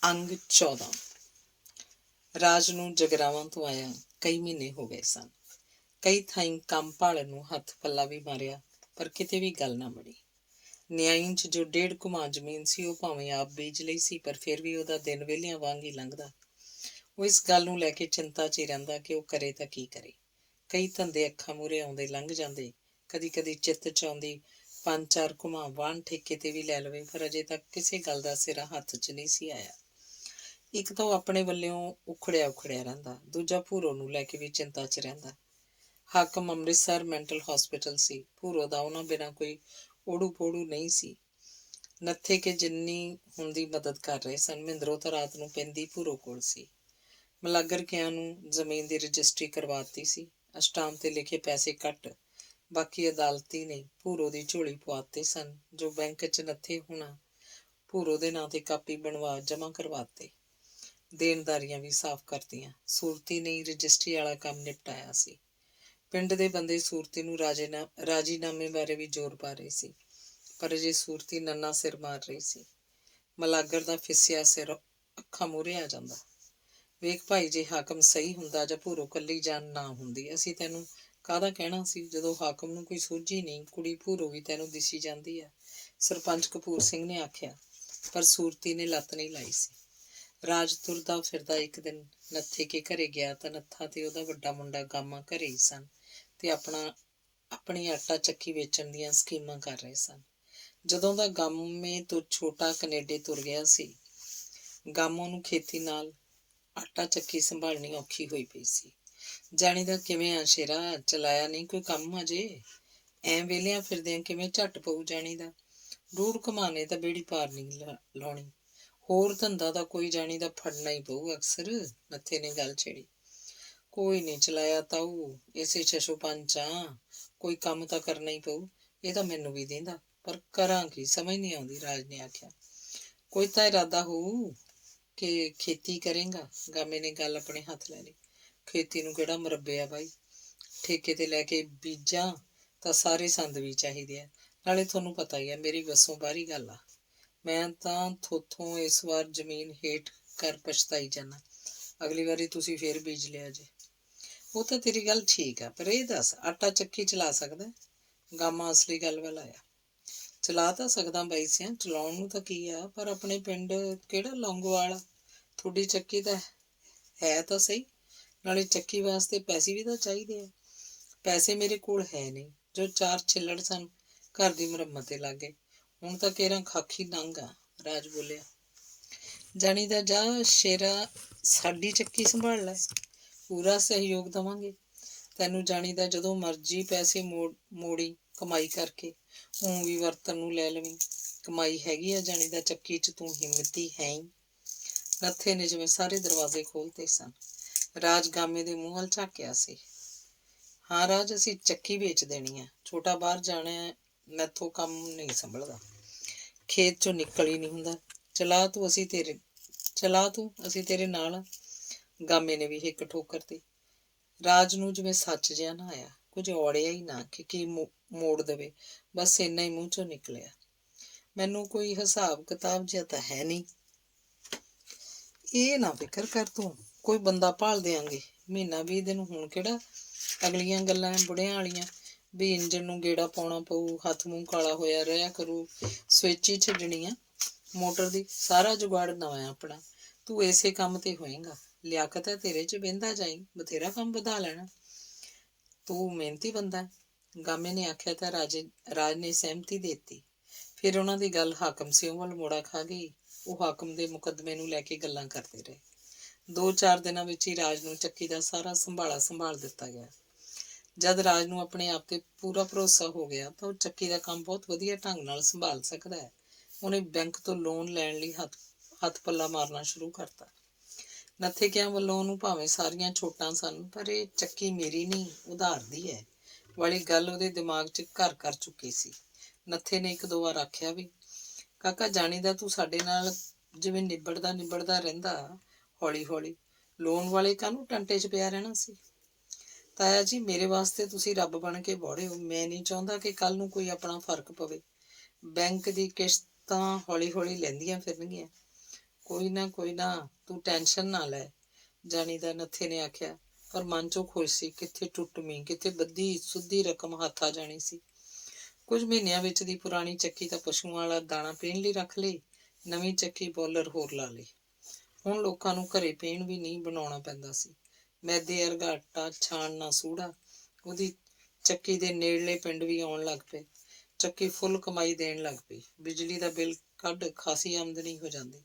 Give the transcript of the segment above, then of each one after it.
ਅੰਗ 14। ਰਾਜ ਨੂੰ ਜਗਰਾਵਾਂ ਤੋਂ ਆਇਆ ਕਈ ਮਹੀਨੇ ਹੋ ਗਏ ਸਨ। ਕਈ ਥਾਈਂ ਕੰਮ ਭਾਲਣ ਨੂੰ ਹੱਥ ਪੱਲਾ ਵੀ ਮਾਰਿਆ, ਪਰ ਕਿਤੇ ਵੀ ਗੱਲ ਨਾ ਬਣੀ। ਨਿਆਈ 'ਚ ਜੋ 1.5 ਕੁ ਜ਼ਮੀਨ ਸੀ, ਉਹ ਭਾਵੇਂ ਆਪ ਬੀਜ ਲਈ ਸੀ, ਪਰ ਫਿਰ ਵੀ ਉਹਦਾ ਦਿਨ ਵਿਹਲਿਆਂ ਵਾਂਗ ਹੀ ਲੰਘਦਾ। ਉਹ ਇਸ ਗੱਲ ਨੂੰ ਲੈ ਕੇ ਚਿੰਤਾ 'ਚ ਹੀ ਰਹਿੰਦਾ ਕਿ ਉਹ ਕਰੇ ਤਾਂ ਕੀ ਕਰੇ। ਕਈ ਧੰਦੇ ਅੱਖਾਂ ਮੂਹਰੇ ਆਉਂਦੇ ਲੰਘ ਜਾਂਦੇ। ਕਦੀ ਕਦੀ ਚਿੱਤ 'ਚ ਆਉਂਦੀ 5-4 ਘੁਮਾ ਵਾਹਣ ਠੇਕੇ 'ਤੇ ਵੀ ਲੈ ਲਵੇ, ਪਰ ਅਜੇ ਤੱਕ ਕਿਸੇ ਗੱਲ ਦਾ ਸਿਰਾ ਹੱਥ 'ਚ ਨਹੀਂ ਸੀ ਆਇਆ। ਇੱਕ ਤਾਂ ਉਹ ਆਪਣੇ ਵੱਲੋਂ ਉਖੜਿਆ ਰਹਿੰਦਾ, ਦੂਜਾ ਭੂਰੋ ਨੂੰ ਲੈ ਕੇ ਵੀ ਚਿੰਤਾ 'ਚ ਰਹਿੰਦਾ। ਹਾਕਮ ਅੰਮ੍ਰਿਤਸਰ ਮੈਂਟਲ ਹੌਸਪੀਟਲ ਸੀ। ਭੂਰੋ ਦਾ ਉਹਨਾਂ ਬਿਨਾਂ ਕੋਈ ਓੜੂ ਪੋੜੂ ਨਹੀਂ ਸੀ। ਨੱਥੇ ਕੇ ਜਿੰਨੀ ਹੁੰਦੀ ਮਦਦ ਕਰ ਰਹੇ ਸਨ। ਮਹਿੰਦਰੋਂ ਤਾਂ ਰਾਤ ਨੂੰ ਪੈਂਦੀ ਭੂਰੋ ਕੋਲ ਸੀ। ਮਲਾਗਰ ਕਿਆਂ ਨੂੰ ਜ਼ਮੀਨ ਦੀ ਰਜਿਸਟਰੀ ਕਰਵਾਤੀ ਸੀ। ਅਸ਼ਟਾਮ ਤੇ ਲਿਖੇ ਪੈਸੇ ਕੱਟ, ਬਾਕੀ ਅਦਾਲਤੀ ਨੇ ਭੂਰੋ ਦੀ ਝੋਲੀ ਪਵਾਤੇ ਸਨ, ਜੋ ਬੈਂਕ 'ਚ ਨੱਥੇ ਹੋਣਾ ਭੂਰੋ ਦੇ ਨਾਂ ਤੇ ਕਾਪੀ ਬਣਵਾ ਜਮ੍ਹਾਂ ਕਰਵਾਤੇ। ਦੇਣਦਾਰੀਆਂ ਵੀ ਸਾਫ਼ ਕਰਤੀਆਂ। ਸੂਰਤੀ ਨੇ ਰਜਿਸਟਰੀ ਵਾਲਾ ਕੰਮ ਨਿਪਟਾਇਆ ਸੀ। ਪਿੰਡ ਦੇ ਬੰਦੇ ਸੂਰਤੀ ਨੂੰ ਰਾਜੀਨਾਮੇ ਬਾਰੇ ਵੀ ਜ਼ੋਰ ਪਾ ਰਹੇ ਸੀ, ਪਰ ਅਜੇ ਸੂਰਤੀ ਨੰਨਾ ਸਿਰ ਮਾਰ ਰਹੀ ਸੀ। ਮਲਾਗਰ ਦਾ ਫਿਸਿਆ ਸਿਰ ਅੱਖਾਂ ਮੂਹਰੇ ਆ ਜਾਂਦਾ। ਵੇਖ ਭਾਈ, ਜੇ ਹਾਕਮ ਸਹੀ ਹੁੰਦਾ ਜਾਂ ਭੂਰੋ ਕੱਲੀ ਜਾਨ ਨਾ ਹੁੰਦੀ, ਅਸੀਂ ਤੈਨੂੰ ਕਾਹਦਾ ਕਹਿਣਾ ਸੀ। ਜਦੋਂ ਹਾਕਮ ਨੂੰ ਕੋਈ ਸੂਝੀ ਨਹੀਂ, ਕੁੜੀ ਭੂਰੋ ਵੀ ਤੈਨੂੰ ਦਿਸੀ ਜਾਂਦੀ ਹੈ, ਸਰਪੰਚ ਕਪੂਰ ਸਿੰਘ ਨੇ ਆਖਿਆ। ਪਰ ਸੂਰਤੀ ਨੇ ਲੱਤ ਨਹੀਂ ਲਾਈ ਸੀ। ਰਾਜ ਤੁਰਦਾ ਫਿਰਦਾ ਇੱਕ ਦਿਨ ਨੱਥੇ ਕੇ ਘਰੇ ਗਿਆ ਤਾਂ ਨੱਥਾ ਤੇ ਉਹਦਾ ਵੱਡਾ ਮੁੰਡਾ ਗਾਮਾ ਘਰੇ ਹੀ ਸਨ ਤੇ ਆਪਣੀ ਆਟਾ ਚੱਕੀ ਵੇਚਣ ਦੀਆਂ ਸਕੀਮਾਂ ਕਰ ਰਹੇ ਸਨ। ਜਦੋਂ ਦਾ ਗਾਮੇ ਤੋਂ ਛੋਟਾ ਕੈਨੇਡਾ ਤੁਰ ਗਿਆ ਸੀ, ਗਾਮੋ ਨੂੰ ਖੇਤੀ ਨਾਲ ਆਟਾ ਚੱਕੀ ਸੰਭਾਲਣੀ ਔਖੀ ਹੋਈ ਪਈ ਸੀ। ਜਾਣੀ ਦਾ ਕਿਵੇਂ ਆ ਸ਼ੇਰਾ, ਚਲਾਇਆ ਨਹੀਂ ਕੋਈ ਕੰਮ ਅਜੇ? ਐਂ ਵਿਹਲਿਆਂ ਫਿਰਦਿਆਂ ਕਿਵੇਂ ਝੱਟ ਪਊ ਜਾਣੀ ਦਾ? 1.5 ਕਮਾਨੇ ਤਾਂ ਬੇੜੀ ਪਾਰ ਨਹੀਂ ਲਾਉਣੀ। ਹੋਰ ਧੰਦਾ ਤਾਂ ਕੋਈ ਜਾਣੀ ਦਾ ਫੜਨਾ ਹੀ ਪਊ ਅਕਸਰ। ਨੱਥੇ ਨੇ ਗੱਲ ਛੇੜੀ। ਕੋਈ ਨਹੀਂ ਚਲਾਇਆ ਤਾਊ, ਇਸੇ ਛਸ਼ੋ ਪੰਜ ਆ, ਕੋਈ ਕੰਮ ਤਾਂ ਕਰਨਾ ਹੀ ਪਊ। ਇਹ ਤਾਂ ਮੈਨੂੰ ਵੀ ਦਿੰਦਾ, ਪਰ ਕਰਾਂ ਕੀ, ਸਮਝ ਨਹੀਂ ਆਉਂਦੀ। ਰਾਜ ਨੇ ਆਖਿਆ। ਕੋਈ ਤਾਂ ਇਰਾਦਾ ਹੋਊ ਕਿ ਖੇਤੀ ਕਰੇਗਾ। ਗਾਮੇ ਨੇ ਗੱਲ ਆਪਣੇ ਹੱਥ ਲੈ ਲਈ। ਖੇਤੀ ਨੂੰ ਕਿਹੜਾ ਮੁਰੱਬੇ ਆ ਬਾਈ, ਠੇਕੇ ਤੇ ਲੈ ਕੇ ਬੀਜਾਂ ਤਾਂ ਸਾਰੇ ਸੰਦ ਵੀ ਚਾਹੀਦੇ ਆ। ਨਾਲੇ ਤੁਹਾਨੂੰ ਪਤਾ ਹੀ ਆ, ਮੇਰੀ ਵੱਸੋਂ ਬਾਹਰੀ ਗੱਲ ਆ। ਮੈਂ ਤਾਂ ਥੋਥੋਂ ਇਸ ਵਾਰ ਜ਼ਮੀਨ ਹੇਠ ਕਰ ਪਛਤਾਈ ਜਾਣਾ। ਅਗਲੀ ਵਾਰੀ ਤੁਸੀਂ ਫੇਰ ਬੀਜ ਲਿਆ ਜੇ। ਉਹ ਤਾਂ ਤੇਰੀ ਗੱਲ ਠੀਕ ਆ, ਪਰ ਇਹ ਦੱਸ, ਆਟਾ ਚੱਕੀ ਚਲਾ ਸਕਦਾ? ਗਾਮਾ ਅਸਲੀ ਗੱਲ ਵੱਲ ਆਇਆ। ਚਲਾ ਤਾਂ ਸਕਦਾ ਬਾਈ ਸਿਆਂ, ਚਲਾਉਣ ਨੂੰ ਤਾਂ ਕੀ ਆ, ਪਰ ਆਪਣੇ ਪਿੰਡ ਕਿਹੜਾ ਲੌਂਗੋਵਾਲ? ਤੁਹਾਡੀ ਚੱਕੀ ਤਾਂ ਹੈ ਤਾਂ ਸਹੀ, ਨਾਲੇ ਚੱਕੀ ਵਾਸਤੇ ਪੈਸੇ ਵੀ ਤਾਂ ਚਾਹੀਦੇ ਆ। ਪੈਸੇ ਮੇਰੇ ਕੋਲ ਹੈ ਨਹੀਂ। ਜੋ 4 ਛਿੱਲੜ ਸਨ, ਘਰ ਦੀ ਮੁਰੰਮਤ ਤੇ ਲੱਗ ਗਏ। ਹੁਣ ਤਾਂ ਕੇਰਾਂ ਖਾਖੀ ਨੰਗ ਆ। ਰਾਜ ਬੋਲਿਆ। ਜਾਣੀ ਦਾ ਜਾ ਸ਼ੇਰਾ, ਸਾਡੀ ਚੱਕੀ ਸੰਭਾਲ ਲੈ, ਪੂਰਾ ਸਹਿਯੋਗ ਦੇਵਾਂਗੇ ਤੈਨੂੰ। ਜਾਣੀ ਦਾ ਜਦੋਂ ਮਰਜ਼ੀ ਪੈਸੇ ਮੋੜੀ ਕਮਾਈ ਕਰਕੇ, ਊਂ ਵੀ ਵਰਤਨ ਨੂੰ ਲੈ ਲਵੀਂ। ਕਮਾਈ ਹੈਗੀ ਆ ਜਾਣੀ ਦਾ ਚੱਕੀ 'ਚ, ਤੂੰ ਹਿੰਮਤੀ ਹੈ ਹੀ। ਨੱਥੇ ਨੇ ਜਿਵੇਂ ਸਾਰੇ ਦਰਵਾਜ਼ੇ ਖੋਲ੍ਹਤੇ ਸਨ। ਰਾਜ ਗਾਮੇ ਦੇ ਮੂੰਹ ਵੱਲ ਝਾਕਿਆ ਸੀ। ਹਾਂ ਰਾਜ, ਅਸੀਂ ਚੱਕੀ ਵੇਚ ਦੇਣੀ ਆ। ਛੋਟਾ ਬਾਹਰ ਜਾਣਾ, ਮੈਥੋਂ ਕੰਮ ਨਹੀਂ ਸੰਭਲਦਾ, ਖੇਤ 'ਚੋਂ ਨਿਕਲ ਹੀ ਨਹੀਂ ਹੁੰਦਾ। ਚਲਾ ਤੂੰ, ਅਸੀਂ ਤੇਰੇ ਨਾਲ। ਗਾਮੇ ਨੇ ਵੀ ਹਿੱਕ ਠੋਕਰਤੀ। ਰਾਜ ਨੂੰ ਜਿਵੇਂ ਸੱਚ ਜਿਹਾ ਨਾ ਆਇਆ। ਕੁਝ ਔੜਿਆ ਹੀ ਨਾ ਕਿ ਕੀ ਮੋੜ ਦੇਵੇ, ਬਸ ਇੰਨਾ ਹੀ ਮੂੰਹ 'ਚੋਂ ਨਿਕਲਿਆ। ਮੈਨੂੰ ਕੋਈ ਹਿਸਾਬ ਕਿਤਾਬ ਜਿਹਾ ਤਾਂ ਹੈ ਨਹੀਂ। ਇਹ ਨਾ ਫਿਕਰ ਕਰ ਤੂੰ, ਕੋਈ ਬੰਦਾ ਭਾਲ ਦਿਆਂਗੇ। ਮਹੀਨਾ 20 ਦਿਨ ਹੁਣ ਕਿਹੜਾ ਅਗਲੀਆਂ ਗੱਲਾਂ ਬੁੜਿਆਂ ਵਾਲੀਆਂ ਵੀ ਇੰਜਣ ਨੂੰ ਗੇੜਾ ਪਾਉਣਾ ਪਊ, ਹੱਥ ਮੂੰਹ ਕਾਲਾ ਹੋਇਆ ਰਿਹਾ ਕਰੂ, ਸਵਿੱਚ ਹੀ ਛੱਡਣੀ ਆ ਮੋਟਰ ਦੀ। ਸਾਰਾ ਜੁਗਾੜ ਨਵਾਂ ਆਪਣਾ। ਤੂੰ ਇਸੇ ਕੰਮ ਤੇ ਹੋਏਗਾ। ਲਿਆਕਤ ਹੈ ਤੇਰੇ 'ਚ, ਵਹਿੰਦਾ ਜਾਈ, ਬਥੇਰਾ ਕੰਮ ਵਧਾ ਲੈਣਾ। ਤੂੰ ਮਿਹਨਤੀ ਬੰਦਾ। ਗਾਮੇ ਨੇ ਆਖਿਆ ਤਾਂ ਰਾਜ ਨੇ ਸਹਿਮਤੀ ਦੇ ਦਿੱਤੀ। ਫਿਰ ਉਹਨਾਂ ਦੀ ਗੱਲ ਹਾਕਮ ਸਿਉਂ ਵੱਲ ਮੋੜਾ ਖਾ ਗਈ। ਉਹ ਹਾਕਮ ਦੇ ਮੁਕੱਦਮੇ ਨੂੰ ਲੈ ਕੇ ਗੱਲਾਂ ਕਰਦੇ ਰਹੇ। 2-4 ਦਿਨਾਂ ਵਿੱਚ ਹੀ ਰਾਜ ਨੂੰ ਚੱਕੀ ਦਾ ਸਾਰਾ ਸੰਭਾਲ ਦਿੱਤਾ ਗਿਆ। ਜਦ ਰਾਜ ਨੂੰ ਆਪਣੇ ਆਪ ਤੇ ਪੂਰਾ ਭਰੋਸਾ ਹੋ ਗਿਆ ਤਾਂ ਉਹ ਚੱਕੀ ਦਾ ਕੰਮ ਬਹੁਤ ਵਧੀਆ ਢੰਗ ਨਾਲ ਸੰਭਾਲ ਸਕਦਾ ਹੈ। ਉਹਨੇ ਬੈਂਕ ਤੋਂ ਲੋਨ ਲੈਣ ਲਈ ਹੱਥ ਪੱਲਾ ਮਾਰਨਾ ਸ਼ੁਰੂ ਕਰਤਾ। ਨੱਥੇ ਕਿਆਂ ਵੱਲੋਂ ਉਹਨੂੰ ਭਾਵੇਂ ਸਾਰੀਆਂ ਛੋਟਾਂ ਸਨ, ਪਰ ਇਹ ਚੱਕੀ ਮੇਰੀ ਨਹੀਂ, ਉਧਾਰ ਦੀ ਹੈ ਵਾਲੀ ਗੱਲ ਉਹਦੇ ਦਿਮਾਗ 'ਚ ਘਰ ਕਰ ਚੁੱਕੀ ਸੀ। ਨੱਥੇ ਨੇ 1-2 ਵਾਰ ਆਖਿਆ ਵੀ, ਕਾਕਾ ਜਾਣੀਦਾ ਤੂੰ ਸਾਡੇ ਨਾਲ ਜਿਵੇਂ ਨਿਬੜਦਾ ਰਹਿੰਦਾ, ਹੌਲੀ ਹੌਲੀ ਲੋਨ ਵਾਲੇ ਕਾਹਨੂੰ ਟੰਟੇ 'ਚ ਪਿਆ ਰਹਿਣਾ ਸੀ। ਤਾਇਆ ਜੀ, ਮੇਰੇ ਵਾਸਤੇ ਤੁਸੀਂ ਰੱਬ ਬਣ ਕੇ ਬੋੜੇ ਹੋ। ਮੈਂ ਨਹੀਂ ਚਾਹੁੰਦਾ ਕਿ ਕੱਲ੍ਹ ਨੂੰ ਕੋਈ ਆਪਣਾ ਫਰਕ ਪਵੇ। ਬੈਂਕ ਦੀ ਕਿਸ਼ਤਾਂ ਹੌਲੀ ਹੌਲੀ ਲੈਂਦੀਆਂ ਫਿਰਨਗੀਆਂ। ਕੋਈ ਨਾ, ਤੂੰ ਟੈਨਸ਼ਨ ਨਾ ਲੈ, ਜਾਣੀ ਦਾ ਨੱਥੇ ਨੇ ਆਖਿਆ। ਪਰ ਮਨ ਚੋਂ ਖੁਸ਼ ਸੀ, ਕਿੱਥੇ ਟੁੱਟਵੀਂ, ਕਿਤੇ ਬੱਧੀ ਸੁੱਧੀ ਰਕਮ ਹੱਥ ਆ ਜਾਣੀ ਸੀ। ਕੁਝ ਮਹੀਨਿਆਂ ਵਿੱਚ ਦੀ ਪੁਰਾਣੀ ਚੱਕੀ ਤਾਂ ਪਸ਼ੂਆਂ ਵਾਲਾ ਦਾਣਾ ਪੀਣ ਲਈ ਰੱਖ ਲਈ, ਨਵੀਂ ਚੱਕੀ ਬੋਲਰ ਹੋਰ ਲਾ ਲਈ। ਹੁਣ ਲੋਕਾਂ ਨੂੰ ਘਰੇ ਪੀਣ ਵੀ ਨਹੀਂ ਬਣਾਉਣਾ ਪੈਂਦਾ ਸੀ। ਮੈਦੇ ਵਰਗਾ ਆਟਾ ਛਾਣਨਾ ਸੂੜਾ। ਉਹਦੀ ਚੱਕੀ ਦੇ ਨੇੜਲੇ ਪਿੰਡ ਵੀ ਆਉਣ ਲੱਗ ਪਏ। ਚੱਕੀ ਫੁੱਲ ਕਮਾਈ ਦੇਣ ਲੱਗ ਪਈ। ਬਿਜਲੀ ਦਾ ਬਿੱਲ ਕੱਢ ਖਾਸੀ ਆਮਦਨੀ ਹੋ ਜਾਂਦੀ।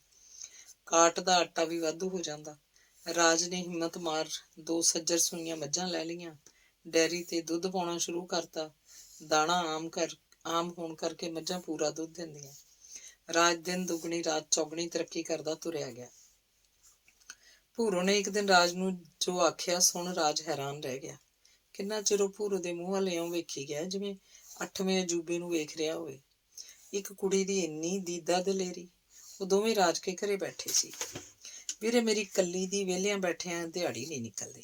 ਕਾਟ ਦਾ ਆਟਾ ਵੀ ਵਾਧੂ ਹੋ ਜਾਂਦਾ। ਰਾਜ ਨੇ ਹਿੰਮਤ ਮਾਰ 2 ਸੱਜਰ ਸੂਈਆਂ ਮੱਝਾਂ ਲੈ ਲਈਆਂ। ਡੈਰੀ ਤੇ ਦੁੱਧ ਪਾਉਣਾ ਸ਼ੁਰੂ ਕਰਤਾ। ਦਾਣਾ ਆਮ ਹੋਣ ਕਰਕੇ ਮੱਝਾਂ ਪੂਰਾ ਦੁੱਧ ਦਿੰਦੀਆਂ। ਰਾਜ ਦਿਨ ਦੁਗਣੀ ਰਾਤ ਚੌਗਣੀ ਤਰੱਕੀ ਕਰਦਾ ਤੁਰਿਆ ਗਿਆ। ਭੂਰੋ ਨੇ ਇੱਕ ਦਿਨ ਰਾਜ ਨੂੰ ਜੋ ਆਖਿਆ ਸੁਣ ਰਾਜ ਹੈਰਾਨ ਰਹਿ ਗਿਆ। ਕਿੰਨਾ ਚਿਰ ਉਹ ਭੂਰੋ ਦੇ ਮੂੰਹ ਵੱਲ ਇਉਂ ਵੇਖੀ ਗਿਆ ਜਿਵੇਂ 8ਵੇਂ ਅਜੂਬੇ ਨੂੰ ਵੇਖ ਰਿਹਾ ਹੋਵੇ। ਇੱਕ ਕੁੜੀ ਦੀ ਇੰਨੀ ਦੀਦਾ ਦਲੇਰੀ। ਉਹ ਦੋਵੇਂ ਰਾਜ ਕੇ ਘਰੇ ਬੈਠੇ ਸੀ। ਵੀਰੇ, ਮੇਰੀ ਕੱਲੀ ਦੀ ਵਿਹਲਿਆਂ ਬੈਠਿਆਂ ਦਿਹਾੜੀ ਨਹੀਂ ਨਿਕਲਦੀ।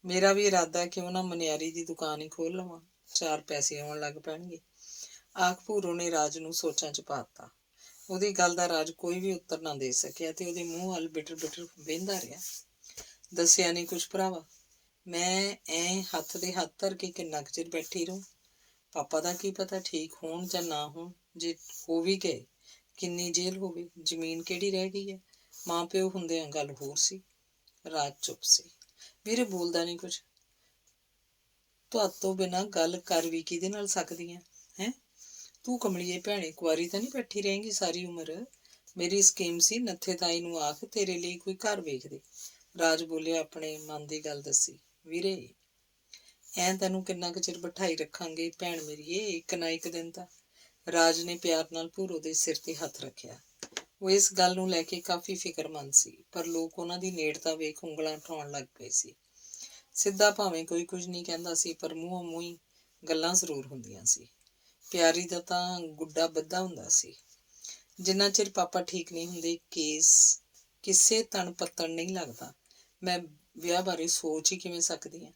ਮੇਰਾ ਵੀ ਇਰਾਦਾ ਕਿ ਉਹਨਾਂ ਮਨਿਆਰੀ ਦੀ ਦੁਕਾਨ ਹੀ ਖੋਲ ਲਵਾਂ, 4 ਪੈਸੇ ਆਉਣ ਲੱਗ ਪੈਣਗੇ। ਆਖ ਭੂਰੋ ਨੇ ਰਾਜ ਨੂੰ ਸੋਚਾਂ ਚ ਪਾ ਦਿੱਤਾ। ਉਹਦੀ ਗੱਲ ਦਾ ਰਾਜ ਕੋਈ ਵੀ ਉੱਤਰ ਨਾ ਦੇ ਸਕਿਆ ਤੇ ਉਹਦੇ ਮੂੰਹ ਵੱਲ ਬਿਟਰ ਵੇਂਦਾ ਰਿਹਾ। ਦੱਸਿਆ ਨਹੀਂ ਕੁਛ ਭਰਾਵਾ। ਮੈਂ ਹੱਥ ਦੇ ਹੱਥ ਧਰ ਕੇ ਕਿੰਨਾ ਕੁ ਚਿਰ ਬੈਠੀ ਰਹੂੰ। ਪਾਪਾ ਦਾ ਕੀ ਪਤਾ ਠੀਕ ਹੋਣ ਜਾਂ ਨਾ ਹੋਣ। ਜੇ ਹੋ ਵੀ ਗਏ, ਕਿੰਨੀ ਜੇਲ੍ਹ ਹੋਵੇ, ਜ਼ਮੀਨ ਕਿਹੜੀ ਰਹਿ ਗਈ ਹੈ। ਮਾਂ ਪਿਓ ਹੁੰਦਿਆਂ ਗੱਲ ਹੋਰ ਸੀ। ਰਾਜ ਚੁੱਪ ਸੀ। ਵੀਰੇ ਬੋਲਦਾ ਨਹੀਂ ਕੁਛ। ਤੁਹਾਤੋਂ ਬਿਨਾਂ ਗੱਲ ਕਰ ਵੀ ਕਿਹਦੇ ਨਾਲ ਸਕਦੀ ਹੈ। ਤੂੰ ਕਮਲੀਏ ਭੈਣੇ, ਕੁਆਰੀ ਤਾਂ ਨਹੀਂ ਬੈਠੀ ਰਹੇਂਗੀ ਸਾਰੀ ਉਮਰ। ਮੇਰੀ ਸਕੀਮ ਸੀ, ਨੱਥੇ ਤਾਈ ਨੂੰ ਆਖ ਤੇਰੇ ਲਈ ਕੋਈ ਘਰ ਵੇਖ ਦੇ। ਰਾਜ ਬੋਲਿਆ, ਆਪਣੇ ਮਨ ਦੀ ਗੱਲ ਦੱਸੀ। ਵੀਰੇ, ਤੈਨੂੰ ਕਿੰਨਾ ਕੁ ਚਿਰ ਬਿਠਾਈ ਰੱਖਾਂਗੇ ਭੈਣ ਮੇਰੀਏ, ਇੱਕ ਨਾ ਇੱਕ ਦਿਨ ਤਾਂ। ਰਾਜ ਨੇ ਪਿਆਰ ਨਾਲ ਭੂਰੋ ਦੇ ਸਿਰ ਤੇ ਹੱਥ ਰੱਖਿਆ। ਉਹ ਇਸ ਗੱਲ ਨੂੰ ਲੈ ਕੇ ਕਾਫੀ ਫਿਕਰਮੰਦ ਸੀ, ਪਰ ਲੋਕ ਉਹਨਾਂ ਦੀ ਨੇੜਤਾ ਵੇਖ ਉਂਗਲਾਂ ਉਠਾਉਣ ਲੱਗ ਪਏ ਸੀ। ਸਿੱਧਾ ਭਾਵੇਂ ਕੋਈ ਕੁਝ ਨਹੀਂ ਕਹਿੰਦਾ ਸੀ, ਪਰ ਮੂੰਹੋਂ ਮੂੰਹ ਗੱਲਾਂ ਜ਼ਰੂਰ ਹੁੰਦੀਆਂ ਸੀ। ਪਿਆਰੀ ਦਾ ਤਾਂ ਗੁੱਡਾ ਬੱਧਾ ਹੁੰਦਾ ਸੀ। ਜਿੰਨਾ ਚਿਰ ਪਾਪਾ ਠੀਕ ਨਹੀਂ ਹੁੰਦੇ, ਕਿਸੇ ਤਣ ਪੱਤਣ ਨਹੀਂ ਲੱਗਦਾ। ਮੈਂ ਵਿਆਹ ਬਾਰੇ ਸੋਚ ਹੀ ਕਿਵੇਂ ਸਕਦੀ ਹਾਂ।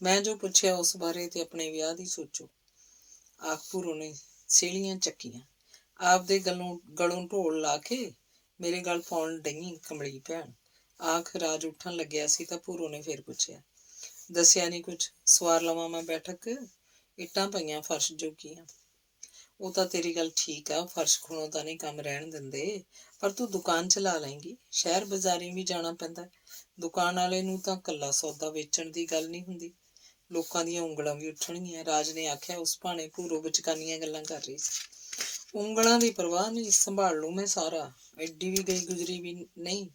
ਮੈਂ ਜੋ ਪੁੱਛਿਆ ਉਸ ਬਾਰੇ ਤੇ ਆਪਣੇ ਵਿਆਹ ਦੀ ਸੋਚੋ। ਆਖ ਭੂਰੋ ਨੇ ਸੇਲੀਆਂ ਚੱਕੀਆਂ। ਆਪਦੇ ਗਲੋਂ ਢੋਲ ਲਾ ਕੇ ਮੇਰੇ ਗਲ ਪਾਉਣ ਡਈ ਕਮਲੀ ਭੈਣ। ਆਖ ਰਾਜ ਉੱਠਣ ਲੱਗਿਆ ਸੀ ਤਾਂ ਭੂਰੋ ਨੇ ਫੇਰ ਪੁੱਛਿਆ, ਦੱਸਿਆ ਨਹੀਂ ਕੁਛ। ਸਵਾਰ ਲਵਾਂ ਮੈਂ ਬੈਠਕ? ਇੱਟਾਂ ਪਈਆਂ ਫਰਸ਼ ਜੋਗੀਆਂ। ਉਹ ਤਾਂ ਤੇਰੀ ਗੱਲ ਠੀਕ ਆ, ਫਰਸ਼ ਖੁਣੋਂ ਤਾਂ ਨਹੀਂ ਕੰਮ ਰਹਿਣ ਦਿੰਦੇ, ਪਰ ਤੂੰ ਦੁਕਾਨ ਚਲਾ ਲਏਂਗੀ। ਸ਼ਹਿਰ ਬਾਜ਼ਾਰੀ ਵੀ ਜਾਣਾ ਪੈਂਦਾ। ਦੁਕਾਨ ਵਾਲੇ ਨੂੰ ਤਾਂ ਇਕੱਲਾ ਸੌਦਾ ਵੇਚਣ ਦੀ ਗੱਲ ਨਹੀਂ ਹੁੰਦੀ, ਲੋਕਾਂ ਦੀਆਂ ਉਂਗਲਾਂ ਵੀ ਉੱਠਣਗੀਆਂ। ਰਾਜ ਨੇ ਆਖਿਆ। ਉਸ ਭਾਣੇ ਭੂਰੋ ਵਿਚਕਾਨੀਆਂ ਗੱਲਾਂ ਕਰ ਰਹੀ ਸੀ। ਉਂਗਲਾਂ ਦੀ ਪਰਵਾਹ ਨਹੀਂ, ਸੰਭਾਲ ਲੂ ਮੈਂ ਸਾਰਾ। ਐਡੀ ਵੀ ਗਈ ਗੁਜ਼ਰੀ ਵੀ ਨਹੀਂ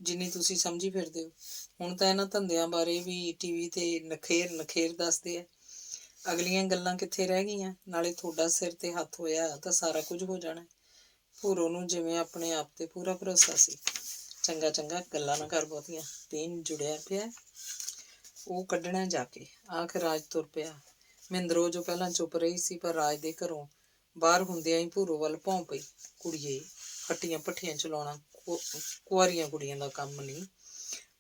ਜਿੰਨੀ ਤੁਸੀਂ ਸਮਝੀ ਫਿਰਦੇ ਹੋ। ਹੁਣ ਤਾਂ ਇਹਨਾਂ ਧੰਦਿਆਂ ਬਾਰੇ ਵੀ ਟੀਵੀ ਤੇ ਨਖੇਰ ਦੱਸਦੇ ਆ। ਅਗਲੀਆਂ ਗੱਲਾਂ ਕਿੱਥੇ ਰਹਿ ਗਈਆਂ। ਨਾਲੇ ਤੁਹਾਡਾ ਸਿਰ ਤੇ ਹੱਥ ਹੋਇਆ ਤਾਂ ਸਾਰਾ ਕੁਝ ਹੋ ਜਾਣਾ। ਭੂਰੋ ਨੂੰ ਜਿਵੇਂ ਆਪਣੇ ਆਪ ਤੇ ਪੂਰਾ ਭਰੋਸਾ ਸੀ। ਚੰਗਾ ਗੱਲਾਂ ਨਾ ਕਰ ਬਹੁਤੀਆਂ, ਪੀਣ ਜੁੜਿਆ ਪਿਆ, ਉਹ ਕੱਢਣਾ ਜਾ ਕੇ। ਆਖ ਰਾਜ ਤੁਰ ਪਿਆ। ਮਹਿੰਦਰੋ ਜੋ ਪਹਿਲਾਂ ਚੁੱਪ ਰਹੀ ਸੀ, ਪਰ ਰਾਜ ਦੇ ਘਰੋਂ ਬਾਹਰ ਹੁੰਦਿਆਂ ਹੀ ਭੂਰੋ ਵੱਲ ਭੌਂ ਪਈ। ਕੁੜੀਏ, ਹੱਟੀਆਂ ਭੱਠੀਆਂ ਚਲਾਉਣਾ ਕੁਆਰੀਆਂ ਕੁੜੀਆਂ ਦਾ ਕੰਮ ਨਹੀਂ।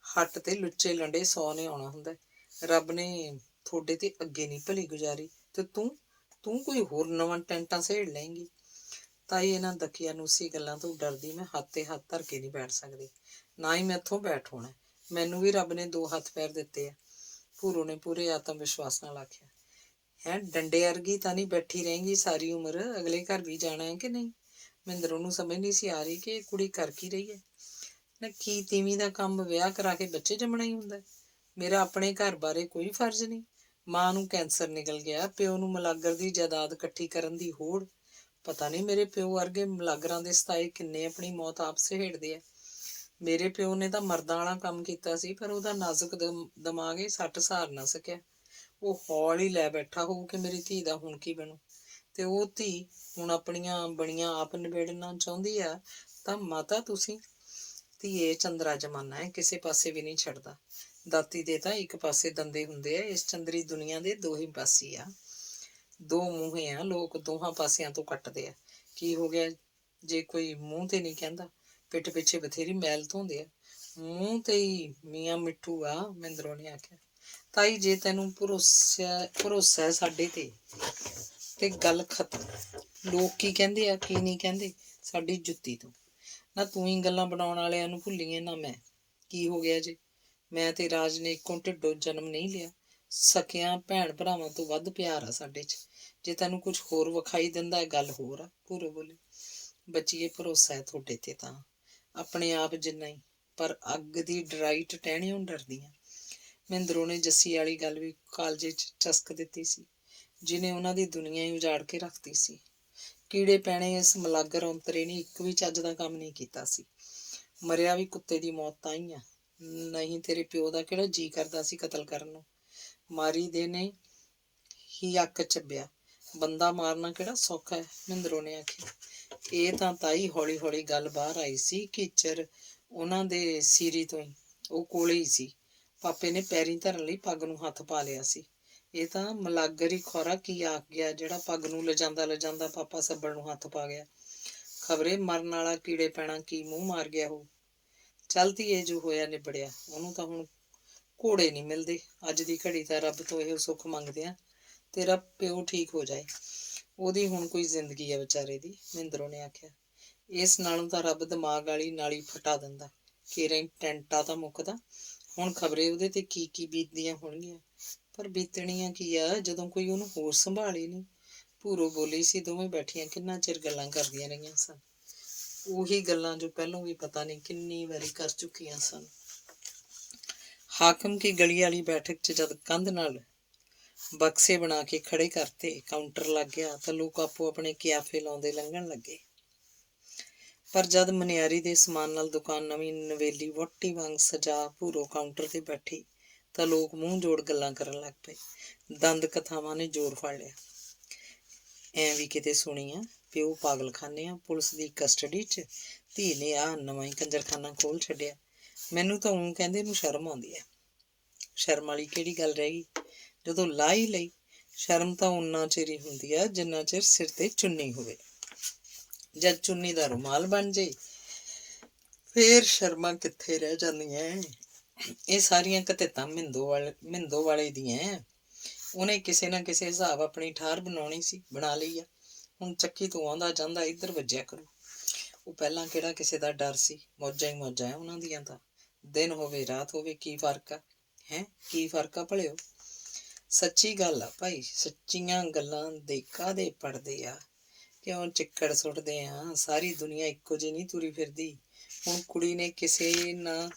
ਹੱਟ ਤੇ ਲੁੱਚੇ ਲੰਡੇ 100 ਨੇ ਆਉਣਾ ਹੁੰਦਾ। ਰੱਬ ਨੇ ਤੁਹਾਡੇ ਤੇ ਅੱਗੇ ਨਹੀਂ ਭਲੀ ਗੁਜ਼ਾਰੀ, ਤੇ ਤੂੰ ਕੋਈ ਹੋਰ ਨਵਾਂ ਟੈਂਟਾਂ ਸਹੇੜ ਲਏਂਗੀ। ਤਾਈ, ਇਹਨਾਂ ਦਕੀਆਂ ਨੂਸੀ ਗੱਲਾਂ ਤੋਂ ਡਰਦੀ ਮੈਂ ਹੱਥ ਤੇ ਹੱਥ ਧਰ ਕੇ ਨਹੀਂ ਬੈਠ ਸਕਦੀ, ਨਾ ਹੀ ਮੈਂ ਇੱਥੋਂ ਬੈਠ ਹੋਣਾ। ਮੈਨੂੰ ਵੀ ਰੱਬ ਨੇ 2 ਹੱਥ ਪੈਰ ਦਿੱਤੇ ਆ। ਭੂਰੋ ਨੇ ਪੂਰੇ ਆਤਮ ਵਿਸ਼ਵਾਸ ਨਾਲ ਆਖਿਆ। ਡੰਡੇ ਅਰਗੀ ਤਾਂ ਨਹੀਂ ਬੈਠੀ ਰਹੇਂਗੀ ਸਾਰੀ ਉਮਰ। ਅਗਲੇ ਘਰ ਵੀ ਜਾਣਾ ਹੈ ਕਿ ਨਹੀਂ। ਮਹਿੰਦਰੋਂ ਨੂੰ ਸਮਝ ਨਹੀਂ ਸੀ ਆ ਰਹੀ ਕਿ ਇਹ ਕੁੜੀ ਕਰ ਕੀ ਰਹੀ ਹੈ। ਨਾ ਕੀ ਤੀਵੀਂ ਦਾ ਕੰਮ ਵਿਆਹ ਕਰਾ ਕੇ ਬੱਚੇ ਜੰਮਣਾ ਹੀ ਹੁੰਦਾ। ਮੇਰਾ ਆਪਣੇ ਘਰ ਬਾਰੇ ਕੋਈ ਫਰਜ਼ ਨਹੀਂ। ਮਾਂ ਨੂੰ ਕੈਂਸਰ ਨਿਕਲ ਗਿਆ, ਪਿਓ ਨੂੰ ਮਲਾਗਰ ਦੀ ਜਾਇਦਾਦ ਇਕੱਠੀ ਕਰਨ ਦੀ ਹੋੜ। ਪਤਾ ਨਹੀਂ ਮੇਰੇ ਪਿਓ ਵਰਗੇ ਮਲਾਗਰਾਂ ਦੇ ਸਤਾਏ ਕਿੰਨੇ ਆਪਣੀ ਮੌਤ ਆਪ ਸਹੇੜਦੇ ਆ। ਮੇਰੇ ਪਿਓ ਨੇ ਤਾਂ ਮਰਦਾਂ ਵਾਲਾ ਕੰਮ ਕੀਤਾ ਸੀ, ਪਰ ਉਹਦਾ ਨਾਜ਼ੁਕ ਦਿਮਾਗ ਸੱਟ ਸਹਾਰ ਨਾ ਸਕਿਆ। ਉਹ ਹੌਲ ਹੀ ਲੈ ਬੈਠਾ ਹੋਊ ਕਿ ਮੇਰੀ ਧੀ ਦਾ ਹੁਣ ਕੀ ਬਣੂ। ਤੇ ਉਹ ਧੀ ਹੁਣ ਆਪਣੀਆਂ ਬਣੀਆਂ ਆਪ ਨਿਬੇੜਨਾ ਚਾਹੁੰਦੀ ਆ ਤਾਂ ਮਾਤਾ ਤੁਸੀਂ। ਧੀਏ, ਚੰਦਰਾ ਜ਼ਮਾਨਾ ਹੈ, ਕਿਸੇ ਪਾਸੇ ਵੀ ਨਹੀਂ ਛੱਡਦਾ। ਦਾਤੀ ਦੇ ਤਾਂ ਇੱਕ ਪਾਸੇ ਦੰਦੇ ਹੁੰਦੇ ਆ। ਇਸ ਚੰਦਰੀ ਦੁਨੀਆ ਦੇ 2 ਹੀ ਪਾਸੇ ਆ। 2 ਮੂੰਹੇ ਆ, ਲੋਕ ਦੋਹਾਂ ਪਾਸਿਆਂ ਤੋਂ ਕੱਟਦੇ ਆ। ਕੀ ਹੋ ਗਿਆ ਜੇ ਕੋਈ ਮੂੰਹ ਤੇ ਨਹੀਂ ਕਹਿੰਦਾ। ਪਿੱਠ ਪਿੱਛੇ ਬਥੇਰੀ ਮੈਲ ਧੋਂਦੇ ਆ। ਮੂੰਹ ਤੇ ਹੀ ਮੀਆਂ ਮਿੱਠੂ ਆ, ਮਹਿੰਦਰੋਂ ਨੇ ਆਖਿਆ। ਤਾਈ, ਜੇ ਤੈਨੂੰ ਭਰੋਸਾ ਹੈ ਸਾਡੇ ਤੇ ਗੱਲ ਖਤਮ। ਲੋਕ ਕੀ ਕਹਿੰਦੇ ਆ ਕੀ ਨਹੀਂ ਕਹਿੰਦੇ, ਸਾਡੀ ਜੁੱਤੀ ਤੋਂ। ਨਾ ਤੂੰ ਹੀ ਗੱਲਾਂ ਬਣਾਉਣ ਵਾਲਿਆਂ ਨੂੰ ਭੁੱਲੀਏ ਨਾ ਮੈਂ। ਕੀ ਹੋ ਗਿਆ ਜੇ? ਮੈਂ ਤੇ ਰਾਜ ਨੇ ਇੱਕੋ ਢਿੱਡੋਂ ਜਨਮ ਨਹੀਂ ਲਿਆ। ਸਕਿਆਂ ਭੈਣ ਭਰਾਵਾਂ ਤੋਂ ਵੱਧ ਪਿਆਰ ਆ ਸਾਡੇ 'ਚ। ਜੇ ਤੈਨੂੰ ਕੁਝ ਹੋਰ ਵਿਖਾਈ ਦਿੰਦਾ ਗੱਲ ਹੋਰ ਆ। ਭੂਰੋ ਬੋਲੇ, ਬੱਚੀਏ ਭਰੋਸਾ ਹੈ ਤੁਹਾਡੇ ਤੇ ਤਾਂ ਆਪਣੇ ਆਪ ਜਿੰਨਾ ਹੀ, ਪਰ ਅੱਗ ਦੀ ਡਰਾਈਟ ਟਹਿਣਿਓਂ ਡਰਦੀ ਆ। ਮਹਿੰਦਰੋਂ ਨੇ ਜੱਸੀ ਵਾਲੀ ਗੱਲ ਵੀ ਕਾਲਜੇ 'ਚ ਚਸਕ ਦਿੱਤੀ ਸੀ, ਜਿਹਨੇ ਉਹਨਾਂ ਦੀ ਦੁਨੀਆ ਹੀ ਉਜਾੜ ਕੇ ਰੱਖਤੀ ਸੀ। ਕੀੜੇ ਪੈਣੇ ਇਸ ਮਲਾਗਰ ਔਂਤਰੇ ਨੇ ਇੱਕ ਵੀ ਚੱਜ ਦਾ ਕੰਮ ਨਹੀਂ ਕੀਤਾ ਸੀ। ਮਰਿਆ ਵੀ ਕੁੱਤੇ ਦੀ ਮੌਤ ਤਾਂ ਹੀ ਆ, ਨਹੀਂ ਤੇਰੇ ਪਿਓ ਦਾ ਕਿਹੜਾ ਜੀਅ ਕਰਦਾ ਸੀ ਕਤਲ ਕਰਨ ਨੂੰ। ਮਾਰੀ ਦੇ ਨੇ ਹੀ ਅੱਕ ਚੱਬਿਆ। ਬੰਦਾ ਮਾਰਨਾ ਕਿਹੜਾ ਸੌਖਾ ਹੈ, ਮਹਿੰਦਰੋਂ ਨੇ ਆਖਿਆ। ਇਹ ਤਾਂ ਤਾਈ ਹੌਲੀ ਹੌਲੀ ਗੱਲ ਬਾਹਰ ਆਈ ਸੀ। ਕੀਚਰ ਉਹਨਾਂ ਦੇ ਸੀਰੀ ਤੋਂ ਹੀ, ਉਹ ਕੋਲੇ ਹੀ ਸੀ। ਪਾਪੇ ਨੇ ਪੈਰੀਂ ਧਰਨ ਲਈ ਪੱਗ ਨੂੰ ਹੱਥ ਪਾ ਲਿਆ ਸੀ। ਇਹ ਤਾਂ ਮਲਾਗਰ ਹੀ ਖੌਰਾ ਕੀ ਆਖ ਗਿਆ ਜਿਹੜਾ ਪੱਗ ਨੂੰ ਲਿਜਾਂਦਾ ਲਿਜਾਂਦਾ ਪਾਪਾ ਸੱਬਲ ਨੂੰ ਹੱਥ ਪਾ ਗਿਆ। ਖਬਰੇ ਮਰਨ ਵਾਲਾ ਕੀੜੇ ਪੈਣਾ ਕੀ ਮੂੰਹ ਮਾਰ ਗਿਆ ਹੋ। ਚੱਲ ਧੀਏ, ਜੋ ਹੋਇਆ ਨਿਬੜਿਆ। ਉਹਨੂੰ ਤਾਂ ਹੁਣ ਘੋੜੇ ਨਹੀਂ ਮਿਲਦੇ। ਅੱਜ ਦੀ ਘੜੀ ਤਾਂ ਰੱਬ ਤੋਂ ਇਹੋ ਸੁੱਖ ਮੰਗਦੇ ਆ, ਤੇਰਾ ਪਿਓ ਠੀਕ ਹੋ ਜਾਏ। ਉਹਦੀ ਹੁਣ ਕੋਈ ਜ਼ਿੰਦਗੀ ਹੈ ਵਿਚਾਰੇ ਦੀ, ਮਹਿੰਦਰੋਂ ਨੇ ਆਖਿਆ। ਇਸ ਨਾਲੋਂ ਤਾਂ ਰੱਬ ਦਿਮਾਗ ਵਾਲੀ ਨਾਲੀ ਫਟਾ ਦਿੰਦਾ। ਕੇਰਾਂ ਟੈਂਟਾ ਤਾਂ ਮੁੱਕਦਾ। ਹੁਣ ਖਬਰੇ ਉਹਦੇ ਤੇ ਕੀ ਕੀ ਬੀਤਦੀਆਂ ਹੋਣਗੀਆਂ, ਪਰ ਬੀਤਣੀਆਂ ਕੀ ਆ ਜਦੋਂ ਕੋਈ ਉਹਨੂੰ ਹੋਰ ਸੰਭਾਲੇ ਨਹੀਂ। ਭੂਰੋ ਬੋਲੀ ਸੀ। ਦੋਵੇਂ ਬੈਠੀਆਂ ਕਿੰਨਾ ਚਿਰ ਗੱਲਾਂ ਕਰਦੀਆਂ ਰਹੀਆਂ ਸਨ, ਉਹੀ ਗੱਲਾਂ ਜੋ ਪਹਿਲੋਂ ਵੀ ਪਤਾ ਨਹੀਂ ਕਿੰਨੀ ਵਾਰੀ ਕਰ ਚੁੱਕੀਆਂ ਸਨ। ਹਾਕਮ ਕੀ ਗਲੀ ਵਾਲੀ ਬੈਠਕ 'ਚ ਜਦ ਕੰਧ ਨਾਲ ਬਕਸੇ ਬਣਾ ਕੇ ਖੜੇ ਕਰਤੇ, ਕਾਊਂਟਰ ਲੱਗ ਗਿਆ ਤਾਂ ਲੋਕ ਆਪੋ ਆਪਣੇ ਕਿਆਫੇ ਲਾਉਂਦੇ ਲੰਘਣ ਲੱਗੇ। ਪਰ ਜਦ ਮਨਿਆਰੀ ਦੇ ਸਮਾਨ ਨਾਲ ਦੁਕਾਨ ਨਵੀਂ ਨਵੇਲੀ ਵਹੁਟੀ ਵਾਂਗ ਸਜਾ ਭੂਰੋ ਕਾਊਂਟਰ ਤੇ ਬੈਠੀ ਤਾਂ ਲੋਕ ਮੂੰਹ ਜੋੜ ਗੱਲਾਂ ਕਰਨ ਲੱਗ ਪਏ। ਦੰਦ ਕਥਾਵਾਂ ਨੇ ਜ਼ੋਰ ਫੜ ਲਿਆ। ਐਂ ਵੀ ਕਿਤੇ ਸੁਣੀ ਆ, ਪਿਓ ਪਾਗਲਖਾਨੇ ਆ, ਪੁਲਿਸ ਦੀ ਕਸਟਡੀ 'ਚ, ਧੀ ਨੇ ਆਹ ਨਵਾਂ ਹੀ ਕੰਜਰਖਾਨਾ ਖੋਲ ਛੱਡਿਆ। ਮੈਨੂੰ ਤਾਂ ਊਂ ਕਹਿੰਦੇ ਨੂੰ ਸ਼ਰਮ ਆਉਂਦੀ ਹੈ। ਸ਼ਰਮ ਵਾਲੀ ਕਿਹੜੀ ਗੱਲ ਰਹਿ ਗਈ ਜਦੋਂ ਲਾਹ ਹੀ ਲਈ। ਸ਼ਰਮ ਤਾਂ ਓਨਾ ਚਿਰ ਹੀ ਹੁੰਦੀ ਆ ਜਿੰਨਾ ਚਿਰ ਸਿਰ ਤੇ ਚੁੰਨੀ ਹੋਵੇ। ਜਦ ਚੁੰਨੀ ਦਾ ਰੁਮਾਲ ਬਣ ਜੇ ਫੇਰ ਸ਼ਰਮਾਂ ਕਿੱਥੇ ਰਹਿ ਜਾਂਦੀਆਂ। ਇਹ ਸਾਰੀਆਂ ਘਤਿੱਤਾਂ ਮਿੰਦੋ ਵਾਲੇ ਦੀਆਂ। ਉਹਨੇ ਕਿਸੇ ਨਾ ਕਿਸੇ ਹਿਸਾਬ ਆਪਣੀ ਠਾਰ ਬਣਾਉਣੀ ਸੀ, ਬਣਾ ਲਈ ਆ। ਹੁਣ ਚੱਕੀ ਤੋਂ ਆਉਂਦਾ ਜਾਂਦਾ ਇੱਧਰ ਵੱਜਿਆ ਕਰੂ। ਉਹ ਪਹਿਲਾਂ ਕਿਹੜਾ ਕਿਸੇ ਦਾ ਡਰ ਸੀ। ਮੌਜਾਂ ਹੀ ਮੌਜਾਂ ਉਹਨਾਂ ਦੀਆਂ ਤਾਂ। ਦਿਨ ਹੋਵੇ ਰਾਤ ਹੋਵੇ ਕੀ ਫਰਕ ਆ ਹੈਂ, ਕੀ ਫਰਕ ਆ ਭਲਿਓ। ਸੱਚੀ ਗੱਲ ਆ ਭਾਈ, ਸੱਚੀਆਂ ਗੱਲਾਂ ਦੇ ਕਾਹਦੇ ਪੜਦੇ ਆ। ਕਿਉਂ ਚਿੱਕੜ ਸੁੱਟਦੇ ਆ। ਸਾਰੀ ਦੁਨੀਆ ਇੱਕੋ ਜਿਹੀ ਨਹੀਂ ਤੁਰੀ ਫਿਰਦੀ। ਹੁਣ ਕੁੜੀ ਨੇ ਕਿਸੇ ਨਾ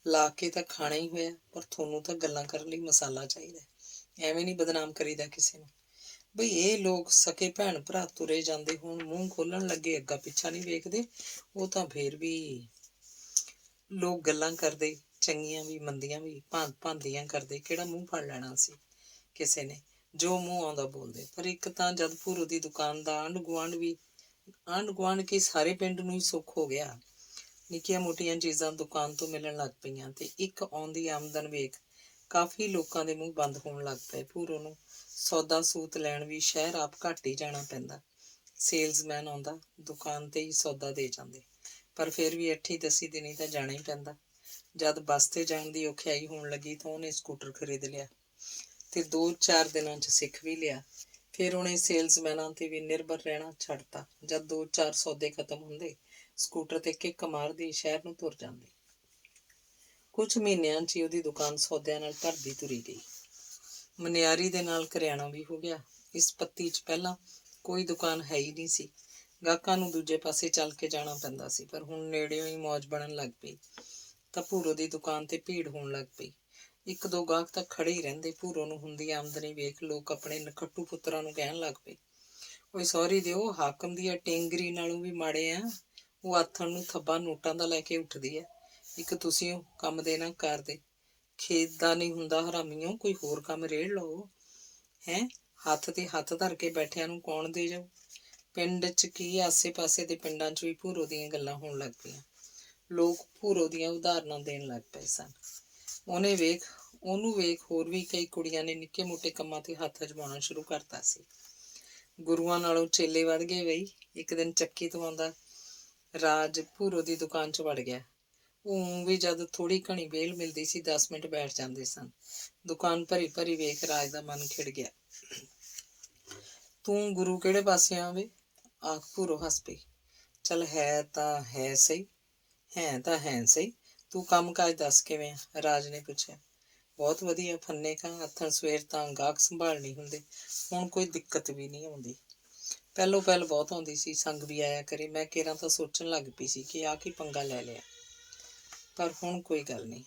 ਲਾ ਕੇ ਤਾਂ ਖਾਣਾ ਹੀ ਹੋਇਆ, ਪਰ ਤੁਹਾਨੂੰ ਤਾਂ ਗੱਲਾਂ ਕਰਨ ਲਈ ਮਸਾਲਾ ਚਾਹੀਦਾ। ਐਵੇਂ ਨਹੀਂ ਬਦਨਾਮ ਕਰੀਦਾ ਕਿਸੇ ਨੂੰ। ਬਈ ਇਹ ਲੋਕ ਸਕੇ ਭੈਣ ਭਰਾ ਤੁਰੇ ਜਾਂਦੇ ਹੁਣ, ਮੂੰਹ ਖੋਲਣ ਲੱਗੇ ਅੱਗਾ ਪਿੱਛਾ ਨਹੀਂ ਵੇਖਦੇ। ਉਹ ਤਾਂ ਫੇਰ ਵੀ ਲੋਕ ਗੱਲਾਂ ਕਰਦੇ, ਚੰਗੀਆਂ ਵੀ ਮੰਦੀਆਂ ਵੀ, ਭਾਂਦੀਆਂ ਕਰਦੇ। ਕਿਹੜਾ ਮੂੰਹ ਫੜ ਲੈਣਾ ਸੀ ਕਿਸੇ ਨੇ, ਜੋ ਮੂੰਹ ਆਉਂਦਾ ਬੋਲਦੇ। ਪਰ ਇੱਕ ਤਾਂ ਜਦ ਭੂਰੋ ਦੀ ਦੁਕਾਨ ਦਾ ਆਂਢ ਗੁਆਂਢ ਕੀ ਸਾਰੇ ਪਿੰਡ ਨੂੰ ਹੀ ਸੁੱਖ ਹੋ ਗਿਆ। ਨਿੱਕੀਆਂ ਮੋਟੀਆਂ ਚੀਜ਼ਾਂ ਦੁਕਾਨ ਤੋਂ ਮਿਲਣ ਲੱਗ ਪਈਆਂ ਤੇ ਇੱਕ ਆਉਂਦੀ ਆਮਦਨ ਵੇਖ ਕਾਫੀ ਲੋਕਾਂ ਦੇ ਮੂੰਹ ਬੰਦ ਹੋਣ ਲੱਗ ਪਏ। ਭੂਰੋ ਨੂੰ ਸੌਦਾ ਸੂਤ ਲੈਣ ਵੀ ਸ਼ਹਿਰ ਆਪ ਘੱਟ ਹੀ ਜਾਣਾ ਪੈਂਦਾ। ਸੇਲਜ਼ਮੈਨ ਆਉਂਦਾ, ਦੁਕਾਨ ਤੇ ਹੀ ਸੌਦਾ ਦੇ ਜਾਂਦੇ, ਪਰ ਫਿਰ ਵੀ 8-10 ਦਿਨ ਤਾਂ ਜਾਣਾ ਹੀ ਪੈਂਦਾ। ਜਦ ਬੱਸ ਤੇ ਜਾਣ ਦੀ ਔਖਿਆਈ ਹੋਣ ਲੱਗੀ ਤਾਂ ਉਹਨੇ ਸਕੂਟਰ ਖਰੀਦ ਲਿਆ ਤੇ 2-4 ਦਿਨਾਂ 'ਚ ਸਿੱਖ ਵੀ ਲਿਆ। ਫਿਰ ਉਹਨੇ ਸੇਲਜ਼ਮੈਨਾਂ ਤੇ ਵੀ ਨਿਰਭਰ ਰਹਿਣਾ ਛੱਡਤਾ। ਜਦ 2-4 ਸੌਦੇ ਖਤਮ ਹੁੰਦੇ, ਸਕੂਟਰ ਤੇ ਕਿੱਕ ਮਾਰਦੀ ਸ਼ਹਿਰ ਨੂੰ ਤੁਰ ਜਾਂਦੀ। ਕੁਝ ਮਹੀਨਿਆਂ 'ਚ ਹੀ ਉਹਦੀ ਦੁਕਾਨ ਸੌਦਿਆਂ ਨਾਲ ਭਰਦੀ ਤੁਰੀ ਗਈ। ਮਨਿਆਰੀ ਦੇ ਨਾਲ ਕਰਿਆਣਾ ਵੀ ਹੋ ਗਿਆ। ਇਸ ਪੱਤੀ 'ਚ ਪਹਿਲਾਂ ਕੋਈ ਦੁਕਾਨ ਹੈ ਹੀ ਨਹੀਂ ਸੀ। ਗਾਹਕਾਂ ਨੂੰ ਦੂਜੇ ਪਾਸੇ ਚੱਲ ਕੇ ਜਾਣਾ ਪੈਂਦਾ ਸੀ, ਪਰ ਹੁਣ ਨੇੜਿਓਂ ਹੀ ਮੌਜ ਬਣਨ ਲੱਗ ਪਈ ਤਾਂ ਭੂਰੋ ਦੀ ਦੁਕਾਨ ਤੇ ਭੀੜ ਹੋਣ ਲੱਗ ਪਈ। 1-2 ਗਾਹਕ ਤਾਂ ਖੜੇ ਹੀ ਰਹਿੰਦੇ। ਭੂਰੋ ਨੂੰ ਹੁੰਦੀ ਆਮਦਨੀ ਵੇਖ ਲੋਕ ਆਪਣੇ ਨਖੱਟੂ ਪੁੱਤਰਾਂ ਨੂੰ ਕਹਿਣ ਲੱਗ ਪਏ, ਓਏ ਸਹੁਰੀ ਦਿਓ, ਹਾਕਮ ਦੀ ਟੇਂਗਰੀ ਨਾਲੋਂ ਵੀ ਮਾੜੇ ਆ। ਉਹ ਆਥਣ ਨੂੰ ਥੱਬਾ ਨੋਟਾਂ ਦਾ ਲੈ ਕੇ ਉੱਠਦੀ ਹੈ। ਇੱਕ ਤੁਸੀਂ ਉਹ ਕੰਮ ਦੇ ਨਾ ਕਰਦੇ। ਖੇਤ ਦਾ ਨਹੀਂ ਹੁੰਦਾ ਹਰਾਮੀਓ, ਕੋਈ ਹੋਰ ਕੰਮ ਰੇੜ ਲਓ ਹੈਂ। ਹੱਥ ਤੇ ਹੱਥ ਧਰ ਕੇ ਬੈਠਿਆਂ ਨੂੰ ਕੌਣ ਦੇ ਜਾਊ। ਪਿੰਡ 'ਚ ਕੀ ਆਸੇ ਪਾਸੇ ਦੇ ਪਿੰਡਾਂ 'ਚ ਵੀ ਭੂਰੋ ਦੀਆਂ ਗੱਲਾਂ ਹੋਣ ਲੱਗ ਪਈਆਂ। ਲੋਕ ਭੂਰੋ ਦੀਆਂ ਉਦਾਹਰਨਾਂ ਦੇਣ ਲੱਗ ਪਏ ਸਨ। ਉਹਨੂੰ ਵੇਖ ਹੋਰ ਵੀ ਕਈ ਕੁੜੀਆਂ ਨੇ ਨਿੱਕੇ ਮੋਟੇ ਕੰਮਾਂ ਤੇ ਹੱਥ ਅਜਮਾਉਣਾ ਸ਼ੁਰੂ ਕਰਤਾ ਸੀ। ਗੁਰੂਆਂ ਨਾਲੋਂ ਚੇਲੇ ਵੱਧ ਗਏ ਬਈ। ਇੱਕ ਦਿਨ ਚੱਕੀ ਤੋਂ ਆਉਂਦਾ ਰਾਜ ਭੂਰੋ ਦੀ ਦੁਕਾਨ 'ਚ ਵੜ ਗਿਆ। ਉਹ ਵੀ ਜਦ ਥੋੜ੍ਹੀ ਘਣੀ ਵਿਹਲ ਮਿਲਦੀ ਸੀ 10 ਮਿੰਟ ਬੈਠ ਜਾਂਦੇ ਸਨ। ਦੁਕਾਨ ਭਰੀ ਭਰੀ ਵੇਖ ਰਾਜ ਦਾ ਮਨ ਖਿੜ ਗਿਆ। ਤੂੰ ਗੁਰੂ ਕਿਹੜੇ ਪਾਸਿਓਂ ਆਵੇ? ਆਖ ਭੂਰੋ ਹੱਸ ਪਈ। ਚੱਲ ਹੈ ਸਹੀ, ਹੈ ਸਹੀ। ਤੂੰ ਕੰਮ ਕਾਜ ਦੱਸ ਕਿਵੇਂ ਆ? ਰਾਜ ਨੇ ਪੁੱਛਿਆ। ਬਹੁਤ ਵਧੀਆ, ਫੰਨੇ ਕਾ ਹੱਥਣ ਸਵੇਰ ਤਾਂ ਗਾਹਕ ਸੰਭਾਲਣੀ ਹੁੰਦੇ, ਹੁਣ ਕੋਈ ਦਿੱਕਤ ਵੀ ਨਹੀਂ ਆਉਂਦੀ। ਪਹਿਲੋਂ ਪਹਿਲ ਬਹੁਤ ਆਉਂਦੀ ਸੀ, ਸੰਗ ਵੀ ਆਇਆ ਕਰੇ। ਮੈਂ ਕੇਰਾਂ ਤਾਂ ਸੋਚਣ ਲੱਗ ਪਈ ਸੀ ਕਿ ਆਹ ਕੀ ਪੰਗਾ ਲੈ ਲਿਆ, ਪਰ ਹੁਣ ਕੋਈ ਗੱਲ ਨਹੀਂ।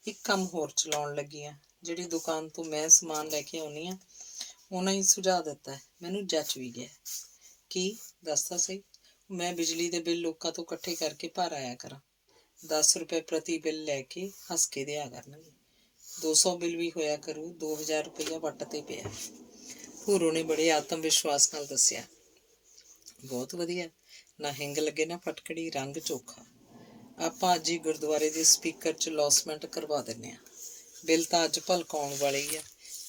ਇੱਕ ਕੰਮ ਹੋਰ ਚਲਾਉਣ ਲੱਗੀ ਆ। ਜਿਹੜੀ ਦੁਕਾਨ ਤੋਂ ਮੈਂ ਸਮਾਨ ਲੈ ਕੇ ਆਉਣੀ ਆ, ਉਹਨਾਂ ਹੀ ਸੁਝਾਅ ਦਿੱਤਾ, ਮੈਨੂੰ ਜੱਚ ਵੀ ਗਿਆ। ਕੀ? ਦੱਸਦਾ ਸਹੀ। ਮੈਂ ਬਿਜਲੀ ਦੇ ਬਿੱਲ ਲੋਕਾਂ ਤੋਂ ਇਕੱਠੇ ਕਰਕੇ ਭਰ ਆਇਆ ਕਰਾਂ। 10 ਰੁਪਏ ਪ੍ਰਤੀ ਬਿੱਲ ਲੈ ਕੇ ਹੱਸ ਕੇ ਦਿਆ ਕਰਨਗੇ। 200 ਬਿੱਲ ਵੀ ਹੋਇਆ ਕਰੂ। 2000 ਰੁਪਇਆ ਵੱਟ ਤੇ ਪਿਆ। ਭੂਰੋ ਨੇ ਬੜੇ ਆਤਮ ਵਿਸ਼ਵਾਸ ਨਾਲ ਦੱਸਿਆ। ਬਹੁਤ ਵਧੀਆ, ਨਾ ਹਿੰਗ ਲੱਗੇ ਨਾ ਫਟਕੜੀ, ਰੰਗ ਚੋਖਾ। ਆਪਾਂ ਅੱਜ ਹੀ ਗੁਰਦੁਆਰੇ ਦੇ ਸਪੀਕਰ 'ਚ ਲੌਸਮੈਂਟ ਕਰਵਾ ਦਿੰਦੇ ਹਾਂ। ਬਿੱਲ ਤਾਂ ਅੱਜ ਭਲਕ ਆਉਣ ਵਾਲੇ ਹੀ ਆ।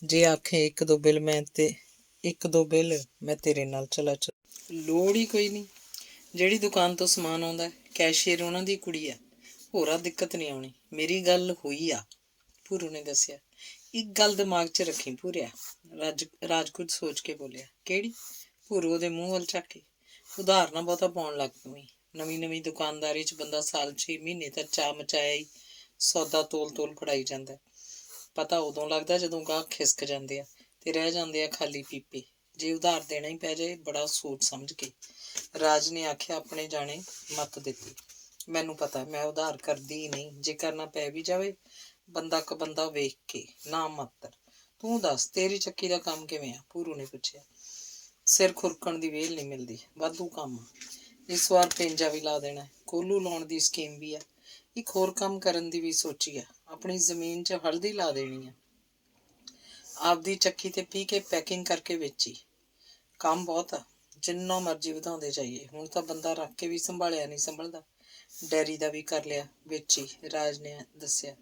ਜੇ ਆਖੇ ਇੱਕ ਦੋ ਬਿੱਲ ਮੈਂ ਤੇਰੇ ਨਾਲ ਚਲਾ ਲੋੜ ਹੀ ਕੋਈ ਨਹੀਂ। ਜਿਹੜੀ ਦੁਕਾਨ ਤੋਂ ਸਮਾਨ ਆਉਂਦਾ, ਕੈਸ਼ੀਅਰ ਉਹਨਾਂ ਦੀ ਕੁੜੀ ਆ। ਹੋਰਾਂ ਦਿੱਕਤ ਨਹੀਂ ਆਉਣੀ। ਮੇਰੀ ਗੱਲ ਹੋਈ ਆ, ਭੂਰੂ ਨੇ ਦੱਸਿਆ। ਇੱਕ ਗੱਲ ਦਿਮਾਗ 'ਚ ਰੱਖੀ ਭੂਰਿਆ। ਰਾਜ ਕੁਝ ਸੋਚ ਕੇ ਬੋਲਿਆ। ਕਿਹੜੀ? ਭੂਰੂ ਉਹਦੇ ਮੂੰਹ ਵੱਲ ਝਾਕੀ। ਉਦਾਹਰਨਾਂ ਬਹੁਤਾ ਪਾਉਣ ਲੱਗ ਪਈ। ਨਵੀਂ ਦੁਕਾਨਦਾਰੀ 'ਚ ਬੰਦਾ ਸਾਲ 6 ਮਹੀਨੇ ਤਾਂ ਚਾਅ ਮਚਾਇਆ ਹੀ ਸੌਦਾ ਤੋਲ ਫੜਾਈ ਜਾਂਦਾ। ਪਤਾ ਉਦੋਂ ਲੱਗਦਾ ਜਦੋਂ ਗਾਹਕ ਖਿਸਕ ਜਾਂਦੇ ਆ ਤੇ ਰਹਿ ਜਾਂਦੇ ਆ ਖਾਲੀ ਪੀਪੇ। ਜੇ ਉਧਾਰ ਦੇਣਾ ਹੀ ਪੈ ਜਾਏ, ਬੜਾ ਸੋਚ ਸਮਝ ਕੇ। ਰਾਜ ਨੇ ਆਖਿਆ। ਆਪਣੇ ਜਾਣੇ ਮੱਤ ਦਿੱਤੀ। ਮੈਨੂੰ ਪਤਾ, ਮੈਂ ਉਧਾਰ ਕਰਦੀ ਹੀ ਨਹੀਂ। ਜੇ ਕਰਨਾ ਪੈ ਵੀ ਜਾਵੇ, ਬੰਦਾ ਵੇਖ ਕੇ, ਨਾ ਮਾਤਰ। ਤੂੰ ਦੱਸ, ਤੇਰੀ ਚੱਕੀ ਦਾ ਕੰਮ ਕਿਵੇਂ ਆ? ਭੂਰੂ ਨੇ ਪੁੱਛਿਆ। ਸਿਰ ਖੁਰਕਣ ਦੀ ਵਿਹਲ ਨਹੀਂ ਮਿਲਦੀ, ਵਾਧੂ ਕੰਮ ਆ। ਇਸ ਵਾਰ ਪੇਂਜਾ ਵੀ ਲਾ ਦੇਣਾ। ਕੋਹਲੂ ਲਾਉਣ ਦੀ ਸਕੀਮ ਵੀ ਆ। ਇੱਕ ਹੋਰ ਕੰਮ ਕਰਨ ਦੀ ਵੀ ਸੋਚੀ ਆ। ਆਪਣੀ ਜ਼ਮੀਨ 'ਚ ਹਲਦੀ ਲਾ ਦੇਣੀ ਆ। ਆਪਦੀ ਚੱਕੀ ਤੇ ਪੀ ਕੇ ਪੈਕਿੰਗ ਕਰਕੇ ਵੇਚੀ। ਕੰਮ ਬਹੁਤ ਆ, ਜਿੰਨਾ ਮਰਜ਼ੀ ਵਧਾਉਂਦੇ ਜਾਈਏ। ਹੁਣ ਤਾਂ ਬੰਦਾ ਰੱਖ ਕੇ ਵੀ ਸੰਭਾਲਿਆ ਨਹੀਂ ਸੰਭਲਦਾ। ਡੈਰੀ ਦਾ ਵੀ ਕਰ ਲਿਆ, ਵੇਚੀ, ਰਾਜ ਨੇ ਦੱਸਿਆ।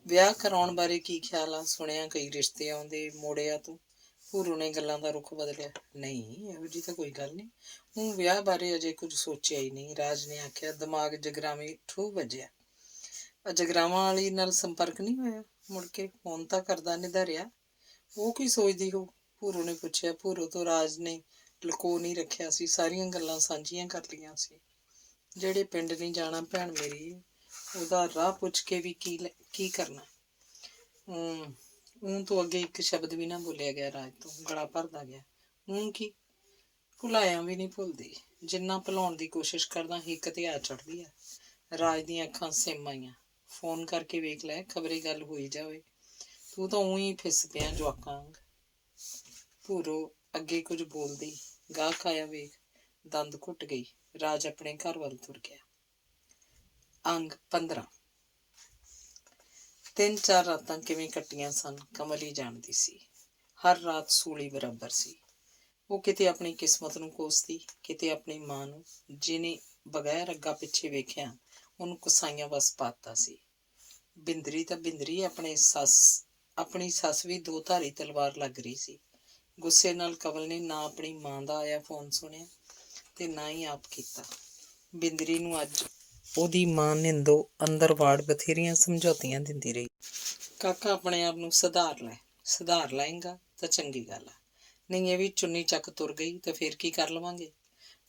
ਵਿਆਹ ਕਰਾਉਣ ਬਾਰੇ ਕੀ ਖਿਆਲ ਆ? ਸੁਣਿਆ ਕਈ ਰਿਸ਼ਤੇ ਆਉਂਦੇ, ਮੋੜਿਆ ਤੂੰ? ਭੂਰੂ ਨੇ ਗੱਲਾਂ ਦਾ ਰੁਖ ਬਦਲਿਆ। ਨਹੀਂ, ਇਹੋ ਜਿਹੀ ਤਾਂ ਕੋਈ ਗੱਲ ਨਹੀਂ। ਹੁਣ ਵਿਆਹ ਬਾਰੇ ਅਜੇ ਕੁਝ ਸੋਚਿਆ ਹੀ ਨਹੀਂ, ਰਾਜ ਨੇ ਆਖਿਆ। ਦਿਮਾਗ ਜਗਰਾਵੀਂ ਠੂ ਵੱਜਿਆ। ਜਗਰਾਵਾਂ ਵਾਲੀ ਨਾਲ ਸੰਪਰਕ ਨਹੀਂ ਹੋਇਆ ਮੁੜ ਕੇ? ਫੋਨ ਤਾਂ ਕਰਦਾ ਨਿਧਾਰਿਆ। ਉਹ ਕੀ ਸੋਚਦੀ ਹੋ? ਭੂਰੂ ਨੇ ਪੁੱਛਿਆ। ਭੂਰੂ ਤੋਂ ਰਾਜ ਨੇ ਲੁਕੋ ਨਹੀਂ ਰੱਖਿਆ ਸੀ, ਸਾਰੀਆਂ ਗੱਲਾਂ ਸਾਂਝੀਆਂ ਕਰ ਲਈਆਂ ਸੀ। ਜਿਹੜੇ ਪਿੰਡ ਨਹੀਂ ਜਾਣਾ ਭੈਣ ਮੇਰੀ, ਉਹਦਾ ਰਾਹ ਪੁੱਛ ਕੇ ਵੀ ਕੀ ਕਰਨਾ। ਤੋਂ ਅੱਗੇ ਇੱਕ ਸ਼ਬਦ ਵੀ ਨਾ ਬੋਲਿਆ ਗਿਆ। ਰਾਜ ਤੋਂ ਗਲਾ ਭਰਦਾ ਗਿਆ। ਕੀ? ਭੁਲਾਇਆ ਵੀ ਨਹੀਂ ਭੁੱਲਦੀ। ਜਿੰਨਾ ਭੁਲਾਉਣ ਦੀ ਕੋਸ਼ਿਸ਼ ਕਰਦਾ, ਹਿੱਕ ਤੇ ਆ ਚੜ੍ਹਦੀ ਆ। ਰਾਜ ਦੀਆਂ ਅੱਖਾਂ ਸਿਮ ਆਈਆਂ। ਫੋਨ ਕਰਕੇ ਵੇਖ ਲੈ, ਖਬਰੇ ਗੱਲ ਹੋਈ ਜਾਵੇ। ਤੂੰ ਤਾਂ ਊਂ ਫਿੱਸ ਪਿਆ ਜਵਾਕਾਂ ਵਾਂਗ। ਭੂਰੋ ਅੱਗੇ ਕੁਝ ਬੋਲਦੀ। ਗਾਹਕ ਆਇਆ ਵੇਖ, ਦੰਦ ਘੁੱਟ ਗਈ। ਰਾਜ ਆਪਣੇ ਘਰ ਵੱਲ ਤੁਰ ਗਿਆ। ਅੰਗ 15। 3-4 ਰਾਤਾਂ ਕਿਵੇਂ ਕੱਟੀਆਂ ਸਨ, ਕਮਲ ਹੀ ਜਾਣਦੀ ਸੀ। ਹਰ ਰਾਤ ਸੂਲੀ ਬਰਾਬਰ ਸੀ। ਉਹ ਕਿਤੇ ਆਪਣੀ ਕਿਸਮਤ ਨੂੰ ਕੋਸਦੀ, ਕਿਤੇ ਆਪਣੀ ਮਾਂ ਨੂੰ, ਜਿਹਨੇ ਬਗੈਰ ਅੱਗਾ ਪਿੱਛੇ ਵੇਖਿਆ ਉਹਨੂੰ ਕਸਾਈਆਂ ਵੱਸ ਪਾਤਾ ਸੀ। ਬਿੰਦਰੀ ਤਾਂ ਬਿੰਦਰੀ, ਆਪਣੀ ਸੱਸ ਵੀ ਦੋ ਧਾਰੀ ਤਲਵਾਰ ਲੱਗ ਰਹੀ ਸੀ। ਗੁੱਸੇ ਨਾਲ ਕਮਲ ਨੇ ਨਾ ਆਪਣੀ ਮਾਂ ਦਾ ਆਇਆ ਫੋਨ ਸੁਣਿਆ ਤੇ ਨਾ ਹੀ ਆਪ ਕੀਤਾ। ਬਿੰਦਰੀ ਨੂੰ ਅੱਜ ਉਹਦੀ ਮਾਂ ਨਿੰਦੋ ਅੰਦਰ ਵਾੜ ਬਥੇਰੀਆਂ ਸਮਝੌਤੀਆਂ ਦਿੰਦੀ ਰਹੀ। ਕਾਕਾ, ਆਪਣੇ ਆਪ ਨੂੰ ਸੁਧਾਰ ਲਾਏਗਾ ਤਾਂ ਚੰਗੀ ਗੱਲ ਆ, ਨਹੀਂ ਇਹ ਵੀ ਚੁੰਨੀ ਚੱਕ ਤੁਰ ਗਈ ਤਾਂ ਫੇਰ ਕੀ ਕਰ ਲਵਾਂਗੇ?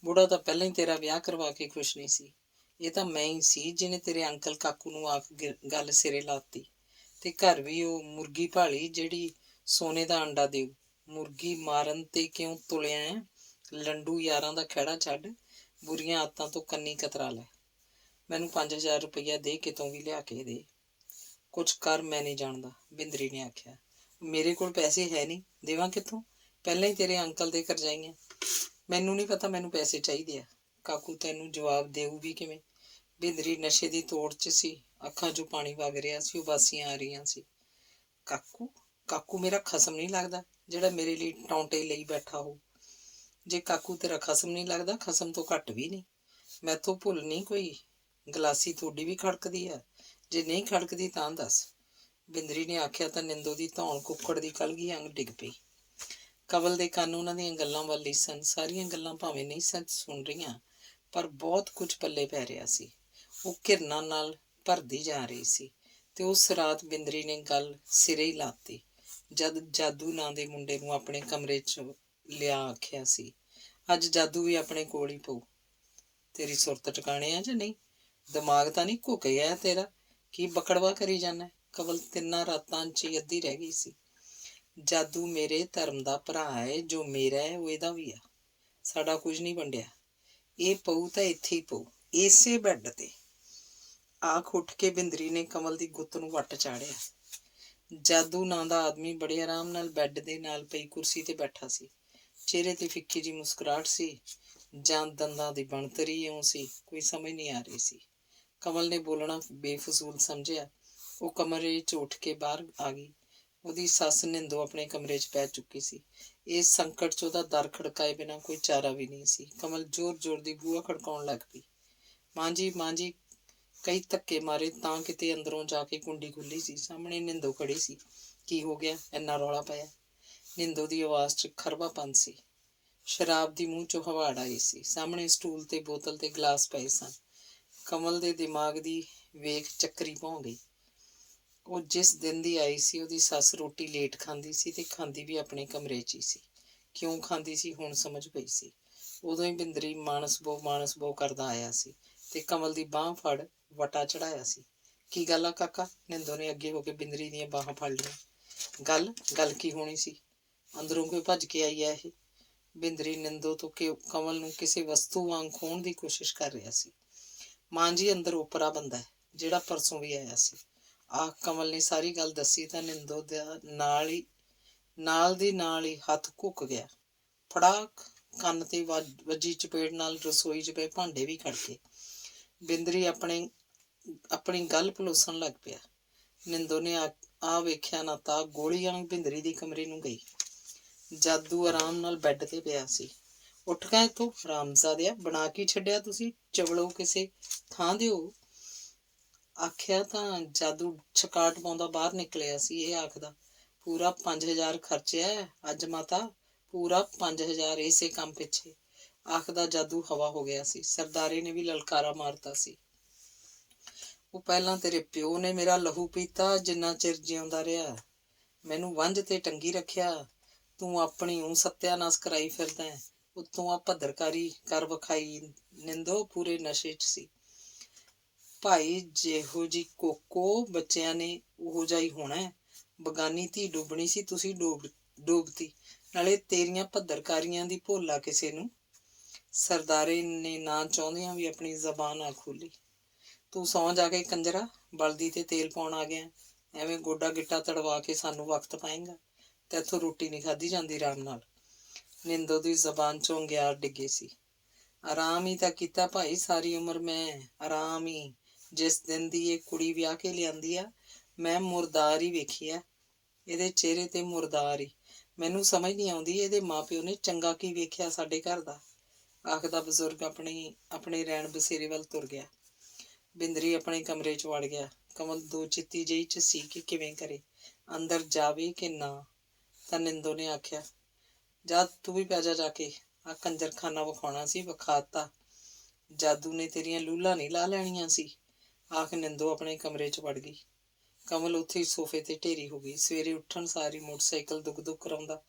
ਬੁੜਾ ਤਾਂ ਪਹਿਲਾਂ ਹੀ ਤੇਰਾ ਵਿਆਹ ਕਰਵਾ ਕੇ ਖੁਸ਼ ਨਹੀਂ ਸੀ। ਇਹ ਤਾਂ ਮੈਂ ਹੀ ਸੀ ਜਿਹਨੇ ਤੇਰੇ ਅੰਕਲ ਕਾਕੂ ਨੂੰ ਆਖ ਗੱਲ ਸਿਰੇ ਲਾਤੀ। ਤੇ ਘਰ ਵੀ ਉਹ ਮੁਰਗੀ ਭਾਲੀ ਜਿਹੜੀ ਸੋਨੇ ਦਾ ਅੰਡਾ ਦੇਊ। ਮੁਰਗੀ ਮਾਰਨ ਤੇ ਕਿਉਂ ਤੁਲਿਆ ਐ? ਲੰਡੂ ਯਾਰਾਂ ਦਾ ਖਹਿੜਾ ਛੱਡ, ਬੁਰੀਆਂ ਆਦਤਾਂ ਤੋਂ ਕੰਨੀ ਕਤਰਾ ਲੈ। ਮੈਨੂੰ 5000 ਰੁਪਇਆ ਦੇ, ਕਿਤੋਂ ਵੀ ਲਿਆ ਕੇ ਦੇ। ਕੁਛ ਕਰ, ਮੈਂ ਨਹੀਂ ਜਾਣਦਾ, ਬਿੰਦਰੀ ਨੇ ਆਖਿਆ। ਮੇਰੇ ਕੋਲ ਪੈਸੇ ਹੈ ਨਹੀਂ, ਦੇਵਾਂ ਕਿੱਥੋਂ? ਪਹਿਲਾਂ ਹੀ ਤੇਰੇ ਅੰਕਲ ਦੇ ਕਰਜ਼ਾਈਆਂ। ਮੈਨੂੰ ਨਹੀਂ ਪਤਾ, ਮੈਨੂੰ ਪੈਸੇ ਚਾਹੀਦੇ ਆ। ਕਾਕੂ ਤੈਨੂੰ ਜਵਾਬ ਦੇਊ ਵੀ ਕਿਵੇਂ? ਬਿੰਦਰੀ ਨਸ਼ੇ ਦੀ ਤੋੜ 'ਚ ਸੀ, ਅੱਖਾਂ 'ਚੋਂ ਪਾਣੀ ਵਗ ਰਿਹਾ ਸੀ, ਉਬਾਸੀਆਂ ਆ ਰਹੀਆਂ ਸੀ। ਕਾਕੂ ਮੇਰਾ ਖਸਮ ਨਹੀਂ ਲੱਗਦਾ ਜਿਹੜਾ ਮੇਰੇ ਲਈ ਟੌਂਟੇ ਲਈ ਬੈਠਾ ਹੋ? ਜੇ ਕਾਕੂ ਤੇਰਾ ਖਸਮ ਨਹੀਂ ਲੱਗਦਾ, ਖਸਮ ਤੋਂ ਘੱਟ ਵੀ ਨਹੀਂ। ਮੈਥੋਂ ਭੁੱਲ ਨਹੀਂ ਕੋਈ। ਗਲਾਸੀ ਤੁਹਾਡੀ ਵੀ ਖੜਕਦੀ ਆ? ਜੇ ਨਹੀਂ ਖੜਕਦੀ ਤਾਂ ਦੱਸ। ਬਿੰਦਰੀ ਨੇ ਆਖਿਆ ਤਾਂ ਨਿੰਦੋ ਦੀ ਧੌਣ ਕੁੱਕੜ ਦੀ ਕਲਗੀ ਅੰਗ ਡਿੱਗ ਪਈ। ਕਵਲ ਦੇ ਕੰਨ ਉਹਨਾਂ ਦੀਆਂ ਗੱਲਾਂ ਵੱਲ ਹੀ ਸਨ। ਸਾਰੀਆਂ ਗੱਲਾਂ ਭਾਵੇਂ ਨਹੀਂ ਸੱਚ ਸੁਣ ਰਹੀਆਂ, ਪਰ ਬਹੁਤ ਕੁਝ ਪੱਲੇ ਪੈ ਰਿਹਾ ਸੀ। ਉਹ ਘਿਰਨਾਂ ਨਾਲ ਭਰਦੀ ਜਾ ਰਹੀ ਸੀ। ਤੇ ਉਸ ਰਾਤ ਬਿੰਦਰੀ ਨੇ ਗੱਲ ਸਿਰੇ ਹੀ ਲਾਤੀ, ਜਦ ਜਾਦੂ ਨਾਂ ਦੇ ਮੁੰਡੇ ਨੂੰ ਆਪਣੇ ਕਮਰੇ 'ਚ ਲਿਆ ਆਖਿਆ ਸੀ। ਅੱਜ ਜਾਦੂ ਵੀ ਆਪਣੇ ਕੋਲ ਹੀ ਪਊ। ਤੇਰੀ ਸੁਰਤ ਟਿਕਾਣੇ ਆ ਜਾਂ ਨਹੀਂ? ਦਿਮਾਗ ਤਾਂ ਨਹੀਂ ਘੁੱਕ ਗਿਆ ਤੇਰਾ? ਕੀ ਬਕੜਵਾ ਕਰੀ ਜਾਂਦਾ? ਕਮਲ 3 ਰਾਤਾਂ 'ਚ ਹੀ ਅੱਧੀ ਰਹਿ ਗਈ ਸੀ। ਜਾਦੂ ਮੇਰੇ ਧਰਮ ਦਾ ਭਰਾ ਹੈ, ਜੋ ਮੇਰਾ ਹੈ ਉਹ ਇਹਦਾ ਵੀ ਆ। ਸਾਡਾ ਕੁਝ ਨਹੀਂ ਵੰਡਿਆ। ਇਹ ਪਊ ਤਾਂ ਇੱਥੇ ਹੀ ਪਊ, ਇਸੇ ਬੈੱਡ ਤੇ। ਆਖ ਉੱਠ ਕੇ ਬਿੰਦਰੀ ਨੇ ਕਮਲ ਦੀ ਗੁੱਤ ਨੂੰ ਵੱਟ ਚਾੜਿਆ। ਜਾਦੂ ਨਾਂ ਦਾ ਆਦਮੀ ਬੜੇ ਆਰਾਮ ਨਾਲ ਬੈੱਡ ਦੇ ਨਾਲ ਪਈ ਕੁਰਸੀ ਤੇ ਬੈਠਾ ਸੀ। ਚਿਹਰੇ ਤੇ ਫਿੱਕੀ ਜਿਹੀ ਮੁਸਕਰਾਹਟ ਸੀ ਜਾਂ ਦੰਦਾਂ ਦੀ ਬਣਤਰੀ ਇਉਂ ਸੀ, ਕੋਈ ਸਮਝ ਨਹੀਂ ਆ ਰਹੀ ਸੀ। ਕਮਲ ਨੇ ਬੋਲਣਾ ਬੇਫਜ਼ੂਲ ਸਮਝਿਆ। ਉਹ ਕਮਰੇ 'ਚ ਉੱਠ ਕੇ ਬਾਹਰ ਆ ਗਈ। ਉਹਦੀ ਸੱਸ ਨਿੰਦੋ ਆਪਣੇ ਕਮਰੇ 'ਚ ਪੈ ਚੁੱਕੀ ਸੀ। ਇਸ ਸੰਕਟ 'ਚ ਉਹਦਾ ਦਰ ਖੜਕਾਏ ਬਿਨਾਂ ਕੋਈ ਚਾਰਾ ਵੀ ਨਹੀਂ ਸੀ। ਕਮਲ ਜ਼ੋਰ-ਜ਼ੋਰ ਦੀ ਬੂਹਾ ਖੜਕਾਉਣ ਲੱਗ ਪਈ। ਮਾਂ ਜੀ, ਮਾਂ ਜੀ, ਕਈ ਧੱਕੇ ਮਾਰੇ ਤਾਂ ਕਿਤੇ ਅੰਦਰੋਂ ਜਾ ਕੇ ਕੁੰਡੀ ਖੁੱਲੀ ਸੀ। ਸਾਹਮਣੇ ਨਿੰਦੋ ਖੜੀ ਸੀ। ਕੀ ਹੋ ਗਿਆ? ਇੰਨਾ ਰੌਲਾ ਪਾਇਆ? ਨਿੰਦੋ ਦੀ ਆਵਾਜ਼ 'ਚ ਖਰਵਾਪਨ ਸੀ। ਸ਼ਰਾਬ ਦੀ ਮੂੰਹ 'ਚੋਂ ਹਵਾੜ ਆਈ ਸੀ। ਸਾਹਮਣੇ ਸਟੂਲ ਤੇ ਬੋਤਲ ਤੇ ਗਲਾਸ ਪਏ ਸਨ। ਕਮਲ ਦੇ ਦਿਮਾਗ ਦੀ ਵੇਖ ਚੱਕਰੀ ਭੌਂ ਗਈ। ਉਹ ਜਿਸ ਦਿਨ ਦੀ ਆਈ ਸੀ, ਉਹਦੀ ਸੱਸ ਰੋਟੀ ਲੇਟ ਖਾਂਦੀ ਸੀ ਤੇ ਖਾਂਦੀ ਵੀ ਆਪਣੇ ਕਮਰੇ 'ਚ ਹੀ ਸੀ। ਕਿਉਂ ਖਾਂਦੀ ਸੀ ਹੁਣ ਸਮਝ ਪਈ ਸੀ। ਉਦੋਂ ਹੀ ਬਿੰਦਰੀ ਮਾਨਸ ਬੋ ਕਰਦਾ ਆਇਆ ਸੀ ਤੇ ਕਮਲ ਦੀ ਬਾਂਹ ਫੜ ਵਟਾ ਚੜਾਇਆ ਸੀ। ਕੀ ਗੱਲ ਆ ਕਾਕਾ? ਨਿੰਦੋ ਨੇ ਅੱਗੇ ਹੋ ਕੇ ਬਿੰਦਰੀ ਦੀਆਂ ਬਾਹਾਂ ਫੜ ਲਈਆਂ। ਗੱਲ ਕੀ ਹੋਣੀ ਸੀ? ਅੰਦਰੋਂ ਕੋਈ ਭੱਜ ਕੇ ਆਈ ਹੈ ਇਹ? ਬਿੰਦਰੀ ਨਿੰਦੋ ਤੋਂ ਕਮਲ ਨੂੰ ਕਿਸੇ ਵਸਤੂ ਵਾਂਗ ਖੋਹਣ ਦੀ ਕੋਸ਼ਿਸ਼ ਕਰ ਰਿਹਾ ਸੀ। ਮਾਂ ਜੀ, ਅੰਦਰ ਓਪਰਾ ਬੰਦਾ ਹੈ, ਜਿਹੜਾ ਪਰਸੋਂ ਵੀ ਆਇਆ ਸੀ। ਆਖ ਕਮਲ ਨੇ ਸਾਰੀ ਗੱਲ ਦੱਸੀ ਤਾਂ ਨਿੰਦੋ ਦਾ ਨਾਲ ਦੀ ਨਾਲ ਹੀ ਹੱਥ ਘੁੱਕ ਗਿਆ। ਫੜਾਕ ਕੰਨ ਤੇ ਵੱਜੀ ਚਪੇੜ ਨਾਲ ਰਸੋਈ 'ਚ ਪਏ ਭਾਂਡੇ ਵੀ ਖੜਕੇ। ਬਿੰਦਰੀ ਆਪਣੀ ਗੱਲ ਪਲੋਸਣ ਲੱਗ ਪਿਆ। ਨਿੰਦੋ ਨੇ ਆ ਵੇਖਿਆ ਨਾ ਤਾਂ ਗੋਲੀ ਵਾਂਗ ਬਿੰਦਰੀ ਦੀ ਕਮਰੇ ਨੂੰ ਗਈ। ਜਾਦੂ ਆਰਾਮ ਨਾਲ ਬੈੱਡ ਤੇ ਪਿਆ ਸੀ। ਉੱਠ ਕੇ ਇੱਥੋਂ, ਹਰਾਮਜ਼ਾਦਿਆ, ਬਣਾ ਕੇ ਛੱਡਿਆ ਤੁਸੀਂ? ਚਵਲੋ ਕਿਸੇ ਥਾਂ ਦਿਓ। ਆਖਿਆ ਤਾਂ ਜਾਦੂ ਛਕਾਟ ਪਾਉਂਦਾ ਬਾਹਰ ਨਿਕਲਿਆ ਸੀ। ਇਹ ਆਖਦਾ ਪੂਰਾ 5000 ਖਰਚਿਆ ਅੱਜ ਮਾਤਾ, ਪੂਰਾ 5000 ਇਸੇ ਕੰਮ ਪਿੱਛੇ। ਆਖਦਾ ਜਾਦੂ ਹਵਾ ਹੋ ਗਿਆ ਸੀ। ਸਰਦਾਰੇ ਨੇ ਵੀ ਲਲਕਾਰਾ ਮਾਰਤਾ ਸੀ। ਉਹ ਪਹਿਲਾਂ ਤੇਰੇ ਪਿਓ ਨੇ ਮੇਰਾ ਲਹੂ ਪੀਤਾ ਜਿੰਨਾ ਚਿਰ ਜਿਉਂਦਾ ਰਿਹਾ। ਮੈਨੂੰ ਵੰਝ ਤੇ ਟੰਗੀ ਰੱਖਿਆ। ਤੂੰ ਆਪਣੀ ਸੱਤਿਆਨਾਸ ਕਰਾਈ ਫਿਰਦਾ ਹੈ। ਉੱਤੋਂ ਆ ਭੱਦਰਕਾਰੀ ਕਰ ਵਿਖਾਈ। ਨਿੰਦੋ ਪੂਰੇ ਨਸ਼ੇ 'ਚ ਸੀ। ਭਾਈ, ਜਿਹੋ ਜੀ ਕੋਕੋ ਬੱਚਿਆਂ ਨੇ ਉਹੋ ਜਿਹਾ ਹੀ ਹੋਣਾ। ਬਗਾਨੀ ਧੀ ਡੁੱਬਣੀ ਸੀ, ਤੁਸੀਂ ਡੋਬਤੀ। ਨਾਲੇ ਤੇਰੀਆਂ ਭੱਦਰਕਾਰੀਆਂ ਦੀ ਭੋਲਾ ਕਿਸੇ ਨੂੰ। ਸਰਦਾਰੇ ਨੇ ਨਾ ਚਾਹੁੰਦਿਆਂ ਵੀ ਆਪਣੀ ਜ਼ਬਾਨ ਨਾ ਖੋਲੀ। ਤੂੰ ਸੌਂ ਜਾ ਕੇ ਕੰਜਰਾ, ਬਲਦੀ ਤੇ ਤੇਲ ਪਾਉਣ ਆ ਗਿਆ। ਐਵੇਂ ਗੋਡਾ ਗਿੱਟਾ ਤੜਵਾ ਕੇ ਸਾਨੂੰ ਵਕਤ ਪਾਏਂਗਾ। ਤੇ ਇੱਥੋਂ ਰੋਟੀ ਨਹੀਂ ਖਾਧੀ ਜਾਂਦੀ ਆਰਾਮ ਨਾਲ। ਨਿੰਦੋ ਦੀ ਜ਼ਬਾਨ 'ਚੋਂ ਅੰਗਿਆਰ ਡਿੱਗੇ ਸੀ। ਆਰਾਮ ਹੀ ਤਾਂ ਕੀਤਾ ਭਾਈ, ਸਾਰੀ ਉਮਰ ਮੈਂ ਆਰਾਮ ਹੀ। ਜਿਸ ਦਿਨ ਦੀ ਇਹ ਕੁੜੀ ਵਿਆਹ ਕੇ ਲਿਆਂਦੀ ਆ, ਮੈਂ ਮੁਰਦਾਰ ਹੀ ਵੇਖੀ ਆ। ਇਹਦੇ ਚਿਹਰੇ ਤੇ ਮੁਰਦਾਰ ਹੀ। ਮੈਨੂੰ ਸਮਝ ਨਹੀਂ ਆਉਂਦੀ ਇਹਦੇ ਮਾਂ-ਪਿਓ ਨੇ ਚੰਗਾ ਕੀ ਵੇਖਿਆ ਸਾਡੇ ਘਰ ਦਾ। ਆਖਦਾ ਬਜ਼ੁਰਗ ਆਪਣੇ ਰਹਿਣ ਬਸੇਰੇ ਵੱਲ ਤੁਰ ਗਿਆ। ਬਿੰਦਰੀ ਆਪਣੇ ਕਮਰੇ 'ਚ ਵੜ ਗਿਆ। ਕਮਲ ਦੋ ਚਿੱਤੀ ਜਿਹੀ 'ਚ ਸੀ ਕਿ ਕਿਵੇਂ ਕਰੇ, ਅੰਦਰ ਜਾਵੇ ਕਿ ਨਾ। ਤਾਂ ਨਿੰਦੋ ਨੇ ਆਖਿਆ, ਜਾ ਤੂੰ ਵੀ ਪੈ ਜਾ ਕੇ। ਆ ਕੰਜਰਖਾਨਾ ਵਿਖਾਉਣਾ ਸੀ, ਵਿਖਾਤਾ। ਜਾਦੂ ਨੇ ਤੇਰੀਆਂ ਲੂਲਾਂ ਨਹੀਂ ਲਾ ਲੈਣੀਆਂ ਸੀ। ਆਖ ਨਿੰਦੋ ਆਪਣੇ ਕਮਰੇ 'ਚ ਵੜ ਗਈ। ਕਮਲ ਉੱਥੇ ਹੀ ਸੋਫੇ ਤੇ ਢੇਰੀ ਹੋ ਗਈ। ਸਵੇਰੇ ਉੱਠਣ ਸਾਰੀ ਮੋਟਰਸਾਈਕਲ ਦੁੱਕ ਕਰਾਉਂਦਾ।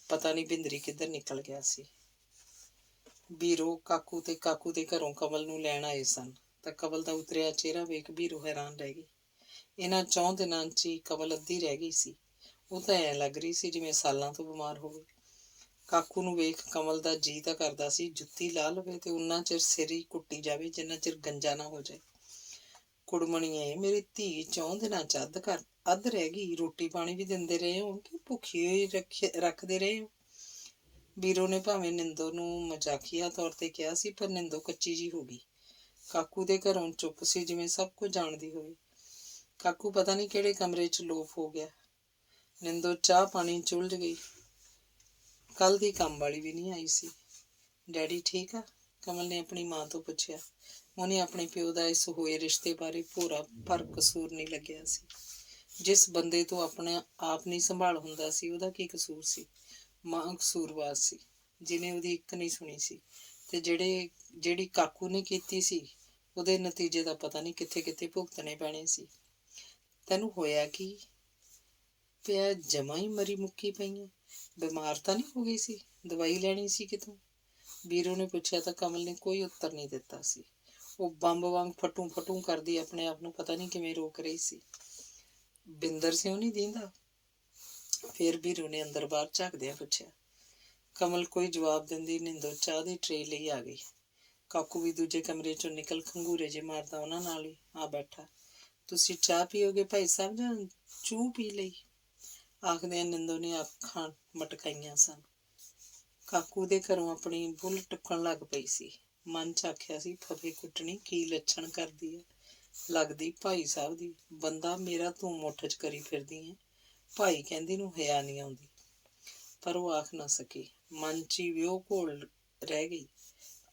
ਪਤਾ ਨਹੀਂ ਬਿੰਦਰੀ ਕਿੱਧਰ ਨਿਕਲ ਗਿਆ ਸੀ। ਬੀਰੋ, ਕਾਕੂ ਦੇ ਘਰੋਂ ਕਮਲ ਨੂੰ ਲੈਣ ਆਏ ਸਨ ਤਾਂ ਕਮਲ ਦਾ ਉਤਰਿਆ ਚਿਹਰਾ ਵੇਖ ਬੀਰੋ ਹੈਰਾਨ ਰਹਿ ਗਈ। ਇਹਨਾਂ 4 ਦਿਨਾਂ 'ਚ ਹੀ ਕਮਲ ਅੱਧੀ ਰਹਿ ਗਈ ਸੀ। ਉਹ ਤਾਂ ਐਂ ਲੱਗ ਰਹੀ ਸੀ ਜਿਵੇਂ ਸਾਲਾਂ ਤੋਂ ਬਿਮਾਰ ਹੋਵੇ। ਕਾਕੂ ਨੂੰ ਵੇਖ ਕਮਲ ਦਾ ਜੀ ਤਾਂ ਕਰਦਾ ਸੀ ਜੁੱਤੀ ਲਾ ਲਵੇ ਤੇ ਉਨਾ ਚਿਰ ਸਿਰ ਹੀ ਕੁੱਟੀ ਜਾਵੇ ਜਿੰਨਾ ਚਿਰ ਗੰਜਾ ਨਾ ਹੋ ਜਾਏ। ਕੁੜਮਣੀਏ, ਮੇਰੀ ਧੀ 4 ਦਿਨਾਂ 'ਚ ਅੱਧ ਰਹਿ ਗਈ। ਰੋਟੀ ਪਾਣੀ ਵੀ ਦਿੰਦੇ ਰਹੇ ਹੋ ਕਿ ਭੁੱਖੀ ਹੋਈ ਰੱਖਦੇ ਰਹੇ ਹੋ? ਬੀਰੋ ਨੇ ਭਾਵੇਂ ਨਿੰਦੋ ਨੂੰ ਮਜ਼ਾਕੀਆ ਤੌਰ ਤੇ ਕਿਹਾ ਸੀ, ਪਰ ਨਿੰਦੋ ਕੱਚੀ ਜੀ ਹੋ ਗਈ। ਕਾਕੂ ਦੇ ਘਰੋਂ ਚੁੱਪ ਸੀ, ਜਿਵੇਂ ਸਭ ਕੁਝ ਜਾਣਦੀ ਹੋਵੇ। ਕਾਕੂ ਪਤਾ ਨਹੀਂ ਕਿਹੜੇ ਕਮਰੇ 'ਚ ਲੋਪ ਹੋ ਗਿਆ। ਨਿੰਦੋ ਚਾਹ ਪਾਣੀ 'ਚ ਉਲਝ ਗਈ। ਕੱਲ ਦੀ ਕੰਮ ਵਾਲੀ ਵੀ ਨਹੀਂ ਆਈ ਸੀ। ਡੈਡੀ ਠੀਕ ਆ? ਕਮਲ ਨੇ ਆਪਣੀ ਮਾਂ ਤੋਂ ਪੁੱਛਿਆ। ਉਹਨੇ ਆਪਣੇ ਪਿਓ ਦਾ ਇਸ ਹੋਏ ਰਿਸ਼ਤੇ ਬਾਰੇ ਭੋਰਾ ਭਰ ਕਸੂਰ ਨਹੀਂ ਲੱਗਿਆ ਸੀ। ਜਿਸ ਬੰਦੇ ਤੋਂ ਆਪਣਾ ਆਪ ਨਹੀਂ ਸੰਭਾਲ ਹੁੰਦਾ ਸੀ, ਉਹਦਾ ਕੀ ਕਸੂਰ ਸੀ? ਮਾਂ ਕਸੂਰਵਾਰ ਸੀ, ਜਿਹਨੇ ਉਹਦੀ ਇੱਕ ਨਹੀਂ ਸੁਣੀ ਸੀ। ਤੇ ਜਿਹੜੀ ਕਾਕੂ ਨੇ ਕੀਤੀ ਸੀ, ਉਹਦੇ ਨਤੀਜੇ ਦਾ ਪਤਾ ਨਹੀਂ ਕਿੱਥੇ ਕਿੱਥੇ ਭੁਗਤਣੇ ਪੈਣੇ ਸੀ। ਤੈਨੂੰ ਹੋਇਆ ਕੀ ਪਿਆ? ਜਮਾਂ ਹੀ ਮਰੀ ਮੁੱਕੀ ਪਈ ਹੈ। ਬਿਮਾਰ ਤਾਂ ਨਹੀਂ ਹੋ ਗਈ ਸੀ? ਦਵਾਈ ਲੈਣੀ ਸੀ ਕਿਤੋਂ? ਵੀਰੂ ਨੇ ਪੁੱਛਿਆ ਤਾਂ ਕਮਲ ਨੇ ਕੋਈ ਉੱਤਰ ਨਹੀਂ ਦਿੱਤਾ ਸੀ। ਉਹ ਬੰਬ ਵਾਂਗ ਫਟੂ ਫਟੂ ਕਰਦੀ ਆਪਣੇ ਆਪ ਨੂੰ ਪਤਾ ਨਹੀਂ ਕਿਵੇਂ ਰੋਕ ਰਹੀ ਸੀ। ਬਿੰਦਰ ਸਿੰਘ ਨਹੀਂ ਦੀਂਦਾ? ਫਿਰ ਵੀਰੂ ਨੇ ਅੰਦਰ ਬਾਹਰ ਝਾਕਦਿਆਂ ਪੁੱਛਿਆ। ਕਮਲ ਕੋਈ ਜਵਾਬ ਦਿੰਦੀ ਨਿੰਦੋ ਚਾਹ ਦੀ ਟਰੇ ਲਈ ਆ ਗਈ। ਕਾਕੂ ਵੀ ਦੂਜੇ ਕਮਰੇ ਚੋਂ ਨਿਕਲ ਖੰਗੂਰੇ ਜੇ ਮਾਰਦਾ ਉਹਨਾਂ ਨਾਲ ਹੀ ਆ ਬੈਠਾ। ਤੁਸੀਂ ਚਾਹ ਪੀਓਗੇ ਭਾਈ ਸਾਹਿਬ ਜਾਂ ਚੂਹ ਪੀ ਲਈ? ਆਖਦਿਆਂ ਨਿੰਦੋ ਨੇ ਅੱਖਾਂ ਮਟਕਾਈਆਂ ਸਨ। ਕਾਕੂ ਦੇ ਘਰੋਂ ਆਪਣੀ ਬੁੱਲ ਟੁੱਕਣ ਲੱਗ ਪਈ ਸੀ। ਮਨ ਚ ਆਖਿਆ ਸੀ ਫਫੇ ਕੁੱਟਣੀ ਕੀ ਲੱਛਣ ਕਰਦੀ ਹੈ, ਲੱਗਦੀ ਭਾਈ ਸਾਹਿਬ ਦੀ। ਬੰਦਾ ਮੇਰਾ ਤੂੰ ਮੁੱਠ ਚ ਕਰੀ ਫਿਰਦੀ ਹੈ, ਭਾਈ ਕਹਿੰਦੀ ਨੂੰ ਹਿਆ ਨਹੀਂ ਆਉਂਦੀ। ਪਰ ਉਹ ਆਖ ਨਾ ਸਕੀ, ਮਨ ਚ ਹੀ ਵਿਉ ਘੋਲ ਰਹਿ ਗਈ।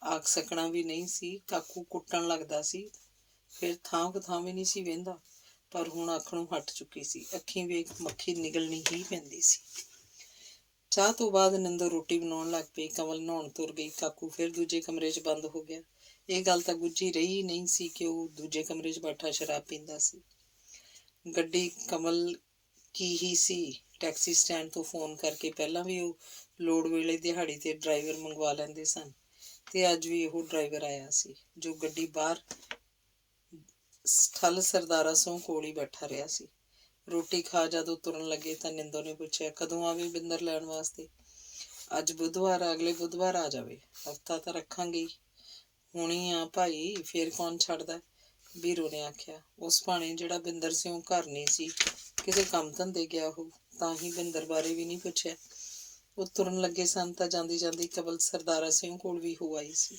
ਆਖ ਸਕਣਾ ਵੀ ਨਹੀਂ ਸੀ। ਕਾਕੂ ਕੁੱਟਣ ਲੱਗਦਾ ਸੀ ਫਿਰ ਥਾਂ ਕੁਥਾਂ ਵੀ ਨਹੀਂ ਸੀ ਵਹਿੰਦਾ, ਪਰ ਹੁਣ ਆਖਣੋਂ ਹਟ ਚੁੱਕੀ ਸੀ। ਅੱਖੀਂ ਵੇਖ ਮੱਖੀ ਨਿਗਲਣੀ ਹੀ ਪੈਂਦੀ ਸੀ। ਚਾਹ ਤੋਂ ਬਾਅਦ ਨਿੰਦੋ ਰੋਟੀ ਬਣਾਉਣ ਲੱਗ ਪਈ। ਕਮਲ ਨਹਾਉਣ ਤੁਰ ਗਈ। ਕਾਕੂ ਫਿਰ ਦੂਜੇ ਕਮਰੇ 'ਚ ਬੰਦ ਹੋ ਗਿਆ। ਇਹ ਗੱਲ ਤਾਂ ਗੁੱਝੀ ਰਹੀ ਨਹੀਂ ਸੀ ਕਿ ਉਹ ਦੂਜੇ ਕਮਰੇ 'ਚ ਬੈਠਾ ਸ਼ਰਾਬ ਪੀਂਦਾ ਸੀ। ਗੱਡੀ ਕਮਲ ਕੀ ਹੀ ਸੀ। ਟੈਕਸੀ ਸਟੈਂਡ ਤੋਂ ਫੋਨ ਕਰਕੇ ਪਹਿਲਾਂ ਵੀ ਉਹ ਲੋੜ ਵੇਲੇ ਦਿਹਾੜੀ ਤੇ ਡਰਾਈਵਰ ਮੰਗਵਾ ਲੈਂਦੇ ਸਨ, ਤੇ ਅੱਜ ਵੀ ਉਹ ਡਰਾਈਵਰ ਆਇਆ ਸੀ ਜੋ ਗੱਡੀ ਬਾਹਰ ਠੱਲ ਸਰਦਾਰਾ ਸੋਂ ਕੋਲ ਹੀ ਬੈਠਾ ਰਿਹਾ ਸੀ। ਰੋਟੀ ਖਾ ਜਦੋਂ ਤੁਰਨ ਲੱਗੇ ਤਾਂ ਨਿੰਦੋ ਨੇ ਪੁੱਛਿਆ, ਕਦੋਂ ਆਵੇ ਬਿੰਦਰ ਲੈਣ ਵਾਸਤੇ? ਅੱਜ ਬੁੱਧਵਾਰ, ਅਗਲੇ ਬੁੱਧਵਾਰ ਆ ਜਾਵੇ। ਹਫਤਾ ਤਾਂ ਰੱਖਾਂਗੇ। ਹੁਣੀ ਆ ਭਾਈ, ਫੇਰ ਕੌਣ ਛੱਡਦਾ? ਵੀਰੂ ਨੇ ਆਖਿਆ। ਉਸ ਭਾਣੇ ਜਿਹੜਾ ਬਿੰਦਰ ਸਿੰਘ ਘਰ ਨਹੀਂ ਸੀ, ਕਿਸੇ ਕੰਮ ਧੰਦੇ ਗਿਆ ਹੋ, ਤਾਂ ਹੀ ਬਿੰਦਰ ਬਾਰੇ ਵੀ ਨਹੀਂ ਪੁੱਛਿਆ। ਉਹ ਤੁਰਨ ਲੱਗੇ ਸਨ ਤਾਂ ਜਾਂਦੀ ਜਾਂਦੀ ਕਮਲ ਸਰਦਾਰਾ ਸਿੰਘ ਕੋਲ ਵੀ ਹੋ ਆਈ ਸੀ।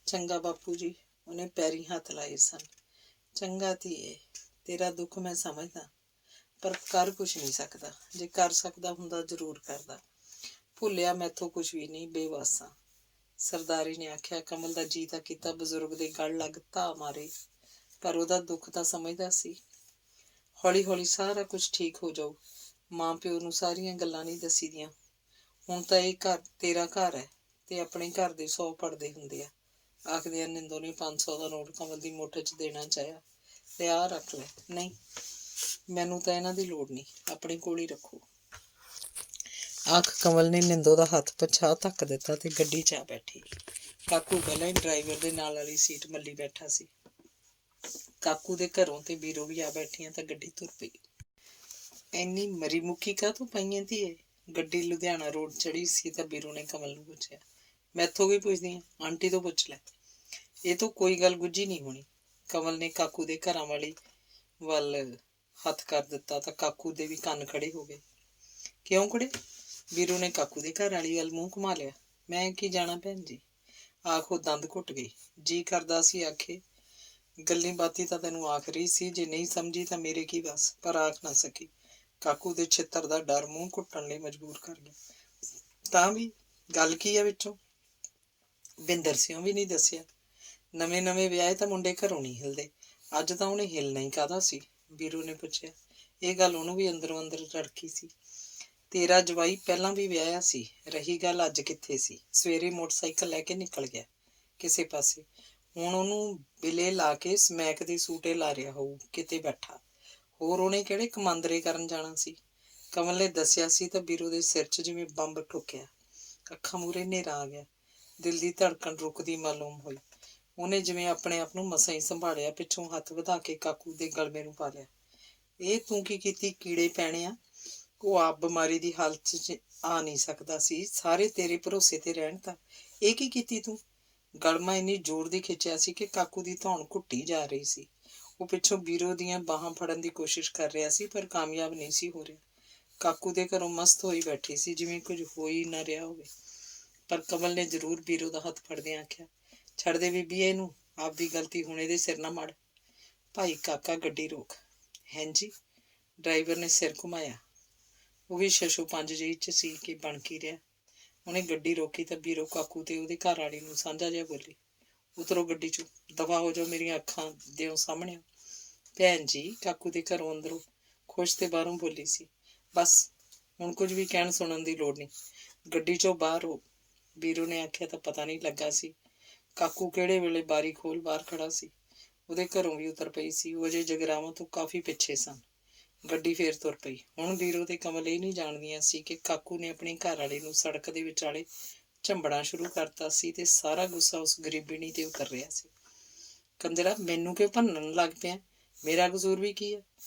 ਚੰਗਾ ਬਾਪੂ ਜੀ, ਉਹਨੇ ਪੈਰੀਂ ਹੱਥ ਲਾਏ ਸਨ। ਚੰਗਾ ਧੀਏ, ਤੇਰਾ ਦੁੱਖ ਮੈਂ ਸਮਝਦਾ, ਪਰ ਕਰ ਕੁਛ ਨਹੀਂ ਸਕਦਾ। ਜੇ ਕਰ ਸਕਦਾ ਹੁੰਦਾ ਜ਼ਰੂਰ ਕਰਦਾ। ਭੁੱਲਿਆ ਮੈਥੋਂ ਕੁਛ ਵੀ ਨਹੀਂ, ਬੇਵਾਸਾਂ। ਸਰਦਾਰੀ ਨੇ ਆਖਿਆ। ਕਮਲ ਦਾ ਜੀ ਤਾਂ ਕੀਤਾ ਬਜ਼ੁਰਗ ਦੇ ਗਲ ਲੱਗ ਧਾ ਮਾਰੇ, ਪਰ ਉਹਦਾ ਦੁੱਖ ਤਾਂ ਸਮਝਦਾ ਸੀ। ਹੌਲੀ ਹੌਲੀ ਸਾਰਾ ਕੁਛ ਠੀਕ ਹੋ ਜਾਊ। ਮਾਂ ਪਿਓ ਨੂੰ ਸਾਰੀਆਂ ਗੱਲਾਂ ਨਹੀਂ ਦੱਸੀ ਦੀਆਂ। ਹੁਣ ਤਾਂ ਇਹ ਘਰ ਤੇਰਾ ਘਰ ਹੈ, ਤੇ ਆਪਣੇ ਘਰ ਦੇ 100 ਪੜਦੇ ਹੁੰਦੇ ਆ। ਆਖਦਿਆਂ ਨਿੰਦੋ ਨੇ 500 ਦਾ ਨੋਟ ਕਮਲ ਦੀ ਮੁੱਠ 'ਚ ਦੇਣਾ ਚਾਹਿਆ। ਤੇ ਆਹ ਰੱਖ ਲੈ। ਨਹੀਂ, ਮੈਨੂੰ ਤਾਂ ਇਹਨਾਂ ਦੀ ਲੋੜ ਨਹੀਂ, ਆਪਣੇ ਕੋਲ ਹੀ ਰੱਖੋ। ਆਖ ਕਮਲ ਨੇ ਨਿੰਦੋ ਦਾ ਹੱਥ ਪਛਾਹ ਧੱਕ ਦਿੱਤਾ ਤੇ ਗੱਡੀ 'ਚ ਆ ਬੈਠੀ। ਕਾਕੂ ਪਹਿਲਾਂ ਹੀ ਡਰਾਈਵਰ ਦੇ ਨਾਲ ਵਾਲੀ ਸੀਟ ਮੱਲੀ ਬੈਠਾ ਸੀ। ਕਾਕੂ ਦੇ ਘਰੋਂ ਤੇ ਵੀਰੋ ਵੀ ਆ ਬੈਠੀਆਂ ਤਾਂ ਗੱਡੀ ਤੁਰ ਪਈ। ਇੰਨੀ ਮਰੀ ਮੁੱਕੀ ਕਾਹਤੋਂ ਪਈਆਂ ਧੀਏ? ਗੱਡੀ ਲੁਧਿਆਣਾ ਰੋਡ ਚੜੀ ਸੀ ਤਾਂ ਵੀਰੂ ਨੇ ਕਮਲ ਨੂੰ ਪੁੱਛਿਆ। ਮੈਥੋਂ ਵੀ ਪੁੱਛਦੀ ਆਂ? ਆਂਟੀ ਤੋਂ ਪੁੱਛ ਲੈ। ਇਹ ਤੋਂ ਕੋਈ ਗੱਲ ਗੁੱਝੀ ਨਹੀਂ ਹੋਣੀ। ਕਮਲ ਨੇ ਕਾਕੂ ਦੇ ਘਰਾਂ ਵਾਲੀ ਵੱਲ ਹੱਥ ਕਰ ਦਿੱਤਾ ਤਾਂ ਕਾਕੂ ਦੇ ਵੀ ਕੰਨ ਖੜੇ ਹੋ ਗਏ। ਕਿਉਂ ਖੜੇ? ਵੀਰੂ ਨੇ ਕਾਕੂ ਦੇ ਘਰ ਵਾਲੀ ਵੱਲ ਮੂੰਹ ਘੁਮਾ ਲਿਆ। ਮੈਂ ਕੀ ਜਾਣਾ ਭੈਣ ਜੀ? ਆਖੋ ਦੰਦ ਘੁੱਟ ਗਈ। ਜੀ ਕਰਦਾ ਸੀ ਆਖੇ। ਗੱਲੀ ਬਾਤੀ ਤਾਂ ਤੈਨੂੰ ਆਖ ਰਹੀ ਸੀ, ਜੇ ਨਹੀਂ ਸਮਝੀ ਤਾਂ ਮੇਰੇ ਕੀ ਬਸ, ਪਰ ਆਖ ਨਾ ਸਕੀ। ਕਾਕੂ ਦੇ ਛਿੱਤਰ ਦਾ ਡਰ ਮੂੰਹ ਘੁੱਟਣ ਲਈ ਮਜਬੂਰ ਕਰ ਗਿਆ। ਤਾਂ ਵੀ ਗੱਲ ਕੀ ਆ ਵਿੱਚੋਂ? ਬਿੰਦਰ ਸਿੰਘ ਵੀ ਨਹੀਂ ਦੱਸਿਆ। ਨਵੇਂ ਨਵੇਂ ਵਿਆਹੇ ਤਾਂ ਮੁੰਡੇ ਘਰੋਂ ਨਹੀਂ ਹਿਲਦੇ। ਅੱਜ ਤਾਂ ਉਹਨੇ ਹਿਲਣਾ ਹੀ ਕਾਹਦਾ ਸੀ? ਵੀਰੂ ਨੇ ਪੁੱਛਿਆ। ਇਹ ਗੱਲ ਉਹਨੂੰ ਵੀ ਅੰਦਰੋਂ ਅੰਦਰ ਰੜਕੀ ਸੀ। ਤੇਰਾ ਜਵਾਈ ਪਹਿਲਾਂ ਵੀ ਵਿਆਹਿਆ ਸੀ। ਰਹੀ ਗੱਲ ਅੱਜ ਕਿੱਥੇ ਸੀ? ਸਵੇਰੇ ਮੋਟਰਸਾਈਕਲ ਲੈ ਕੇ ਨਿਕਲ ਗਿਆ ਕਿਸੇ ਪਾਸੇ। ਹੁਣ ਉਹਨੂੰ ਬਿਲੇ ਲਾ ਕੇ ਸਮੈਕ ਦੇ ਸੂਟੇ ਲਾ ਰਿਹਾ ਹੋਊ ਕਿਤੇ ਬੈਠਾ। ਹੋਰ ਉਹਨੇ ਕਿਹੜੇ ਕਮਾਂਦਰੇ ਕਰਨ ਜਾਣਾ ਸੀ? ਕਮਲ ਨੇ ਦੱਸਿਆ ਸੀ ਤਾਂ ਵੀਰੂ ਦੇ ਸਿਰ 'ਚ ਜਿਵੇਂ ਬੰਬ ਠੁਕਿਆ। ਅੱਖਾਂ ਮੂਹਰੇ ਹਨੇਰਾ ਆ ਗਿਆ। ਦਿਲ ਦੀ ਧੜਕਣ ਰੁਕਦੀ ਮਾਲੂਮ ਹੋਈ। ਉਹਨੇ ਜਿਵੇਂ ਆਪਣੇ ਆਪ ਨੂੰ ਮਸਾਂ ਹੀ ਸੰਭਾਲਿਆ। ਪਿੱਛੋਂ ਹੱਥ ਵਧਾ ਕੇ ਕਾਕੂ ਦੇ ਗਲਮੇ ਨੂੰ ਪਾ ਲਿਆ। ਇਹ ਤੂੰ ਕੀ ਕੀਤੀ? ਕੀੜੇ ਪੈਣੇ ਆ। ਉਹ ਆਪ ਬਿਮਾਰੀ ਦੀ ਹਾਲਤ 'ਚ ਆ ਨਹੀਂ ਸਕਦਾ ਸੀ। ਸਾਰੇ ਤੇਰੇ ਭਰੋਸੇ ਤੇ ਰਹਿਣ ਤਾਂ। ਇਹ ਕੀ ਕੀਤੀ ਤੂੰ? ਗਲਮਾ ਇੰਨੀ ਜ਼ੋਰ ਦੀ ਖਿੱਚਿਆ ਸੀ ਕਿ ਕਾਕੂ ਦੀ ਧੌਣ ਘੁੱਟੀ ਜਾ ਰਹੀ ਸੀ। ਉਹ ਪਿੱਛੋਂ ਵੀਰੋ ਦੀਆਂ ਬਾਹਾਂ ਫੜਨ ਦੀ ਕੋਸ਼ਿਸ਼ ਕਰ ਰਿਹਾ ਸੀ, ਪਰ ਕਾਮਯਾਬ ਨਹੀਂ ਸੀ ਹੋ ਰਿਹਾ। ਕਾਕੂ ਦੇ ਘਰੋਂ ਮਸਤ ਹੋਈ ਬੈਠੀ ਸੀ, ਜਿਵੇਂ ਕੁਝ ਹੋ ਹੀ ਨਾ ਰਿਹਾ ਹੋਵੇ। ਪਰ ਕਮਲ ਨੇ ਜ਼ਰੂਰ ਵੀਰੋ ਦਾ ਹੱਥ ਫੜਦਿਆਂ ਆਖਿਆ, ਛੱਡ ਦੇ ਬੀਬੀ ਇਹਨੂੰ, ਆਪਦੀ ਗਲਤੀ ਹੁਣ ਇਹਦੇ ਸਿਰ ਨਾ ਮੜ। ਭਾਈ ਕਾਕਾ ਗੱਡੀ ਰੋਕ। ਹੈਂਜੀ? ਡਰਾਈਵਰ ਨੇ ਸਿਰ ਘੁਮਾਇਆ। ਉਹ ਵੀ ਛੱਛੋ ਪੰਜ ਜਿਹੀ 'ਚ ਸੀ ਕਿ ਬਣ ਕੀ ਰਿਹਾ। ਉਹਨੇ ਗੱਡੀ ਰੋਕੀ ਤਾਂ ਵੀਰੋ ਕਾਕੂ ਤੇ ਉਹਦੇ ਘਰ ਵਾਲੀ ਨੂੰ ਸਾਂਝਾ ਜਿਹਾ ਬੋਲੀ, ਉਤਰੋ ਗੱਡੀ 'ਚੋਂ, ਦਫਾ ਹੋ ਜਾਓ ਮੇਰੀਆਂ ਅੱਖਾਂ ਦਿਓ ਸਾਹਮਣੇ। ਭੈਣ ਜੀ, ਕਾਕੂ ਦੇ ਘਰੋਂ ਅੰਦਰੋਂ ਖੁਸ਼ ਤੇ ਬਾਹਰੋਂ ਬੋਲੀ ਸੀ। ਬਸ ਹੁਣ ਕੁਝ ਵੀ ਕਹਿਣ ਸੁਣਨ ਦੀ ਲੋੜ ਨਹੀਂ, ਗੱਡੀ 'ਚੋਂ ਬਾਹਰ ਹੋ। ਵੀਰੂ ਨੇ ਆਖਿਆ ਤਾਂ ਪਤਾ ਨਹੀਂ ਲੱਗਾ ਸੀ ਕਾਕੂ ਕਿਹੜੇ ਵੇਲੇ ਬਾਰੀ ਖੋਲ ਬਾਹਰ ਖੜਾ ਸੀ। ਉਹਦੇ ਘਰੋਂ ਵੀ ਉਤਰ ਪਈ ਸੀ। ਉਹ ਅਜੇ ਜਗਰਾਵਾਂ ਤੋਂ ਕਾਫੀ ਪਿੱਛੇ ਸਨ। ਗੱਡੀ ਫੇਰ ਤੁਰ ਪਈ। ਹੁਣ ਵੀਰੂ ਤੇ ਕਮਲ ਇਹ ਨਹੀਂ ਜਾਣਦੀਆਂ ਸੀ ਕਿ ਕਾਕੂ ਨੇ ਆਪਣੀ ਘਰ ਵਾਲੀ ਨੂੰ ਸੜਕ ਦੇ ਵਿਚਾਲੇ ਝੰਬਣਾ ਸ਼ੁਰੂ ਕਰਤਾ ਸੀ ਤੇ ਸਾਰਾ ਗੁੱਸਾ ਉਸ ਗਰੀਬਣੀ ਤੇ ਉਤਰ ਰਿਹਾ ਸੀ। ਕੰਜਰਾ, ਮੈਨੂੰ ਕਿਉਂ ਭੰਨਣ ਲੱਗ ਪਿਆ? ਮੇਰਾ ਕਸੂਰ ਵੀ ਕੀ ਆ?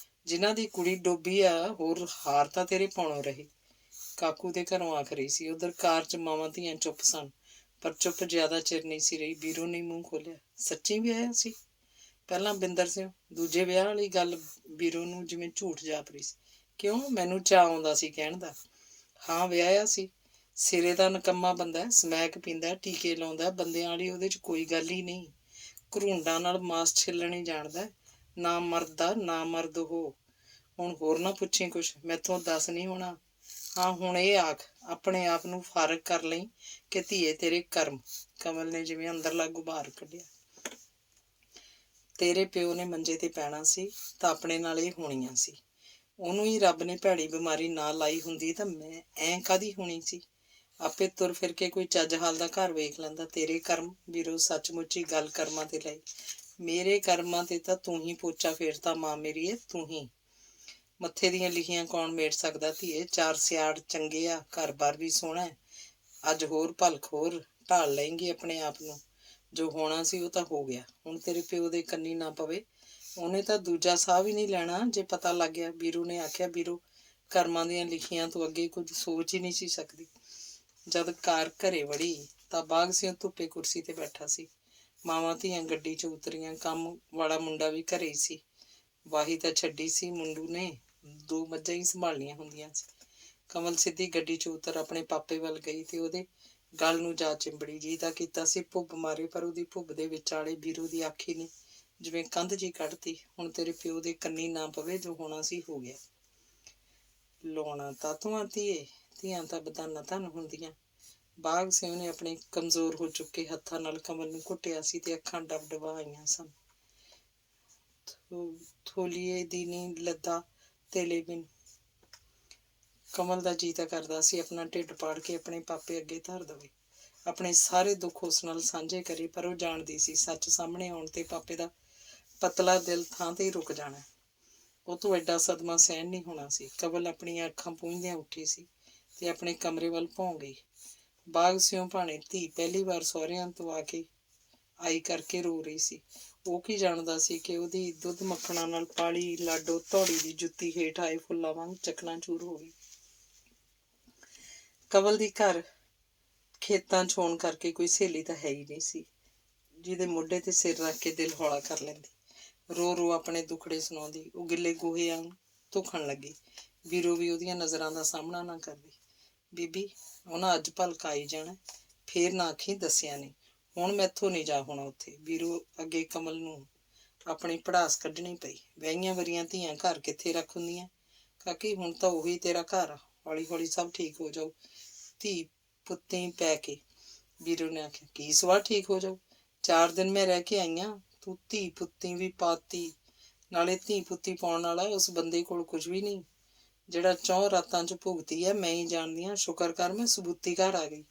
ਜਿਨ੍ਹਾਂ ਦੀ ਕੁੜੀ ਡੋਬੀ ਆ, ਹੋਰ ਹਾਰ ਤਾਂ ਤੇਰੇ ਪਾਉਣੋਂ ਰਹੇ। ਕਾਕੂ ਦੇ ਘਰੋਂ ਆਖ ਰਹੀ ਸੀ। ਉਧਰ ਕਾਰ 'ਚ ਮਾਵਾਂ ਧੀਆਂ ਚੁੱਪ ਸਨ, ਪਰ ਚੁੱਪ ਜ਼ਿਆਦਾ ਚਿਰ ਨਹੀਂ ਸੀ ਰਹੀ। ਵੀਰੋ ਨੇ ਮੂੰਹ ਖੋਲਿਆ। ਸੱਚੀ ਵਿਆਹਿਆ ਸੀ? ਪਹਿਲਾਂ ਬਿੰਦਰ ਸਿੰਘ, ਦੂਜੇ ਵਿਆਹ ਵਾਲੀ ਗੱਲ ਵੀਰੋ ਨੂੰ ਜਿਵੇਂ ਝੂਠ ਜਾਪ ਰਹੀ ਸੀ। ਕਿਉਂ? ਮੈਨੂੰ ਚਾਅ ਆਉਂਦਾ ਸੀ ਕਹਿਣ ਦਾ। ਹਾਂ, ਵਿਆਹਿਆ ਸੀ। ਸਿਰੇ ਦਾ ਨਕੰਮਾ ਬੰਦਾ, ਸਮੈਕ ਪੀਂਦਾ, ਟੀਕੇ ਲਾਉਂਦਾ, ਬੰਦਿਆਂ ਵਾਲੀ ਉਹਦੇ 'ਚ ਕੋਈ ਗੱਲ ਹੀ ਨਹੀਂ। ਘਰੂੰਡਾਂ ਨਾਲ ਮਾਸ ਛਿੱਲਣ ਹੀ ਜਾਣਦਾ। ਨਾ ਮਰਦ ਦਾ ਨਾ ਮਰਦ ਉਹ। ਹੁਣ ਹੋਰ ਨਾ ਪੁੱਛੀ ਕੁਛ, ਮੈਥੋਂ ਦੱਸ ਨਹੀਂ ਹੋਣਾ। ਹਾਂ, ਹੁਣ ਇਹ ਆਖ, ਆਪਣੇ ਆਪ ਨੂੰ ਫਾਰਗ ਕਰ ਲਈ ਕਿ ਧੀਏ ਤੇਰੇ ਕਰਮ। ਕਮਲ ਨੇ ਜਿਵੇਂ ਅੰਦਰਲਾ ਗੁਬਾਰ ਕੱਢਿਆ। ਤੇਰੇ ਪਿਓ ਨੇ ਮੰਜੇ ਤੇ ਪੈਣਾ ਸੀ ਤਾਂ ਆਪਣੇ ਨਾਲ ਇਹ ਹੋਣੀਆਂ ਸੀ। ਉਹਨੂੰ ਹੀ ਰੱਬ ਨੇ ਭੈੜੀ ਬਿਮਾਰੀ ਨਾ ਲਾਈ ਹੁੰਦੀ ਤਾਂ ਮੈਂ ਐਂ ਕਾਹਦੀ ਹੋਣੀ ਸੀ। ਆਪੇ ਤੁਰ ਫਿਰ ਕੇ ਕੋਈ ਚੱਜ ਹਾਲ ਦਾ ਘਰ ਵੇਖ ਲੈਂਦਾ। ਤੇਰੇ ਕਰਮ। ਵੀਰੋ ਸੱਚਮੁੱਚ ਹੀ ਗੱਲ ਕਰਮਾਂ ਤੇ ਲਈ। ਮੇਰੇ ਕਰਮਾਂ ਤੇ ਤਾਂ ਤੂੰ ਹੀ ਪੋਚਾ ਫੇਰਤਾ ਮਾਂ ਮੇਰੀਏ, ਤੂੰ ਹੀ। ਮੱਥੇ ਦੀਆਂ ਲਿਖੀਆਂ ਕੌਣ ਮੇਟ ਸਕਦਾ ਧੀਏ? ਚਾਰ ਸਿਆੜ ਚੰਗੇ ਆ, ਘਰ-ਬਾਰ ਵੀ ਸੋਹਣਾ ਹੈ। ਅੱਜ ਹੋਰ ਭਲਕ ਹੋਰ ਢਾਲ ਲਏਂਗੀ ਆਪਣੇ ਆਪ ਨੂੰ। ਜੋ ਹੋਣਾ ਸੀ ਉਹ ਤਾਂ ਹੋ ਗਿਆ। ਹੁਣ ਤੇਰੇ ਪਿਓ ਦੇ ਕੰਨੀ ਨਾ ਪਵੇ। ਉਹਨੇ ਤਾਂ ਦੂਜਾ ਸਾਹ ਵੀ ਨਹੀਂ ਲੈਣਾ ਜੇ ਪਤਾ ਲੱਗ ਗਿਆ। ਵੀਰੂ ਨੇ ਆਖਿਆ। ਵੀਰੋ ਕਰਮਾਂ ਦੀਆਂ ਲਿਖੀਆਂ ਤੋਂ ਅੱਗੇ ਕੁਝ ਸੋਚ ਹੀ ਨਹੀਂ ਸੀ ਸਕਦੀ। ਜਦ ਕਾਰ ਘਰੇ ਵੜੀ ਤਾਂ ਬਾਗ ਸਿੰਘ ਧੁੱਪੇ ਕੁਰਸੀ ਤੇ ਬੈਠਾ ਸੀ। ਮਾਵਾਂ ਧੀਆਂ ਗੱਡੀ 'ਚ ਉਤਰੀਆਂ। ਕੰਮ ਵਾਲਾ ਮੁੰਡਾ ਵੀ ਘਰੇ ਹੀ ਸੀ। ਵਾਹੀ ਤਾਂ ਛੱਡੀ ਸੀ ਮੁੰਡੂ ਨੇ, 2 ਮੱਝਾਂ ਹੀ ਸੰਭਾਲਣੀਆਂ ਹੁੰਦੀਆਂ ਸੀ। ਕਮਲ ਸਿੱਧੀ ਗੱਡੀ 'ਚ ਉਤਰ ਆਪਣੇ ਪਾਪੇ ਵੱਲ ਗਈ ਤੇ ਉਹਦੇ ਗਲ ਨੂੰ ਜਾ ਚਿੰਬੜੀ। ਜੀ ਤਾਂ ਕੀਤਾ ਸੀ ਭੁੱਬ ਮਾਰੇ, ਪਰ ਉਹਦੀ ਭੁੱਬ ਦੇ ਵਿਚਾਲੇ ਵੀਰੂ ਦੀ ਆਖੀ ਨੇ ਜਿਵੇਂ ਕੰਧ ਜੀ ਕੱਢਤੀ। ਹੁਣ ਤੇਰੇ ਪਿਓ ਦੇ ਕੰਨੀ ਨਾ ਪਵੇ, ਜੋ ਹੋਣਾ ਸੀ ਹੋ ਗਿਆ। ਲਾਉਣਾ ਤਾਂ ਤੂੰ ਧੀਏ, ਧੀਆਂ ਤਾਂ ਬਦਾਨਾ ਧਨ ਹੁੰਦੀਆਂ। ਬਾਗ ਸਿੰਘ ਨੇ ਆਪਣੇ ਕਮਜ਼ੋਰ ਹੋ ਚੁੱਕੇ ਹੱਥਾਂ ਨਾਲ ਕਮਲ ਨੂੰ ਘੁੱਟਿਆ ਸੀ ਤੇ ਅੱਖਾਂ ਡਬ-ਡਬਾ ਆਈਆਂ ਸਨ। ਥੋਲੀਏ ਦੀ ਨੀ ਲੱਦਾ ਤੇਲੇ ਬਿਨ। ਕਮਲ ਦਾ ਜੀ ਤਾਂ ਕਰਦਾ ਸੀ ਆਪਣਾ ਢਿੱਡ ਪਾੜ ਕੇ ਆਪਣੇ ਪਾਪੇ ਅੱਗੇ ਧਰ ਦੇਵੇ, ਆਪਣੇ ਸਾਰੇ ਦੁੱਖ ਉਸ ਨਾਲ ਸਾਂਝੇ ਕਰੇ, ਪਰ ਉਹ ਜਾਣਦੀ ਸੀ ਸੱਚ ਸਾਹਮਣੇ ਆਉਣ ਤੇ ਪਾਪੇ ਦਾ ਪਤਲਾ ਦਿਲ ਥਾਂ ਤੇ ਹੀ ਰੁਕ ਜਾਣਾ। ਉਹ ਤੋਂ ਐਡਾ ਸਦਮਾ ਸਹਿਣ ਨਹੀਂ ਹੋਣਾ ਸੀ। ਕਮਲ ਆਪਣੀਆਂ ਅੱਖਾਂ ਪੂੰਝਦਿਆਂ ਉੱਠੀ ਸੀ ਤੇ ਆਪਣੇ ਕਮਰੇ ਵੱਲ ਭੌਂ ਗਈ। ਬਾਗ ਸਿਉਂ ਭਾਣੇ ਧੀ ਪਹਿਲੀ ਵਾਰ ਸਹੁਰਿਆਂ ਤੋਂ ਆ ਕੇ ਆਈ ਕਰਕੇ ਰੋ ਰਹੀ ਸੀ। ਉਹ ਕੀ ਜਾਣਦਾ ਸੀ ਕਿ ਉਹਦੀ ਦੁੱਧ ਮੱਖਣਾ ਨਾਲ ਪਾਲੀ ਲਾਡੋ ਧੌੜੀ ਦੀ ਜੁੱਤੀ ਹੇਠ ਆਏ ਫੁੱਲਾਂ ਵਾਂਗ ਚਕਨਾਚੂਰ ਹੋ ਗਈ। ਕਮਲ ਦੀ ਘਰ ਖੇਤਾਂ 'ਚ ਹੋਣ ਕਰਕੇ ਕੋਈ ਸਹੇਲੀ ਤਾਂ ਹੈ ਹੀ ਨਹੀਂ ਸੀ ਜਿਹਦੇ ਮੋਢੇ ਤੇ ਸਿਰ ਰੱਖ ਕੇ ਦਿਲ ਹੌਲਾ ਕਰ ਲੈਂਦੀ, ਰੋ ਰੋ ਆਪਣੇ ਦੁੱਖੜੇ ਸੁਣਾਉਂਦੀ। ਉਹ ਗਿੱਲੇ ਗੋਹੇ ਵਾਂਗ ਧੁਖਣ ਲੱਗੀ। ਵੀਰੋ ਵੀ ਉਹਦੀਆਂ ਨਜ਼ਰਾਂ ਦਾ ਸਾਹਮਣਾ ਨਾ ਕਰਦੀ। ਬੀਬੀ, ਉਹਨਾਂ ਅੱਜ ਭਲਕ ਆਈ ਜਾਣਾ, ਫੇਰ ਨਾ ਆਖੀ ਦੱਸਿਆ ਨਹੀਂ। ਹੁਣ ਮੈਥੋਂ ਨਹੀਂ ਜਾ ਹੋਣਾ ਉੱਥੇ। ਵੀਰੋ ਅੱਗੇ ਕਮਲ ਨੂੰ ਆਪਣੀ ਭੜਾਸ ਕੱਢਣੀ ਪਈ। ਵਿਆਹੀਆਂ ਵਰੀਆਂ ਧੀਆਂ ਘਰ ਕਿੱਥੇ ਰੱਖ ਹੁੰਦੀਆਂ ਕਾਕੀ? ਹੁਣ ਤਾਂ ਉਹੀ ਤੇਰਾ ਘਰ ਆ। ਹੌਲੀ ਹੌਲੀ ਸਭ ਠੀਕ ਹੋ ਜਾਊ। ਧੀ ਪੁੱਤੀ ਪੈ ਕੇ। ਵੀਰੂ ਨੇ ਆਖਿਆ। ਕੀ ਸਵਾਹ ਠੀਕ ਹੋ ਜਾਊ? 4 ਦਿਨ ਮੈਂ ਰਹਿ ਕੇ ਆਈਆਂ, ਤੂੰ ਧੀ ਪੁੱਤੀ ਵੀ ਪਾਤੀ। ਨਾਲੇ ਧੀ ਪੁੱਤੀ ਪਾਉਣ ਵਾਲਾ ਉਸ ਬੰਦੇ ਕੋਲ ਕੁਝ ਵੀ ਨਹੀਂ ਜਿਹੜਾ 4 ਰਾਤਾਂ 'ਚ ਭੁਗਤੀ ਹੈ। ਮੈਂ ਹੀ ਜਾਣਦੀ ਹਾਂ। ਸ਼ੁਕਰ ਕਰ ਮੈਂ ਸਬੂਤੀ ਘਰ ਆ ਗਈ।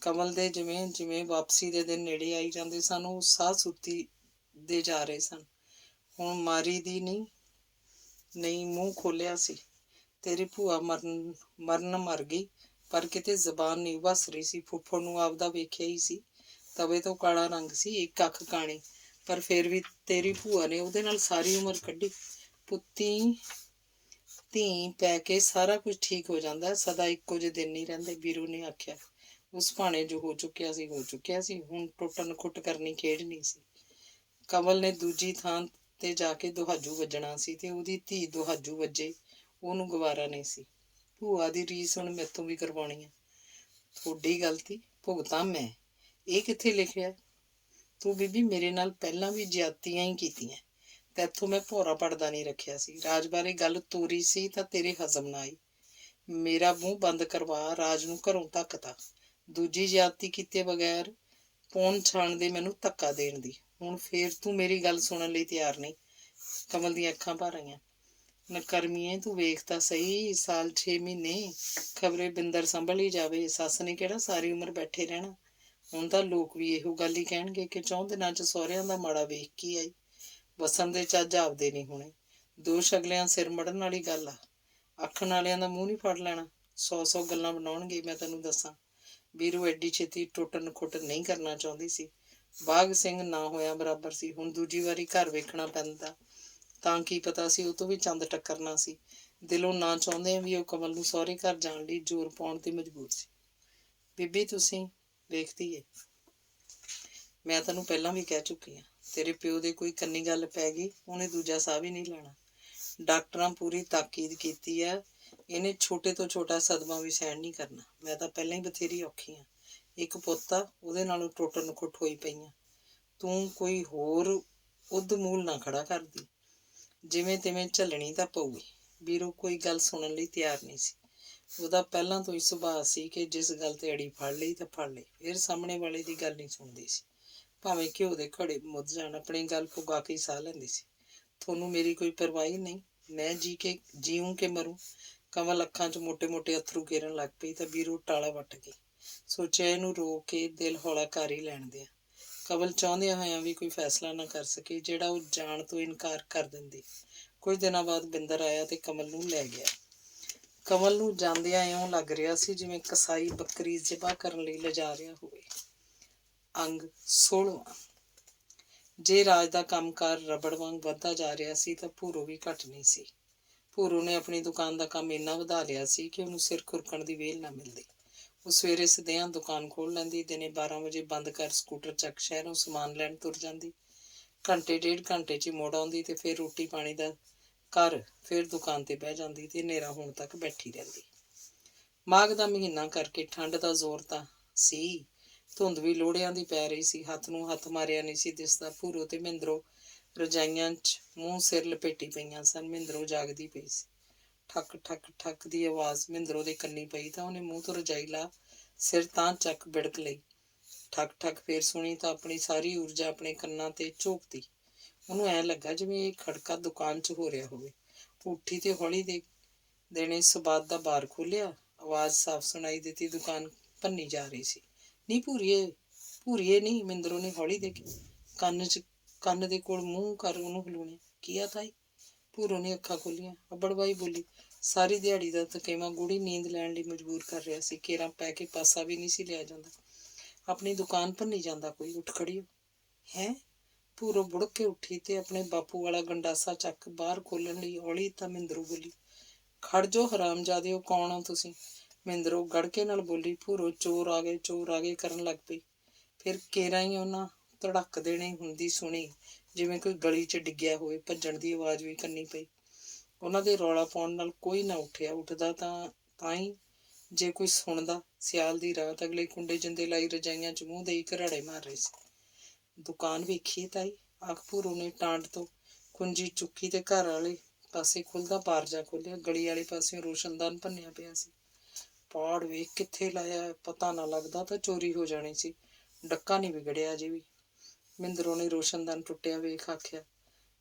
ਕਮਲ ਦੇ ਜਿਵੇਂ ਜਿਵੇਂ ਵਾਪਸੀ ਦੇ ਦਿਨ ਨੇੜੇ ਆਈ ਜਾਂਦੇ ਸਨ, ਉਹ ਸਾਹ ਸੂਤੀ ਦੇ ਜਾ ਰਹੇ ਸਨ। ਹੁਣ ਮਾਰੀ ਦੀ ਨਹੀਂ ਮੂੰਹ ਖੋਲਿਆ ਸੀ। ਤੇਰੀ ਭੂਆ ਮਰਨ ਮਰ ਗਈ, ਪਰ ਕਿਤੇ ਜ਼ਬਾਨ ਨਹੀਂ ਵਸ ਰਹੀ ਸੀ। ਫੁੱਫੜ ਨੂੰ ਆਪਦਾ ਵੇਖਿਆ ਹੀ ਸੀ। ਤਵੇ ਤੋਂ ਕਾਲਾ ਰੰਗ ਸੀ, ਇੱਕ ਅੱਖ ਕਾਣੀ, ਪਰ ਫਿਰ ਵੀ ਤੇਰੀ ਭੂਆ ਨੇ ਉਹਦੇ ਨਾਲ ਸਾਰੀ ਉਮਰ ਕੱਢੀ। ਪੁੱਤੀ ਧੀ ਪੈ ਕੇ ਸਾਰਾ ਕੁਝ ਠੀਕ ਹੋ ਜਾਂਦਾ, ਸਦਾ ਇੱਕੋ ਜਿਹੇ ਦਿਨ ਨਹੀਂ ਰਹਿੰਦੇ। ਵੀਰੂ ਨੇ ਆਖਿਆ। ਉਸ ਭਾਣੇ ਜੋ ਹੋ ਚੁੱਕਿਆ ਸੀ ਹੋ ਚੁੱਕਿਆ ਸੀ। ਹੁਣ ਟੁੱਟਣ ਖੁੱਟ ਕਰਨੀ ਖੇਡ ਨਹੀਂ ਸੀ। ਕਮਲ ਨੇ ਦੂਜੀ ਥਾਂ ਤੇ ਜਾ ਕੇ ਦੁਹਾਜੂ ਵੱਜਣਾ ਸੀ ਤੇ ਉਹਦੀ ਧੀ ਦੁਹਾਜੂ ਵੱਜੇ, ਉਹਨੂੰ ਗਵਾਰਾ ਨਹੀਂ ਸੀ। ਭੂਆ ਦੀ ਰੀਸ ਹੁਣ ਮੈਥੋਂ ਵੀ ਕਰਵਾਉਣੀ ਹੈ। ਤੁਹਾਡੀ ਗਲਤੀ, ਭੁਗਤਾਂ ਮੈਂ। ਇਹ ਕਿੱਥੇ ਲਿਖਿਆ? ਤੂੰ ਬੀਬੀ ਮੇਰੇ ਨਾਲ ਪਹਿਲਾਂ ਵੀ ਜ਼ਿਆਦਤੀਆਂ ਹੀ ਕੀਤੀਆਂ। ਤੈਥੋਂ ਮੈਂ ਭੋਰਾ ਪੜਦਾ ਨਹੀਂ ਰੱਖਿਆ ਸੀ। ਰਾਜ ਬਾਰੇ ਗੱਲ ਤੋਰੀ ਸੀ ਤਾਂ ਤੇਰੇ ਹਜ਼ਮ ਨਾ ਆਈ। ਮੇਰਾ ਮੂੰਹ ਬੰਦ ਕਰਵਾ, ਰਾਜ ਨੂੰ ਘਰੋਂ ਧੱਕਤਾ। ਦੂਜੀ ਜ਼ਿਆਦਤੀ ਕੀਤੇ ਬਗੈਰ ਪੌਣ ਛਾਣ ਦੇ ਮੈਨੂੰ ਧੱਕਾ ਦੇਣ ਦੀ। ਹੁਣ ਫੇਰ ਤੂੰ ਮੇਰੀ ਗੱਲ ਸੁਣਨ ਲਈ ਤਿਆਰ ਨਹੀਂ। ਕਮਲ ਦੀਆਂ ਅੱਖਾਂ ਭਰ ਆਈਆਂ। ਨਕਰਮੀਏ, ਤੂੰ ਵੇਖ ਤਾਂ ਸਹੀ, ਸਾਲ 6 ਮਹੀਨੇ ਖਬਰੇ ਬਿੰਦਰ ਸੰਭਲ ਹੀ ਜਾਵੇ। ਸੱਸ ਨੇ ਕਿਹੜਾ ਸਾਰੀ ਉਮਰ ਬੈਠੇ ਰਹਿਣਾ। ਹੁਣ ਤਾਂ ਲੋਕ ਵੀ ਇਹੋ ਗੱਲ ਹੀ ਕਹਿਣਗੇ ਕਿ 4 ਦਿਨਾਂ 'ਚ ਸਹੁਰਿਆਂ ਦਾ ਮਾੜਾ ਵੇਖ ਕੇ ਆਈ। ਵਸਣ ਦੇ ਚੱਜ ਆਪਦੇ ਨਹੀਂ ਹੋਣੇ। 2 ਅਗਲਿਆਂ ਸਿਰ ਮੜਨ ਵਾਲੀ ਗੱਲ ਆ। ਆਖਣ ਵਾਲਿਆਂ ਦਾ ਮੂੰਹ ਨਹੀਂ ਫੜ ਲੈਣਾ। 100 ਗੱਲਾਂ ਬਣਾਉਣਗੇ, ਮੈਂ ਤੈਨੂੰ ਦੱਸਾਂ। ਵੀਰੂ ਐਡੀ ਛੇਤੀ ਟੁੱਟਣ ਖੁੱਟ ਨਹੀਂ ਕਰਨਾ ਚਾਹੁੰਦੀ ਸੀ। ਬਾਘ ਸਿੰਘ ਨਾ ਹੋਇਆ ਬਰਾਬਰ ਸੀ। ਹੁਣ ਦੂਜੀ ਵਾਰੀ ਘਰ ਵੇਖਣਾ ਪੈਂਦਾ ਤਾਂ ਕੀ ਪਤਾ ਸੀ ਉਹ ਤੋਂ ਵੀ ਚੰਦ ਟੱਕਰਨਾ ਸੀ। ਦਿਲੋਂ ਨਾ ਚਾਹੁੰਦੇ ਵੀ ਉਹ ਕਮਲ ਨੂੰ ਸਹੁਰੇ ਘਰ ਜਾਣ ਲਈ ਜ਼ੋਰ ਪਾਉਣ ਤੇ ਮਜਬੂਰ ਸੀ। ਬੀਬੀ ਤੁਸੀਂ ਵੇਖਦੀ ਏ, ਮੈਂ ਤੈਨੂੰ ਪਹਿਲਾਂ ਵੀ ਕਹਿ ਚੁੱਕੀ ਹਾਂ, ਤੇਰੇ ਪਿਓ ਦੇ ਕੋਈ ਕੰਨੀ ਗੱਲ ਪੈ ਗਈ ਉਹਨੇ ਦੂਜਾ ਸਾਹ ਵੀ ਨਹੀਂ ਲੈਣਾ। ਡਾਕਟਰਾਂ ਪੂਰੀ ਤਾਕੀਦ ਕੀਤੀ ਆ, ਇਹਨੇ ਛੋਟੇ ਤੋਂ ਛੋਟਾ ਸਦਮਾ ਵੀ ਸਹਿਣ ਨਹੀਂ ਕਰਨਾ। ਮੈਂ ਤਾਂ ਪਹਿਲਾਂ ਹੀ ਬਥੇਰੀ ਔਖੀ ਹਾਂ। ਇੱਕ ਪੁੱਤ ਆ, ਉਹਦੇ ਨਾਲੋਂ ਟੁੱਟਣ ਖੁੱਟ ਹੋਈ ਪਈ ਆ। ਤੂੰ ਕੋਈ ਹੋਰ ਉਦ ਮੂਲ ਨਾ ਖੜਾ ਕਰਦੀ, ਜਿਵੇਂ ਤਿਵੇਂ ਝੱਲਣੀ ਤਾਂ ਪਊਗੀ। ਵੀਰੂ ਕੋਈ ਗੱਲ ਸੁਣਨ ਲਈ ਤਿਆਰ ਨਹੀਂ ਸੀ। ਉਹਦਾ ਪਹਿਲਾਂ ਤੋਂ ਹੀ ਸੁਭਾਅ ਸੀ ਕਿ ਜਿਸ ਗੱਲ ਤੇ ਅੜੀ ਫੜ ਲਈ ਤਾਂ ਫੜ ਲਈ, ਫਿਰ ਸਾਹਮਣੇ ਵਾਲੇ ਦੀ ਗੱਲ ਨਹੀਂ ਸੁਣਦੀ ਸੀ। ਭਾਵੇਂ ਘਿਓ ਦੇ ਘੜੇ ਮੁੱਧ ਜਾਣ, ਆਪਣੀ ਗੱਲ ਪੁਗਾ ਕੇ ਹੀ ਸਾਹ ਲੈਂਦੀ ਸੀ। ਤੁਹਾਨੂੰ ਮੇਰੀ ਕੋਈ ਪਰਵਾਹ ਨਹੀਂ, ਮੈਂ ਜੀਊਂ ਕਿ ਮਰੂੰ। ਕਮਲ ਅੱਖਾਂ 'ਚ ਮੋਟੇ ਮੋਟੇ ਅੱਥਰੂ ਗੇਰਨ ਲੱਗ ਪਈ ਤਾਂ ਵੀਰੂ ਟਾਲਾ ਵੱਟ ਗਈ। ਸੋਚਿਆ ਇਹਨੂੰ ਰੋਕ ਕੇ ਦਿਲ ਹੌਲਾ ਕਰ ਹੀ ਲੈਣ ਦਿਆ। ਕਮਲ ਚਾਹੁੰਦਿਆਂ ਹੋਇਆਂ ਵੀ ਕੋਈ ਫੈਸਲਾ ਨਾ ਕਰ ਸਕੀ, ਜਿਹੜਾ ਉਹ ਜਾਣ ਤੋਂ ਇਨਕਾਰ ਕਰ ਦਿੰਦੀ। ਕੁਝ ਦਿਨਾਂ ਬਾਅਦ ਬਿੰਦਰ ਆਇਆ ਤੇ ਕਮਲ ਨੂੰ ਲੈ ਗਿਆ। ਕਮਲ ਨੂੰ ਜਾਂਦਿਆਂ ਇਉਂ ਲੱਗ ਰਿਹਾ ਸੀ ਜਿਵੇਂ ਕਸਾਈ ਬੱਕਰੀ ਜ਼ਿਬਾ ਕਰਨ ਲਈ ਲਿਜਾ ਰਿਹਾ ਹੋਵੇ। ਅੰਗ 16ਵਾਂ। ਜੇ ਰਾਜ ਦਾ ਕੰਮਕਾਰ ਰਬੜ ਵਾਂਗ ਵੱਧਦਾ ਜਾ ਰਿਹਾ ਸੀ ਤਾਂ ਭੂਰੋ ਵੀ ਘੱਟ ਨਹੀਂ ਸੀ। ਭੂਰੋ ਨੇ ਆਪਣੀ ਦੁਕਾਨ ਦਾ ਕੰਮ ਇੰਨਾ ਵਧਾ ਲਿਆ ਸੀ ਕਿ ਉਹਨੂੰ ਸਿਰ ਖੁਰਕਣ ਦੀ ਵਿਹਲ ਨਾ ਮਿਲਦੀ। ਉਹ ਸਵੇਰੇ ਸਦਿਆਂ ਦੁਕਾਨ ਖੋਲ੍ਹ ਲੈਂਦੀ, ਦਿਨੇ 12 ਵਜੇ ਬੰਦ ਕਰ ਸਕੂਟਰ ਚੱਕ ਸ਼ਹਿਰੋਂ ਸਮਾਨ ਲੈਣ ਤੁਰ ਜਾਂਦੀ। ਘੰਟੇ ਡੇਢ ਘੰਟੇ 'ਚ ਮੁੜ ਆਉਂਦੀ ਤੇ ਫਿਰ ਰੋਟੀ ਪਾਣੀ ਦਾ ਘਰ ਫਿਰ ਦੁਕਾਨ ਤੇ ਬਹਿ ਜਾਂਦੀ ਤੇ ਹਨੇਰਾ ਹੋਣ ਤੱਕ ਬੈਠੀ ਰਹਿੰਦੀ। ਮਾਘ ਦਾ ਮਹੀਨਾ ਕਰਕੇ ਠੰਡ ਦਾ ਜ਼ੋਰ ਤਾਂ ਸੀ, ਧੁੰਦ ਵੀ ਲੋਹੜਿਆਂ ਦੀ ਪੈ ਰਹੀ ਸੀ। ਹੱਥ ਨੂੰ ਹੱਥ ਮਾਰਿਆ ਨਹੀਂ ਸੀ ਦਿਸਦਾ। ਭੂਰੋ ਤੇ ਮਹਿੰਦਰੋ ਰਜਾਈਆਂ 'ਚ ਮੂੰਹ ਸਿਰ ਲਪੇਟੀ ਪਈਆਂ ਸਨ। ਮਹਿੰਦਰੋ ਜਾਗਦੀ ਪਈ ਸੀ। ਠੱਕ ਠੱਕ ਠੱਕ ਦੀ ਆਵਾਜ਼ ਮਹਿੰਦਰੋ ਦੇ ਕੰਨੀ ਪਈ ਤਾਂ ਉਹਨੇ ਮੂੰਹ ਤੋਂ ਰਜਾਈ ਲਾ ਸਿਰ ਤਾਂ ਚੱਕ ਬਿੜਕ ਲਈ। ਠੱਕ ਠੱਕ ਫੇਰ ਸੁਣੀ ਤਾਂ ਆਪਣੀ ਸਾਰੀ ਊਰਜਾ ਆਪਣੇ ਕੰਨਾਂ ਤੇ ਝੋਕਦੀ। ਉਹਨੂੰ ਐਂ ਲੱਗਾ ਜਿਵੇਂ ਇਹ ਖੜਕਾ ਦੁਕਾਨ 'ਚ ਹੋ ਰਿਹਾ ਹੋਵੇ। ਉੱਠੀ ਤੇ ਹੌਲੀ ਦੇਣੇ ਸਬਾਤ ਦਾ ਬਾਰ ਖੋਲ੍ਹਿਆ। ਆਵਾਜ਼ ਸਾਫ਼ ਸੁਣਾਈ ਦਿੱਤੀ। ਦੁਕਾਨ ਭੰਨੀ ਜਾ ਰਹੀ ਸੀ। ਨਹੀਂ ਭੂਰੀਏ ਨਹੀਂ, ਮਹਿੰਦਰੋ ਨੇ ਹੌਲੀ ਦੇ ਕੇ ਕੰਨ ਦੇ ਕੋਲ ਮੂੰਹ ਕਰ ਉਹਨੂੰ ਹਲੂਣਿਆ। ਕੀ ਆ ਤਾਈ? ਭੂਰੋ ਨੇ ਅੱਖਾਂ ਖੋਲ੍ਹੀਆਂ। ਅੱਬੜਵਾਈ ਬੋਲੀ। ਸਾਰੀ ਦਿਹਾੜੀ ਦਾ ਥਕੇਵਾਂ ਗੂੜੀ ਨੀਂਦ ਲੈਣ ਲਈ ਮਜਬੂਰ ਕਰ ਰਿਹਾ ਸੀ। ਕੇਰਾਂ ਪੈ ਕੇ ਪਾਸਾ ਵੀ ਨਹੀਂ ਸੀ ਲਿਆ ਜਾਂਦਾ। ਆਪਣੀ ਦੁਕਾਨ ਭੰਨੀ ਜਾਂਦਾ ਕੋਈ? ਉੱਠ ਖੜੀ ਹੋ। ਹੈਂ? ਭੂਰੋ ਬੁੜਕ ਕੇ ਉੱਠੀ ਤੇ ਆਪਣੇ ਬਾਪੂ ਵਾਲਾ ਗੰਡਾਸਾ ਚੱਕ ਬਾਹਰ ਖੋਲ੍ਹਣ ਲਈ ਹੌਲੀ ਤਾਂ ਮਹਿੰਦਰੋ ਬੋਲੀ। ਖੜ ਜੋ ਹਰਾਮਜ਼ਾਦਿਓ, ਕੌਣ ਹੋ ਤੁਸੀਂ? ਮਹਿੰਦਰੋ ਗੜਕੇ ਨਾਲ ਬੋਲੀ। ਭੂਰੋ ਚੋਰ ਆ ਗਏ ਕਰਨ ਲੱਗ ਪਈ। ਫਿਰ ਕੇਰਾਂ ਹੀ ਉਹਨਾਂ ਧੜਕ ਦੇਣੀ ਹੁੰਦੀ ਸੁਣੀ, ਜਿਵੇਂ ਕੋਈ ਗਲੀ 'ਚ ਡਿੱਗਿਆ ਹੋਵੇ। ਭੱਜਣ ਦੀ ਆਵਾਜ਼ ਵੀ ਕੰਨੀ ਪਈ। ਉਹਨਾਂ ਦੇ ਰੌਲਾ ਪਾਉਣ ਨਾਲ ਕੋਈ ਨਾ ਉੱਠਿਆ। ਉੱਠਦਾ ਤਾਂ ਹੀ ਜੇ ਕੋਈ ਸੁਣਦਾ। ਸਿਆਲ ਦੀ ਰਾਤ, ਅਗਲੇ ਕੁੰਡੇ ਜਿੰਦੇ ਲਾਈ ਰਜਾਈਆਂ 'ਚ ਮੂੰਹ ਦੇਈ ਘਰਾੜੇ ਮਾਰ ਰਹੇ ਸੀ। ਦੁਕਾਨ ਵੇਖੀਏ ਤਾਈ? ਆਖ ਭੂਰੋ ਨੇ ਟਾਂਡ ਤੋਂ ਕੁੰਜੀ ਚੁੱਕੀ ਤੇ ਘਰ ਵਾਲੇ ਪਾਸੇ ਖੁੱਲਦਾ ਬਾਰਜਾ ਖੋਲ੍ਹਿਆ। ਗਲੀ ਵਾਲੇ ਪਾਸਿਓਂ ਰੋਸ਼ਨਦਾਨ ਭੰਨਿਆ ਪਿਆ ਸੀ। ਪਾੜ ਵੇਖ ਕਿੱਥੇ ਲਾਇਆ, ਪਤਾ ਨਾ ਲੱਗਦਾ ਤਾਂ ਚੋਰੀ ਹੋ ਜਾਣੀ ਸੀ। ਡੱਕਾ ਨਹੀਂ ਵਿਗੜਿਆ ਅਜੇ ਵੀ। ਮਹਿੰਦਰੋ ਨੇ ਰੋਸ਼ਨਦਾਨ ਟੁੱਟਿਆ ਵੇਖ ਆਖਿਆ।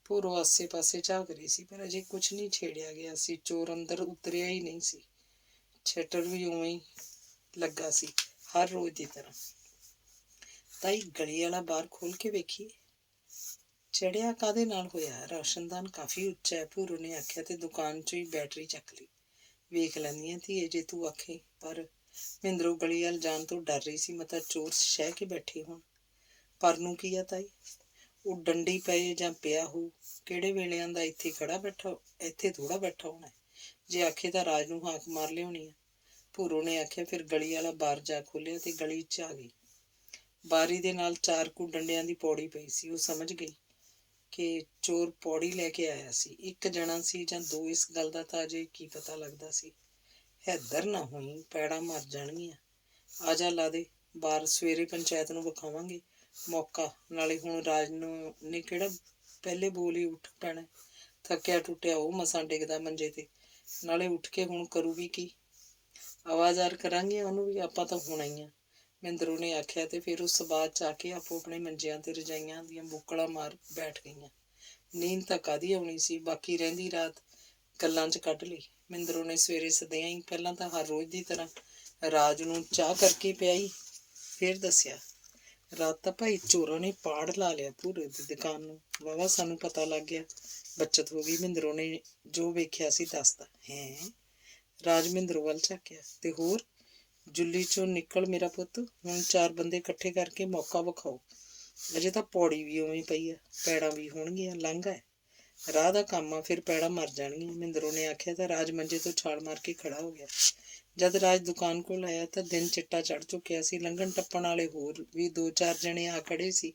ਭੂਰੋ ਆਸੇ ਪਾਸੇ ਝਾਕ ਰਹੀ ਸੀ ਪਰ ਅਜੇ ਕੁਛ ਨਹੀਂ ਛੇੜਿਆ ਗਿਆ ਸੀ। ਚੋਰ ਅੰਦਰ ਉਤਰਿਆ ਹੀ ਨਹੀਂ ਸੀ। ਸ਼ਟਰ ਵੀ ਉਵੇਂ ਹੀ ਲੱਗਾ ਸੀ, ਹਰ ਰੋਜ਼ ਦੀ ਤਰ੍ਹਾਂ। ਤਾਈ ਗਲੀ ਵਾਲਾ ਬਾਹਰ ਖੋਲ੍ਹ ਕੇ ਵੇਖੀਏ। ਚੜਿਆ ਕਾਹਦੇ ਨਾਲ ਹੋਇਆ? ਰੋਸ਼ਨਦਾਨ ਕਾਫੀ ਉੱਚਾ ਹੈ, ਭੂਰੋ ਨੇ ਆਖਿਆ ਤੇ ਦੁਕਾਨ 'ਚੋਂ ਹੀ ਬੈਟਰੀ ਚੱਕ ਲਈ। ਵੇਖ ਲੈਂਦੀ ਹਾਂ ਧੀਏ ਜੇ ਤੂੰ ਆਖੇ। ਪਰ ਮਹਿੰਦਰੋ ਗਲੀ ਵੱਲ ਜਾਣ ਤੋਂ ਡਰ ਰਹੀ ਸੀ। ਮਤਾ ਚੋਰ ਸਹਿ ਕੇ ਬੈਠੇ ਹੋਣ। ਪਰ ਨੂੰ ਕੀ ਆ ਤਾਈ? ਉਹ ਡੰਡੀ ਪਏ ਜਾਂ ਪਿਆ ਹੋਊ। ਕਿਹੜੇ ਵੇਲਿਆਂ ਦਾ ਇੱਥੇ ਥੋੜ੍ਹਾ ਬੈਠਾ ਹੋਣਾ। ਜੇ ਆਖੇ ਤਾਂ ਰਾਜ ਨੂੰ ਹਾਕ ਮਾਰ ਲਿਆਉਣੀ ਆ। ਭੂਰੋ ਨੇ ਆਖਿਆ। ਫਿਰ ਗਲੀ ਵਾਲਾ ਬਾਰ ਜਾ ਖੋਲ੍ਹਿਆ ਤੇ ਗਲੀ 'ਚ ਆ ਗਈ। ਬਾਰੀ ਦੇ ਨਾਲ 4 ਕੁ ਡੰਡਿਆਂ ਦੀ ਪੌੜੀ ਪਈ ਸੀ। ਉਹ ਸਮਝ ਗਈ ਕਿ ਚੋਰ ਪੌੜੀ ਲੈ ਕੇ ਆਇਆ ਸੀ। ਇੱਕ ਜਣਾ ਸੀ ਜਾਂ ਦੋ, ਇਸ ਗੱਲ ਦਾ ਤਾਂ ਅਜੇ ਕੀ ਪਤਾ ਲੱਗਦਾ ਸੀ। ਹੈਦਰ ਨਾ ਹੋਈ, ਪੈੜਾਂ ਮਰ ਜਾਣਗੀਆਂ। ਆ ਜਾ ਲਾ ਦੇ ਬਾਰ, ਸਵੇਰੇ ਪੰਚਾਇਤ ਨੂੰ ਵਿਖਾਵਾਂਗੇ ਮੌਕਾ। ਨਾਲੇ ਹੁਣ ਰਾਜ ਨੇ ਕਿਹੜਾ ਪਹਿਲੇ ਬੋਲ ਹੀ ਉੱਠ ਪੈਣਾ। ਥੱਕਿਆ ਟੁੱਟਿਆ ਉਹ ਮਸਾਂ ਡਿੱਗਦਾ ਮੰਜੇ ਤੇ। ਨਾਲੇ ਉੱਠ ਕੇ ਹੁਣ ਕਰੂ ਵੀ ਕੀ? ਆਵਾਜ਼ਾਰ ਕਰਾਂਗੀਆਂ ਉਹਨੂੰ ਵੀ, ਆਪਾਂ ਤਾਂ ਹੋਣਾ ਹੀ ਆ। ਮਹਿੰਦਰੋ ਨੇ ਆਖਿਆ ਤੇ ਫਿਰ ਉਸ ਬਾਅਦ 'ਚ ਆ ਕੇ ਆਪੋ ਆਪਣੇ ਮੰਜਿਆਂ ਤੇ ਰਜਾਈਆਂ ਦੀਆਂ ਬੁੱਕਲਾਂ ਮਾਰ ਬੈਠ ਗਈਆਂ। ਨੀਂਦ ਤਾਂ ਕਾਹਦੀ ਆਉਣੀ ਸੀ, ਬਾਕੀ ਰਹਿੰਦੀ ਰਾਤ ਗੱਲਾਂ 'ਚ ਕੱਢ ਲਈ। ਮਹਿੰਦਰੋ ਨੇ ਸਵੇਰੇ ਸਦਿਆਂ ਹੀ ਪਹਿਲਾਂ ਤਾਂ ਹਰ ਰੋਜ਼ ਦੀ ਤਰ੍ਹਾਂ ਰਾਜ ਨੂੰ ਚਾਹ ਕਰਕੇ ਪਿਆਈ, ਫਿਰ ਦੱਸਿਆ। ਰਾਤ ਤਾਂ ਭਾਈ ਚੋਰਾਂ ਨੇ ਪਾੜ ਲਾ ਲਿਆ ਭੂਰੇ ਦੀ ਦੁਕਾਨ ਨੂੰ। ਵਾਹਵਾ ਸਾਨੂੰ ਪਤਾ ਲੱਗ ਗਿਆ, ਬੱਚਤ ਹੋ ਗਈ। ਮਹਿੰਦਰੋ ਨੇ ਜੋ ਵੇਖਿਆ ਸੀ ਦੱਸਦਾ। ਹੈਂ? ਰਾਜ ਮਹਿੰਦਰੋ ਵੱਲ ਝਾਕਿਆ। ਤੇ ਹੋਰ? ਜੁੱਲੀ ਚੋਂ ਨਿਕਲ ਮੇਰਾ ਪੁੱਤ, ਹੁਣ 4 ਬੰਦੇ ਇਕੱਠੇ ਕਰਕੇ ਮੌਕਾ ਵਿਖਾਓ। ਅਜੇ ਤਾਂ ਪੌੜੀ ਵੀ ਉਵੇਂ ਪਈ ਆ, ਪੈੜਾਂ ਵੀ ਹੋਣਗੀਆਂ, ਲੰਘ ਹੈ, ਰਾਹ ਦਾ ਕੰਮ ਆ, ਫਿਰ ਪੈੜਾਂ ਮਰ ਜਾਣਗੀਆਂ। ਮਹਿੰਦਰੋਂ ਨੇ ਆਖਿਆ ਤਾਂ ਰਾਜ ਮੰਜੇ ਤੋਂ ਛਾਲ ਮਾਰ ਕੇ ਖੜਾ ਹੋ ਗਿਆ। ਜਦ ਰਾਜ ਦੁਕਾਨ ਕੋਲ ਆਇਆ ਤਾਂ ਦਿਨ ਚਿੱਟਾ ਚੜ੍ਹ ਚੁੱਕਿਆ ਸੀ। ਲੰਘਣ ਟੱਪਣ ਵਾਲੇ ਹੋਰ ਵੀ 2-4 ਜਣੇ ਆ ਖੜੇ ਸੀ।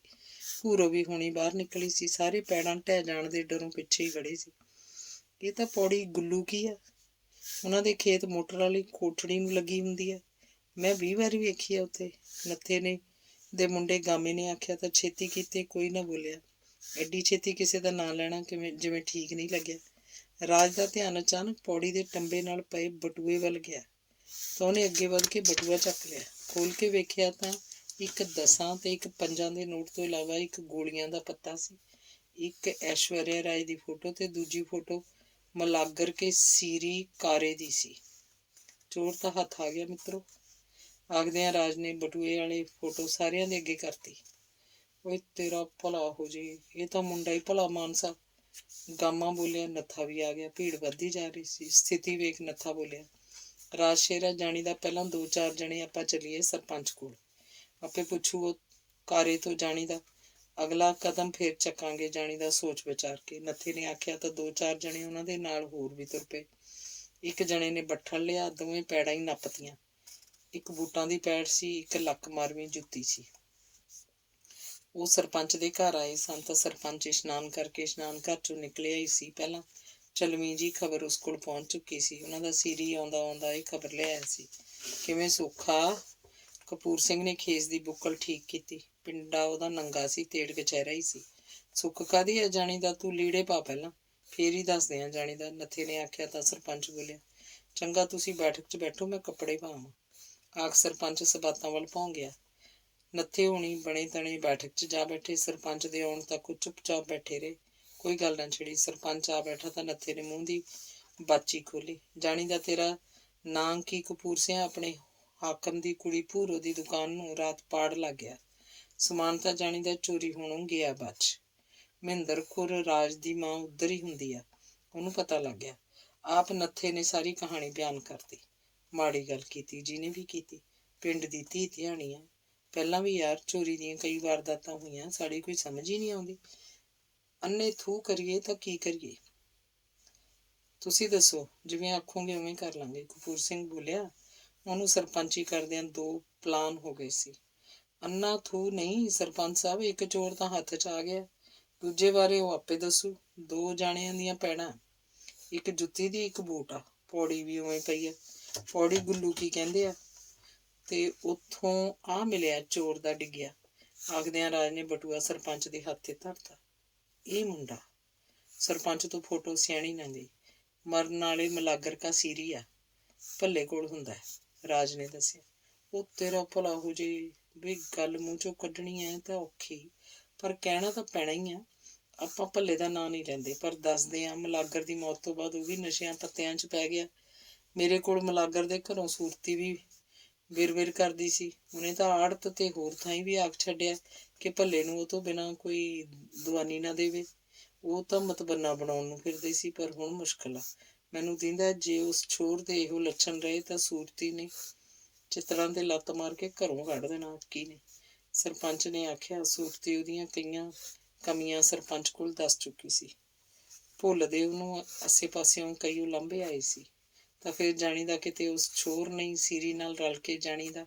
ਭੂਰੋ ਵੀ ਹੁਣੀ ਬਾਹਰ ਨਿਕਲੀ ਸੀ। ਸਾਰੇ ਪੈੜਾਂ ਢਹਿ ਜਾਣ ਦੇ ਡਰੋਂ ਪਿੱਛੇ ਹੀ ਖੜੇ ਸੀ। ਇਹ ਤਾਂ ਪੌੜੀ ਗੁੱਲੂ ਕੀ ਆ? ਉਹਨਾਂ ਦੇ ਖੇਤ ਮੋਟਰ ਵਾਲੀ ਕੋਠੜੀ ਨੂੰ ਲੱਗੀ ਹੁੰਦੀ ਆ। ਮੈਂ 20 ਵਾਰੀ ਵੇਖੀ ਆ ਉੱਥੇ। ਨੱਥੇ ਨੇ ਦੇ ਮੁੰਡੇ ਗਾਮੇ ਨੇ ਆਖਿਆ ਤਾਂ ਛੇਤੀ ਕੀਤੇ ਕੋਈ ਨਾ ਬੋਲਿਆ। ਐਡੀ ਛੇਤੀ ਕਿਸੇ ਦਾ ਨਾਂ ਲੈਣਾ ਜਿਵੇਂ ਠੀਕ ਨਹੀਂ ਲੱਗਿਆ। ਰਾਜ ਦਾ ਧਿਆਨ ਅਚਾਨਕ ਪੌੜੀ ਦੇ ਟੰਬੇ ਨਾਲ ਪਏ ਬਟੂਏ ਵੱਲ ਗਿਆ ਤਾਂ ਉਹਨੇ ਅੱਗੇ ਵੱਧ ਕੇ ਬਟੂਆ ਚੱਕ ਲਿਆ। ਖੋਲ ਕੇ ਵੇਖਿਆ ਤਾਂ ਇੱਕ 10 ਤੇ ਇੱਕ 5 ਦੇ ਨੋਟ ਤੋਂ ਇਲਾਵਾ ਇੱਕ ਗੋਲੀਆਂ ਦਾ ਪੱਤਾ ਸੀ, ਇੱਕ ਐਸ਼ਵਰਿਆ ਰਾਏ ਦੀ ਫੋਟੋ ਤੇ ਦੂਜੀ ਫੋਟੋ ਮਲਾਗਰ ਕੇ ਸੀਰੀ ਕਾਰੇ ਦੀ ਸੀ। ਚੋਰ ਤਾਂ ਹੱਥ ਆ ਗਿਆ ਮਿੱਤਰੋ, ਆਖਦਿਆਂ ਰਾਜ ਨੇ ਬਟੂਏ ਵਾਲੀ ਫੋਟੋ ਸਾਰਿਆਂ ਦੇ ਅੱਗੇ ਕਰਤੀ। ਓਏ ਤੇਰਾ ਭਲਾ ਹੋ ਜੇ, ਇਹ ਤਾਂ ਮੁੰਡਾ ਹੀ ਭਲਾ ਮਾਨਸਾ, ਗਾਮਾ ਬੋਲਿਆ। ਨੱਥਾ ਵੀ ਆ ਗਿਆ। ਭੀੜ ਵੱਧਦੀ ਜਾ ਰਹੀ ਸੀ। ਸਥਿਤੀ ਵੇਖ ਨੱਥਾ ਬੋਲਿਆ, ਰਾਜ ਸ਼ੇਰਾ ਜਾਣੀ ਦਾ ਪਹਿਲਾਂ 2-4 ਜਣੇ ਆਪਾਂ ਚੱਲੀਏ ਸਰਪੰਚ ਕੋਲ, ਆਪੇ ਪੁੱਛੂ ਉਹ ਕਾਰੇ ਤੋਂ ਜਾਣੀ ਦਾ। ਅਗਲਾ ਕਦਮ ਫੇਰ ਚੱਕਾਂਗੇ ਜਾਣੀ ਦਾ ਸੋਚ ਵਿਚਾਰ ਕੇ। ਨੱਥੇ ਨੇ ਆਖਿਆ ਤਾਂ 2-4 ਜਣੇ ਉਹਨਾਂ ਦੇ ਨਾਲ ਹੋਰ ਵੀ ਤੁਰ ਪਏ। ਇੱਕ ਜਣੇ ਨੇ ਬੱਠਲ ਲਿਆ, ਦੋਵੇਂ ਪੈੜਾਂ ਹੀ ਨੱਪਤੀਆਂ। ਇੱਕ ਬੂਟਾਂ ਦੀ ਪੈੜ ਸੀ, ਇੱਕ ਲੱਕ ਮਾਰਵੀਂ ਜੁੱਤੀ ਸੀ। ਉਹ ਸਰਪੰਚ ਦੇ ਘਰ ਆਏ ਸਨ ਤਾਂ ਸਰਪੰਚ ਇਸ਼ਨਾਨ ਕਰਕੇ ਇਸ਼ਨਾਨ ਘਰ ਚੋਂ ਨਿਕਲਿਆ ਹੀ ਸੀ। ਪਹਿਲਾਂ ਚਲਵੀਂ ਜੀ ਖਬਰ ਉਸ ਕੋਲ ਪਹੁੰਚ ਚੁੱਕੀ ਸੀ। ਉਹਨਾਂ ਦਾ ਸੀਰੀ ਆਉਂਦਾ ਆਉਂਦਾ ਇਹ ਖਬਰ ਲਿਆਇਆ ਸੀ, ਕਿਵੇਂ ਸੌਖਾ? ਕਪੂਰ ਸਿੰਘ ਨੇ ਖੇਸ ਦੀ ਬੁੱਕਲ ਠੀਕ ਕੀਤੀ। ਪਿੰਡਾ ਉਹਦਾ ਨੰਗਾ ਸੀ, ਤੇੜ ਕਚਹਿਰਾ ਹੀ ਸੀ। ਸੁੱਖ ਕਾਹਦੀ ਹੈ ਜਾਣੀ ਦਾ? ਤੂੰ ਲੀੜੇ ਪਾ ਪਹਿਲਾਂ, ਫੇਰ ਹੀ ਦੱਸਦੇ ਆ ਜਾਣੀ ਦਾ। ਨੱਥੇ ਨੇ ਆਖਿਆ ਤਾਂ ਸਰਪੰਚ ਬੋਲਿਆ, ਚੰਗਾ ਤੁਸੀਂ ਬੈਠਕ 'ਚ ਬੈਠੋ, ਮੈਂ ਕੱਪੜੇ ਪਾਵਾਂ। ਆਖ ਸਰਪੰਚ ਸਬਾਤਾਂ ਵੱਲ ਭੌਂ ਗਿਆ। ਨੱਥੇ ਹੋਣੀ ਬਣੇ ਤਣੇ ਬੈਠਕ 'ਚ ਜਾ ਬੈਠੇ। ਸਰਪੰਚ ਦੇ ਆਉਣ ਤੱਕ ਉਹ ਚੁੱਪ-ਚਾਪ ਬੈਠੇ ਰਹੇ, ਕੋਈ ਗੱਲ ਨਾ ਛਿੜੀ। ਸਰਪੰਚ ਆ ਬੈਠਾ ਤਾਂ ਨੱਥੇ ਨੇ ਮੂੰਹ ਦੀ ਬਾਚੀ ਖੋਲੀ। ਜਾਣੀ ਦਾ ਤੇਰਾ ਨਾਂ ਕੀ? ਕਪੂਰ ਸਿੰਘ ਆਪਣੇ ਹਾਕਮ ਦੀ ਕੁੜੀ ਭੂਰੋ ਦੀ ਦੁਕਾਨ ਨੂੰ ਰਾਤ ਪਾੜ ਲੱਗ ਗਿਆ। ਸਮਾਨ ਤਾਂ ਜਾਣੀ ਦਾ ਚੋਰੀ ਹੋਣੋਂ ਗਿਆ ਬਚ। ਮਹਿੰਦਰ ਖੁਰ ਰਾਜ ਦੀ ਮਾਂ ਉੱਧਰ ਹੀ ਹੁੰਦੀ ਆ, ਉਹਨੂੰ ਪਤਾ ਲੱਗ ਗਿਆ। ਆਪ ਨੱਥੇ ਨੇ ਸਾਰੀ ਕਹਾਣੀ ਬਿਆਨ ਕਰਤੀ। ਮਾੜੀ ਗੱਲ ਕੀਤੀ ਜਿਹਨੇ ਵੀ ਕੀਤੀ, ਪਿੰਡ ਦੀ ਧੀ ਧਿਆਣੀ ਆ। ਪਹਿਲਾਂ ਵੀ ਯਾਰ ਚੋਰੀ ਦੀਆਂ ਕਈ ਵਾਰਦਾਤਾਂ ਹੋਈਆਂ, ਸਾਡੀ ਕੋਈ ਸਮਝ ਹੀ ਨਹੀਂ ਆਉਂਦੀ। ਅੰਨੇ ਥੂ ਕਰੀਏ ਤਾਂ ਕੀ ਕਰੀਏ? ਤੁਸੀਂ ਦੱਸੋ, ਜਿਵੇਂ ਆਖੋਗੇ ਉਵੇਂ ਕਰ ਲਾਂਗੇ। ਕਪੂਰ ਸਿੰਘ ਬੋਲਿਆ। ਉਹਨੂੰ ਸਰਪੰਚੀ ਕਰਦਿਆਂ 2 ਪਲਾਨ ਹੋ ਗਏ ਸੀ। ਅੰਨਾ ਥੂ ਨਹੀਂ ਸਰਪੰਚ ਸਾਹਿਬ, ਇੱਕ ਚੋਰ ਤਾਂ ਹੱਥ 'ਚ ਆ ਗਿਆ, ਦੂਜੇ ਬਾਰੇ ਉਹ ਆਪੇ ਦੱਸੂ। 2 ਜਾਣਿਆਂ ਦੀਆਂ ਪੈੜਾਂ, ਇੱਕ ਜੁੱਤੀ ਦੀ, ਇੱਕ ਬੂਟ ਆ, ਪੌੜੀ ਵੀ ਉਵੇਂ ਪਈ ਆ। ਪੌੜੀ ਗੁੱਲੂ ਕੀ ਕਹਿੰਦੇ ਆ, ਤੇ ਉੱਥੋਂ ਆ ਮਿਲਿਆ ਚੋਰ ਦਾ ਡਿੱਗਿਆ। ਆਖਦਿਆਂ ਰਾਜ ਨੇ ਬਟੂਆ ਸਰਪੰਚ ਦੇ ਹੱਥ 'ਤੇ ਧਰਤਾ। ਇਹ ਮੁੰਡਾ, ਸਰਪੰਚ ਤੋਂ ਫੋਟੋ ਸਿਆਣੀ ਨਾ ਗਈ, ਮਰਨ ਵਾਲੇ ਮਲਾਗਰ ਕਾ ਸੀਰੀ ਆ, ਭੱਲੇ ਕੋਲ ਹੁੰਦਾ ਹੈ, ਰਾਜ ਨੇ ਦੱਸਿਆ। ਉਹ ਤੇਰਾ ਭਲਾ ਹੋ ਜੇ, ਵੀ ਗੱਲ ਮੂੰਹ ਚੋਂ ਕੱਢਣੀ ਹੈ ਤਾਂ ਔਖੀ, ਪਰ ਕਹਿਣਾ ਤਾਂ ਪੈਣਾ ਹੀ ਆ। ਆਪਾਂ ਭੱਲੇ ਦਾ ਨਾਂ ਨਹੀਂ ਲੈਂਦੇ, ਪਰ ਦੱਸਦੇ ਆ ਮਲਾਗਰ ਦੀ ਮੌਤ ਤੋਂ ਬਾਅਦ ਉਹ ਵੀ ਨਸ਼ਿਆਂ ਪੱਤਿਆਂ 'ਚ ਪੈ ਗਿਆ। ਮੇਰੇ ਕੋਲ ਮਲਾਗਰ ਦੇ ਘਰੋਂ ਸੂਰਤੀ ਵੀ ਵਿਰ-ਵਿਰ ਕਰਦੀ ਸੀ। ਉਹਨੇ ਤਾਂ ਆੜਤ ਤੇ ਹੋਰ ਥਾਈਂ ਵੀ ਆਖ ਛੱਡਿਆ ਕਿ ਭੱਲੇ ਨੂੰ ਉਹ ਤੋਂ ਬਿਨਾਂ ਕੋਈ ਦਵਾਨੀ ਨਾ ਦੇਵੇ। ਉਹ ਤਾਂ ਮਤਬੰਨਾ ਬਣਾਉਣ ਨੂੰ ਫਿਰਦੇ ਸੀ, ਪਰ ਹੁਣ ਮੁਸ਼ਕਿਲ ਆ। ਮੈਨੂੰ ਦਿੰਦਾ ਜੇ ਉਸ ਛੋਰ ਦੇ ਇਹੋ ਲੱਛਣ ਰਹੇ ਤਾਂ ਸੂਰਤੀ ਨੇ ਚਿੱਤਰਾਂ ਤੇ ਲੱਤ ਮਾਰ ਕੇ ਘਰੋਂ ਕੱਢ ਦੇਣਾ ਕੀ ਨੇ। ਸਰਪੰਚ ਨੇ ਆਖਿਆ। ਸੂਰਤੀ ਉਹਦੀਆਂ ਕਈਆਂ ਕਮੀਆਂ ਸਰਪੰਚ ਕੋਲ ਦੱਸ ਚੁੱਕੀ ਸੀ। ਭੁੱਲਦੇ ਉਹਨੂੰ ਆਸੇ ਪਾਸਿਓਂ ਕਈ ਉਲਾਂਭੇ ਆਏ ਸੀ ਤਾਂ ਫਿਰ ਜਾਣੀ ਦਾ ਕਿਤੇ ਉਸ ਛੋਰ ਨਹੀਂ ਸੀਰੀ ਨਾਲ ਰਲ ਕੇ ਜਾਣੀ ਦਾ।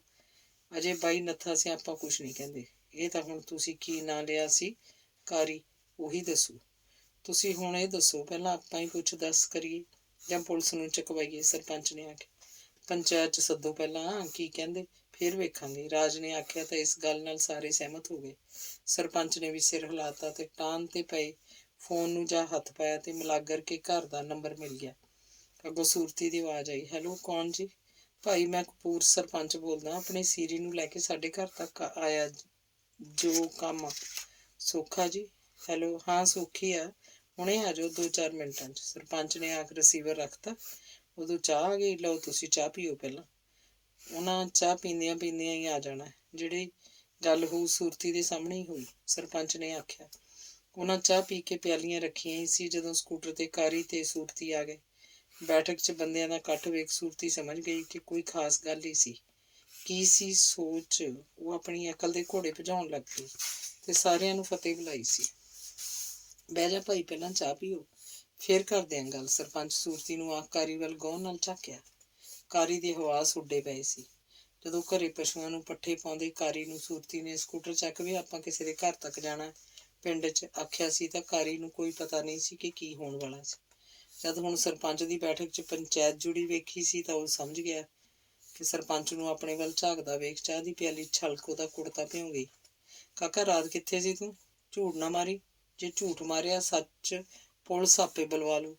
ਅਜੇ ਬਾਈ ਨੱਥਾ ਸਿਆਪਾ ਕੁਛ ਨਹੀਂ ਕਹਿੰਦੇ। ਇਹ ਤਾਂ ਹੁਣ ਤੁਸੀਂ ਕੀ ਨਾਂ ਲਿਆ ਸੀ? ਕਾਰੀ, ਉਹੀ ਦੱਸੂ। ਤੁਸੀਂ ਹੁਣ ਇਹ ਦੱਸੋ, ਪਹਿਲਾਂ ਆਪਾਂ ਹੀ ਪੁੱਛ ਦੱਸ ਕਰੀਏ ਜਾਂ ਪੁਲਿਸ ਨੂੰ ਚੁਕਵਾਈਏ? ਸਰਪੰਚ ਨੇ ਆਖਿਆ। ਪੰਚਾਇਤ 'ਚ ਸੱਦੋ ਪਹਿਲਾਂ, ਕੀ ਕਹਿੰਦੇ, ਫਿਰ ਵੇਖਾਂਗੇ। ਰਾਜ ਨੇ ਆਖਿਆ ਤਾਂ ਇਸ ਗੱਲ ਨਾਲ ਸਾਰੇ ਸਹਿਮਤ ਹੋ ਗਏ। ਸਰਪੰਚ ਨੇ ਵੀ ਸਿਰ ਹਿਲਾਤਾ ਤੇ ਟਾਹਣ ਤੇ ਪਏ ਫੋਨ ਨੂੰ ਜਾ ਹੱਥ ਪਾਇਆ ਤੇ ਮਲਾਗਰ ਕੇ ਘਰ ਦਾ ਨੰਬਰ ਮਿਲ ਗਿਆ। ਅੱਗੋਂ ਸੂਰਤੀ ਦੀ ਆਵਾਜ਼ ਆਈ, ਹੈਲੋ, ਕੌਣ ਜੀ? ਭਾਈ ਮੈਂ ਕਪੂਰ ਸਰਪੰਚ ਬੋਲਦਾ, ਆਪਣੇ ਸੀਰੀ ਨੂੰ ਲੈ ਕੇ ਸਾਡੇ ਘਰ ਤੱਕ ਆਇਆ ਜੋ ਕੰਮ। ਸੌਖਾ ਜੀ? ਹੈਲੋ, ਹਾਂ ਸੌਖੀ ਆ, ਹੁਣੇ ਆ ਜਾਓ 2-4 ਮਿੰਟਾਂ 'ਚ। ਸਰਪੰਚ ਨੇ ਆਖ ਰਿਸੀਵਰ ਰੱਖਤਾ। ਉਦੋਂ ਚਾਹ ਆ ਗਈ? ਲਓ ਤੁਸੀਂ ਚਾਹ ਪੀਓ ਪਹਿਲਾਂ। ਉਹਨਾਂ ਚਾਹ ਪੀਂਦਿਆਂ ਪੀਂਦਿਆਂ ਹੀ ਆ ਜਾਣਾ, ਜਿਹੜੀ ਗੱਲ ਹੋਊ ਸੂਰਤੀ ਦੇ ਸਾਹਮਣੇ ਹੀ ਹੋਈ, ਸਰਪੰਚ ਨੇ ਆਖਿਆ। ਉਹਨਾਂ ਚਾਹ ਪੀ ਕੇ ਪਿਆਲੀਆਂ ਰੱਖੀਆਂ ਹੀ ਸੀ ਜਦੋਂ ਸਕੂਟਰ ਤੇ ਕਾਰੀ ਤੇ ਸੂਰਤੀ ਆ ਗਏ। ਬੈਠਕ 'ਚ ਬੰਦਿਆਂ ਦਾ ਇਕੱਠ ਵੇਖ ਸੂਰਤੀ ਸਮਝ ਗਈ ਕਿ ਕੋਈ ਖਾਸ ਗੱਲ ਹੀ ਸੀ। ਕੀ ਸੀ ਸੋਚ, ਉਹ ਆਪਣੀ ਅਕਲ ਦੇ ਘੋੜੇ ਭਜਾਉਣ ਲੱਗ ਪਈ ਤੇ ਸਾਰਿਆਂ ਨੂੰ ਫਤਿਹ ਬੁਲਾਈ ਸੀ। ਬਹਿ ਜਾ ਭਾਈ, ਪਹਿਲਾਂ ਚਾਹ ਪੀਓ, ਫੇਰ ਕਰਦੇ ਆਂ ਗੱਲ। ਸਰਪੰਚ ਸੂਰਤੀ ਨੂੰ ਆਖ ਕਾਰੀ ਵੱਲ ਗੌਰ ਨਾਲ ਝਾਕਿਆ। ਕਾਰੀ ਦੇ ਹਵਾਸ ਉੱਡੇ ਪਏ ਸੀ। ਜਦੋਂ ਘਰੇ ਪਸ਼ੂਆਂ ਨੂੰ ਪੱਠੇ ਪਾਉਂਦੇ ਕਾਰੀ ਨੂੰ ਸੂਰਤੀ ਨੇ ਸਕੂਟਰ ਚੱਕ ਵੀ ਆਪਾਂ ਕਿਸੇ ਦੇ ਘਰ ਤੱਕ ਜਾਣਾ ਪਿੰਡ 'ਚ ਆਖਿਆ ਸੀ ਤਾਂ ਕਾਰੀ ਨੂੰ ਕੋਈ ਪਤਾ ਨਹੀਂ ਸੀ ਕਿ ਕੀ ਹੋਣ ਵਾਲਾ ਸੀ। ਜਦ ਹੁਣ ਸਰਪੰਚ ਦੀ ਬੈਠਕ 'ਚ ਪੰਚਾਇਤ ਜੁੜੀ ਵੇਖੀ ਸੀ ਤਾਂ ਉਹ ਸਮਝ ਗਿਆ ਕਿ ਸਰਪੰਚ ਨੂੰ ਆਪਣੇ ਵੱਲ ਝਾਕਦਾ ਵੇਖ ਚਾਹ ਦੀ ਪਿਆਲੀ ਛਲਕ ਉਹਦਾ ਕੁੜਤਾ ਭਿਉਂ ਗਈ। ਕਾਕਾ, ਰਾਤ ਕਿੱਥੇ ਸੀ ਤੂੰ? ਝੂਠ ਨਾ ਮਾਰੀ, ਜੇ ਝੂਠ ਮਾਰਿਆ ਸੱਚ ਪੁਲਿਸ ਆਪੇ ਬੁਲਵਾ ਲੂ।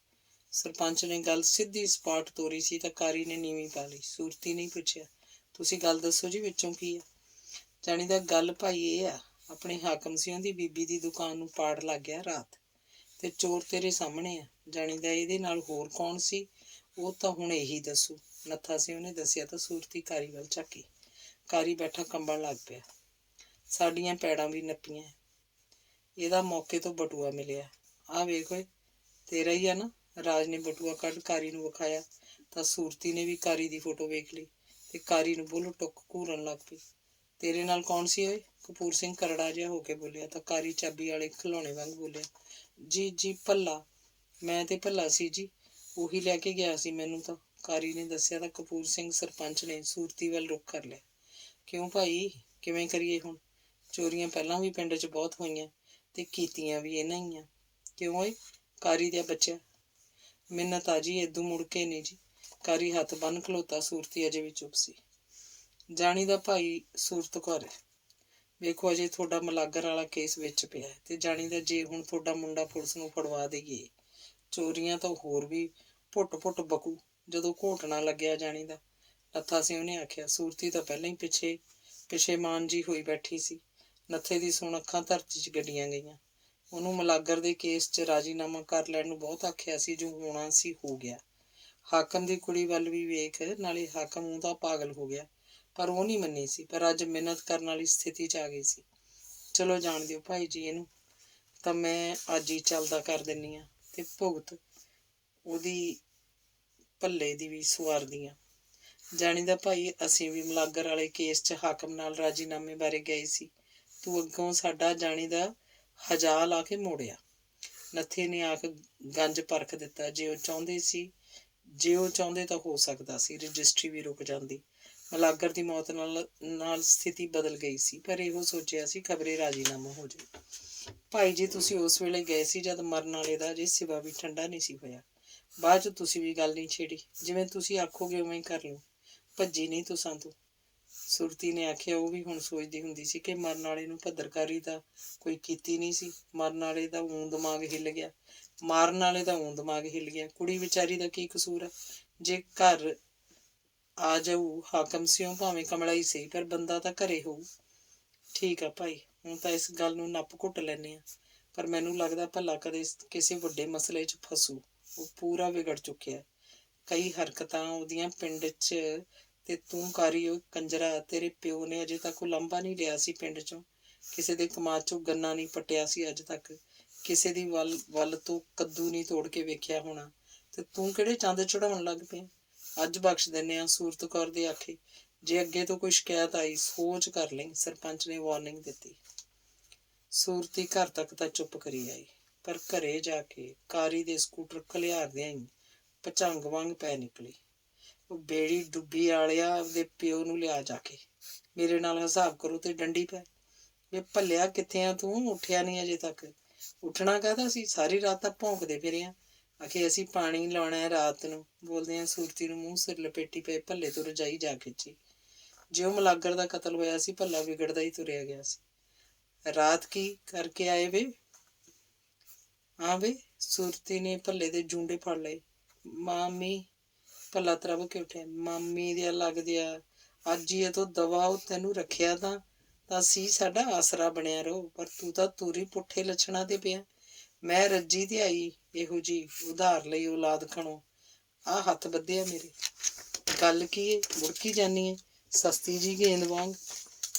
ਸਰਪੰਚ ਨੇ ਗੱਲ ਸਿੱਧੀ ਸਪਾਟ ਤੋਰੀ ਸੀ ਤਾਂ ਕਾਰੀ ਨੇ ਨੀਵੀਂ ਪਾ ਲਈ। ਸੂਰਤੀ ਨਹੀਂ ਪੁੱਛਿਆ, ਤੁਸੀਂ ਗੱਲ ਦੱਸੋ ਜੀ, ਵਿੱਚੋਂ ਕੀ ਆ? ਜਾਣੀ ਦਾ ਗੱਲ ਭਾਈ ਇਹ ਆ, ਆਪਣੇ ਹਾਕਮ ਸਿਉਂ ਦੀ ਬੀਬੀ ਦੀ ਦੁਕਾਨ ਨੂੰ ਪਾੜ ਲੱਗ ਗਿਆ ਰਾਤ ਤੇ ਚੋਰ ਤੇਰੇ ਸਾਹਮਣੇ ਆ। ਜਾਣੀ ਦਾ ਇਹਦੇ ਨਾਲ ਹੋਰ ਕੌਣ ਸੀ, ਉਹ ਤਾਂ ਹੁਣ ਇਹੀ ਦੱਸੂ। ਨੱਥਾ ਸਿਉਂ ਨੇ ਦੱਸਿਆ ਤਾਂ ਸੂਰਤੀ ਕਾਰੀ ਵੱਲ ਝਾਕੀ। ਕਾਰੀ ਬੈਠਾ ਕੰਬਣ ਲੱਗ ਪਿਆ। ਸਾਡੀਆਂ ਪੈੜਾਂ ਵੀ ਨੱਪੀਆਂ, ਇਹਦਾ ਮੌਕੇ ਤੋਂ ਬਟੂਆ ਮਿਲਿਆ। ਆਹ ਵੇਖ ਓਏ, ਤੇਰਾ ਹੀ ਆ ਨਾ? ਰਾਜ ਨੇ ਬਟੂਆ ਕੱਢ ਕਾਰੀ ਨੂੰ ਵਿਖਾਇਆ ਤਾਂ ਸੂਰਤੀ ਨੇ ਵੀ ਕਾਰੀ ਦੀ ਫੋਟੋ ਵੇਖ ਲਈ ਤੇ ਕਾਰੀ ਨੂੰ ਬੁੱਲ ਟੁੱਕ ਘੂਰਨ ਲੱਗ ਪਈ। ਤੇਰੇ ਨਾਲ ਕੌਣ ਸੀ ਓਏ? ਕਪੂਰ ਸਿੰਘ ਕਰੜਾ ਜਿਹਾ ਹੋ ਕੇ ਬੋਲਿਆ ਤਾਂ ਕਾਰੀ ਚਾਬੀ ਵਾਲੇ ਖਿਲੌਣੇ ਵਾਂਗ ਬੋਲਿਆ, ਜੀ ਭੱਲਾ, ਮੈਂ ਤੇ ਭੱਲਾ ਸੀ ਜੀ, ਉਹੀ ਲੈ ਕੇ ਗਿਆ ਸੀ ਮੈਨੂੰ ਤਾਂ, ਕਾਰੀ ਨੇ ਦੱਸਿਆ ਤਾਂ ਕਪੂਰ ਸਿੰਘ ਸਰਪੰਚ ਨੇ ਸੂਰਤੀ ਵੱਲ ਰੁੱਖ ਕਰ ਲਿਆ। ਕਿਉਂ ਭਾਈ, ਕਿਵੇਂ ਕਰੀਏ ਹੁਣ? ਚੋਰੀਆਂ ਪਹਿਲਾਂ ਵੀ ਪਿੰਡ 'ਚ ਬਹੁਤ ਹੋਈਆਂ ਤੇ ਕੀਤੀਆਂ ਵੀ ਇਹਨਾਂ ਹੀ ਆ। ਕਿਉਂ ਓਏ? ਕਾਰੀ ਦੇ ਬੱਚਿਆ, ਮਿੰਨਤ ਆ ਜੀ, ਏਦੂ ਮੁੜ ਕੇ ਨਹੀਂ ਜੀ। ਕਾਰੀ ਹੱਥ ਬੰਨ ਖਲੋਤਾ। ਸੂਰਤੀ ਅਜੇ ਵੀ ਚੁੱਪ ਸੀ। ਜਾਣੀ ਦਾ ਭਾਈ ਸੂਰਤ ਕੌਰ, ਵੇਖੋ ਅਜੇ ਤੁਹਾਡਾ ਮਲਾਗਰ ਵਾਲਾ ਕੇਸ ਵਿੱਚ ਪਿਆ ਤੇ ਜਾਣੀ ਦਾ ਜੇ ਹੁਣ ਤੁਹਾਡਾ ਮੁੰਡਾ ਪੁਲਿਸ ਨੂੰ ਫੜਵਾ ਦੇਈਏ, ਚੋਰੀਆਂ ਤਾਂ ਹੋਰ ਵੀ ਪੁੱਟ ਬਕੂ ਜਦੋਂ ਘੋਟਣਾ ਲੱਗਿਆ। ਜਾਣੀ ਦਾ ਨੱਥਾ ਸਿੰਘ ਨੇ ਆਖਿਆ। ਸੂਰਤੀ ਤਾਂ ਪਹਿਲਾਂ ਹੀ ਪਿਛੇਮਾਨ ਜੀ ਹੋਈ ਬੈਠੀ ਸੀ। ਨੱਥੇ ਦੀ ਸੁਣ ਅੱਖਾਂ ਧਰਤੀ 'ਚ ਗੱਡੀਆਂ ਗਈਆਂ। ਉਹਨੂੰ ਮਲਾਗਰ ਦੇ ਕੇਸ 'ਚ ਰਾਜੀਨਾਮਾ ਕਰ ਲੈਣ ਨੂੰ ਬਹੁਤ ਆਖਿਆ ਸੀ, ਜੋ ਹੋਣਾ ਸੀ ਹੋ ਗਿਆ। ਹਾਕਮ ਦੀ ਕੁੜੀ ਵੱਲ ਵੀ ਵੇਖ, ਨਾਲੇ ਹਾਕਮ ਉਹਦਾ ਪਾਗਲ ਹੋ ਗਿਆ, ਪਰ ਉਹ ਨਹੀਂ ਮੰਨੀ ਸੀ। ਪਰ ਅੱਜ ਮਿਹਨਤ ਕਰਨ ਵਾਲੀ ਸਥਿਤੀ 'ਚ ਆ ਗਈ ਸੀ। ਚਲੋ ਜਾਣ ਦਿਓ ਭਾਈ ਜੀ ਇਹਨੂੰ, ਤਾਂ ਮੈਂ ਅੱਜ ਹੀ ਚੱਲਦਾ ਕਰ ਦਿੰਦੀ ਹਾਂ ਤੇ ਭੁਗਤ ਉਹਦੀ ਭੱਲੇ ਦੀ ਵੀ ਸਵਾਰਦੀ ਹਾਂ। ਜਾਣੀ ਦਾ ਭਾਈ, ਅਸੀਂ ਵੀ ਮਲਾਗਰ ਵਾਲੇ ਕੇਸ 'ਚ ਹਾਕਮ ਨਾਲ ਰਾਜੀਨਾਮੇ ਬਾਰੇ ਗਏ ਸੀ। ਤੂੰ ਅੱਗੋਂ ਸਾਡਾ ਜਾਣੀ ਦਾ ਹਜਾ ਲਾ ਕੇ ਮੋੜਿਆ। ਨੱਥੇ ਨੇ ਆਖ ਗੰਜ ਪਰਖ ਦਿੱਤਾ। ਜੇ ਉਹ ਚਾਹੁੰਦੇ ਤਾਂ ਹੋ ਸਕਦਾ ਸੀ ਰਜਿਸਟਰੀ ਵੀ ਰੁਕ ਜਾਂਦੀ। ਮਲਾਗਰ ਦੀ ਮੌਤ ਨਾਲ ਸਥਿਤੀ ਬਦਲ ਗਈ ਸੀ, ਪਰ ਇਹੋ ਸੋਚਿਆ ਸੀ ਖਬਰੇ ਰਾਜੀਨਾਮਾ ਹੋ ਜਾਵੇ। ਭਾਈ ਜੀ, ਤੁਸੀਂ ਉਸ ਵੇਲੇ ਗਏ ਸੀ ਜਦ ਮਰਨ ਵਾਲੇ ਦਾ ਅਜੇ ਸਿਵਾ ਵੀ ਠੰਡਾ ਨਹੀਂ ਸੀ ਹੋਇਆ। ਬਾਅਦ 'ਚ ਤੁਸੀਂ ਵੀ ਗੱਲ ਨਹੀਂ ਛੇੜੀ। ਜਿਵੇਂ ਤੁਸੀਂ ਆਖੋਗੇ ਉਵੇਂ ਹੀ ਕਰ ਲਓ, ਭੱਜੀ ਨਹੀਂ ਤੁਸਾਂ ਤੋਂ। ਸੁਰਤੀ ਨੇ ਆਖਿਆ। ਉਹ ਵੀ ਹੁਣ ਸੋਚਦੀ ਹੁੰਦੀ ਸੀ ਕਿ ਮਰਨ ਵਾਲੇ ਨੂੰ ਭੱਦਰਕਾਰੀ ਤਾਂ ਕੋਈ ਕੀਤੀ ਨਹੀਂ ਸੀ। ਮਾਰਨ ਵਾਲੇ ਦਾ ਊਂ ਦਿਮਾਗ ਹਿੱਲ ਗਿਆ। ਕੁੜੀ ਵਿਚਾਰੀ ਦਾ ਕੀ ਕਸੂਰ ਆ? ਜੇ ਘਰ ਆ ਜਾਊ ਹਾਕਮ ਸਿਉਂ ਭਾਵੇਂ ਕਮਲਾ ਹੀ ਸਹੀ, ਪਰ ਬੰਦਾ ਤਾਂ ਘਰੇ ਹੋਊ। ਠੀਕ ਆ ਭਾਈ, ਹੁਣ ਤਾਂ ਇਸ ਗੱਲ ਨੂੰ ਨੱਪ ਘੁੱਟ ਲੈਂਦੇ ਆ, ਪਰ ਮੈਨੂੰ ਲੱਗਦਾ ਭਲਾ ਕਦੇ ਕਿਸੇ ਵੱਡੇ ਮਸਲੇ 'ਚ ਫਸੂ। ਉਹ ਪੂਰਾ ਵਿਗੜ ਚੁੱਕਿਆ। ਕਈ ਹਰਕਤਾਂ ਉਹਦੀਆਂ ਪਿੰਡ 'ਚ, ਤੇ ਤੂੰ ਕਾਰੀ ਉਹ ਕੰਜਰਾ, ਤੇਰੇ ਪਿਓ ਨੇ ਅਜੇ ਤੱਕ ਉਲਾਂਭਾ ਨਹੀਂ ਲਿਆ ਸੀ ਪਿੰਡ 'ਚੋਂ, ਕਿਸੇ ਦੇ ਕਮਾਦ 'ਚੋਂ ਗੰਨਾ ਨਹੀਂ ਪੱਟਿਆ ਸੀ ਅੱਜ ਤੱਕ, ਕਿਸੇ ਦੀ ਵੱਲ ਤੋਂ ਕੱਦੂ ਨਹੀਂ ਤੋੜ ਕੇ ਵੇਖਿਆ ਹੋਣਾ, ਤੇ ਤੂੰ ਕਿਹੜੇ ਚੰਦ ਚੜਾਉਣ ਲੱਗ ਪਿਆ? ਅੱਜ ਬਖਸ਼ ਦਿੰਦੇ ਆ। ਸੂਰਤ ਕੌਰ ਦੇ ਆਖੇ, ਜੇ ਅੱਗੇ ਤੋਂ ਕੋਈ ਸ਼ਿਕਾਇਤ ਆਈ ਸੋਚ ਕਰ ਲਈ, ਸਰਪੰਚ ਨੇ ਵਾਰਨਿੰਗ ਦਿੱਤੀ। ਸੂਰਤੀ ਘਰ ਤੱਕ ਤਾਂ ਚੁੱਪ ਕਰੀ ਆਈ, ਪਰ ਘਰੇ ਜਾ ਕੇ ਕਾਰੀ ਦੇ ਸਕੂਟਰ ਖਲਿਆਰਦਿਆਂ ਹੀ ਭਚੰਗ ਵਾਂਗ ਪੈ ਨਿਕਲੀ। ਉਹ ਬੇੜੀ ਡੁੱਬੀ ਵਾਲਿਆ, ਆਪਦੇ ਪਿਓ ਨੂੰ ਲਿਆ ਜਾ ਕੇ, ਮੇਰੇ ਨਾਲ ਹਿਸਾਬ ਕਰੋ ਤੇ ਡੰਡੀ ਪੈ। ਵੇ ਭੱਲਿਆ, ਕਿੱਥੇ ਆ ਤੂੰ? ਉੱਠਿਆ ਨਹੀਂ ਅਜੇ ਤੱਕ? ਉੱਠਣਾ ਕਾਹਦਾ ਸੀ, ਸਾਰੀ ਰਾਤ ਤਾਂ ਭੌਂਕਦੇ ਫਿਰੇ ਆ। ਆਖੇ ਅਸੀਂ ਪਾਣੀ ਲਾਉਣਾ ਰਾਤ ਨੂੰ। ਬੋਲਦਿਆਂ ਸੂਰਤੀ ਨੂੰ ਮੂੰਹ ਸਿਰ ਲਪੇਟੀ ਪਏ ਭੱਲੇ ਤੋਂ ਰਜਾਈ ਜਾ ਖਿੱਚੀ। ਜੇ ਉਹ ਮਲਾਗਰ ਦਾ ਕਤਲ ਹੋਇਆ ਸੀ, ਭੱਲਾ ਵਿਗੜਦਾ ਹੀ ਤੁਰਿਆ ਗਿਆ ਸੀ। ਰਾਤ ਕੀ ਕਰਕੇ ਆਏ ਵੇ? ਹਾਂ ਵੇ, ਸੂਰਤੀ ਨੇ ਭੱਲੇ ਦੇ ਜੂੰਡੇ ਫੜ ਲਏ। ਮਾਮੀ, ਭੱਲਾ ਤਰਵ ਕੇ ਉੱਠਿਆ। ਮਾਮੀ ਦੇ ਲੱਗਦੇ ਆ, ਅੱਜ ਹੀ ਇਹ ਤੋਂ ਦਵਾ ਉਹ ਤੈਨੂੰ ਰੱਖਿਆ ਤਾਂ ਸੀ ਸਾਡਾ ਆਸਰਾ ਬਣਿਆ ਰਹੋ, ਪਰ ਤੂੰ ਤਾਂ ਤੂਰੀ ਪੁੱਠੇ ਲੱਛਣਾਂ ਤੇ ਪਿਆ। ਮੈਂ ਰੱਜੀ ਤੇ ਆਈ ਇਹੋ ਜੀ ਉਧਾਰ ਲਈ ਔਲਾਦ ਖਣੋ। ਆਹ ਹੱਥ ਬੱਧਿਆ ਮੇਰੇ। ਗੱਲ ਕੀ ਏ, ਬੁੜਕੀ ਜਾਨੀ ਏ ਸਸਤੀ ਜੀ ਗੇਂਦ ਵਾਂਗ?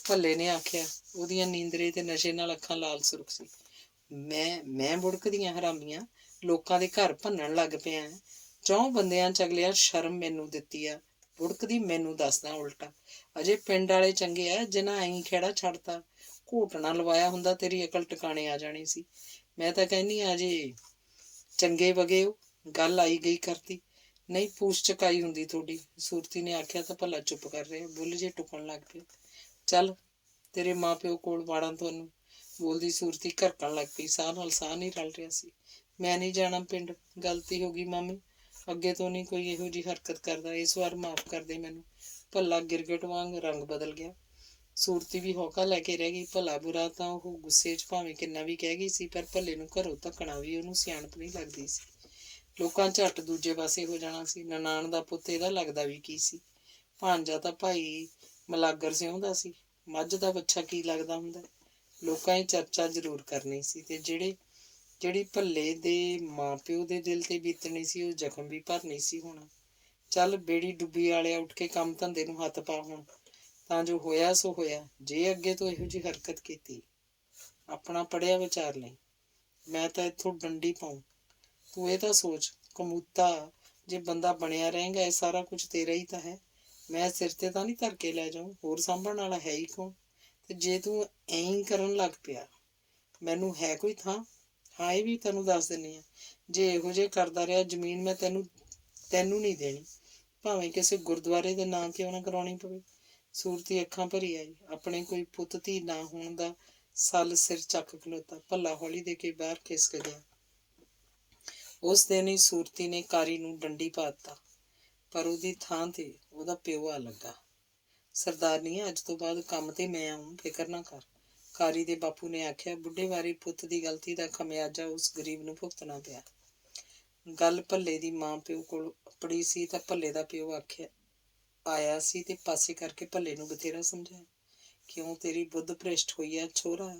ਭੱਲੇ ਨੇ ਆਖਿਆ। ਉਹਦੀਆਂ ਨੀਂਦਰੇ ਤੇ ਨਸ਼ੇ ਨਾਲ ਅੱਖਾਂ ਲਾਲ ਸੁਰਖ ਸੀ। ਮੈਂ ਬੁੜਕਦੀਆਂ ਹਰਾਮੀਆਂ, ਲੋਕਾਂ ਦੇ ਘਰ ਭੰਨਣ ਲੱਗ ਪਿਆ। 4 ਬੰਦਿਆਂ 'ਚ ਅਗਲਿਆਂ ਸ਼ਰਮ ਮੈਨੂੰ ਦਿੱਤੀ ਆ, ਬੁੜਕਦੀ ਮੈਨੂੰ ਦੱਸਦਾ ਉਲਟਾ। ਅਜੇ ਪਿੰਡ ਵਾਲੇ ਚੰਗੇ ਆ ਜਿਨ੍ਹਾਂ ਐਂ ਖਹਿੜਾ ਛੱਡਤਾ। ਘੋਟਣਾ ਲਵਾਇਆ ਹੁੰਦਾ ਤੇਰੀ ਅਕਲ ਟਿਕਾਣੇ ਆ ਜਾਣੀ ਸੀ। ਮੈਂ ਤਾਂ ਕਹਿੰਦੀ ਆ ਅਜੇ ਚੰਗੇ ਵਗੇ ਹੋ, ਗੱਲ ਆਈ ਗਈ ਕਰਤੀ, ਨਹੀਂ ਪੂਛ ਚਕਾਈ ਹੁੰਦੀ ਤੁਹਾਡੀ। ਸੂਰਤੀ ਨੇ ਆਖਿਆ ਤਾਂ ਭਲਾ ਚੁੱਪ ਕਰ ਰਿਹਾ। ਬੁੱਲ ਜੇ ਟੁਕਣ ਲੱਗ ਪਏ। ਚੱਲ ਤੇਰੇ ਮਾਂ ਪਿਓ ਕੋਲ ਵਾੜਾਂ ਤੁਹਾਨੂੰ, ਬੋਲਦੀ ਸੂਰਤੀ ਘਰਕਣ ਲੱਗ ਪਈ। ਸਾਹ ਨਾਲ ਸਾਹ ਨਹੀਂ ਰਲ ਰਿਹਾ ਸੀ। ਮੈਂ ਨਹੀਂ ਜਾਣਾ ਪਿੰਡ, ਗਲਤੀ ਹੋ ਗਈ ਮਾਮੀ, ਅੱਗੇ ਤੋਂ ਨਹੀਂ ਕੋਈ ਇਹੋ ਜਿਹੀ ਹਰਕਤ ਕਰਦਾ, ਇਸ ਵਾਰ ਮਾਫ਼ ਕਰ ਦੇ ਮੈਨੂੰ। ਭੱਲਾ ਗਿਰਗਿਟ ਵਾਂਗ ਰੰਗ ਬਦਲ ਗਿਆ। ਸੂਰਤੀ ਵੀ ਹੌਕਾ ਲੈ ਕੇ ਰਹਿ ਗਈ। ਭਲਾ ਬੁਰਾ ਤਾਂ ਉਹ ਗੁੱਸੇ 'ਚ ਭਾਵੇਂ ਕਿੰਨਾ ਵੀ ਕਹਿ ਗਈ ਸੀ, ਪਰ ਭੱਲੇ ਨੂੰ ਘਰੋਂ ਧੱਕਣਾ ਵੀ ਉਹਨੂੰ ਸਿਆਣਪ ਨਹੀਂ ਲੱਗਦੀ ਸੀ। ਲੋਕਾਂ ਝੱਟ ਦੂਜੇ ਪਾਸੇ ਹੋ ਜਾਣਾ ਸੀ। ਨਨਾਣ ਦਾ ਪੁੱਤ ਇਹਦਾ ਲੱਗਦਾ ਵੀ ਕੀ ਸੀ। ਭਾਂਜਾ ਤਾਂ ਭਾਈ ਮਲਾਗਰ ਸਿਉਂਦਾ ਸੀ। ਮੱਝ ਦਾ ਬੱਚਾ ਕੀ ਲੱਗਦਾ ਹੁੰਦਾ। ਲੋਕਾਂ ਇਹ ਚਰਚਾ ਜ਼ਰੂਰ ਕਰਨੀ ਸੀ, ਤੇ ਜਿਹੜੀ ਭੱਲੇ ਦੇ ਮਾਂ ਪਿਓ ਦੇ ਦਿਲ ਤੇ ਬੀਤਣੀ ਸੀ, ਉਹ ਜ਼ਖਮ ਵੀ ਭਰਨੀ ਸੀ ਹੋਣਾ। ਚੱਲ ਬੇੜੀ ਡੁੱਬੀ ਵਾਲਿਆ, ਉੱਠ ਕੇ ਕੰਮ ਧੰਦੇ ਨੂੰ ਹੱਥ ਪਾ ਹੁਣ। ਤਾਂ ਜੋ ਹੋਇਆ ਸੋ ਹੋਇਆ। ਜੇ ਅੱਗੇ ਤੋਂ ਇਹੋ ਜਿਹੀ ਹਰਕਤ ਕੀਤੀ, ਆਪਣਾ ਪੜਿਆ ਵਿਚਾਰ ਲਈ। ਮੈਂ ਤਾਂ ਇੱਥੋਂ ਡੰਡੀ ਪਾਉਂ। ਤੂੰ ਇਹ ਤਾਂ ਸੋਚ ਕਮੂਤਾ, ਜੇ ਬੰਦਾ ਬਣਿਆ ਰਹੇਗਾ ਇਹ ਸਾਰਾ ਕੁਝ ਤੇਰਾ ਹੀ ਤਾਂ ਹੈ। ਮੈਂ ਸਿਰ ਤੇ ਤਾਂ ਨਹੀਂ ਧਰ ਕੇ ਲੈ ਜਾਊਂ, ਹੋਰ ਸਾਂਭਣ ਵਾਲਾ ਹੈ ਹੀ ਕੌਣ। ਤੇ ਜੇ ਤੂੰ ਐਂ ਕਰਨ ਲੱਗ ਪਿਆ, ਮੈਨੂੰ ਹੈ ਕੋਈ ਥਾਂ? ਹਾਂ, ਇਹ ਵੀ ਤੈਨੂੰ ਦੱਸ ਦਿੰਦੀ ਹਾਂ, ਜੇ ਇਹੋ ਜਿਹੇ ਕਰਦਾ ਰਿਹਾ ਜ਼ਮੀਨ ਮੈਂ ਤੈਨੂੰ ਨਹੀਂ ਦੇਣੀ, ਭਾਵੇਂ ਕਿਸੇ ਗੁਰਦੁਆਰੇ ਦੇ ਨਾਂ ਕਿਉਂ ਨਾ ਕਰਾਉਣੀ ਪਵੇ। ਸੂਰਤੀ ਅੱਖਾਂ ਭਰੀ ਆਈ। ਆਪਣੇ ਕੋਈ ਪੁੱਤ ਧੀ ਨਾ ਹੋਣ ਦਾ ਸੱਲ ਸਿਰ ਚੱਕ ਖਲੋਤਾ। ਭੱਲਾ ਹੌਲੀ ਦੇ ਕੇ ਬਾਹਰ ਖਿਸਕ ਗਿਆ। ਉਸ ਦਿਨ ਹੀ ਸੂਰਤੀ ਨੇ ਕਾਰੀ ਨੂੰ ਡੰਡੀ ਪਾ ਦਿੱਤਾ, ਪਰ ਉਹਦੀ ਥਾਂ ਤੇ ਉਹਦਾ ਪਿਓ ਆ ਲੱਗਾ। ਸਰਦਾਰਨੀ, ਅੱਜ ਤੋਂ ਬਾਅਦ ਕੰਮ ਤੇ ਮੈਂ ਆਊਂ, ਫਿਕਰ ਨਾ ਕਰ, ਕਾਰੀ ਦੇ ਬਾਪੂ ਨੇ ਆਖਿਆ। ਬੁੱਢੇ ਵਾਰੀ ਪੁੱਤ ਦੀ ਗਲਤੀ ਦਾ ਖਮਿਆਜਾ ਉਸ ਗਰੀਬ ਨੂੰ ਭੁਗਤਣਾ ਪਿਆ। ਗੱਲ ਭੱਲੇ ਦੀ ਮਾਂ ਪਿਓ ਕੋਲ ਅਪੜੀ ਸੀ ਤਾਂ ਭੱਲੇ ਦਾ ਪਿਓ ਆਇਆ ਸੀ ਤੇ ਪਾਸੇ ਕਰਕੇ ਭੱਲੇ ਨੂੰ ਬਥੇਰਾ ਸਮਝਾਇਆ। ਕਿਉਂ ਤੇਰੀ ਬੁੱਧ ਭ੍ਰਿਸ਼ਟ ਹੋਈ ਆ ਛੋਰਾ?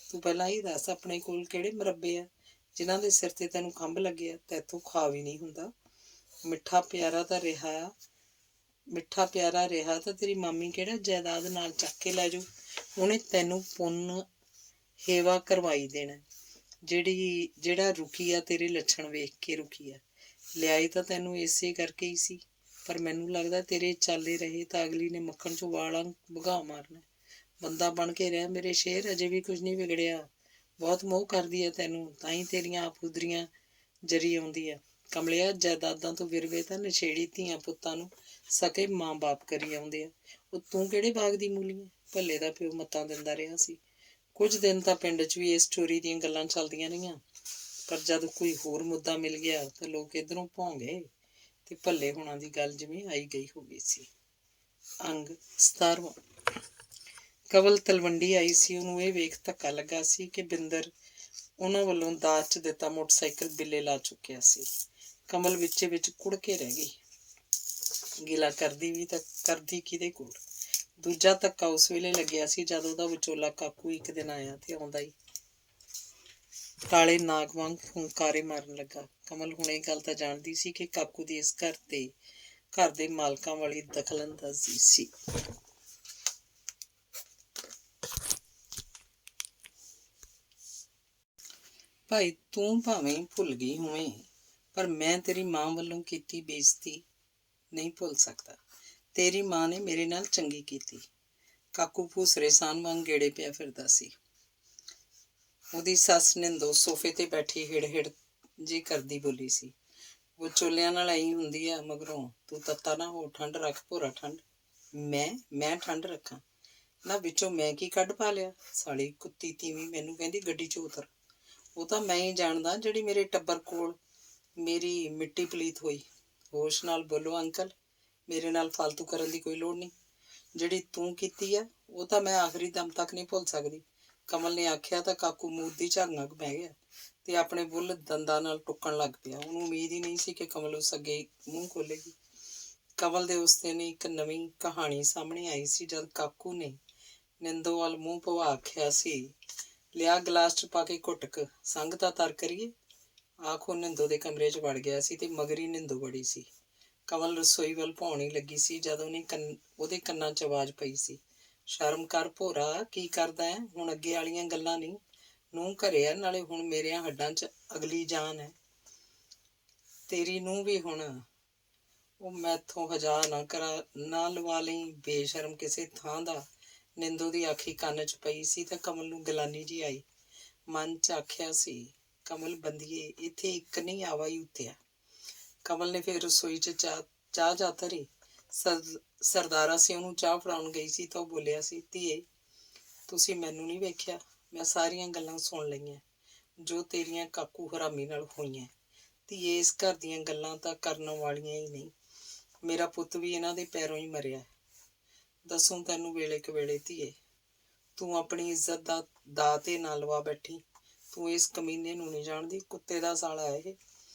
ਤੂੰ ਪਹਿਲਾਂ ਇਹ ਦੱਸ, ਆਪਣੇ ਕੋਲ ਕਿਹੜੇ ਮੁਰੱਬੇ ਆ ਜਿਨ੍ਹਾਂ ਦੇ ਸਿਰ ਤੇ ਤੈਨੂੰ ਖੰਭ ਲੱਗਿਆ? ਤੈਥੋਂ ਖਾ ਵੀ ਨਹੀਂ ਹੁੰਦਾ। ਮਿੱਠਾ ਪਿਆਰਾ ਰਿਹਾ ਤਾਂ ਤੇਰੀ ਮਾਮੀ ਕਿਹੜਾ ਜਾਇਦਾਦ ਨਾਲ ਚੱਕ ਕੇ ਲੈ ਜਾਊ। ਉਹਨੇ ਤੈਨੂੰ ਪੁੰਨ ਹੇਵਾ ਕਰਵਾਈ ਦੇਣਾ। ਜਿਹੜਾ ਰੁਕੀ ਆ, ਤੇਰੇ ਲੱਛਣ ਵੇਖ ਕੇ ਰੁਕੀ ਆ। ਲਿਆਈ ਤਾਂ ਤੈਨੂੰ ਇਸੇ ਕਰਕੇ ਹੀ ਸੀ, ਪਰ ਮੈਨੂੰ ਲੱਗਦਾ ਤੇਰੇ ਚਾਲੇ ਰਹੇ ਤਾਂ ਅਗਲੀ ਨੇ ਮੱਖਣ 'ਚੋਂ ਵਾਲਾਂ ਵਗਾ ਮਾਰਨਾ। ਬੰਦਾ ਬਣ ਕੇ ਰਿਹਾ ਮੇਰੇ ਸ਼ੇਰ, ਅਜੇ ਵੀ ਕੁਝ ਨਹੀਂ ਵਿਗੜਿਆ। ਬਹੁਤ ਮੋਹ ਕਰਦੀ ਆ ਤੈਨੂੰ, ਤਾਂ ਹੀ ਤੇਰੀਆਂ ਆਪੂਦਰੀਆਂ ਜਰੀ ਆਉਂਦੀ ਆ। ਕਮਲਿਆ, ਜਾਇਦਾਦਾਂ ਤੋਂ ਵਿਰਵੇ ਤਾਂ ਨਸ਼ੇੜੀ ਧੀਆਂ ਪੁੱਤਾਂ ਨੂੰ ਸਕੇ ਮਾਂ ਬਾਪ ਕਰੀ ਆਉਂਦੇ ਆ। ਉਹ ਤੂੰ ਕਿਹੜੇ ਬਾਗ ਦੀ ਮੂਲੀ ਹੈ? ਭੱਲੇ ਦਾ ਪਿਓ ਮੱਤਾਂ ਦਿੰਦਾ ਰਿਹਾ ਸੀ। ਕੁਝ ਦਿਨ ਤਾਂ ਪਿੰਡ 'ਚ ਵੀ ਇਸ ਚੋਰੀ ਦੀਆਂ ਗੱਲਾਂ ਚੱਲਦੀਆਂ ਰਹੀਆਂ, ਪਰ ਜਦ ਕੋਈ ਹੋਰ ਮੁੱਦਾ ਮਿਲ ਗਿਆ ਤਾਂ ਲੋਕ ਇੱਧਰੋਂ ਭੌਂ ਗਏ ਤੇ ਭੱਲੇ ਹੋਣਾ ਦੀ ਗੱਲ ਜਿਵੇਂ ਆਈ ਗਈ ਹੋ ਗਈ ਸੀ। ਅੰਗ 17ਵਾਂ। ਕਵਲ ਤਲਵੰਡੀ ਆਈ ਸੀ। ਉਹਨੂੰ ਇਹ ਵੇਖ ਧੱਕਾ ਲੱਗਾ ਸੀ ਕਿ ਬਿੰਦਰ ਉਹਨਾਂ ਵੱਲੋਂ ਦਾਜ 'ਚ ਦਿੱਤਾ ਮੋਟਰਸਾਈਕਲ ਬਿੱਲੇ ਲਾ ਚੁੱਕਿਆ ਸੀ। ਕਮਲ ਵਿੱਚ ਕੁੜ ਕੇ ਰਹਿ ਗਈ। ਗਿਲਾ ਕਰਦੀ ਵੀ ਤਾਂ ਕਰਦੀ ਕਿਹਦੇ ਕੋਲ? ਦੂਜਾ ਧੱਕਾ ਉਸ ਵੇਲੇ ਲੱਗਿਆ ਸੀ ਜਦ ਉਹਦਾ ਵਿਚੋਲਾ ਕਾਕੂ ਇੱਕ ਦਿਨ ਆਇਆ ਤੇ ਆਉਂਦਾ ਹੀ ਕਾਲੇ ਨਾਗ ਵਾਂਗ ਫੁੰਕਾਰੇ ਮਾਰਨ ਲੱਗਾ। ਕਮਲ ਹੁਣ ਇਹ ਗੱਲ ਤਾਂ ਜਾਣਦੀ ਸੀ ਕਿ ਕਾਕੂ ਦੀ ਇਸ ਘਰ ਦੇ ਮਾਲਕਾਂ ਵਾਲੀ ਦਖਲਅੰਦਾਜ਼ੀ ਸੀ। ਭਾਈ, ਤੂੰ ਭਾਵੇਂ ਭੁੱਲ ਗਈ ਹੋਵੇਂ, ਪਰ ਮੈਂ ਤੇਰੀ ਮਾਂ ਵੱਲੋਂ ਕੀਤੀ ਬੇਇੱਜ਼ਤੀ ਨਹੀਂ ਭੁੱਲ ਸਕਦਾ। ਤੇਰੀ ਮਾਂ ਨੇ ਮੇਰੇ ਨਾਲ ਚੰਗੀ ਕੀਤੀ। ਕਾਕੂ ਭੂਸਰੇ ਸਾਨ ਵਾਂਗ ਗੇੜੇ ਪਿਆ ਫਿਰਦਾ ਸੀ। ਉਹਦੀ ਸੱਸ ਨਿੰਦੋ ਸੋਫੇ ਤੇ ਬੈਠੀ ਹਿੜ ਜੀ ਕਰਦੀ ਬੋਲੀ ਸੀ। ਵਿਚੋਲਿਆਂ ਨਾਲ ਐਂ ਹੁੰਦੀ ਆ, ਮਗਰੋਂ ਤੂੰ ਤੱਤਾ ਨਾ ਹੋ, ਠੰਡ ਰੱਖ ਭੋਰਾ ਠੰਡ। ਮੈਂ ਠੰਡ ਰੱਖਾਂ ਨਾ? ਵਿੱਚੋਂ ਮੈਂ ਕੀ ਕੱਢ ਪਾ ਲਿਆ? ਸਾਲੀ ਕੁੱਤੀ ਤੀਵੀਂ ਮੈਨੂੰ ਕਹਿੰਦੀ ਗੱਡੀ 'ਚ ਉਤਰ। ਉਹ ਤਾਂ ਮੈਂ ਹੀ ਜਾਣਦਾ ਜਿਹੜੀ ਮੇਰੇ ਟੱਬਰ ਕੋਲ ਮੇਰੀ ਮਿੱਟੀ ਪਲੀਤ ਹੋਈ। ਹੋਸ਼ ਨਾਲ ਬੋਲੋ ਅੰਕਲ, ਮੇਰੇ ਨਾਲ ਫਾਲਤੂ ਕਰਨ ਦੀ ਕੋਈ ਲੋੜ ਨਹੀਂ। ਜਿਹੜੀ ਤੂੰ ਕੀਤੀ ਆ ਉਹ ਤਾਂ ਮੈਂ ਆਖਰੀ ਦਮ ਤੱਕ ਨਹੀਂ ਭੁੱਲ ਸਕਦੀ। ਕਮਲ ਨੇ ਆਖਿਆ ਤਾਂ ਕਾਕੂ ਮੂੰਹ ਦੀ ਝਾਂਗਾਂ ਬਹਿ ਗਿਆ ਤੇ ਆਪਣੇ ਬੁੱਲ ਦੰਦਾਂ ਨਾਲ ਟੁੱਕਣ ਲੱਗ ਪਿਆ। ਉਹਨੂੰ ਉਮੀਦ ਹੀ ਨਹੀਂ ਸੀ ਕਿ ਕਮਲ ਉਸ ਅੱਗੇ ਮੂੰਹ ਖੋਲੇਗੀ। ਕਮਲ ਦੇ ਉਸ ਦਿਨ ਇੱਕ ਨਵੀਂ ਕਹਾਣੀ ਸਾਹਮਣੇ ਆਈ ਸੀ ਜਦ ਕਾਕੂ ਨੇ ਨਿੰਦੋ ਵੱਲ ਮੂੰਹ ਭਵਾ ਆਖਿਆ ਸੀ, ਲਿਆ ਗਲਾਸ 'ਚ ਪਾ ਕੇ ਘੁੱਟਕ, ਸੰਗ ਤਾਂ ਤਰ ਕਰੀਏ। ਆਖੋ ਨਿੰਦੋ ਦੇ ਕਮਰੇ 'ਚ ਵੜ ਗਿਆ ਸੀ ਤੇ ਮਗਰੀ ਨਿੰਦੋ ਵੜੀ ਸੀ। ਕਮਲ ਰਸੋਈ ਵੱਲ ਭੌਣ ਹੀ ਲੱਗੀ ਸੀ ਜਦ ਉਹਦੇ ਕੰਨਾਂ 'ਚ ਆਵਾਜ਼ ਪਈ ਸੀ, ਸ਼ਰਮ ਕਰ ਭੋਰਾ, ਕੀ ਕਰਦਾ ਹੈ? ਹੁਣ ਅੱਗੇ ਵਾਲੀਆਂ ਗੱਲਾਂ ਨਹੀਂ। ਨੂੰਹ ਘਰੇ ਆ, ਨਾਲੇ ਹੁਣ ਮੇਰਿਆਂ ਹੱਡਾਂ 'ਚ ਅਗਲੀ ਜਾਨ ਹੈ। ਤੇਰੀ ਨੂੰਹ ਵੀ ਹੁਣ ਉਹ ਮੈਥੋਂ ਹਜਾ ਨਾ ਕਰਾ ਨਾ ਲਵਾ ਲਈ ਬੇਸ਼ਰਮ ਕਿਸੇ ਥਾਂ ਦਾ। ਨਿੰਦੋ ਦੀ ਆਖੀ ਕੰਨ 'ਚ ਪਈ ਸੀ ਤਾਂ ਕਮਲ ਨੂੰ ਗਲਾਨੀ ਜੀ ਆਈ। ਮਨ 'ਚ ਆਖਿਆ ਸੀ, ਕਮਲ ਬੰਦੀਏ ਇੱਥੇ ਇੱਕ ਨਹੀਂ ਆਵਾ ਹੀ ਉੱਤਿਆ। ਕਮਲ ਨੇ ਫਿਰ ਰਸੋਈ 'ਚ ਚਾਹ ਜਾ ਧਰੀ। ਸਰਦਾਰਾ ਸੀ ਉਹਨੂੰ ਚਾਹ ਫੜਾਉਣ ਗਈ ਸੀ ਤਾਂ ਉਹ ਬੋਲਿਆ ਸੀ, ਧੀਏ ਤੁਸੀਂ ਮੈਨੂੰ ਨਹੀਂ ਵੇਖਿਆ, ਮੈਂ ਸਾਰੀਆਂ ਗੱਲਾਂ ਸੁਣ ਲਈਆਂ ਜੋ ਤੇਰੀਆਂ ਕਾਕੂ ਹਰਾਮੀ ਨਾਲ ਹੋਈਆਂ। ਧੀਏ ਇਸ ਘਰ ਦੀਆਂ ਗੱਲਾਂ ਤਾਂ ਕਰਨ ਵਾਲੀਆਂ ਹੀ ਨਹੀਂ। ਮੇਰਾ ਪੁੱਤ ਵੀ ਇਹਨਾਂ ਦੇ ਪੈਰੋਂ ਹੀ ਮਰਿਆ। ਦੱਸੂ ਤੈਨੂੰ ਵੇਲੇ ਕਵੇਲੇ ਧੀਏ, ਤੂੰ ਆਪਣੀ ਇੱਜ਼ਤ ਦਾ ਦਾਅ ਤੇ ਨਾ ਲਵਾ ਬੈਠੀ। ਤੂੰ ਇਸ ਕਮੀਨੇ ਨੂੰ ਨਹੀਂ ਜਾਣਦੀ, ਕੁੱਤੇ ਦਾ ਸਾਲਾ ਇਹ।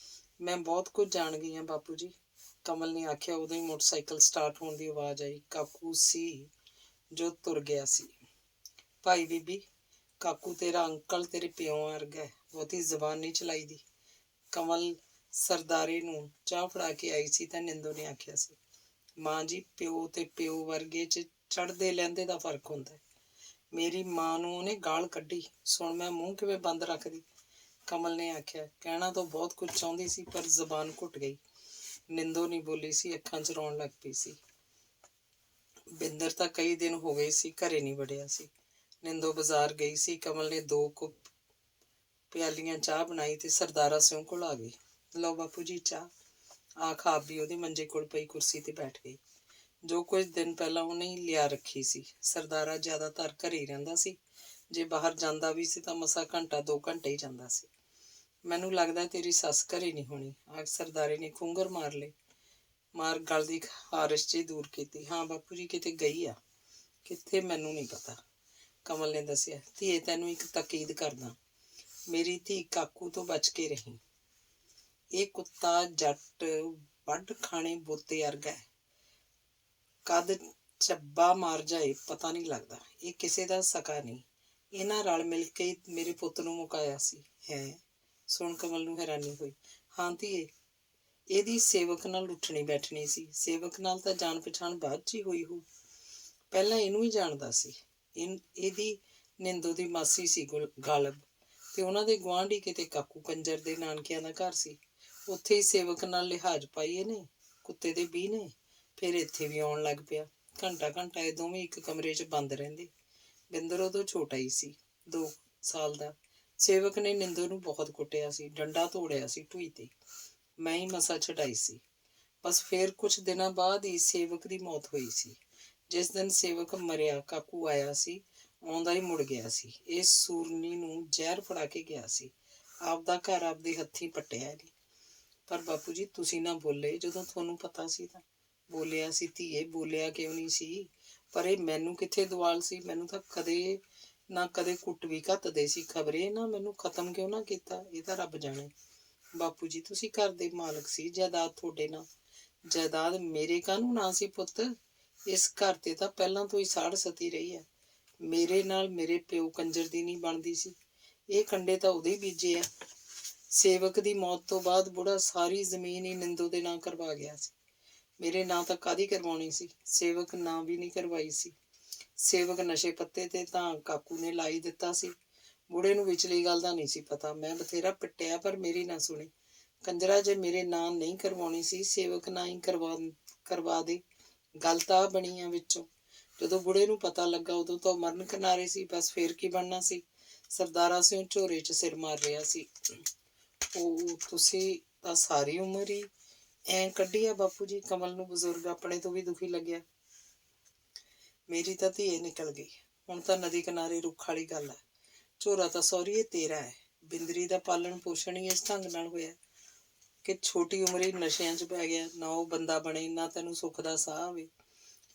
ਮੈਂ ਬਹੁਤ ਕੁਝ ਜਾਣ ਗਈ ਹਾਂ ਬਾਪੂ ਜੀ, ਕਮਲ ਨੇ ਆਖਿਆ। ਉਦੋਂ ਹੀ ਮੋਟਰਸਾਈਕਲ ਸਟਾਰਟ ਹੋਣ ਦੀ ਆਵਾਜ਼ ਆਈ। ਕਾਕੂ ਸੀ ਜੋ ਤੁਰ ਗਿਆ ਸੀ। ਭਾਈ ਬੀਬੀ, ਕਾਕੂ ਤੇਰਾ ਅੰਕਲ ਤੇਰੇ ਪਿਓ ਵਰਗਾ ਹੈ, ਬਹੁਤੀ ਜ਼ਬਾਨ ਨਹੀਂ ਚਲਾਈ ਦੀ। ਕਮਲ ਸਰਦਾਰੇ ਨੂੰ ਚਾਹ ਫੜਾ ਕੇ ਆਈ ਸੀ ਤਾਂ ਨਿੰਦੋ ਨੇ ਆਖਿਆ ਸੀ, ਮਾਂ ਜੀ ਪਿਓ ਤੇ ਪਿਓ ਵਰਗੇ 'ਚ ਚੜ੍ਹਦੇ ਲਹਿੰਦੇ ਦਾ ਫਰਕ ਹੁੰਦਾ। ਮੇਰੀ ਮਾਂ ਨੂੰ ਉਹਨੇ ਗਾਲ ਕੱਢੀ, ਸੁਣ ਮੈਂ ਮੂੰਹ ਕਿਵੇਂ ਬੰਦ ਰੱਖਦੀ। ਕਮਲ ਨੇ ਆਖਿਆ। ਕਹਿਣਾ ਤਾਂ ਬਹੁਤ ਕੁਝ ਚਾਹੁੰਦੀ ਸੀ ਪਰ ਜ਼ਬਾਨ ਘੁੱਟ ਗਈ। ਨਿੰਦੋ ਨਹੀਂ ਬੋਲੀ ਸੀ, ਅੱਖਾਂ 'ਚ ਰੋਣ ਲੱਗ ਪਈ ਸੀ। ਬਿੰਦਰ ਤਾਂ ਕਈ ਦਿਨ ਹੋ ਗਏ ਸੀ ਘਰੇ ਨਹੀਂ ਵੜਿਆ ਸੀ। ਨਿੰਦੋ ਬਾਜ਼ਾਰ ਗਈ ਸੀ। ਕਮਲ ਨੇ 2 ਕੁ ਪਿਆਲੀਆਂ ਚਾਹ ਬਣਾਈ ਤੇ ਸਰਦਾਰਾ ਸਿਉਂ ਕੋਲ ਆ ਗਈ। ਲਓ ਬਾਪੂ ਜੀ ਚਾਹ। ਆਖ ਆਪ ਵੀ ਉਹਦੇ ਮੰਜੇ ਕੋਲ ਪਈ ਕੁਰਸੀ ਤੇ ਬੈਠ ਗਈ। ਜੋ ਕੁਝ ਦਿਨ ਪਹਿਲਾਂ ਉਹਨੇ ਹੀ ਲਿਆ ਰੱਖੀ ਸੀ। ਸਰਦਾਰਾ ਜ਼ਿਆਦਾਤਰ ਘਰੇ ਹੀ ਰਹਿੰਦਾ ਸੀ। ਜੇ ਬਾਹਰ ਜਾਂਦਾ ਵੀ ਸੀ ਤਾਂ ਮਸਾਂ ਘੰਟਾ 2 ਘੰਟੇ ਹੀ ਜਾਂਦਾ ਸੀ। ਮੈਨੂੰ ਲੱਗਦਾ ਤੇਰੀ ਸੱਸ ਘਰੇ ਨਹੀਂ ਹੋਣੀ, ਆਖ ਸਰਦਾਰੇ ਨੇ ਖੁੰਗਰ ਮਾਰ ਗਲ ਦੀ ਖਾਰਿਸ਼ ਜਿਹੀ ਦੂਰ ਕੀਤੀ। ਹਾਂ ਬਾਪੂ ਜੀ ਕਿਤੇ ਗਈ ਆ, ਕਿੱਥੇ ਮੈਨੂੰ ਨਹੀਂ ਪਤਾ, ਕਮਲ ਨੇ ਦੱਸਿਆ। ਧੀਏ ਤੈਨੂੰ ਇੱਕ ਤਾਕੀਦ ਕਰਦਾ, ਮੇਰੀ ਧੀ ਕਾਕੂ ਤੋਂ ਬਚ ਕੇ ਰਹੀ। ਇਹ ਕੁੱਤਾ ਜੱਟ ਵੱਢ ਖਾਣੇ ਬੋਤੇ ਵਰਗਾ ਹੈ, ਕਦ ਚੱਬਾ ਮਾਰ ਜਾਏ ਪਤਾ ਨਹੀਂ ਲੱਗਦਾ। ਇਹ ਕਿਸੇ ਦਾ ਸਕਾ ਨਹੀਂ, ਇਹਨਾਂ ਰਲ ਮਿਲ ਕੇ ਮੇਰੇ ਪੁੱਤ ਨੂੰ ਮੁਕਾਇਆ ਸੀ। ਹੈ ਸੁਣ ਕਮਲ ਨੂੰ ਹੈਰਾਨੀ ਹੋਈ। ਹਾਂ ਧੀਏ, ਇਹਦੀ ਸੇਵਕ ਨਾਲ ਉੱਠਣੀ ਬੈਠਣੀ ਸੀ। ਸੇਵਕ ਨਾਲ ਤਾਂ ਜਾਣ ਪਛਾਣ ਬਾਅਦ 'ਚ ਹੀ ਹੋਈ ਹੋ, ਪਹਿਲਾਂ ਇਹਨੂੰ ਹੀ ਜਾਣਦਾ ਸੀ। ਇਹਦੀ ਨਿੰਦੋ ਦੀ ਮਾਸੀ ਸੀ ਗਾਲਬ, ਤੇ ਉਹਨਾਂ ਦੇ ਗੁਆਂਢੀ ਕਿਤੇ ਕਾਕੂ ਕੰਜਰ ਦੇ ਨਾਨਕਿਆਂ ਦਾ ਘਰ ਸੀ। ਉੱਥੇ ਹੀ ਸੇਵਕ ਨਾਲ ਲਿਹਾਜ਼ ਪਾਈ ਇਹਨੇ, ਕੁੱਤੇ ਦੇ ਬੀ ਨੇ। ਫਿਰ ਇੱਥੇ ਵੀ ਆਉਣ ਲੱਗ ਪਿਆ। ਘੰਟਾ ਘੰਟਾ ਇਹ ਦੋਵੇਂ ਇੱਕ ਕਮਰੇ 'ਚ ਬੰਦ ਰਹਿੰਦੇ। ਬਿੰਦਰ ਉਦੋਂ ਛੋਟਾ ਹੀ ਸੀ, 2 ਸਾਲ ਦਾ। ਸੇਵਕ ਨੇ ਨਿੰਦੋ ਨੂੰ ਬਹੁਤ ਕੁੱਟਿਆ ਸੀ, ਡੰਡਾ ਤੋੜਿਆ ਸੀ ਢੂਈ ਤੇ। ਮੈਂ ਹੀ ਮਸਾਂ ਛਡਾਈ ਸੀ। ਬਸ ਫਿਰ ਕੁਝ ਦਿਨਾਂ ਬਾਅਦ ਹੀ ਸੇਵਕ ਦੀ ਮੌਤ ਹੋਈ ਸੀ। ਜਿਸ ਦਿਨ ਸੇਵਕ ਮਰਿਆ ਕਾਕੂ ਆਇਆ ਸੀ, ਆਉਂਦਾ ਹੀ ਮੁੜ ਗਿਆ ਸੀ। ਇਸ ਸੂਰਨੀ ਨੂੰ ਜ਼ਹਿਰ ਫੜਾ ਕੇ ਗਿਆ ਸੀ। ਆਪਦਾ ਘਰ ਆਪਦੇ ਹੱਥੀਂ ਪੱਟਿਆ ਨਹੀਂ। ਪਰ ਬਾਪੂ ਜੀ ਤੁਸੀਂ ਨਾ ਬੋਲੇ ਜਦੋਂ ਤੁਹਾਨੂੰ ਪਤਾ ਸੀ ਤਾਂ। ਬੋਲਿਆ ਸੀ ਧੀਏ, ਬੋਲਿਆ ਕਿਉਂ ਨਹੀਂ ਸੀ, ਪਰ ਇਹ ਮੈਨੂੰ ਕਿੱਥੇ ਦੁਆਲ ਸੀ। ਮੈਨੂੰ ਤਾਂ ਕਦੇ ਨਾ ਕਦੇ ਕੁੱਟ ਵੀ ਘੱਤਦੇ ਸੀ। ਖਬਰੇ ਨਾ ਮੈਨੂੰ ਖਤਮ ਕਿਉਂ ਨਾ ਕੀਤਾ, ਇਹ ਤਾਂ ਰੱਬ ਜਾਣੇ। ਬਾਪੂ ਜੀ ਤੁਸੀਂ ਘਰ ਦੇ ਮਾਲਕ ਸੀ, ਜਾਇਦਾਦ ਤੁਹਾਡੇ ਨਾਲ। ਜਾਇਦਾਦ ਮੇਰੇ ਕਾਹਨੂੰ ਨਾ ਸੀ ਪੁੱਤ, ਇਸ ਘਰ ਤੇ ਤਾਂ ਪਹਿਲਾਂ ਤੋਂ ਹੀ ਸਾੜ ਸਤੀ ਰਹੀ ਹੈ। ਮੇਰੇ ਨਾਲ ਮੇਰੇ ਪਿਓ ਕੰਜਰ ਦੀ ਨਹੀਂ ਬਣਦੀ ਸੀ। ਇਹ ਕੰਡੇ ਤਾਂ ਉਹਦੇ ਹੀ ਬੀਜੇ ਆ। ਸੇਵਕ ਦੀ ਮੌਤ ਤੋਂ ਬਾਅਦ ਬੁੜਾ ਸਾਰੀ ਜ਼ਮੀਨ ਹੀ ਨਿੰਦੋ ਦੇ ਨਾਂ ਕਰਵਾ ਗਿਆ ਸੀ। ਮੇਰੇ ਨਾਂ ਤਾਂ ਕਾਹਦੀ ਕਰਵਾਉਣੀ ਸੀ, ਸੇਵਕ ਨਾਂ ਵੀ ਨਹੀਂ ਕਰਵਾਈ ਸੀ। ਸੇਵਕ ਨਸ਼ੇ ਪੱਤੇ ਤੇ ਤਾਂ ਕਾਕੂ ਨੇ ਲਾਈ ਦਿੱਤਾ ਸੀ। ਬੁੜੇ ਨੂੰ ਵਿਚਲੀ ਗੱਲ ਦਾ ਨਹੀਂ ਸੀ ਪਤਾ। ਮੈਂ ਬਥੇਰਾ ਪਿੱਟਿਆ ਪਰ ਮੇਰੀ ਨਾ ਸੁਣੀ। ਕੰਜਰਾ ਜੇ ਮੇਰੇ ਨਾਂ ਨਹੀਂ ਕਰਵਾਉਣੀ ਸੀ, ਸੇਵਕ ਨਾਂ ਹੀ ਕਰਵਾ ਦੇ। ਗੱਲ ਤਾਂ ਬਣੀ ਆ ਵਿੱਚੋਂ। ਜਦੋਂ ਬੁੜੇ ਨੂੰ ਪਤਾ ਲੱਗਾ ਉਦੋਂ ਤਾਂ ਮਰਨ ਕਿਨਾਰੇ ਸੀ। ਬਸ ਫੇਰ ਕੀ ਬਣਨਾ ਸੀ। ਸਰਦਾਰਾ ਸਿੰਘ ਝੋਰੇ 'ਚ ਸਿਰ ਮਾਰ ਰਿਹਾ ਸੀ। ਉਹ ਤੁਸੀਂ ਤਾਂ ਸਾਰੀ ਉਮਰ ਹੀ ਐਂ ਕੱਢੀ ਆ ਬਾਪੂ ਜੀ, ਕਮਲ ਨੂੰ ਬਜ਼ੁਰਗ ਆਪਣੇ ਤੋਂ ਵੀ ਦੁਖੀ ਲੱਗਿਆ। ਮੇਰੀ ਤਾਂ ਧੀਏ ਨਿਕਲ ਗਈ, ਹੁਣ ਤਾਂ ਨਦੀ ਕਿਨਾਰੇ ਰੁੱਖ ਵਾਲੀ ਗੱਲ ਹੈ। ਝੋਰਾ ਤਾਂ ਸਹੁਰੀਏ ਤੇਰਾ ਹੈ। ਬਿੰਦਰੀ ਦਾ ਪਾਲਣ ਪੋਸ਼ਣ ਹੀ ਇਸ ਢੰਗ ਨਾਲ ਹੋਇਆ ਕਿ ਛੋਟੀ ਉਮਰ ਹੀ ਨਸ਼ਿਆਂ 'ਚ ਪੈ ਗਿਆ। ਨਾ ਉਹ ਬੰਦਾ ਬਣੇ, ਨਾ ਤੈਨੂੰ ਸੁੱਖ ਦਾ ਸਾਹ ਆਵੇ।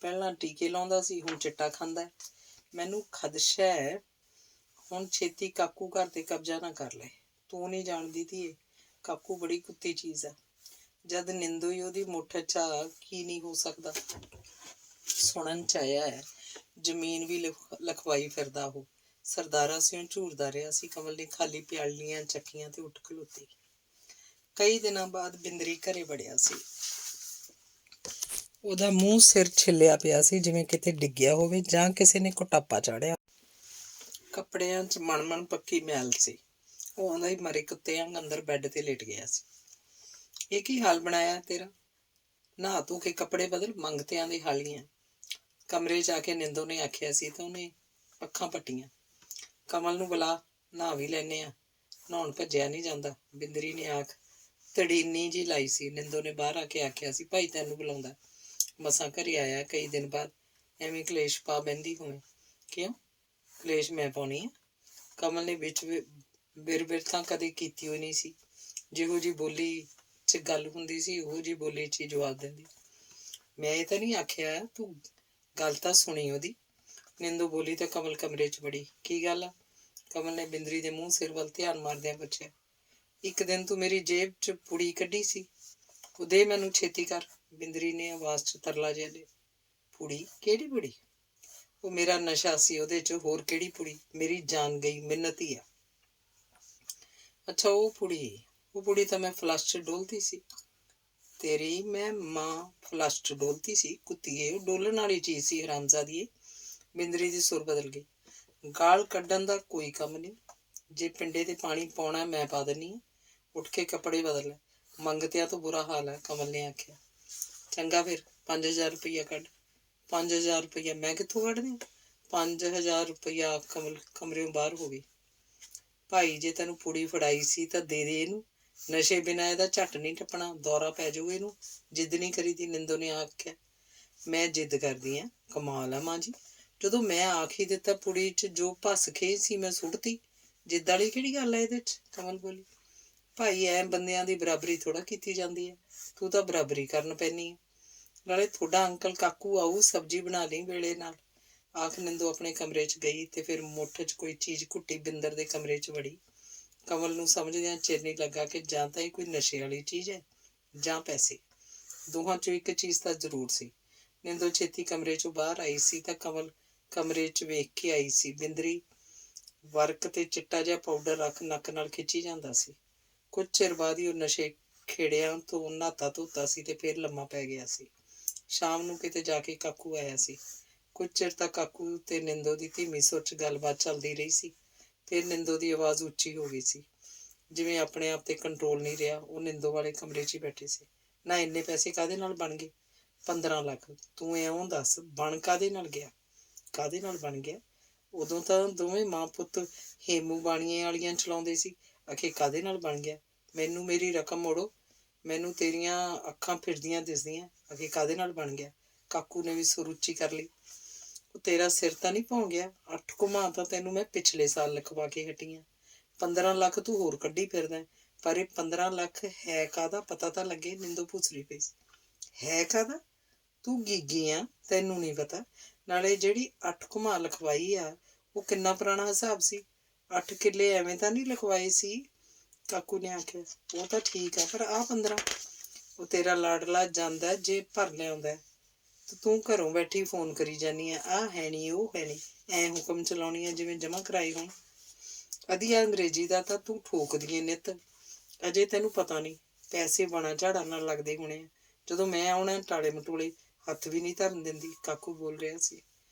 ਪਹਿਲਾਂ ਟੀਕੇ ਲਾਉਂਦਾ ਸੀ, ਹੁਣ ਚਿੱਟਾ ਖਾਂਦਾ। ਮੈਨੂੰ ਖਦਸ਼ਾ ਹੈ ਹੁਣ ਛੇਤੀ ਕਾਕੂ ਘਰ ਤੇ ਕਬਜ਼ਾ ਨਾ ਕਰ ਲੈ। ਤੂੰ ਨਹੀਂ ਜਾਣਦੀ ਧੀਏ, ਕਾਕੂ ਬੜੀ ਕੁੱਤੀ ਚੀਜ਼ ਆ। ਜਦ ਨਿੰਦੋ ਹੀ ਉਹਦੀ ਮੁੱਠ 'ਚ ਆ, ਕੀ ਨਹੀਂ ਹੋ ਸਕਦਾ। ਸੁਣਨ 'ਚ ਆਇਆ ਹੈ ਜ਼ਮੀਨ ਵੀ ਲਿਖਵਾਈ ਫਿਰਦਾ ਉਹ। ਸਰਦਾਰਾ ਸਿਉਂ ਝੂਰਦਾ ਰਿਹਾ ਸੀ। ਕਮਲ ਨੇ ਖਾਲੀ ਪਿਆਲੀਆਂ ਚੱਕੀਆਂ ਤੇ ਉੱਠ ਖਲੋਤੀ। ਕਈ ਦਿਨਾਂ ਬਾਅਦ ਬਿੰਦਰੀ ਘਰੇ ਵੜਿਆ ਸੀ। ਉਹਦਾ ਮੂੰਹ ਸਿਰ ਛਿੱਲਿਆ ਪਿਆ ਸੀ, ਜਿਵੇਂ ਕਿਤੇ ਡਿੱਗਿਆ ਹੋਵੇ ਜਾਂ ਕਿਸੇ ਨੇ ਕੁਟਾਪਾ ਚਾੜਿਆ। ਕੱਪੜਿਆਂ 'ਚ ਮਣ ਪੱਕੀ ਮੈਲ ਸੀ। ਉਹ ਆਉਂਦਾ ਹੀ ਮਰੇ ਕੁੱਤੇ ਵਾਂਗ ਅੰਦਰ ਬੈੱਡ ਤੇ ਲੇਟ ਗਿਆ ਸੀ। ਇਹ ਕੀ ਹਾਲ ਬਣਾਇਆ ਤੇਰਾ? ਨਹਾ ਧੋ ਕੇ ਕੱਪੜੇ ਬਦਲ, ਮੰਗਤਿਆਂ ਦੇ ਹਾਲੀਆਂ। ਕਮਰੇ 'ਚ ਆ ਕੇ ਨਿੰਦੋ ਨੇ ਆਖਿਆ ਸੀ ਤਾਂ ਉਹਨੇ ਅੱਖਾਂ ਪੱਟੀਆਂ। ਕਮਲ ਨੂੰ ਬੁਲਾ, ਨਹਾ ਵੀ ਲੈਨੇ ਆ। ਨਹਾਉਣ ਭੱਜਿਆ ਨਹੀਂ ਜਾਂਦਾ, ਬਿੰਦਰੀ ਨੇ ਆਖ ਤੜੀਨੀ ਜੀ ਲਾਈ ਸੀ। ਨਿੰਦੋ ਨੇ ਬਾਹਰ ਆ ਕੇ ਆਖਿਆ ਸੀ, ਭਾਈ ਤੈਨੂੰ ਬੁਲਾਉਂਦਾ। ਮਸਾਂ ਘਰੇ ਆਇਆ, ਕਈ ਦਿਨ ਬਾਅਦ। ਐਵੇਂ ਕਲੇਸ਼ ਪਾ ਬਹਿੰਦੀ ਹੋਵੇਂ। ਕਿਉਂ? ਕਲੇਸ਼ ਮੈਂ ਪਾਉਣੀ ਆ? ਕਮਲ ਨੇ ਵਿੱਚ ਬਿਰ ਤਾਂ ਕਦੇ ਕੀਤੀ ਹੋਈ ਨਹੀਂ ਸੀ। ਜਿਹੋ ਜਿਹੀ ਬੋਲੀ 'ਚ ਗੱਲ ਹੁੰਦੀ ਸੀ, ਉਹੋ ਜਿਹੀ ਬੋਲੀ 'ਚ ਹੀ ਜਵਾਬ ਦਿੰਦੀ। ਮੈਂ ਇਹ ਤਾਂ ਨਹੀਂ ਆਖਿਆ, ਤੂੰ ਗੱਲ ਤਾਂ ਸੁਣੀ ਉਹਦੀ। ਨਿੰਦੋ ਬੋਲੀ ਤਾਂ ਕਮਲ ਕਮਰੇ 'ਚ ਵੜੀ। ਕੀ ਗੱਲ ਆ? ਕਮਲ ਨੇ ਬਿੰਦਰੀ ਦੇ ਮੂੰਹ ਸਿਰ ਵੱਲ ਧਿਆਨ ਮਾਰਦਿਆਂ ਪੁੱਛਿਆ। ਇੱਕ ਦਿਨ ਤੂੰ ਮੇਰੀ ਜੇਬ 'ਚ ਪੁੜੀ ਕੱਢੀ ਸੀ, ਉਹ ਦੇ ਮੈਨੂੰ ਛੇਤੀ ਕਰ। ਬਿੰਦਰੀ ਨੇ ਆਵਾਜ਼ 'ਚ ਤਰਲਾ ਜਿਹਾ ਲਿਆ। ਪੁੜੀ? ਕਿਹੜੀ ਪੁੜੀ? ਉਹ ਮੇਰਾ ਨਸ਼ਾ ਸੀ ਉਹਦੇ 'ਚ, ਹੋਰ ਕਿਹੜੀ ਪੁੜੀ? ਮੇਰੀ ਜਾਨ ਗਈ, ਮਿੰਨਤ ਹੀ ਆ। ਅੱਛਾ, ਉਹ ਪੁੜੀ ਤਾਂ ਮੈਂ ਫਲਸ਼ 'ਚ ਡੋਲਤੀ ਸੀ। ਤੇਰੀ ਮੈਂ ਮਾਂ ਫਲਸ਼ 'ਚ ਡੋਲਤੀ ਸੀ? ਕੁੱਤੀਏ, ਉਹ ਡੋਲਣ ਵਾਲੀ ਚੀਜ਼ ਸੀ, ਹਰਾਮਜ਼ਾਦੀਏ। ਬਿੰਦਰੀ ਦੀ ਸੁਰ ਬਦਲ ਗਈ। ਗਾਲ ਕੱਢਣ ਦਾ ਕੋਈ ਕੰਮ ਨਹੀਂ। ਜੇ ਪਿੰਡੇ ਤੇ ਪਾਣੀ ਪਾਉਣਾ ਮੈਂ ਪਾ ਦਿੰਦੀ ਹਾਂ। ਉੱਠ ਕੇ ਕੱਪੜੇ ਬਦਲ ਲੈ, ਮੰਗਤਿਆਂ ਤੋਂ ਬੁਰਾ ਹਾਲ ਹੈ, ਕਮਲ ਨੇ ਆਖਿਆ। ਚੰਗਾ ਫਿਰ 5000 ਰੁਪਈਆ ਕੱਢ। 5000 ਰੁਪਈਆ ਮੈਂ ਕਿੱਥੋਂ ਕੱਢਦੀ? 5000 ਰੁਪਈਆ। ਕਮਲ ਕਮਰਿਓਂ ਬਾਹਰ ਹੋ ਗਈ। ਭਾਈ ਜੇ ਤੈਨੂੰ ਪੁੜੀ ਫੜਾਈ ਸੀ ਤਾਂ ਦੇ ਇਹਨੂੰ। ਨਸ਼ੇ ਬਿਨਾਂ ਇਹਦਾ ਝੱਟ ਨਹੀਂ ਟੱਪਣਾ, ਦੌਰਾ ਪੈ ਜਾਊ ਇਹਨੂੰ। ਜਿੱਦ ਨਹੀਂ ਕਰੀਦੀ, ਨਿੰਦੋ ਨੇ ਆਖਿਆ। ਮੈਂ ਜਿੱਦ ਕਰਦੀ ਹਾਂ? ਕਮਾਲ ਆ ਮਾਂ ਜੀ, ਜਦੋਂ ਮੈਂ ਆਖ ਹੀ ਦਿੱਤਾ ਪੁੜੀ 'ਚ ਜੋ ਭੱਸ ਖੇ ਸੀ ਮੈਂ ਸੁੱਟਤੀ। ਜਿੱਦ ਵਾਲੀ ਕਿਹੜੀ ਗੱਲ ਹੈ ਇਹਦੇ 'ਚ? ਕਮਲ ਬੋਲੀ। ਭਾਈ ਐ ਬੰਦਿਆਂ ਦੀ ਬਰਾਬਰੀ ਥੋੜ੍ਹਾ ਕੀਤੀ ਜਾਂਦੀ ਹੈ। ਤੂੰ ਤਾਂ ਬਰਾਬਰੀ ਕਰਨ ਪੈਂਦੀ ਹੈ। ਨਾਲੇ ਤੁਹਾਡਾ ਅੰਕਲ ਕਾਕੂ ਆਊ, ਸਬਜ਼ੀ ਬਣਾ ਲਈ ਵੇਲੇ ਨਾਲ। ਆਖ ਨਿੰਦੋ ਆਪਣੇ ਕਮਰੇ 'ਚ ਗਈ ਤੇ ਫਿਰ ਮੁੱਠ 'ਚ ਕੋਈ ਚੀਜ਼ ਘੁੱਟੀ ਬਿੰਦਰ ਦੇ ਕਮਰੇ 'ਚ ਵੜੀ। ਕਮਲ ਨੂੰ ਸਮਝਦਿਆਂ ਚਿਰ ਨਹੀਂ ਲੱਗਾ ਕਿ ਜਾਂ ਤਾਂ ਇਹ ਕੋਈ ਨਸ਼ੇ ਵਾਲੀ ਚੀਜ਼ ਹੈ ਜਾਂ ਪੈਸੇ। ਦੋਹਾਂ 'ਚੋਂ ਇੱਕ ਚੀਜ਼ ਤਾਂ ਜ਼ਰੂਰ ਸੀ। ਨਿੰਦੋ ਛੇਤੀ ਕਮਰੇ 'ਚੋਂ ਬਾਹਰ ਆਈ ਸੀ ਤਾਂ ਕਮਲ ਕਮਰੇ 'ਚ ਵੇਖ ਕੇ ਆਈ ਸੀ। ਬਿੰਦਰੀ ਵਰਕ ਤੇ ਚਿੱਟਾ ਜਿਹਾ ਪਾਊਡਰ ਰੱਖ ਨੱਕ ਨਾਲ ਖਿੱਚੀ ਜਾਂਦਾ ਸੀ। ਕੁਝ ਚਿਰ ਬਾਅਦ ਹੀ ਉਹ ਨਸ਼ੇ ਖੇੜਿਆਂ ਤੋਂ ਨਹਾਤਾ ਧੋਤਾ ਸੀ ਤੇ ਫਿਰ ਲੰਮਾ ਪੈ ਗਿਆ ਸੀ। ਸ਼ਾਮ ਨੂੰ ਕਿਤੇ ਜਾ ਕੇ ਕਾਕੂ ਆਇਆ ਸੀ। ਕੁਝ ਚਿਰ ਤੱਕ ਕਾਕੂ ਤੇ ਨਿੰਦੋ ਦੀ ਧੀਮੀ ਸੁਰ 'ਚ ਗੱਲਬਾਤ ਚੱਲਦੀ ਰਹੀ ਸੀ। ਫਿਰ ਨਿੰਦੋ ਦੀ ਆਵਾਜ਼ ਉੱਚੀ ਹੋ ਗਈ ਸੀ, ਜਿਵੇਂ ਆਪਣੇ ਆਪ ਤੇ ਕੰਟਰੋਲ ਨਹੀਂ ਰਿਹਾ। ਉਹ ਨਿੰਦੋ ਵਾਲੇ ਕਮਰੇ 'ਚ ਹੀ ਬੈਠੇ ਸੀ। ਨਾ ਇੰਨੇ ਪੈਸੇ ਕਾਹਦੇ ਨਾਲ ਬਣ ਗਏ? 15 ਲੱਖ। ਤੂੰ ਇਉਂ ਦੱਸ, ਬਣ ਕਾਹਦੇ ਨਾਲ ਗਿਆ? ਕਾਹਦੇ ਨਾਲ ਬਣ ਗਿਆ? ਉਦੋਂ ਤਾਂ ਦੋਵੇਂ ਮਾਂ ਪੁੱਤ ਹੇਮੂ ਬਾਣੀਏ ਵਾਲੀਆਂ ਚਲਾਉਂਦੇ ਸੀ। ਆਖੇ ਕਾਹਦੇ ਨਾਲ ਬਣ ਗਿਆ? ਮੈਨੂੰ ਮੇਰੀ ਰਕਮ ਮੋੜੋ, ਮੈਨੂੰ ਤੇਰੀਆਂ ਅੱਖਾਂ ਫਿਰਦੀਆਂ ਦਿਸਦੀਆਂ। ਆਖੇ ਕਾਹਦੇ ਨਾਲ ਬਣ ਗਿਆ? ਕਾਕੂ ਨੇ ਵੀ ਸੁਰ ਉੱਚੀ ਕਰ ਲਈ। ਉਹ ਤੇਰਾ ਸਿਰ ਤਾਂ ਨਹੀਂ ਭੌਂ ਗਿਆ? 8 ਘੁਮਾ ਤਾਂ ਤੈਨੂੰ ਮੈਂ ਪਿਛਲੇ ਸਾਲ ਲਿਖਵਾ ਕੇ ਹਟੀ ਆਂ। 15 ਲੱਖ ਤੂੰ ਹੋਰ ਕੱਢੀ ਫਿਰਦਾ, ਪਰ ਇਹ 15 ਲੱਖ ਹੈ ਕਾਹਦਾ ਪਤਾ ਤਾਂ ਲੱਗੇ। ਨਿੰਦੋ ਪੁੱਛਦੀ ਪਈ ਸੀ। ਹੈ ਕਾਹਦਾ? ਤੂੰ ਗੀਗੀ ਆ, ਤੈਨੂੰ ਨਹੀਂ ਪਤਾ? ਨਾਲੇ ਜਿਹੜੀ 8 ਘੁਮਾ ਲਿਖਵਾਈ ਆ, ਉਹ ਕਿੰਨਾ ਪੁਰਾਣਾ ਹਿਸਾਬ ਸੀ? 8 ਕਿੱਲੇ ਐਵੇਂ ਤਾਂ ਨਹੀਂ ਲਿਖਵਾਏ ਸੀ? ਕਾਕੂ ਨੇ ਆਖਿਆ। ਉਹ ਤਾਂ ਠੀਕ ਆ, ਪਰ ਆਹ 15? ਉਹ ਤੇਰਾ ਲਾਡਲਾ ਜਾਂਦਾ ਜੇ ਭਰ ਲਿਆਉਂਦਾ, ਤੇ ਤੂੰ ਘਰੋਂ ਬੈਠੀ ਫੋਨ ਕਰੀ ਜਾਨੀ ਆ, ਆਹ ਹੈ ਨਹੀਂ, ਉਹ ਹੈ ਨਹੀਂ, ਐ ਹੁਕਮ ਚਲਾਉਣੀ ਆ ਜਿਵੇਂ ਜਮ੍ਹਾਂ ਕਰਾਏ ਹੋਣ। ਅਧੀਆ ਅੰਗਰੇਜ਼ੀ ਦਾ ਤਾਂ ਤੂੰ ਠੋਕਦੀ ਏ ਨਿੱਤ। ਅਜੇ ਤੈਨੂੰ ਪਤਾ ਨਹੀਂ, ਪੈਸੇ ਬਣਾ ਝਾੜਾਂ ਨਾਲ ਲੱਗਦੇ ਹੋਣੇ ਆ। ਜਦੋਂ ਮੈਂ ਆਉਣਾ ਟਾਲੇ ਮਟੋਲੇ ਹੱਥ ਵੀ ਨਹੀਂ ਧਰਨ ਦਿੰਦੀ। ਕਾਕੂ ਬੋਲ ਰਿਹਾ ਸੀ।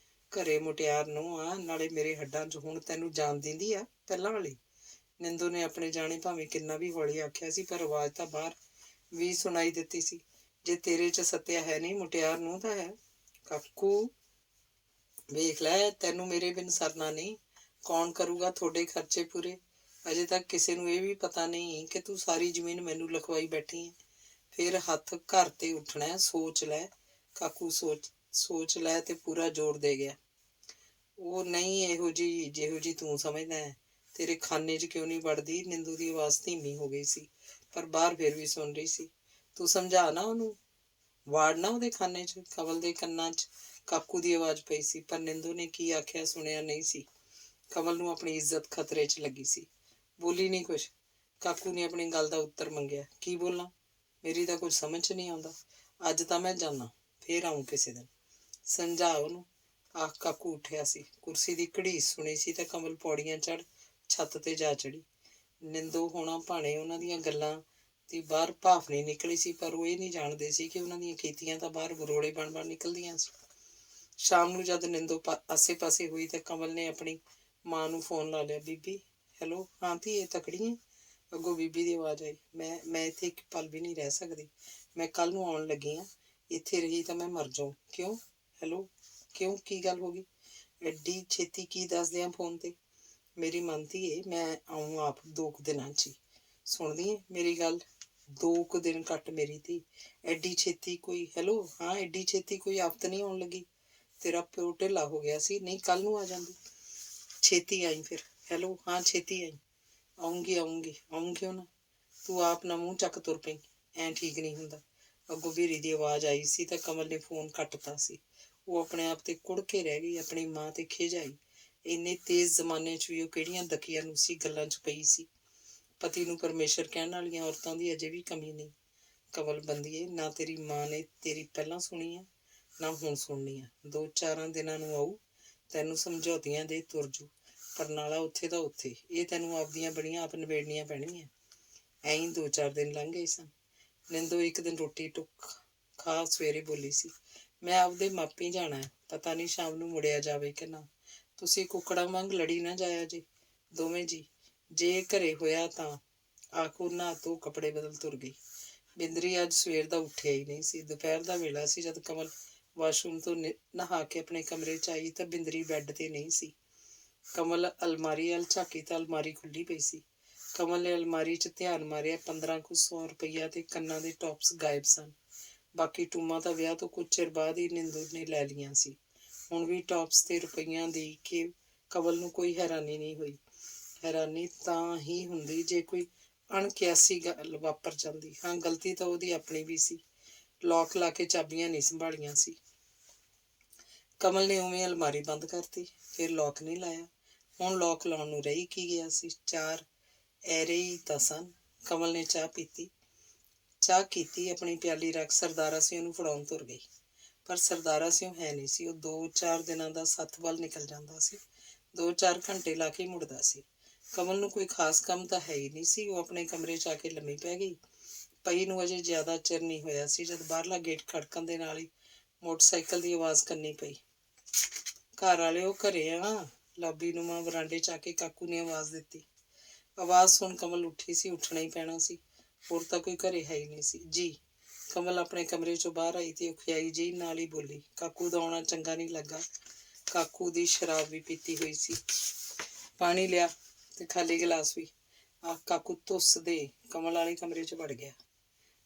ਘਰੇ ਮੁਟਿਆਰ ਨੂੰ ਆ, ਨਾਲੇ ਮੇਰੇ ਹੱਡਾਂ 'ਚ ਹੁਣ ਤੈਨੂੰ ਜਾਨ ਦਿੰਦੀ ਆ ਪਹਿਲਾਂ ਵਾਲੀ। ਨਿੰਦੋ ਨੇ ਆਪਣੇ ਜਾਣੇ ਭਾਵੇਂ ਕਿੰਨਾ ਵੀ ਹੌਲੀ ਆਖਿਆ ਸੀ, ਪਰ ਆਵਾਜ਼ ਤਾਂ ਬਾਹਰ ਵੀ ਸੁਣਾਈ ਦਿੱਤੀ ਸੀ। ਜੇ ਤੇਰੇ 'ਚ ਸੱਤਿਆ ਹੈ ਨਹੀਂ, ਮੁਟਿਆਰ ਨੂੰ ਤਾਂ ਹੈ। ਕਾਕੂ ਵੇਖ ਲੈ, ਤੈਨੂੰ ਮੇਰੇ ਬਿਨ ਸਰਨਾ ਨਹੀਂ। ਕੌਣ ਕਰੂਗਾ ਤੁਹਾਡੇ ਖਰਚੇ ਪੂਰੇ? ਅਜੇ ਤੱਕ ਕਿਸੇ ਨੂੰ ਇਹ ਵੀ ਪਤਾ ਨਹੀਂ ਕਿ ਤੂੰ ਸਾਰੀ ਜ਼ਮੀਨ ਮੈਨੂੰ ਲਿਖਵਾਈ ਬੈਠੀ ਹੈ। ਫਿਰ ਹੱਥ ਘਰ ਤੇ ਉੱਠਣਾ। ਸੋਚ ਲੈ। ਕਾਕੂ ਸੋਚ ਲੈ ਤੇ ਪੂਰਾ ਜ਼ੋਰ ਦੇ ਗਿਆ। ਉਹ ਨਹੀਂ ਇਹੋ ਜਿਹੀ ਜਿਹੋ ਜਿਹੀ ਤੂੰ ਸਮਝਦਾ ਹੈ। ਤੇਰੇ ਖਾਨੇ 'ਚ ਕਿਉਂ ਨਹੀਂ ਵੜਦੀ? ਨਿੰਦੂ ਦੀ ਆਵਾਜ਼ ਧੀਮੀ ਹੋ ਗਈ ਸੀ, ਪਰ ਬਾਹਰ ਫਿਰ ਵੀ ਸੁਣ ਰਹੀ ਸੀ। ਤੂੰ ਸਮਝਾ ਨਾ ਉਹਨੂੰ, ਵਾੜ ਨਾ ਉਹਦੇ ਖਾਨੇ 'ਚ। ਕਮਲ ਦੇ ਕੰਨਾਂ 'ਚ ਕਾਕੂ ਦੀ ਆਵਾਜ਼ ਪਈ ਸੀ, ਪਰ ਨਿੰਦੂ ਨੇ ਕੀ ਆਖਿਆ ਸੁਣਿਆ ਨਹੀਂ ਸੀ। ਕਮਲ ਨੂੰ ਆਪਣੀ ਇੱਜ਼ਤ ਖਤਰੇ 'ਚ ਲੱਗੀ ਸੀ। ਬੋਲੀ ਨਹੀਂ ਕੁਛ। ਕਾਕੂ ਨੇ ਆਪਣੀ ਗੱਲ ਦਾ ਉੱਤਰ ਮੰਗਿਆ। ਕੀ ਬੋਲਾਂ? ਮੇਰੀ ਤਾਂ ਕੁਝ ਸਮਝ 'ਚ ਨਹੀਂ ਆਉਂਦਾ। ਅੱਜ ਤਾਂ ਮੈਂ ਜਾਨਾ, ਫੇਰ ਆਊਂ ਕਿਸੇ ਦਿਨ। ਸਮਝਾ ਉਹਨੂੰ। ਆਖ ਕਾਕੂ ਉੱਠਿਆ ਸੀ। ਕੁਰਸੀ ਦੀ ਘੜੀਸ ਸੁਣੀ ਸੀ ਤਾਂ ਕਮਲ ਪੌੜੀਆਂ ਚੜ੍ਹ ਛੱਤ ਤੇ ਜਾ ਚੜੀ। ਨਿੰਦੋ ਹੋਣਾ ਭਾਣੇ ਉਹਨਾਂ ਦੀਆਂ ਗੱਲਾਂ ਦੀ ਬਾਹਰ ਭਾਫ ਨਹੀਂ ਨਿਕਲੀ ਸੀ, ਪਰ ਉਹ ਇਹ ਨਹੀਂ ਜਾਣਦੇ ਸੀ ਕਿ ਉਹਨਾਂ ਦੀਆਂ ਕੀਤੀਆਂ ਤਾਂ ਬਾਹਰ ਬਰੋਲੇ ਬਣ ਨਿਕਲਦੀਆਂ ਸੀ। ਸ਼ਾਮ ਨੂੰ ਜਦ ਨਿੰਦੋ ਆਸੇ ਪਾਸੇ ਹੋਈ ਤਾਂ ਕਮਲ ਨੇ ਆਪਣੀ ਮਾਂ ਨੂੰ ਫੋਨ ਲਾ ਲਿਆ। ਬੀਬੀ। ਹੈਲੋ। ਹਾਂ ਧੀਏ, ਤਕੜੀ ਹੈ? ਅੱਗੋਂ ਬੀਬੀ ਦੀ ਆਵਾਜ਼ ਆਈ। ਮੈਂ ਇੱਥੇ ਇੱਕ ਪਲ ਵੀ ਨਹੀਂ ਰਹਿ ਸਕਦੀ। ਮੈਂ ਕੱਲ੍ਹ ਨੂੰ ਆਉਣ ਲੱਗੀ ਹਾਂ। ਇੱਥੇ ਰਹੀ ਤਾਂ ਮੈਂ ਮਰ ਜਾਊਂ। ਕਿਉਂ? ਹੈਲੋ, ਕਿਉਂ, ਕੀ ਗੱਲ ਹੋ ਗਈ? ਐਡੀ ਛੇਤੀ ਕੀ ਦੱਸਦੇ ਆ ਫੋਨ ਤੇ? ਮੇਰੀ ਮੰਨਦੀ ਏ, ਮੈਂ ਆਊਂ ਆਪ 2 ਕੁ ਦਿਨਾਂ 'ਚ ਹੀ। ਸੁਣਦੀ ਏ ਮੇਰੀ ਗੱਲ? 2 ਕੁ ਦਿਨ ਘੱਟ ਮੇਰੀ ਧੀ। ਐਡੀ ਛੇਤੀ ਕੋਈ, ਹੈਲੋ, ਹਾਂ, ਐਡੀ ਛੇਤੀ ਕੋਈ ਆਫਤ ਨਹੀਂ ਆਉਣ ਲੱਗੀ। ਤੇਰਾ ਪਿਓ ਢਿੱਲਾ ਹੋ ਗਿਆ ਸੀ, ਨਹੀਂ ਕੱਲ ਨੂੰ ਆ ਜਾਂਦੀ। ਛੇਤੀ ਆਈ ਫਿਰ। ਹੈਲੋ, ਹਾਂ, ਛੇਤੀ ਆਈ। ਆਊਂਗੀ ਆਊਂਗੀ ਆਊਂ ਕਿਉਂ ਨਾ? ਤੂੰ ਆਪ ਨਾ ਮੂੰਹ ਚੱਕ ਤੁਰ ਪਈ। ਐਂ ਠੀਕ ਨਹੀਂ ਹੁੰਦਾ। ਅੱਗੋਂ ਵੀਰੀ ਦੀ ਆਵਾਜ਼ ਆਈ ਸੀ ਤਾਂ ਕਮਲ ਨੇ ਫੋਨ ਕੱਟਤਾ ਸੀ। ਉਹ ਆਪਣੇ ਆਪ ਤੇ ਕੁੜ ਕੇ ਰਹਿ ਗਈ, ਆਪਣੀ ਮਾਂ ਤੇ ਖਿਝ ਆਈ। ਇੰਨੇ ਤੇਜ਼ ਜ਼ਮਾਨੇ 'ਚ ਵੀ ਉਹ ਕਿਹੜੀਆਂ ਦਕੀਆਂ ਨੂੰ ਸੀ ਗੱਲਾਂ 'ਚ ਪਈ ਸੀ। ਪਤੀ ਨੂੰ ਪਰਮੇਸ਼ਰ ਕਹਿਣ ਵਾਲੀਆਂ ਔਰਤਾਂ ਦੀ ਅਜੇ ਵੀ ਕਮੀ ਨਹੀਂ। ਕਮਲ ਬੰਦੀਏ, ਨਾ ਤੇਰੀ ਮਾਂ ਨੇ ਤੇਰੀ ਪਹਿਲਾਂ ਸੁਣੀ ਆ, ਨਾ ਹੁਣ ਸੁਣਨੀ ਆ। 2-4 ਦਿਨਾਂ ਨੂੰ ਆਊ, ਤੈਨੂੰ ਸਮਝੌਤੀਆਂ ਦੇ ਤੁਰ ਜੂ। ਪਰ ਨਾਲਾ ਉੱਥੇ ਦਾ ਉੱਥੇ, ਇਹ ਤੈਨੂੰ ਆਪਦੀਆਂ ਬੜੀਆਂ ਆਪ ਨਿਬੇੜਨੀਆਂ ਪੈਣਗੀਆਂ। ਐਂ 2-4 ਦਿਨ ਲੰਘ ਗਏ ਸਨ। ਨਿੰਦੋ ਇੱਕ ਦਿਨ ਰੋਟੀ ਟੁੱਕ ਖਾ ਸਵੇਰੇ ਬੋਲੀ ਸੀ, ਮੈਂ ਆਪਦੇ ਮਾਪੀ ਜਾਣਾ ਹੈ, ਪਤਾ ਨਹੀਂ ਸ਼ਾਮ ਨੂੰ ਮੁੜਿਆ ਜਾਵੇ ਕਿ ਨਾ। ਤੁਸੀਂ ਕੁੱਕੜਾਂ ਵਾਂਗ ਲੜੀ ਨਾ ਜਾਇਆ ਜੇ ਦੋਵੇਂ ਜੀ। ਜੇ ਘਰੇ ਹੋਇਆ ਤਾਂ ਆਖੋ ਨਹਾ ਧੋ ਕੱਪੜੇ ਬਦਲ ਤੁਰ ਗਈ। ਬਿੰਦਰੀ ਅੱਜ ਸਵੇਰ ਦਾ ਉੱਠਿਆ ਹੀ ਨਹੀਂ ਸੀ। ਦੁਪਹਿਰ ਦਾ ਵੇਲਾ ਸੀ ਜਦ ਕਮਲ ਵਾਸ਼ਰੂਮ ਤੋਂ ਨਹਾ ਕੇ ਆਪਣੇ ਕਮਰੇ 'ਚ ਆਈ ਤਾਂ ਬਿੰਦਰੀ ਬੈੱਡ ਤੇ ਨਹੀਂ ਸੀ। ਕਮਲ ਅਲਮਾਰੀ ਵੱਲ ਝਾਕੀ ਤਾਂ ਅਲਮਾਰੀ ਖੁੱਲੀ ਪਈ ਸੀ। ਕਮਲ ਨੇ ਅਲਮਾਰੀ 'ਚ ਧਿਆਨ ਮਾਰਿਆ। 1500 ਰੁਪਈਆ ਤੇ ਕੰਨਾਂ ਦੇ ਟੌਪਸ ਗਾਇਬ ਸਨ। ਬਾਕੀ ਟੂਮਾਂ ਤਾਂ ਵਿਆਹ ਤੋਂ ਕੁਝ ਚਿਰ ਬਾਅਦ ਹੀ ਨਿੰਦੂ ਨੇ ਲੈ ਲਈਆਂ ਸੀ। ਹੁਣ ਵੀ ਟੌਪਸ ਤੇ ਰੁਪਈਆਂ ਦੇਖ ਕੇ ਕਮਲ ਨੂੰ ਕੋਈ ਹੈਰਾਨੀ ਨਹੀਂ ਹੋਈ। ਹੈਰਾਨੀ ਤਾਂ ਹੀ ਹੁੰਦੀ ਜੇ ਕੋਈ ਅਣਕਿਆਸੀ ਗੱਲ ਵਾਪਰ ਜਾਂਦੀ। ਹਾਂ, ਗਲਤੀ ਤਾਂ ਉਹਦੀ ਆਪਣੀ ਵੀ ਸੀ। ਲੌਕ ਲਾ ਕੇ ਚਾਬੀਆਂ ਨਹੀਂ ਸੰਭਾਲੀਆਂ ਸੀ। ਕਮਲ ਨੇ ਉਵੇਂ ਅਲਮਾਰੀ ਬੰਦ ਕਰਤੀ, ਫਿਰ ਲੌਕ ਨਹੀਂ ਲਾਇਆ। ਹੁਣ ਲੌਕ ਲਾਉਣ ਨੂੰ ਰਹੀ ਕੀ ਗਿਆ ਸੀ? 4 ਐਰੇ ਹੀ ਤਾਂ ਸਨ। ਕਮਲ ਨੇ ਚਾਹ ਪੀਤੀ, ਚਾਹ ਕੀਤੀ, ਆਪਣੀ ਪਿਆਲੀ ਰੱਖ ਸਰਦਾਰਾ ਸਿੰਘ ਨੂੰ ਫੜਾਉਣ ਤੁਰ ਗਈ। ਪਰ ਸਰਦਾਰਾ ਸਿੰਘ ਹੈ ਨਹੀਂ ਸੀ। ਉਹ 2-4 ਦਿਨਾਂ ਦਾ ਸੱਥ ਵੱਲ ਨਿਕਲ ਜਾਂਦਾ ਸੀ। 2-4 ਘੰਟੇ ਲਾ ਕੇ ਮੁੜਦਾ ਸੀ। ਕਮਲ ਨੂੰ ਕੋਈ ਖਾਸ ਕੰਮ ਤਾਂ ਹੈ ਹੀ ਨਹੀਂ ਸੀ। ਉਹ ਆਪਣੇ ਕਮਰੇ 'ਚ ਆ ਕੇ ਲੰਮੀ ਪੈ ਗਈ। ਪਈ ਨੂੰ ਅਜੇ ਜ਼ਿਆਦਾ ਚਿਰ ਨਹੀਂ ਹੋਇਆ ਸੀ ਜਦ ਬਾਹਰਲਾ ਗੇਟ ਖੜਕਣ ਦੇ ਨਾਲ ਹੀ ਮੋਟਰਸਾਈਕਲ ਦੀ ਆਵਾਜ਼ ਕੰਨੀ ਪਈ। ਘਰ ਵਾਲਿਓ, ਘਰੇ ਆ? ਲਾਬੀ-ਨੁਮਾ ਵਰਾਂਡੇ 'ਚ ਆ ਕੇ ਕਾਕੂ ਨੇ ਆਵਾਜ਼ ਦਿੱਤੀ। ਆਵਾਜ਼ ਸੁਣ ਕਮਲ ਉੱਠੀ ਸੀ। ਉੱਠਣਾ ਹੀ ਪੈਣਾ ਸੀ, ਹੋਰ ਤਾਂ ਕੋਈ ਘਰੇ ਹੈ ਹੀ ਨਹੀਂ ਸੀ। ਜੀ। ਕਮਲ ਆਪਣੇ ਕਮਰੇ 'ਚੋਂ ਬਾਹਰ ਆਈ ਤੇ ਔਖਿਆਈ ਜਿਹੀ ਨਾਲ ਹੀ ਬੋਲੀ। ਕਾਕੂ ਦਾ ਆਉਣਾ ਚੰਗਾ ਨਹੀਂ ਲੱਗਾ। ਕਾਕੂ ਦੀ ਸ਼ਰਾਬ ਵੀ ਪੀਤੀ ਹੋਈ ਸੀ। ਪਾਣੀ ਲਿਆ ਤੇ ਖਾਲੀ ਗਲਾਸ ਵੀ। ਆਹ ਕਾਕੂ, ਧੁੱਸ ਦੇ। ਕਮਲ ਵਾਲੇ ਕਮਰੇ 'ਚ ਵੜ ਗਿਆ।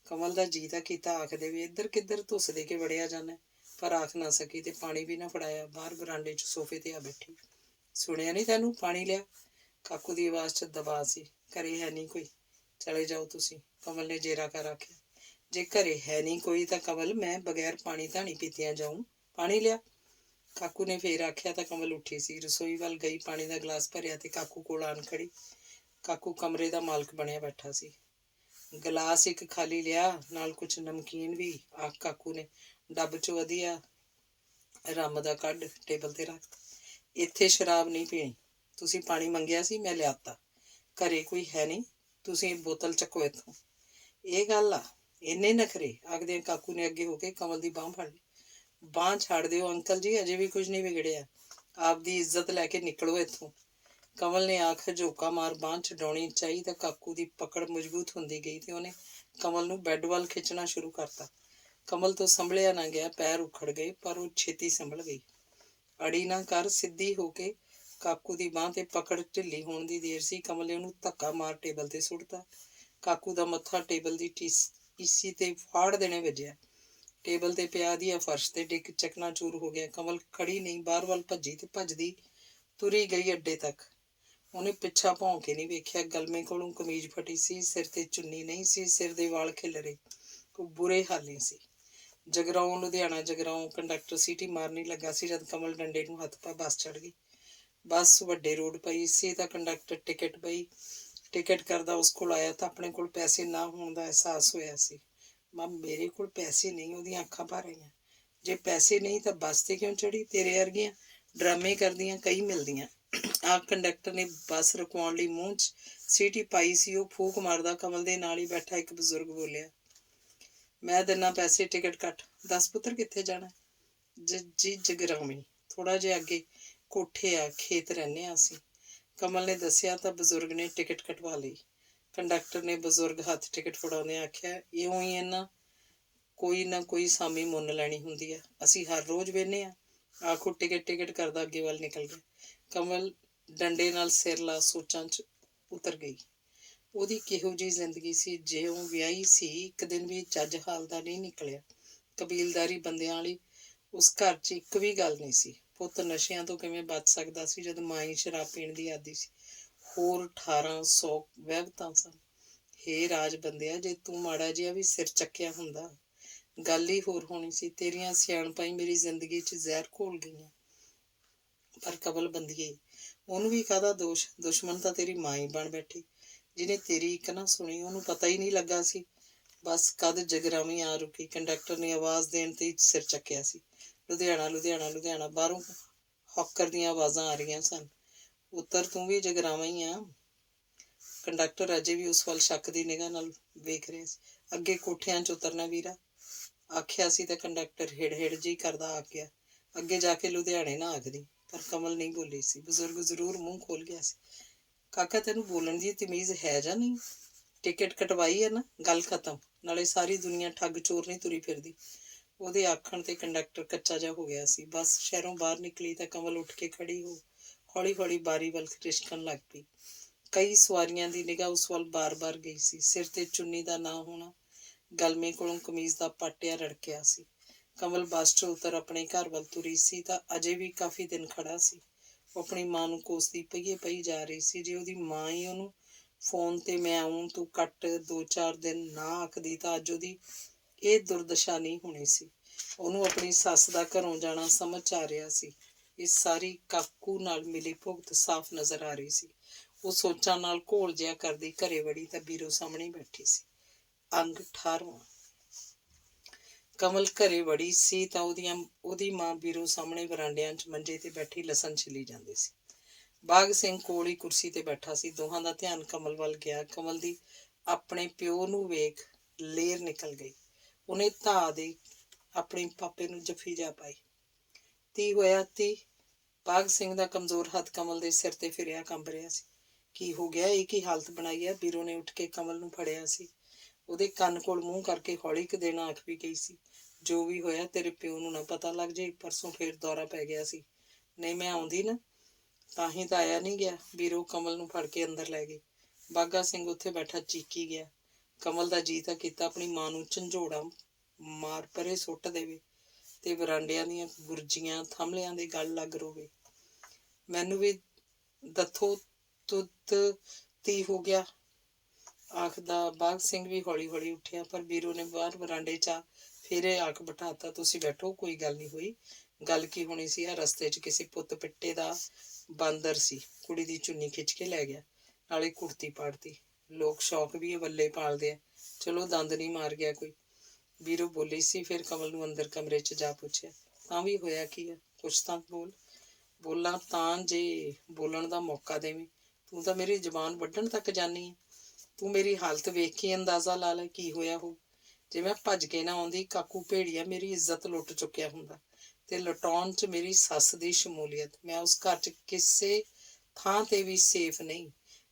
ਕਮਲ ਦਾ ਜੀ ਤਾਂ ਕੀਤਾ ਆਖ ਦੇਵੇ, ਇੱਧਰ ਕਿੱਧਰ ਧੁੱਸ ਦੇ ਕੇ ਵੜਿਆ ਜਾਂਦਾ, ਪਰ ਆਖ ਨਾ ਸਕੀ ਤੇ ਪਾਣੀ ਵੀ ਨਾ ਫੜਾਇਆ। ਬਾਹਰ ਬਰਾਂਡੇ 'ਚ ਸੋਫੇ ਤੇ ਆ ਬੈਠੀ। ਸੁਣਿਆ ਨਹੀਂ ਤੈਨੂੰ? ਪਾਣੀ ਲਿਆ। ਕਾਕੂ ਦੀ ਆਵਾਜ਼ 'ਚ ਦਬਾਅ ਸੀ। ਘਰੇ ਹੈ ਨਹੀਂ ਕੋਈ, ਚਲੇ ਜਾਓ ਤੁਸੀਂ, ਕਮਲ ਨੇ ਜੇਰਾ ਕਰ ਆਖਿਆ। ਜੇ ਘਰੇ ਹੈ ਨਹੀਂ ਕੋਈ ਤਾਂ ਕਮਲ, ਮੈਂ ਬਗੈਰ ਪਾਣੀ ਤਾਂ ਨਹੀਂ ਪੀਤਿਆਂ ਜਾਊਂ। ਪਾਣੀ ਲਿਆ। ਕਾਕੂ ਨੇ ਫੇਰ ਆਖਿਆ ਤਾਂ ਕਮਲ ਉੱਠੀ ਸੀ। ਰਸੋਈ ਵੱਲ ਗਈ, ਪਾਣੀ ਦਾ ਗਲਾਸ ਭਰਿਆ ਤੇ ਕਾਕੂ ਕੋਲ ਆਣ ਖੜੀ। ਕਾਕੂ ਕਮਰੇ ਦਾ ਮਾਲਕ ਬਣਿਆ ਬੈਠਾ ਸੀ। ਗਲਾਸ ਇੱਕ ਖਾਲੀ ਲਿਆ, ਨਾਲ ਕੁਝ ਨਮਕੀਨ ਵੀ, ਆਖ ਕਾਕੂ ਨੇ। ਡੱਬ 'ਚੋਂ ਵਧੀਆ ਰੰਮ ਦਾ ਕੱਢ ਟੇਬਲ ਤੇ ਰੱਖ। ਇੱਥੇ ਸ਼ਰਾਬ ਨਹੀਂ ਪੀਣੀ। ਤੁਸੀਂ ਪਾਣੀ ਮੰਗਿਆ ਸੀ, ਮੈਂ ਲਿਆਤਾ। ਘਰੇ ਕੋਈ ਹੈ ਨਹੀਂ, ਤੁਸੀਂ ਬੋਤਲ ਚੱਕੋ ਇੱਥੋਂ। ਇਹ ਗੱਲ ਆ? ਇੰਨੇ ਨਖਰੇ? ਆਖਦੇ ਕਾਕੂ ਨੇ ਅੱਗੇ ਹੋ ਕੇ ਕਮਲ ਦੀ ਬਾਂਹ ਫੜ ਲਈ। ਬਾਂਹ ਛੱਡ ਦਿਓ ਅੰਕਲ ਜੀ, ਅਜੇ ਵੀ ਕੁਝ ਨਹੀਂ ਵਿਗੜਿਆ। ਆਪਦੀ ਇੱਜ਼ਤ ਲੈ ਕੇ ਨਿਕਲੋ ਇੱਥੋਂ। ਕਮਲ ਨੇ ਆਖ ਝੋਕਾ ਮਾਰ ਬਾਂਹ ਛਡਾਉਣੀ ਚਾਹੀ ਤਾਂ ਕਾਕੂ ਦੀ ਪਕੜ ਮਜ਼ਬੂਤ ਹੁੰਦੀ ਗਈ ਤੇ ਉਹਨੇ ਕਮਲ ਨੂੰ ਬੈੱਡ ਵੱਲ ਖਿੱਚਣਾ ਸ਼ੁਰੂ ਕਰਤਾ। ਕਮਲ ਤੋਂ ਸੰਭਲਿਆ ਨਾ ਗਿਆ, ਪੈਰ ਉਖੜ ਗਏ, ਪਰ ਉਹ ਛੇਤੀ ਸੰਭਲ ਗਈ। ਅੜੀ ਨਾ ਕਰ, ਸਿੱਧੀ ਹੋ ਕੇ। ਕਾਕੂ ਦੀ ਬਾਂਹ ਤੇ ਪਕੜ ਢਿੱਲੀ ਹੋਣ ਦੀ ਦੇਰ ਸੀ, ਕਮਲ ਨੇ ਉਹਨੂੰ ਧੱਕਾ ਮਾਰ ਟੇਬਲ ਤੇ ਸੁੱਟਤਾ। ਕਾਕੂ ਦਾ ਮੱਥਾ ਟੇਬਲ ਦੀ ਟੀਸੀ ਤੇ ਫਾੜ ਦੇਣੇ ਵੱਜਿਆ। ਟੇਬਲ ਤੇ ਪਿਆ ਦੀ ਫਰਸ਼ ਤੇ ਡਿੱਗ ਚਕਨਾਚੂਰ ਹੋ ਗਿਆ। ਕਮਲ ਖੜੀ ਨਹੀਂ, ਬਾਹਰ ਵੱਲ ਭੱਜੀ ਤੇ ਭੱਜਦੀ ਤੁਰੀ ਗਈ ਅੱਡੇ ਤੱਕ। ਉਹਨੇ ਪਿੱਛਾ ਭੌਂ ਕੇ ਨਹੀਂ ਵੇਖਿਆ। ਗਲਮੇ ਕੋਲੋਂ ਕਮੀਜ਼ ਫਟੀ ਸੀ, ਸਿਰ ਤੇ ਚੁੰਨੀ ਨਹੀਂ ਸੀ, ਸਿਰ ਦੇ ਵਾਲ ਖਿਲਰੇ। ਉਹ ਬੁਰੇ ਹਾਲੀ ਸੀ। ਜਗਰਾਓਂ, ਲੁਧਿਆਣਾ ਜਗਰਾਓਂ। ਕੰਡਕਟਰ ਸੀਟੀ ਮਾਰਨੀ ਲੱਗਾ ਸੀ ਜਦ ਕਮਲ ਡੰਡੇ ਨੂੰ ਹੱਥ ਪਾ ਬੱਸ ਚੜ੍ਹ ਗਈ। ਬੱਸ ਵੱਡੇ ਰੋਡ ਪਈ ਸੀ ਤਾਂ ਕੰਡਕਟਰ ਟਿਕਟ ਪਈ। ਟਿਕਟ ਕਰਦਾ ਉਸ ਕੋਲ ਆਇਆ ਤਾਂ ਆਪਣੇ ਕੋਲ ਪੈਸੇ ਨਾ ਹੋਣ ਦਾ ਅਹਿਸਾਸ ਹੋਇਆ ਸੀ। ਮਾਂ, ਮੇਰੇ ਕੋਲ ਪੈਸੇ ਨਹੀਂ? ਉਹਦੀਆਂ ਅੱਖਾਂ ਭਰ ਆਈਆਂ। ਜੇ ਪੈਸੇ ਨਹੀਂ ਤਾਂ ਬੱਸ ਤੇ ਕਿਉਂ ਚੜ੍ਹੀ? ਤੇਰੇ ਵਰਗੀਆਂ ਡਰਾਮੇ ਕਰਦੀਆਂ ਕਈ ਮਿਲਦੀਆਂ। ਆਪ ਕੰਡਕਟਰ ਨੇ ਬੱਸ ਰੁਕਵਾਉਣ ਲਈ ਮੂੰਹ 'ਚ ਸੀਟੀ ਪਾਈ ਸੀ। ਉਹ ਫੂਕ ਮਾਰਦਾ ਕਮਲ ਦੇ ਨਾਲ ਹੀ ਬੈਠਾ ਇੱਕ ਬਜ਼ੁਰਗ ਬੋਲਿਆ, ਮੈਂ ਦਿੰਦਾ ਪੈਸੇ, ਟਿਕਟ ਕੱਟ। ਦੱਸ ਪੁੱਤਰ, ਕਿੱਥੇ ਜਾਣਾ? ਜੀ ਜਗਰਾਵੀਂ, ਥੋੜ੍ਹਾ ਜਿਹਾ ਅੱਗੇ ਕੋਠੇ ਆ, ਖੇਤ ਰਹਿੰਦੇ ਹਾਂ ਅਸੀਂ। ਕਮਲ ਨੇ ਦੱਸਿਆ ਤਾਂ ਬਜ਼ੁਰਗ ਨੇ ਟਿਕਟ ਕਟਵਾ ਲਈ। ਕੰਡਕਟਰ ਨੇ ਬਜ਼ੁਰਗ ਹੱਥ ਟਿਕਟ ਫੜਾਉਂਦਿਆਂ ਆਖਿਆ, ਇਉਂ ਹੀ ਇਹਨਾਂ ਕੋਈ ਨਾ ਕੋਈ ਸਾਮੀ ਮੁੰਨ ਲੈਣੀ ਹੁੰਦੀ ਆ। ਅਸੀਂ ਹਰ ਰੋਜ਼ ਵੇਖਦੇ ਹਾਂ। ਆਖੋ ਟਿਕਟ ਕਰਦਾ ਅੱਗੇ ਵੱਲ ਨਿਕਲ ਗਿਆ। ਕਮਲ ਡੰਡੇ ਨਾਲ ਸਿਰ ਲਾ ਸੋਚਾਂ 'ਚ ਉਤਰ ਗਈ। ਉਹਦੀ ਕਿਹੋ ਜਿਹੀ ਜ਼ਿੰਦਗੀ ਸੀ। ਜੇ ਉਹ ਵਿਆਹੀ ਸੀ, ਇੱਕ ਦਿਨ ਵੀ ਚੱਜ ਹਾਲ ਦਾ ਨਹੀਂ ਨਿਕਲਿਆ। ਕਬੀਲਦਾਰੀ ਬੰਦਿਆਂ ਵਾਲੀ ਉਸ ਘਰ 'ਚ ਇੱਕ ਵੀ ਗੱਲ ਨਹੀਂ ਸੀ। ਪੁੱਤ ਨਸ਼ਿਆਂ ਤੋਂ ਕਿਵੇਂ ਬਚ ਸਕਦਾ ਸੀ ਜਦ ਮਾਂ ਹੀ ਸ਼ਰਾਬ ਪੀਣ ਦੀ ਆਦੀ ਸੀ। ਹੋਰ 1800 ਵਹਿਬਤਾਂ ਸਨ। ਹੇ ਰਾਜ ਬੰਦਿਆ, ਜੇ ਤੂੰ ਮਾੜਾ ਜਿਹਾ ਵੀ ਸਿਰ ਚੱਕਿਆ ਹੁੰਦਾ, ਗੱਲ ਹੀ ਹੋਰ ਹੋਣੀ ਸੀ। ਤੇਰੀਆਂ ਸਿਆਣਪਾਂ ਹੀ ਮੇਰੀ ਜ਼ਿੰਦਗੀ 'ਚ ਜ਼ਹਿਰ ਘੋਲ ਗਈਆਂ। ਪਰ ਕਬਲ ਬੰਦੀਏ, ਉਹਨੂੰ ਵੀ ਕਾਹਦਾ ਦੋਸ਼? ਦੁਸ਼ਮਣ ਤਾਂ ਤੇਰੀ ਮਾਂ ਹੀ ਬਣ ਬੈਠੀ, ਜਿਹਨੇ ਤੇਰੀ ਇੱਕ ਨਾ ਸੁਣੀ। ਉਹਨੂੰ ਪਤਾ ਹੀ ਨਹੀਂ ਲੱਗਾ ਸੀ। ਬਸ ਕਦ ਜਗਰਾਵੀਂ ਆ ਰੁਕੀ। ਕੰਡਕਟਰ ਨੇ ਆਵਾਜ਼ ਦੇਣ ਤੇ ਹੀ ਸਿਰ ਚੱਕਿਆ ਸੀ। ਲੁਧਿਆਣਾ ਲੁਧਿਆਣਾ ਲੁਧਿਆਣਾ। ਬਾਹਰੋਂ ਹੌਕਰ ਦੀਆਂ ਆਵਾਜ਼ਾਂ ਆ ਰਹੀਆਂ ਸਨ। ਉੱਤਰ ਤੂੰ ਵੀ ਜਗਰਾਵਾਂ ਹੀ ਆ। ਕੰਡਕਟਰ ਅਜੇ ਵੀ ਉਸ ਵੱਲ ਸ਼ੱਕ ਦੀ ਨਿਗਾਹ ਨਾਲ ਵੇਖ ਰਿਹਾ ਸੀ। ਅੱਗੇ ਕੋਠਿਆਂ 'ਚ ਉਤਰਨਾ ਵੀਰਾ, ਆਖਿਆ ਸੀ ਤੇ ਕੰਡਕਟਰ ਹਿੜ ਜਿਹੀ ਕਰਦਾ ਆ ਗਿਆ। ਅੱਗੇ ਜਾ ਕੇ ਲੁਧਿਆਣੇ ਨਾ ਆਖਦੀ। ਪਰ ਕਮਲ ਨਹੀਂ ਬੋਲੀ ਸੀ। ਬਜ਼ੁਰਗ ਜ਼ਰੂਰ ਮੂੰਹ ਖੋਲ ਗਿਆ ਸੀ। ਕਾਕਾ, ਤੈਨੂੰ ਬੋਲਣ ਦੀ ਤਮੀਜ਼ ਹੈ ਜਾਂ ਨਹੀਂ? ਟਿਕਟ ਕਟਵਾਈ ਹੈ ਨਾ, ਗੱਲ ਖਤਮ। ਨਾਲੇ ਸਾਰੀ ਦੁਨੀਆ ਠੱਗ ਚੋਰ ਨਹੀਂ ਤੁਰੀ ਫਿਰਦੀ। ਉਹਦੇ ਆਖਣ ਤੇ ਕੰਡਕਟਰ ਕੱਚਾ ਜਿਹਾ ਹੋ ਗਿਆ ਸੀ। ਬੱਸ ਸ਼ਹਿਰੋਂ ਬਾਹਰ ਨਿਕਲੀ ਤਾਂ ਕਮਲ ਉੱਠ ਕੇ ਖੜੀ ਹੋ ਹੌਲੀ ਹੌਲੀ ਬਾਰੀ ਵੱਲ ਰਿਸ਼ਕਣ ਲੱਗ ਪਈ। ਕਈ ਸਵਾਰੀਆਂ ਦੀ ਨਿਗਾਹ ਉਸ ਵੱਲ ਬਾਰ-ਬਾਰ ਗਈ ਸੀ। ਸਿਰ ਤੇ ਚੁੰਨੀ ਦਾ ਨਾ ਹੋਣਾ, ਗਲਮੇ ਕੋਲੋਂ ਕਮੀਜ਼ ਦਾ ਪਾਟਿਆ ਰੜਕਿਆ ਸੀ। ਕਮਲ ਬੱਸ 'ਚ ਉਤਰ ਆਪਣੇ ਘਰ ਵੱਲ ਤੁਰੀ ਸੀ ਤਾਂ ਅਜੇ ਵੀ ਕਾਫੀ ਦਿਨ ਖੜਾ ਸੀ। ਉਹ ਆਪਣੀ ਮਾਂ ਨੂੰ ਕੋਸਦੀ ਪਈ ਜਾ ਰਹੀ ਸੀ। ਜੇ ਉਹਦੀ ਮਾਂ ਹੀ ਉਹਨੂੰ ਫੋਨ ਤੇ ਮੈਂ ਆਊਂ, ਤੂੰ ਕੱਟ 2-4 ਦਿਨ ਨਾ ਆਖਦੀ ਤਾਂ ਅੱਜ ਉਹਦੀ ਇਹ ਦੁਰਦਸ਼ਾ ਨਹੀਂ ਹੋਣੀ ਸੀ। ਉਹਨੂੰ ਆਪਣੀ ਸੱਸ ਦਾ ਘਰੋਂ ਜਾਣਾ ਸਮਝ 'ਚ ਆ ਰਿਹਾ ਸੀ। ਇਹ ਸਾਰੀ ਕਾਕੂ ਨਾਲ ਮਿਲੀ ਭੁਗਤ ਸਾਫ਼ ਨਜ਼ਰ ਆ ਰਹੀ ਸੀ। ਉਹ ਸੋਚਾਂ ਨਾਲ ਘੋਲ ਜਿਹਾ ਕਰਦੀ ਘਰੇ ਵੜੀ ਤਾਂ ਬੀਰੋ ਸਾਹਮਣੇ ਬੈਠੀ ਸੀ। ਅੰਗ 18ਵਾਂ। ਕਮਲ ਘਰੇ ਵੜੀ ਸੀ ਤਾਂ ਉਹਦੀ ਮਾਂ ਬੀਰੋ ਸਾਹਮਣੇ ਵਰਾਂਡਿਆਂ 'ਚ ਮੰਜੇ ਤੇ ਬੈਠੀ ਲਸਣ ਛਿਲੀ ਜਾਂਦੀ ਸੀ। ਬਾਘ ਸਿੰਘ ਕੋਲ ਹੀ ਕੁਰਸੀ ਤੇ ਬੈਠਾ ਸੀ। ਦੋਹਾਂ ਦਾ ਧਿਆਨ ਕਮਲ ਵੱਲ ਗਿਆ। ਕਮਲ ਦੀ ਆਪਣੇ ਪਿਓ ਨੂੰ ਵੇਖ ਲੇਰ ਨਿਕਲ ਗਈ। ਉਹਨੇ ਧਾ ਦੇ ਆਪਣੇ ਪਾਪੇ ਨੂੰ ਜੱਫੀ ਜਾ ਪਾਈ। ਤੀ ਹੋਇਆ ਤੀ? ਬਾਘ ਸਿੰਘ ਦਾ ਕਮਜ਼ੋਰ ਹੱਥ ਕਮਲ ਦੇ ਸਿਰ ਤੇ ਫਿਰਿਆ ਕੰਬ ਰਿਹਾ ਸੀ। ਕੀ ਹੋ ਗਿਆ? ਇਹ ਕੀ ਹਾਲਤ ਬਣਾਈ ਹੈ? ਬੀਰੋ ਨੇ ਉੱਠ ਕੇ ਕਮਲ ਨੂੰ ਫੜਿਆ ਸੀ। ਉਹਦੇ ਕੰਨ ਕੋਲ ਮੂੰਹ ਕਰਕੇ ਹੌਲੀ ਕੁ ਦੇਣਾ ਆਖ ਵੀ ਗਈ ਸੀ। ਜੋ ਵੀ ਹੋਇਆ ਤੇਰੇ ਪਿਓ ਨੂੰ ਨਾ ਪਤਾ ਲੱਗ ਜੇ। ਪਰਸੋਂ ਫੇਰ ਦੌਰਾ ਪੈ ਗਿਆ ਸੀ। ਨਹੀਂ ਮੈਂ ਆਉਂਦੀ ਨਾ, ਤਾਂ ਹੀ ਤਾਂ ਆਇਆ ਨਹੀਂ ਗਿਆ। ਬੀਰੋ ਕਮਲ ਨੂੰ ਫੜ ਕੇ ਅੰਦਰ ਲੈ ਗਈ। ਬਾਘਾ ਸਿੰਘ ਉੱਥੇ ਬੈਠਾ ਚੀਕੀ ਗਿਆ। ਕਮਲ ਦਾ ਜੀ ਤਾਂ ਕੀਤਾ ਆਪਣੀ ਮਾਂ ਨੂੰ ਝੰਜੋੜਾ ਮਾਰ ਪਰੇ ਸੁੱਟ ਦੇਵੇ ਤੇ ਵਰਾਂਡਿਆਂ ਦੀਆਂ ਗੁਰਜੀਆਂ ਥੰਮਲਿਆਂ ਦੇ ਗਲ ਲੱਗ ਰੋਵੇ। ਮੈਨੂੰ ਵੀ ਦੱਥੋ ਤੁੱਤ ਤੀ ਹੋ ਗਿਆ, ਆਖਦਾ ਬਾਘ ਸਿੰਘ ਵੀ ਹੌਲੀ ਹੌਲੀ ਉੱਠਿਆ। ਪਰ ਬੀਰੋ ਨੇ ਬਾਹਰ ਵਰਾਂਡੇ 'ਚ ਫੇਰੇ ਆਖ ਬਿਠਾਤਾ। ਤੁਸੀਂ ਬੈਠੋ, ਕੋਈ ਗੱਲ ਨਹੀਂ ਹੋਈ। ਗੱਲ ਕੀ ਹੋਣੀ ਸੀ? ਆ ਰਸਤੇ 'ਚ ਕਿਸੇ ਪੁੱਤ ਪਿੱਟੇ ਦਾ ਬਾਂਦਰ ਸੀ, ਕੁੜੀ ਦੀ ਚੁੰਨੀ ਖਿੱਚ ਕੇ ਲੈ ਗਿਆ, ਨਾਲੇ ਕੁੜਤੀ ਪਾੜਤੀ। ਲੋਕ ਸ਼ੌਕ ਵੀ ਇਹ ਵੱਲੇ ਪਾਲਦੇ ਆ, ਚਲੋ ਦੰਦ ਨਹੀਂ ਮਾਰ ਗਿਆ ਕੋਈ। ਬੀਰੋ ਬੋਲੀ ਸੀ। ਫਿਰ ਕਮਲ ਨੂੰ ਅੰਦਰ ਕਮਰੇ 'ਚ ਜਾ ਪੁੱਛਿਆ, ਤਾਂ ਵੀ ਹੋਇਆ ਕੀ ਆ? ਕੁਛ ਤਾਂ ਬੋਲ। ਬੋਲਾਂ ਤਾਂ ਜੇ ਬੋਲਣ ਦਾ ਮੌਕਾ ਦੇਵੀਂ। ਤੂੰ ਤਾਂ ਮੇਰੀ ਜ਼ੁਬਾਨ ਵੱਢਣ ਤੱਕ ਜਾਨੀ ਹੈ। ਤੂੰ ਮੇਰੀ ਹਾਲਤ ਵੇਖ ਕੇ ਅੰਦਾਜ਼ਾ ਲਾ ਲੈ ਕੀ ਹੋਇਆ ਹੋ। ਜੇ ਮੈਂ ਭੱਜ ਕੇ ਨਾ ਆਉਂਦੀ, ਕਾਕੂ ਭੇੜੀਆ ਮੇਰੀ ਇੱਜ਼ਤ ਲੁੱਟ ਚੁੱਕਿਆ ਹੁੰਦਾ ਤੇ ਲੁਟਾਉਣ 'ਚ ਮੇਰੀ ਸੱਸ ਦੀ ਸ਼ਮੂਲੀਅਤ। ਮੈਂ ਉਸ ਘਰ 'ਚ ਕਿਸੇ ਥਾਂ ਤੇ ਵੀ ਸੇਫ ਨਹੀਂ।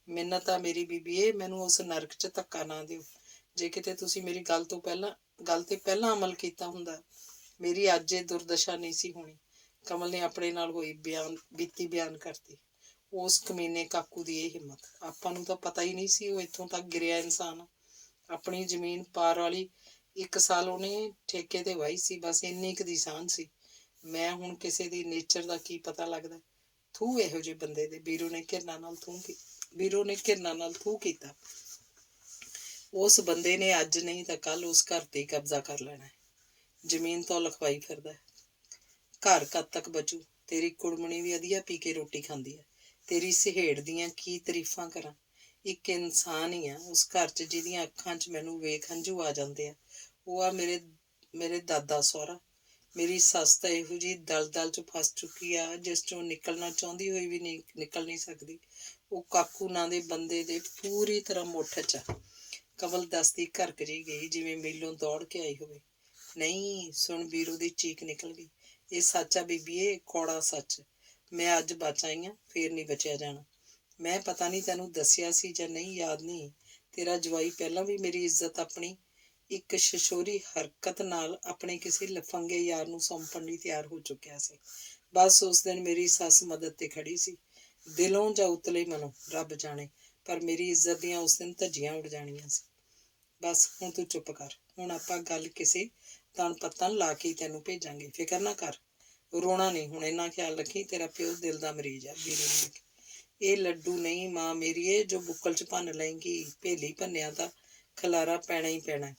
ਮਿੰਨਤ ਆ ਮੇਰੀ ਬੀਬੀਏ, ਮੈਨੂੰ ਉਸ ਨਰਕ 'ਚ ਧੱਕਾ ਨਾ ਦਿਓ। ਜੇ ਕਿਤੇ ਤੁਸੀਂ ਮੇਰੀ ਗੱਲ ਤੇ ਪਹਿਲਾਂ ਅਮਲ ਕੀਤਾ ਹੁੰਦਾ, ਮੇਰੀ ਅੱਜ ਇਹ ਦੁਰਦਸ਼ਾ ਨਹੀਂ ਸੀ ਹੋਣੀ। ਕਮਲ ਨੇ ਆਪਣੇ ਨਾਲ ਹੋਈ ਬੀਤੀ ਬਿਆਨ ਕਰਤੀ। ਉਸ ਕਮੀਨੇ ਕਾਕੂ ਦੀ ਇਹ ਹਿੰਮਤ। ਆਪਾਂ ਨੂੰ ਤਾਂ ਪਤਾ ਹੀ ਨਹੀਂ ਸੀ ਉਹ ਇੱਥੋਂ ਤੱਕ ਗਿਰਿਆ ਇਨਸਾਨ। ਆਪਣੀ ਜ਼ਮੀਨ ਪਾਰ ਵਾਲੀ 1 ਸਾਲ ਉਹਨੇ ਠੇਕੇ ਤੇ ਵਾਹੀ ਸੀ, ਬਸ ਇੰਨੀ ਕੁ ਦੀ ਸਾਂਝ ਸੀ। ਮੈਂ ਹੁਣ ਕਿਸੇ ਦੀ ਨੇਚਰ ਦਾ ਕੀ ਪਤਾ ਲੱਗਦਾ। ਥੂ ਇਹੋ ਜਿਹੇ ਬੰਦੇ ਦੇ। ਬੀਰੋ ਨੇ ਘਿਰਨਾ ਨਾਲ ਥੂ ਕੀਤਾ। ਉਸ ਬੰਦੇ ਨੇ ਅੱਜ ਨਹੀਂ ਤਾਂ ਕੱਲ ਉਸ ਘਰ ਤੇ ਕਬਜ਼ਾ ਕਰ ਲੈਣਾ। ਜ਼ਮੀਨ ਤੋਂ ਲਿਖਵਾਈ ਫਿਰਦਾ। ਘਰ ਕਦ ਤੱਕ ਬਚੂ? ਤੇਰੀ ਕੁੜਮਣੀ ਵੀ ਵਧੀਆ ਪੀ ਕੇ ਰੋਟੀ ਖਾਂਦੀ ਹੈ। ਤੇਰੀ ਸਹੇੜ ਦੀਆਂ ਕੀ ਤਾਰੀਫਾਂ ਕਰਾਂ। ਇੱਕ ਇਨਸਾਨ ਹੀ ਆ ਉਸ ਘਰ 'ਚ ਜਿਹਦੀਆਂ ਅੱਖਾਂ 'ਚ ਮੈਨੂੰ ਵੇਖ ਹੰਝੂ ਆ ਜਾਂਦੇ ਆ। ਉਹ ਆ ਮੇਰੇ ਦਾਦਾ ਸਹੁਰਾ। ਮੇਰੀ ਸੱਸ ਤਾਂ ਇਹੋ ਜਿਹੀ ਦਲਦਲ 'ਚ ਫਸ ਚੁੱਕੀ ਆ ਜਿਸ 'ਚੋਂ ਨਿਕਲਣਾ ਚਾਹੁੰਦੀ ਹੋਈ ਵੀ ਨਿਕਲ ਨਹੀਂ ਸਕਦੀ। ਉਹ ਕਾਕੂ ਨਾਂ ਦੇ ਬੰਦੇ ਦੇ ਪੂਰੀ ਤਰ੍ਹਾਂ ਮੁੱਠ 'ਚ ਆ। ਕਮਲ ਦੱਸਦੀ ਘਰਕ ਜਿਹੀ ਗਈ, ਜਿਵੇਂ ਮੇਲੋਂ ਦੌੜ ਕੇ ਆਈ ਹੋਵੇ। ਨਹੀਂ ਸੁਣ, ਬੀਰੋ ਦੀ ਚੀਕ ਨਿਕਲ ਗਈ। ਇਹ ਸੱਚ ਆ ਬੀਬੀਏ, ਕੌੜਾ ਸੱਚ। ਮੈਂ ਅੱਜ ਬਚ ਆਈ ਹਾਂ, ਫੇਰ ਨਹੀਂ ਬਚਿਆ ਜਾਣਾ। ਮੈਂ ਪਤਾ ਨਹੀਂ ਤੈਨੂੰ ਦੱਸਿਆ ਸੀ ਜਾਂ ਨਹੀਂ, ਯਾਦ ਨਹੀਂ। ਤੇਰਾ ਜਵਾਈ ਪਹਿਲਾਂ ਵੀ ਮੇਰੀ ਇੱਜ਼ਤ ਆਪਣੀ ਇੱਕ ਸ਼ਸ਼ੋਰੀ ਹਰਕਤ ਨਾਲ ਆਪਣੇ ਕਿਸੇ ਲਫੰਗੇ ਯਾਰ ਨੂੰ ਸੌਂਪਣ ਲਈ ਤਿਆਰ ਹੋ ਚੁੱਕਿਆ ਸੀ। ਬਸ ਉਸ ਦਿਨ ਮੇਰੀ ਸੱਸ ਮਦਦ ਤੇ ਖੜੀ ਸੀ। ਦਿਲੋਂ ਜਾਂ ਉਤਲੇ ਮਨੋਂ ਰੱਬ ਜਾਣੇ, ਪਰ ਮੇਰੀ ਇੱਜ਼ਤ ਦੀਆਂ ਉਸ ਦਿਨ ਧੱਜੀਆਂ ਉੱਡ ਜਾਣੀਆਂ ਸੀ। ਬਸ ਹੁਣ ਤੂੰ ਚੁੱਪ ਕਰ। ਹੁਣ ਆਪਾਂ ਗੱਲ ਕਿਸੇ ਤਣ ਪੱਤਣ ਲਾ ਕੇ ਤੈਨੂੰ ਭੇਜਾਂਗੇ, ਫਿਕਰ ਨਾ ਕਰ। ਰੋਣਾ ਨਹੀਂ ਹੁਣ, ਇੰਨਾ ਖਿਆਲ ਰੱਖੀ, ਤੇਰਾ ਪਿਓ ਦਿਲ ਦਾ ਮਰੀਜ਼ ਆ। ਵੀਰੇ ਨੇ ਆਖਿਆ। ਇਹ ਲੱਡੂ ਨਹੀਂ ਮਾਂ ਮੇਰੀਏ ਜੋ ਬੁੱਕਲ 'ਚ ਭੰਨ ਲਏਂਗੀ। ਭੇਲੀ ਭੰਨਿਆ ਤਾਂ ਖਲਾਰਾ ਪੈਣਾ ਹੀ ਪੈਣਾ।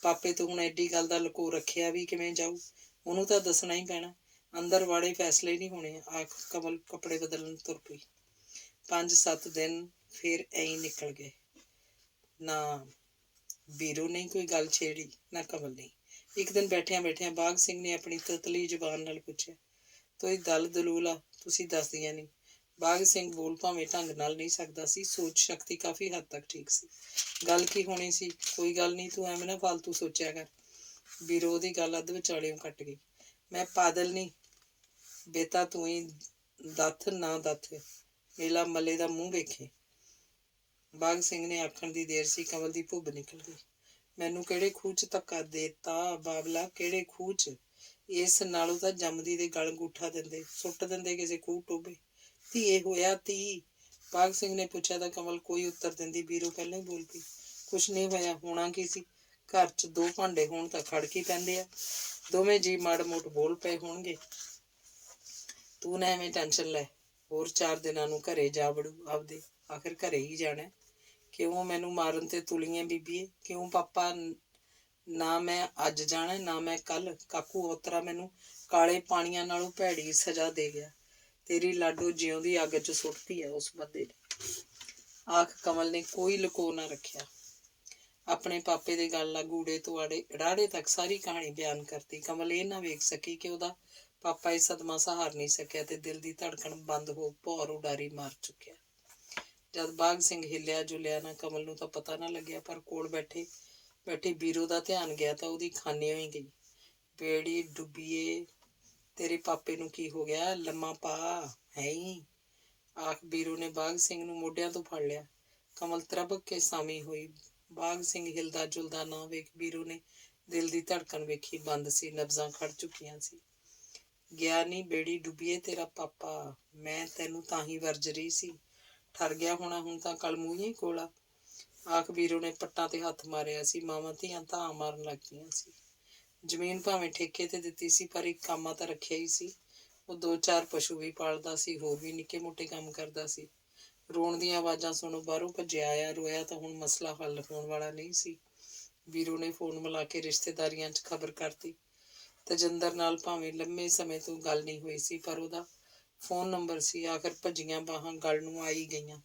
ਪਾਪੇ ਤੋਂ ਹੁਣ ਐਡੀ ਗੱਲ ਦਾ ਲੁਕੋ ਰੱਖਿਆ ਵੀ ਕਿਵੇਂ ਜਾਊ? ਉਹਨੂੰ ਤਾਂ ਦੱਸਣਾ ਹੀ ਪੈਣਾ। ਅੰਦਰ ਵਾੜੇ ਫੈਸਲੇ ਨਹੀਂ ਹੋਣੇ। ਆਖ ਕਮਲ ਕੱਪੜੇ ਬਦਲਣ ਤੁਰ ਪਈ। 5-7 ਦਿਨ ਫਿਰ ਐਂ ਹੀ ਨਿਕਲ ਗਏ। ਨਾ ਵੀਰੂ ਨੇ ਕੋਈ ਗੱਲ ਛੇੜੀ, ਨਾ ਕਮਲ ਨੇ। ਇੱਕ ਦਿਨ ਬੈਠਿਆਂ ਬੈਠਿਆਂ ਬਾਘ ਸਿੰਘ ਨੇ ਆਪਣੀ ਤਤਲੀ ਜ਼ੁਬਾਨ ਨਾਲ ਪੁੱਛਿਆ, ਤੁਸੀਂ ਦਲ ਦਲੂਲ ਆ, ਤੁਸੀਂ ਦੱਸਦੀਆਂ ਨਹੀਂ। ਬਾਘ ਸਿੰਘ ਬੋਲ ਭਾਵੇਂ ਢੰਗ ਨਾਲ ਨਹੀਂ ਸਕਦਾ ਸੀ, ਸੋਚ ਸ਼ਕਤੀ ਕਾਫੀ ਹੱਦ ਤੱਕ ਠੀਕ ਸੀ। ਗੱਲ ਕੀ ਹੋਣੀ ਸੀ? ਕੋਈ ਗੱਲ ਨਹੀਂ, ਤੂੰ ਐਵੇਂ ਨਾ ਫਾਲਤੂ ਸੋਚਿਆ ਕਰ। ਵੀਰੋ ਦੀ ਗੱਲ ਅੱਧ ਵਿਚਾਲਿਓਂ ਕੱਟ ਗਈ। ਮੈਂ ਪਾਗਲ ਨਹੀਂ ਬੇਟਾ, ਤੂੰ ਹੀ ਦੱਥ ਨਾ ਦੱਥ, ਮੇਲਾ ਮੱਲੇ ਦਾ ਮੂੰਹ ਵੇਖੇ। ਬਾਘ ਸਿੰਘ ਨੇ ਆਖਣ ਦੀ ਦੇਰ ਸੀ, ਕਮਲ ਦੀ ਭੁੱਬ ਨਿਕਲ ਗਈ। ਮੈਨੂੰ ਕਿਹੜੇ ਖੂਹ 'ਚ ਧੱਕਾ ਦੇਤਾ ਬਾਬਲਾ, ਕਿਹੜੇ ਖੂਹ 'ਚ? ਇਸ ਨਾਲੋਂ ਤਾਂ ਜੰਮਦੀ ਦੇ ਗਲ ਅੰਗੂਠਾ ਦਿੰਦੇ, ਸੁੱਟ ਦਿੰਦੇ ਕਿਸੇ ਖੂਹ ਟੋਭੇ। ਧੀਏ ਹੋਇਆ ਧੀ? ਬਾਘ ਸਿੰਘ ਨੇ ਪੁੱਛਿਆ ਤਾਂ ਕਮਲ ਕੋਈ ਉੱਤਰ ਦਿੰਦੀ ਵੀਰੋ ਪਹਿਲਾਂ ਹੀ ਬੋਲ ਪਈ। ਕੁਛ ਨਹੀਂ ਹੋਇਆ, ਹੋਣਾ ਕੀ ਸੀ? ਘਰ 'ਚ 2 ਭਾਂਡੇ ਹੋਣ ਤਾਂ ਖੜਕ ਹੀ ਪੈਂਦੇ ਆ। ਦੋਵੇਂ ਜੀ ਮਾੜ ਮੋਟ ਬੋਲ ਪਏ ਹੋਣਗੇ। ਤੂੰ ਨਾ ਐਵੇਂ ਟੈਨਸ਼ਨ ਲੈ, ਹੋਰ 4 ਦਿਨਾਂ ਨੂੰ ਘਰੇ ਜਾ ਵੜੂ ਆਪਦੇ। ਆਖਿਰ ਘਰੇ ਹੀ ਜਾਣਾ। ਕਿਉਂ ਮੈਨੂੰ ਮਾਰਨ ਤੇ ਤੁਲੀਆਂ ਬੀਬੀਏ? ਕਿਉਂ ਪਾਪਾ? ਨਾ ਮੈਂ ਅੱਜ ਜਾਣਾ, ਨਾ ਮੈਂ ਕੱਲ। ਕਾਕੂ ਓਤਰਾ ਮੈਨੂੰ ਕਾਲੇ ਪਾਣੀਆਂ ਨਾਲੋਂ ਭੈੜੀ ਸਜ਼ਾ ਦੇ ਗਿਆ। ਤੇਰੀ ਲਾਡੋ ਜਿਉਂਦੀ ਅੱਗ 'ਚ ਸੁੱਟਦੀ ਆ ਉਸ ਬੰਦੇ ਨੇ। ਆਖ ਕਮਲ ਨੇ ਕੋਈ ਲੁਕੋ ਨਾ ਰੱਖਿਆ। ਆਪਣੇ ਪਾਪੇ ਦੇ ਗੱਲ ਗੂੜੇ ਤੋਂ ਰਾੜੇ ਤੱਕ ਸਾਰੀ ਕਹਾਣੀ ਬਿਆਨ ਕਰਤੀ। ਕਮਲ ਇਹ ਨਾ ਵੇਖ ਸਕੀ ਕਿ ਉਹਦਾ ਪਾਪਾ ਇਹ ਸਦਮਾ ਸਹਾਰ ਨਹੀਂ ਸਕਿਆ ਤੇ ਦਿਲ ਦੀ ਧੜਕਣ ਬੰਦ ਹੋ ਭੌਰ ਉਡਾਰੀ ਮਾਰ ਚੁੱਕਿਆ। ਜਦ ਬਾਘ ਸਿੰਘ ਹਿੱਲਿਆ ਜੁਲਿਆ ਨਾ, ਕਮਲ ਨੂੰ ਤਾਂ ਪਤਾ ਨਾ ਲੱਗਿਆ, ਪਰ ਕੋਲ ਬੈਠੇ ਵੀਰੋ ਦਾ ਧਿਆਨ ਗਿਆ ਤਾਂ ਉਹਦੀ ਖਾਨੇ ਹੋਈ ਗਈ। ਬੇੜੀ ਡੁੱਬੀਏ, ਤੇਰੇ ਪਾਪੇ ਨੂੰ ਕੀ ਹੋ ਗਿਆ? ਲੰਮਾ ਪਾ ਹੈ ਹੀ। ਆਖ ਵੀਰੋ ਨੇ ਬਾਘ ਸਿੰਘ ਨੂੰ ਮੋਢਿਆਂ ਤੋਂ ਫੜ ਲਿਆ। ਕਮਲ ਤਰਬਕ ਕੇ ਸਾਮੀ ਹੋਈ। ਬਾਘ ਸਿੰਘ ਹਿਲਦਾ ਜੁਲਦਾ ਨਾ ਵੇਖ ਵੀਰੋ ਨੇ ਦਿਲ ਦੀ ਧੜਕਣ ਵੇਖੀ, ਬੰਦ ਸੀ, ਨਬਜ਼ਾਂ ਖੜ ਚੁੱਕੀਆਂ ਸੀ। ਗਿਆ ਨਹੀਂ ਬੇੜੀ ਡੁੱਬੀਏ ਤੇਰਾ ਪਾਪਾ, ਮੈਂ ਤੈਨੂੰ ਤਾਂ ਹੀ ਵਰਜ ਰਹੀ ਸੀ। ਠਰ ਗਿਆ ਹੋਣਾ ਹੁਣ ਤਾਂ ਕਲਮੂਹੀ ਕੋਲਾ। ਆਖ ਵੀਰੋ ਨੇ ਪੱਟਾਂ ਤੇ ਹੱਥ ਮਾਰਿਆ ਸੀ। ਮਾਵਾਂ ਧੀਆਂ ਧਾਂ ਮਾਰਨ ਲੱਗ ਪਈਆਂ ਸੀ। ਜ਼ਮੀਨ ਭਾਵੇਂ ਠੇਕੇ ਤੇ ਦਿੱਤੀ ਸੀ, ਪਰ ਇੱਕ ਕੰਮਾਂ ਤਾਂ ਰੱਖਿਆ ਹੀ ਸੀ। ਉਹ 2-4 ਪਸ਼ੂ ਵੀ ਪਾਲਦਾ ਸੀ, ਹੋਰ ਵੀ ਨਿੱਕੇ ਮੋਟੇ ਕੰਮ ਕਰਦਾ ਸੀ। ਰੋਣ ਦੀਆਂ ਆਵਾਜ਼ਾਂ ਸੁਣੋ ਬਾਹਰੋਂ ਭੱਜਿਆ ਆਇਆ। ਰੋਇਆ ਤਾਂ ਹੁਣ ਮਸਲਾ ਹੱਲ ਹੋਣ ਵਾਲਾ ਨਹੀਂ ਸੀ। ਵੀਰੋ ਨੇ ਫੋਨ ਮਿਲਾ ਕੇ ਰਿਸ਼ਤੇਦਾਰੀਆਂ 'ਚ ਖਬਰ ਕਰਤੀ। ਤਜਿੰਦਰ ਨਾਲ ਭਾਵੇਂ ਲੰਮੇ ਸਮੇਂ ਤੋਂ ਗੱਲ ਨਹੀਂ ਹੋਈ ਸੀ, ਪਰ ਉਹਦਾ ਫੋਨ ਨੰਬਰ ਸੀ। ਆਖਰ ਭੱਜੀਆਂ ਬਾਹਾਂ ਗਲ ਨੂੰ ਆਈ ਗਈਆਂ।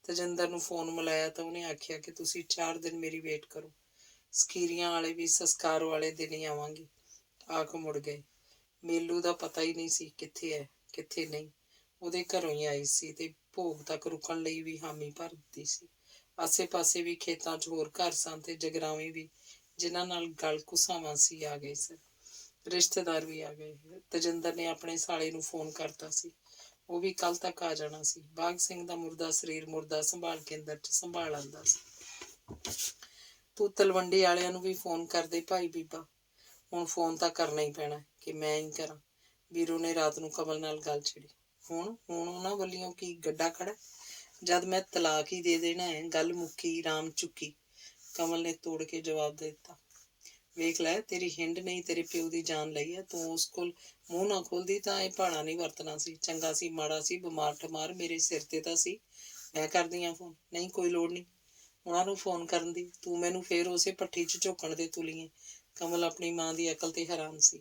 ਤਜਿੰਦਰ ਨੂੰ ਫੋਨ ਮਿਲਾਇਆ ਤਾਂ ਉਹਨੇ ਆਖਿਆ ਕਿ ਤੁਸੀਂ 4 ਦਿਨ ਮੇਰੀ ਵੇਟ ਕਰੋ, ਸਕੀਰੀਆਂ ਵਾਲੇ ਵੀ ਸੰਸਕਾਰ ਵਾਲੇ ਦਿਨ ਹੀ ਆਵਾਂਗੇ। ਆਖ ਮੁੜ ਗਏ। ਮੇਲੂ ਦਾ ਪਤਾ ਹੀ ਨਹੀਂ ਸੀ ਕਿੱਥੇ ਹੈ ਕਿੱਥੇ ਨਹੀਂ। ਉਹਦੇ ਘਰੋਂ ਹੀ ਆਈ ਸੀ ਤੇ ਭੋਗ ਤੱਕ ਰੁਕਣ ਲਈ ਵੀ ਹਾਮੀ ਭਰ ਦਿੱਤੀ ਸੀ। ਆਸੇ ਪਾਸੇ ਵੀ ਖੇਤਾਂ 'ਚ ਹੋਰ ਘਰ ਸਨ ਤੇ ਜਗਰਾਵੇਂ ਵੀ, ਜਿਨ੍ਹਾਂ ਨਾਲ ਗਲ ਘੁਸਾਵਾਂ ਸੀ, ਆ ਗਏ ਸਨ। ਰਿਸ਼ਤੇਦਾਰ ਵੀ ਆ ਗਏ। ਤਜਿੰਦਰ ਨੇ ਆਪਣੇ ਸਾਲੇ ਨੂੰ ਫੋਨ ਕਰਤਾ ਸੀ, ਉਹ ਵੀ ਕੱਲ ਤੱਕ ਆ ਜਾਣਾ ਸੀ। ਬਾਘ ਸਿੰਘ ਦਾ ਮੁਰਦਾ ਸਰੀਰ ਮੁਰਦਾ ਸੰਭਾਲ ਕੇਂਦਰ 'ਚ ਸੰਭਾਲ ਆਂਦਾ ਸੀ। ਤੂੰ ਤਲਵੰਡੀ ਵਾਲਿਆਂ ਨੂੰ ਵੀ ਫੋਨ ਕਰਦੇ ਭਾਈ ਬੀਬਾ। ਹੁਣ ਫੋਨ ਤਾਂ ਕਰਨਾ ਹੀ ਪੈਣਾ ਕਿ ਮੈਂ ਹੀ ਕਰਾਂ। ਵੀਰੂ ਨੇ ਰਾਤ ਨੂੰ ਕਮਲ ਨਾਲ ਗੱਲ ਛਿੜੀ। ਹੁਣ ਉਹਨਾਂ ਵੱਲੋਂ ਕੀ ਗੱਡਾ ਖੜਾ? ਜਦ ਮੈਂ ਤਲਾਕ ਹੀ ਦੇ ਦੇਣਾ ਹੈ, ਗੱਲ ਮੁੱਕੀ, ਰਾਮ ਚੁੱਕੀ। ਕਮਲ ਨੇ ਤੋੜ ਕੇ ਜਵਾਬ ਦੇ ਦਿੱਤਾ। ਵੇਖ ਲੈ, ਤੇਰੀ ਹਿੰਡ ਨਹੀਂ ਤੇਰੇ ਪਿਓ ਦੀ ਜਾਨ ਲਈ ਹੈ। ਤੂੰ ਉਸ ਕੋਲ ਮੂੰਹ ਨਾ ਖੋਲਦੀ ਤਾਂ ਇਹ ਭਾਣਾ ਨਹੀਂ ਵਰਤਣਾ ਸੀ। ਚੰਗਾ ਸੀ ਮਾੜਾ ਸੀ, ਬਿਮਾਰ ਠਮਾਰ ਮੇਰੇ ਸਿਰ ਤੇ ਤਾਂ ਸੀ। ਮੈਂ ਕਰਦੀ ਹਾਂ ਫੋਨ। ਨਹੀਂ, ਕੋਈ ਲੋੜ ਨਹੀਂ ਉਹਨਾਂ ਨੂੰ ਫੋਨ ਕਰਨ ਦੀ। ਤੂੰ ਮੈਨੂੰ ਫੇਰ ਉਸੇ ਭੱਠੀ 'ਚ ਝੋਕਣ ਦੇ ਤੁਲੀਏ। ਕਮਲ ਆਪਣੀ ਮਾਂ ਦੀ ਅਕਲ ਤੇ ਹੈਰਾਨ ਸੀ।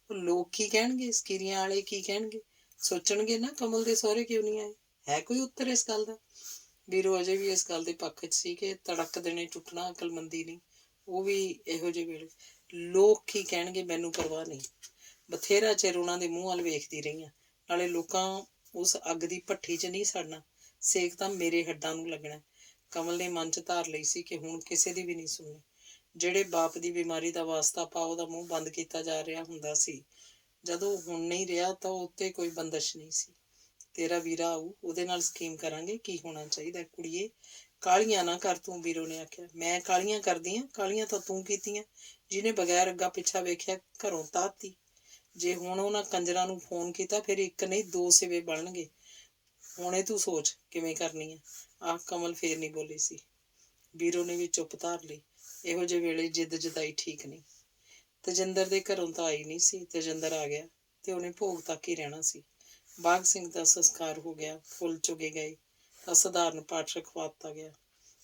ਉਹ ਲੋਕ ਕੀ ਕਹਿਣਗੇ? ਸਕੀਰੀਆਂ ਵਾਲੇ ਕੀ ਕਹਿਣਗੇ? ਸੋਚਣਗੇ ਨਾ ਕਮਲ ਦੇ ਸਹੁਰੇ ਕਿਉਂ ਨਹੀਂ ਆਏ। ਹੈ ਕੋਈ ਉੱਤਰ ਇਸ ਗੱਲ ਦਾ? ਵੀਰੂ ਅਜੇ ਵੀ ਇਸ ਗੱਲ ਦੇ ਪੱਖ 'ਚ ਸੀ ਕਿ ਤੜਕ ਦੇਣੇ ਟੁੱਟਣਾ ਅਕਲਮੰਦੀ ਨਹੀਂ, ਉਹ ਵੀ ਇਹੋ ਜਿਹੇ ਵੇਲੇ। ਲੋਕ ਕੀ ਕਹਿਣਗੇ ਮੈਨੂੰ ਪਰਵਾਹ ਨਹੀਂ। ਬਥੇਰਾ ਚਿਰ ਉਹਨਾਂ ਦੇ ਮੂੰਹ ਵੱਲ ਵੇਖਦੀ ਰਹੀ ਹਾਂ। ਨਾਲੇ ਲੋਕਾਂ ਉਸ ਅੱਗ ਦੀ ਭੱਠੀ 'ਚ ਨਹੀਂ ਸੜਨਾ, ਸੇਕ ਤਾਂ ਮੇਰੇ ਹੱਡਾਂ ਨੂੰ ਲੱਗਣਾ। ਕਮਲ ਨੇ ਮਨ 'ਚ ਧਾਰ ਲਈ ਸੀ ਕਿ ਹੁਣ ਕਿਸੇ ਦੀ ਵੀ ਨਹੀਂ ਸੁਣਨੀ। ਜਿਹੜੇ ਬਾਪ ਦੀ ਬਿਮਾਰੀ ਦਾ ਵਾਸਤਾ ਪਾ ਉਹਦਾ ਮੂੰਹ ਬੰਦ ਕੀਤਾ ਜਾ ਰਿਹਾ ਹੁੰਦਾ ਸੀ, ਜਦੋਂ ਹੁਣ ਨਹੀਂ ਰਿਹਾ ਤਾਂ ਉੱਤੇ ਕੋਈ ਬੰਦਸ਼ ਨਹੀਂ ਸੀ। ਤੇਰਾ ਵੀਰਾ ਆਊ, ਉਹਦੇ ਨਾਲ ਸਕੀਮ ਕਰਾਂਗੇ ਕੀ ਹੋਣਾ ਚਾਹੀਦਾ। ਕੁੜੀਏ, ਕਾਲੀਆਂ ਨਾ ਕਰ ਤੂੰ, ਵੀਰੋ ਨੇ ਆਖਿਆ। ਮੈਂ ਕਾਲੀਆਂ ਕਰਦੀ ਆਂ? ਕਾਲੀਆਂ ਤਾਂ ਤੂੰ ਕੀਤੀਆਂ, ਜਿਹਨੇ ਬਗੈਰ ਅੱਗਾ ਪਿੱਛਾ ਵੇਖਿਆ ਘਰੋਂ ਤਾਰਤੀ। ਜੇ ਹੁਣ ਉਹਨਾਂ ਕੰਜਰਾਂ ਨੂੰ ਫੋਨ ਕੀਤਾ ਫਿਰ ਇੱਕ ਨਹੀਂ ਦੋ ਸਿਵੇ ਬਣਨਗੇ। ਹੁਣੇ ਤੂੰ ਸੋਚ ਕਿਵੇਂ ਕਰਨੀ ਆ। ਆਹ ਕਮਲ ਫੇਰ ਨਹੀਂ ਬੋਲੀ ਸੀ। ਵੀਰੋ ਨੇ ਵੀ ਚੁੱਪ ਧਾਰ ਲਈ। ਇਹੋ ਜਿਹੇ ਵੇਲੇ ਜਿੱਦ ਜਦਾਈ ਠੀਕ ਨਹੀਂ। ਤੇਜਿੰਦਰ ਦੇ ਘਰੋਂ ਤਾਂ ਆਈ ਨਹੀਂ ਸੀ। ਤੇਜਿੰਦਰ ਆ ਗਿਆ ਤੇ ਉਹਨੇ ਭੋਗ ਤੱਕ ਹੀ ਰਹਿਣਾ ਸੀ। ਬਾਘ ਸਿੰਘ ਦਾ ਸੰਸਕਾਰ ਹੋ ਗਿਆ, ਫੁੱਲ ਚੁਗੇ ਗਏ ਤਾਂ ਸਧਾਰਨ ਪਾਠ ਰਖਵਾਤਾ ਗਿਆ।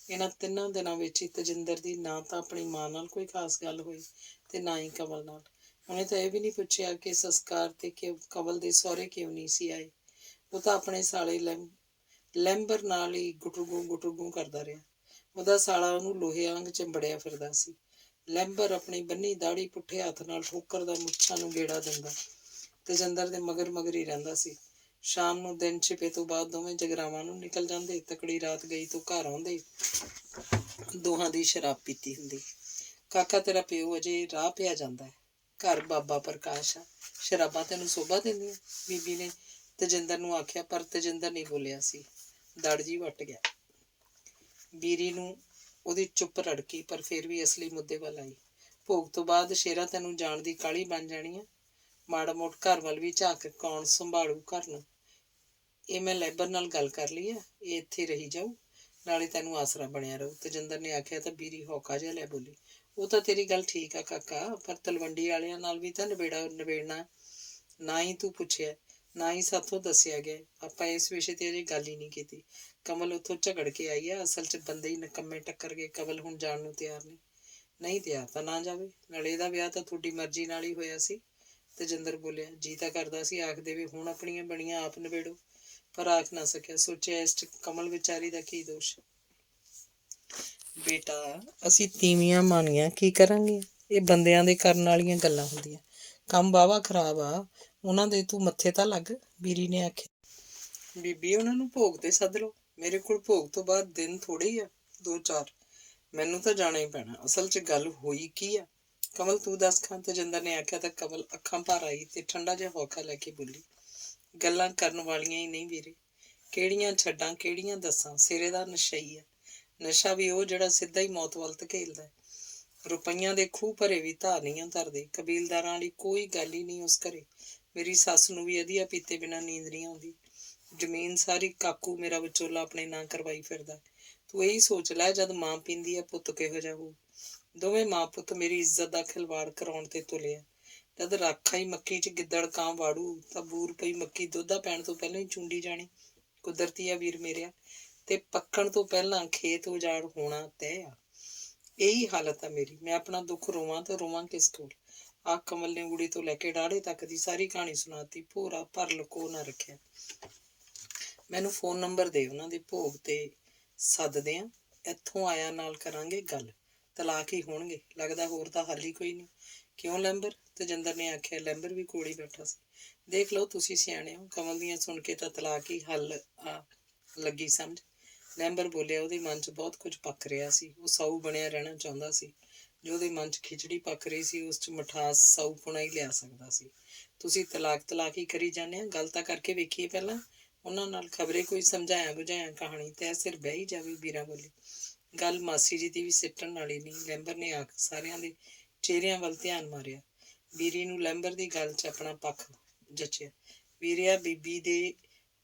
ਇਹਨਾਂ 3 ਦਿਨਾਂ ਵਿੱਚ ਹੀ ਤੇਜਿੰਦਰ ਦੀ ਨਾ ਤਾਂ ਆਪਣੀ ਮਾਂ ਨਾਲ ਕੋਈ ਖਾਸ ਗੱਲ ਹੋਈ ਤੇ ਨਾ ਹੀ ਕਮਲ ਨਾਲ। ਉਹਨੇ ਤਾਂ ਇਹ ਵੀ ਨਹੀਂ ਪੁੱਛਿਆ ਕਿ ਸੰਸਕਾਰ ਤੇ ਕਮਲ ਦੇ ਸਹੁਰੇ ਕਿਉਂ ਨਹੀਂ ਸੀ ਆਏ। ਉਹ ਤਾਂ ਆਪਣੇ ਸਾਲੇ ਲੈਂਬਰ ਨਾਲ ਹੀ ਗੁਟਰਗੂ ਕਰਦਾ ਰਿਹਾ। ਉਹਦਾ ਸਾਲਾ ਉਹਨੂੰ ਲੋਹੇ ਵਾਂਗ ਚਿੰਬੜਿਆ ਫਿਰਦਾ ਸੀ। ਲੈਂਬਰ ਆਪਣੀ ਬੰਨੀ ਦਾੜੀ ਪੁੱਠੇ ਹੱਥ ਨਾਲ ਠੋਕਰ ਦਾ ਮੁੱਛਾਂ ਨੂੰ ਗੇੜਾ ਦਿੰਦਾ। ਤੇਜਿੰਦਰ ਦੇ ਮਗਰ ਹੀ ਰਹਿੰਦਾ ਸੀ। ਸ਼ਾਮ ਨੂੰ ਦਿਨ ਛਿਪੇ ਤੋਂ ਬਾਅਦ ਦੋਵੇਂ ਜਗਰਾਵਾਂ ਨੂੰ ਨਿਕਲ ਜਾਂਦੇ। ਤਕੜੀ ਰਾਤ ਗਈ ਤੋਂ ਘਰ ਆਉਂਦੇ। ਦੋਹਾਂ ਦੀ ਸ਼ਰਾਬ ਪੀਤੀ ਹੁੰਦੀ। ਕਾਕਾ ਤੇਰਾ ਪਿਓ ਅਜੇ ਰਾਹ ਪਿਆ ਜਾਂਦਾ ਹੈ। ਘਰ ਬਾਬਾ ਪ੍ਰਕਾਸ਼ ਆ, ਸ਼ਰਾਬਾਂ ਤੈਨੂੰ ਸੋਭਾ ਦਿੰਦੀਆਂ, ਬੀਬੀ ਨੇ ਤੇਜਿੰਦਰ ਨੂੰ ਆਖਿਆ। ਪਰ ਤੇਜਿੰਦਰ ਨਹੀਂ ਬੋਲਿਆ ਸੀ। ਦੜ ਜੀ ਵੱਟ ਗਿਆ। ਬੀਰੀ ਨੂੰ ਉਹਦੀ ਚੁੱਪ ਰੜਕੀ, ਪਰ ਫਿਰ ਵੀ ਅਸਲੀ ਮੁੱਦੇ ਵੱਲ ਆਈ। ਭੋਗ ਤੋਂ ਬਾਅਦ ਸ਼ੇਰਾ ਤੈਨੂੰ ਜਾਣ ਦੀ ਕਾਹਲੀ ਬਣ ਜਾਣੀ ਆ। ਮਾੜਾ ਮੋਟ ਘਰ ਵੱਲ ਵੀ ਝਾਕ, ਕੌਣ ਸੰਭਾਲੂ ਘਰ ਨੂੰ। ਇਹ ਮੈਂ ਲੈਬਰ ਨਾਲ ਗੱਲ ਕਰ ਲਈ ਆ, ਇਹ ਇੱਥੇ ਰਹੀ ਜਾਊ, ਨਾਲੇ ਤੈਨੂੰ ਆਸਰਾ ਬਣਿਆ ਰਹੂ। ਤੇਜਿੰਦਰ ਨੇ ਆਖਿਆ ਤਾਂ ਬੀਰੀ ਹੌਕਾ ਜਿਹਾ ਲੈ ਬੋਲੀ। ਉਹ ਤਾਂ ਤੇਰੀ ਗੱਲ ਠੀਕ ਆ ਕਾਕਾ, ਪਰ ਤਲਵੰਡੀ ਵਾਲਿਆਂ ਨਾਲ ਵੀ ਤਾਂ ਨਿਬੇੜਨਾ। ਨਾ ਹੀ ਤੂੰ ਪੁੱਛਿਆ, ਨਾ ਹੀ ਸਾਥੋਂ ਦੱਸਿਆ ਗਿਆ। ਆਪਾਂ ਇਸ ਵਿਸ਼ੇ ਤੇ ਅਜੇ ਗੱਲ ਹੀ ਨਹੀਂ ਕੀਤੀ। ਕਮਲ ਉੱਥੋਂ ਝਗੜ ਕੇ ਆਈ ਆ। ਅਸਲ 'ਚ ਬੰਦੇ ਹੀ ਨਕੰਮੇ ਟੱਕਰ ਗਏ। ਕਮਲ ਹੁਣ ਜਾਣ ਨੂੰ ਤਿਆਰ ਨਹੀਂ ਤਿਆਰ ਤਾਂ ਨਾ ਜਾਵੇ। ਨਾਲੇ ਇਹਦਾ ਵਿਆਹ ਤਾਂ ਤੁਹਾਡੀ ਮਰਜ਼ੀ ਨਾਲ ਹੀ ਹੋਇਆ ਸੀ। ਤੇਜਿੰਦਰ ਬੋਲਿਆ। ਜੀ ਤਾਂ ਕਰਦਾ ਸੀ ਆਖ ਦੇਵੇ ਹੁਣ ਆਪਣੀਆਂ ਬਣੀਆਂ ਆਪ ਨਿਬੇੜੋ, ਪਰ ਆਖ ਨਾ ਸਕਿਆ। ਸੋਚਿਆ ਇਸ 'ਚ ਕਮਲ ਵਿਚਾਰੀ ਦਾ ਕੀ ਦੋਸ਼। ਬੇਟਾ ਅਸੀਂ ਤੀਵੀਆਂ ਮਾਨੀਆਂ ਕੀ ਕਰਾਂਗੇ? ਇਹ ਬੰਦਿਆਂ ਦੇ ਕਰਨ ਵਾਲੀਆਂ ਗੱਲਾਂ ਹੁੰਦੀਆਂ। ਕੰਮ ਵਾਹਵਾ ਖਰਾਬ ਆ ਉਹਨਾਂ ਦੇ, ਤੂੰ ਮੱਥੇ ਤਾਂ ਲੱਗ, ਬੀਰੀ ਨੇ ਆਖਿਆ। ਬੀਬੀ ਉਹਨਾਂ ਨੂੰ ਭੋਗ ਤੇ ਸੱਦ ਲਓ। ਮੇਰੇ ਕੋਲ ਭੋਗ ਤੋਂ ਬਾਅਦ ਦਿਨ ਥੋੜ੍ਹੇ ਹੀ ਆ, 2-4। ਮੈਨੂੰ ਤਾਂ ਜਾਣਾ ਹੀ ਪੈਣਾ। ਅਸਲ 'ਚ ਗੱਲ ਹੋਈ ਕੀ ਆ? ਕਮਲ ਤੂੰ ਦੱਸ ਖਾਂ, ਤੇਜਿੰਦਰ ਨੇ ਆਖਿਆ ਤਾਂ ਕਮਲ ਅੱਖਾਂ ਭਰ ਆਈ ਤੇ ਠੰਡਾ ਜਿਹਾ ਹੌਕਾ ਲੈ ਕੇ ਬੋਲੀ। ਗੱਲਾਂ ਕਰਨ ਵਾਲੀਆਂ ਹੀ ਨਹੀਂ ਵੀਰੇ। ਕਿਹੜੀਆਂ ਛੱਡਾਂ ਕਿਹੜੀਆਂ ਦੱਸਾਂ। ਸਿਰੇ ਦਾ ਨਸ਼ਾ ਹੀ ਆ। ਨਸ਼ਾ ਵੀ ਉਹ ਜਿਹੜਾ ਸਿੱਧਾ ਹੀ ਮੌਤ ਵੱਲ ਧਕੇਲਦਾ। ਰੁਪਈਆਂ ਦੇ ਖੂਹ ਭਰੇ ਵੀ ਧਾਰ ਨਹੀਂ ਧਰਦੇ। ਕਬੀਲਦਾਰਾਂ ਵਾਲੀ ਕੋਈ ਗੱਲ ਹੀ ਨਹੀਂ ਉਸ ਘਰੇ। ਮੇਰੀ ਸੱਸ ਨੂੰ ਵੀ ਅਧੀਆ ਪੀਤੇ ਬਿਨਾਂ ਨੀਂਦ ਨਹੀਂ ਆਉਂਦੀ। ਜ਼ਮੀਨ ਸਾਰੀ ਕਾਕੂ ਮੇਰਾ ਵਿਚੋਲਾ ਆਪਣੇ ਨਾਂ ਕਰਵਾਈ ਫਿਰਦਾ। ਤੂੰ ਇਹੀ ਸੋਚ ਲੈ, ਜਦ ਮਾਂ ਪੀਂਦੀ ਆ ਪੁੱਤ ਕਿਹੋ ਜਿਹਾ ਹੋਊ। ਦੋਵੇਂ ਮਾਂ ਪੁੱਤ ਮੇਰੀ ਇੱਜ਼ਤ ਦਾ ਖਿਲਵਾੜ ਕਰਾਉਣ ਤੇ ਤੁਲੇ ਆ। ਜਦ ਰਾਖਾ ਹੀ ਮੱਕੀ 'ਚ ਗਿੱਦੜ ਕਾਂ ਵਾੜੂ ਤਾਂ ਬੂਰ ਪਈ ਮੱਕੀ ਦੁੱਧਾ ਪੈਣ ਤੋਂ ਪਹਿਲਾਂ ਹੀ ਚੁੰਡੀ ਜਾਣੀ। ਕੁਦਰਤੀ ਆ ਵੀਰ ਮੇਰਿਆ। ਤੇ ਪੱਕਣ ਤੋਂ ਪਹਿਲਾਂ ਖੇਤ ਉਜਾੜ ਹੋਣਾ ਤੈਅ ਆ। ਇਹੀ ਹਾਲਤ ਆ ਮੇਰੀ। ਮੈਂ ਆਪਣਾ ਦੁੱਖ ਰੋਵਾਂ ਤਾਂ ਰੋਵਾਂ ਕਿਸ ਕੋਲ? ਆਹ ਕਮਲ ਨੇ ਉਂਗਲੀ ਤੋਂ ਲੈ ਕੇ ਡਾੜੇ ਤੱਕ ਦੀ ਸਾਰੀ ਕਹਾਣੀ ਸੁਣਾਤੀ। ਭੋਰਾ ਭਰ ਲੁਕੋ ਨਾ ਰੱਖਿਆ। ਮੈਨੂੰ ਫੋਨ ਨੰਬਰ ਦੇ ਉਹਨਾਂ ਦੇ, ਭੋਗ ਤੇ ਸੱਦਦੇ ਆ। ਇੱਥੋਂ ਆਇਆ ਨਾਲ ਕਰਾਂਗੇ ਗੱਲ। ਤਲਾਕ ਹੀ ਹੋਣਗੇ ਲੱਗਦਾ, ਹੋਰ ਤਾਂ ਹੱਲ ਹੀ ਕੋਈ ਨਹੀਂ। ਕਿਉਂ ਲੈਂਬਰ? ਤੇਜਿੰਦਰ ਨੇ ਆਖਿਆ। ਲੈਂਬਰ ਵੀ ਕੋਲ ਹੀ ਬੈਠਾ ਸੀ। ਦੇਖ ਲਓ ਤੁਸੀਂ ਸਿਆਣੇ ਹੋ। ਕਮਲ ਦੀਆਂ ਸੁਣ ਕੇ ਤਾਂ ਤਲਾਕ ਹੀ ਹੱਲ ਆ ਲੱਗੀ ਸਮਝ। ਲੈਂਬਰ ਬੋਲਿਆ। ਉਹਦੇ ਮਨ 'ਚ ਬਹੁਤ ਕੁਝ ਪੱਕ ਰਿਹਾ ਸੀ। ਉਹ ਸਾਊ ਬਣਿਆ ਰਹਿਣਾ ਚਾਹੁੰਦਾ ਸੀ। ਜੋ ਉਹਦੇ ਮਨ 'ਚ ਖਿਚੜੀ ਪੱਕ ਰਹੀ ਸੀ ਉਸ 'ਚ ਮਿਠਾਸ ਸਾਊਪੁਣਾ ਹੀ ਲਿਆ ਸਕਦਾ ਸੀ। ਤੁਸੀਂ ਤਲਾਕ ਹੀ ਕਰੀ ਜਾਂਦੇ ਆ। ਗੱਲ ਤਾਂ ਕਰਕੇ ਵੇਖੀਏ ਪਹਿਲਾਂ ਉਹਨਾਂ ਨਾਲ। ਖਬਰੇ ਕੋਈ ਸਮਝਾਇਆ ਬੁਝਾਇਆ ਕਹਾਣੀ ਤੈ ਸਿਰ ਬਹਿ ਹੀ ਜਾਵੇ। ਵੀਰਾ ਬੋਲੀ। ਗੱਲ ਮਾਸੀ ਜੀ ਦੀ ਵੀ ਸਿੱਟਣ ਵਾਲੀ ਨਹੀਂ। ਲੈਂਬਰ ਨੇ ਆਖ ਸਾਰਿਆਂ ਦੇ ਚਿਹਰਿਆਂ ਵੱਲ ਧਿਆਨ ਮਾਰਿਆ। ਬੀਰੀ ਨੂੰ ਲੈਂਬਰ ਦੀ ਗੱਲ 'ਚ ਆਪਣਾ ਪੱਖ ਜਚਿਆ। ਵੀਰਿਆ ਬੀਬੀ ਦੇ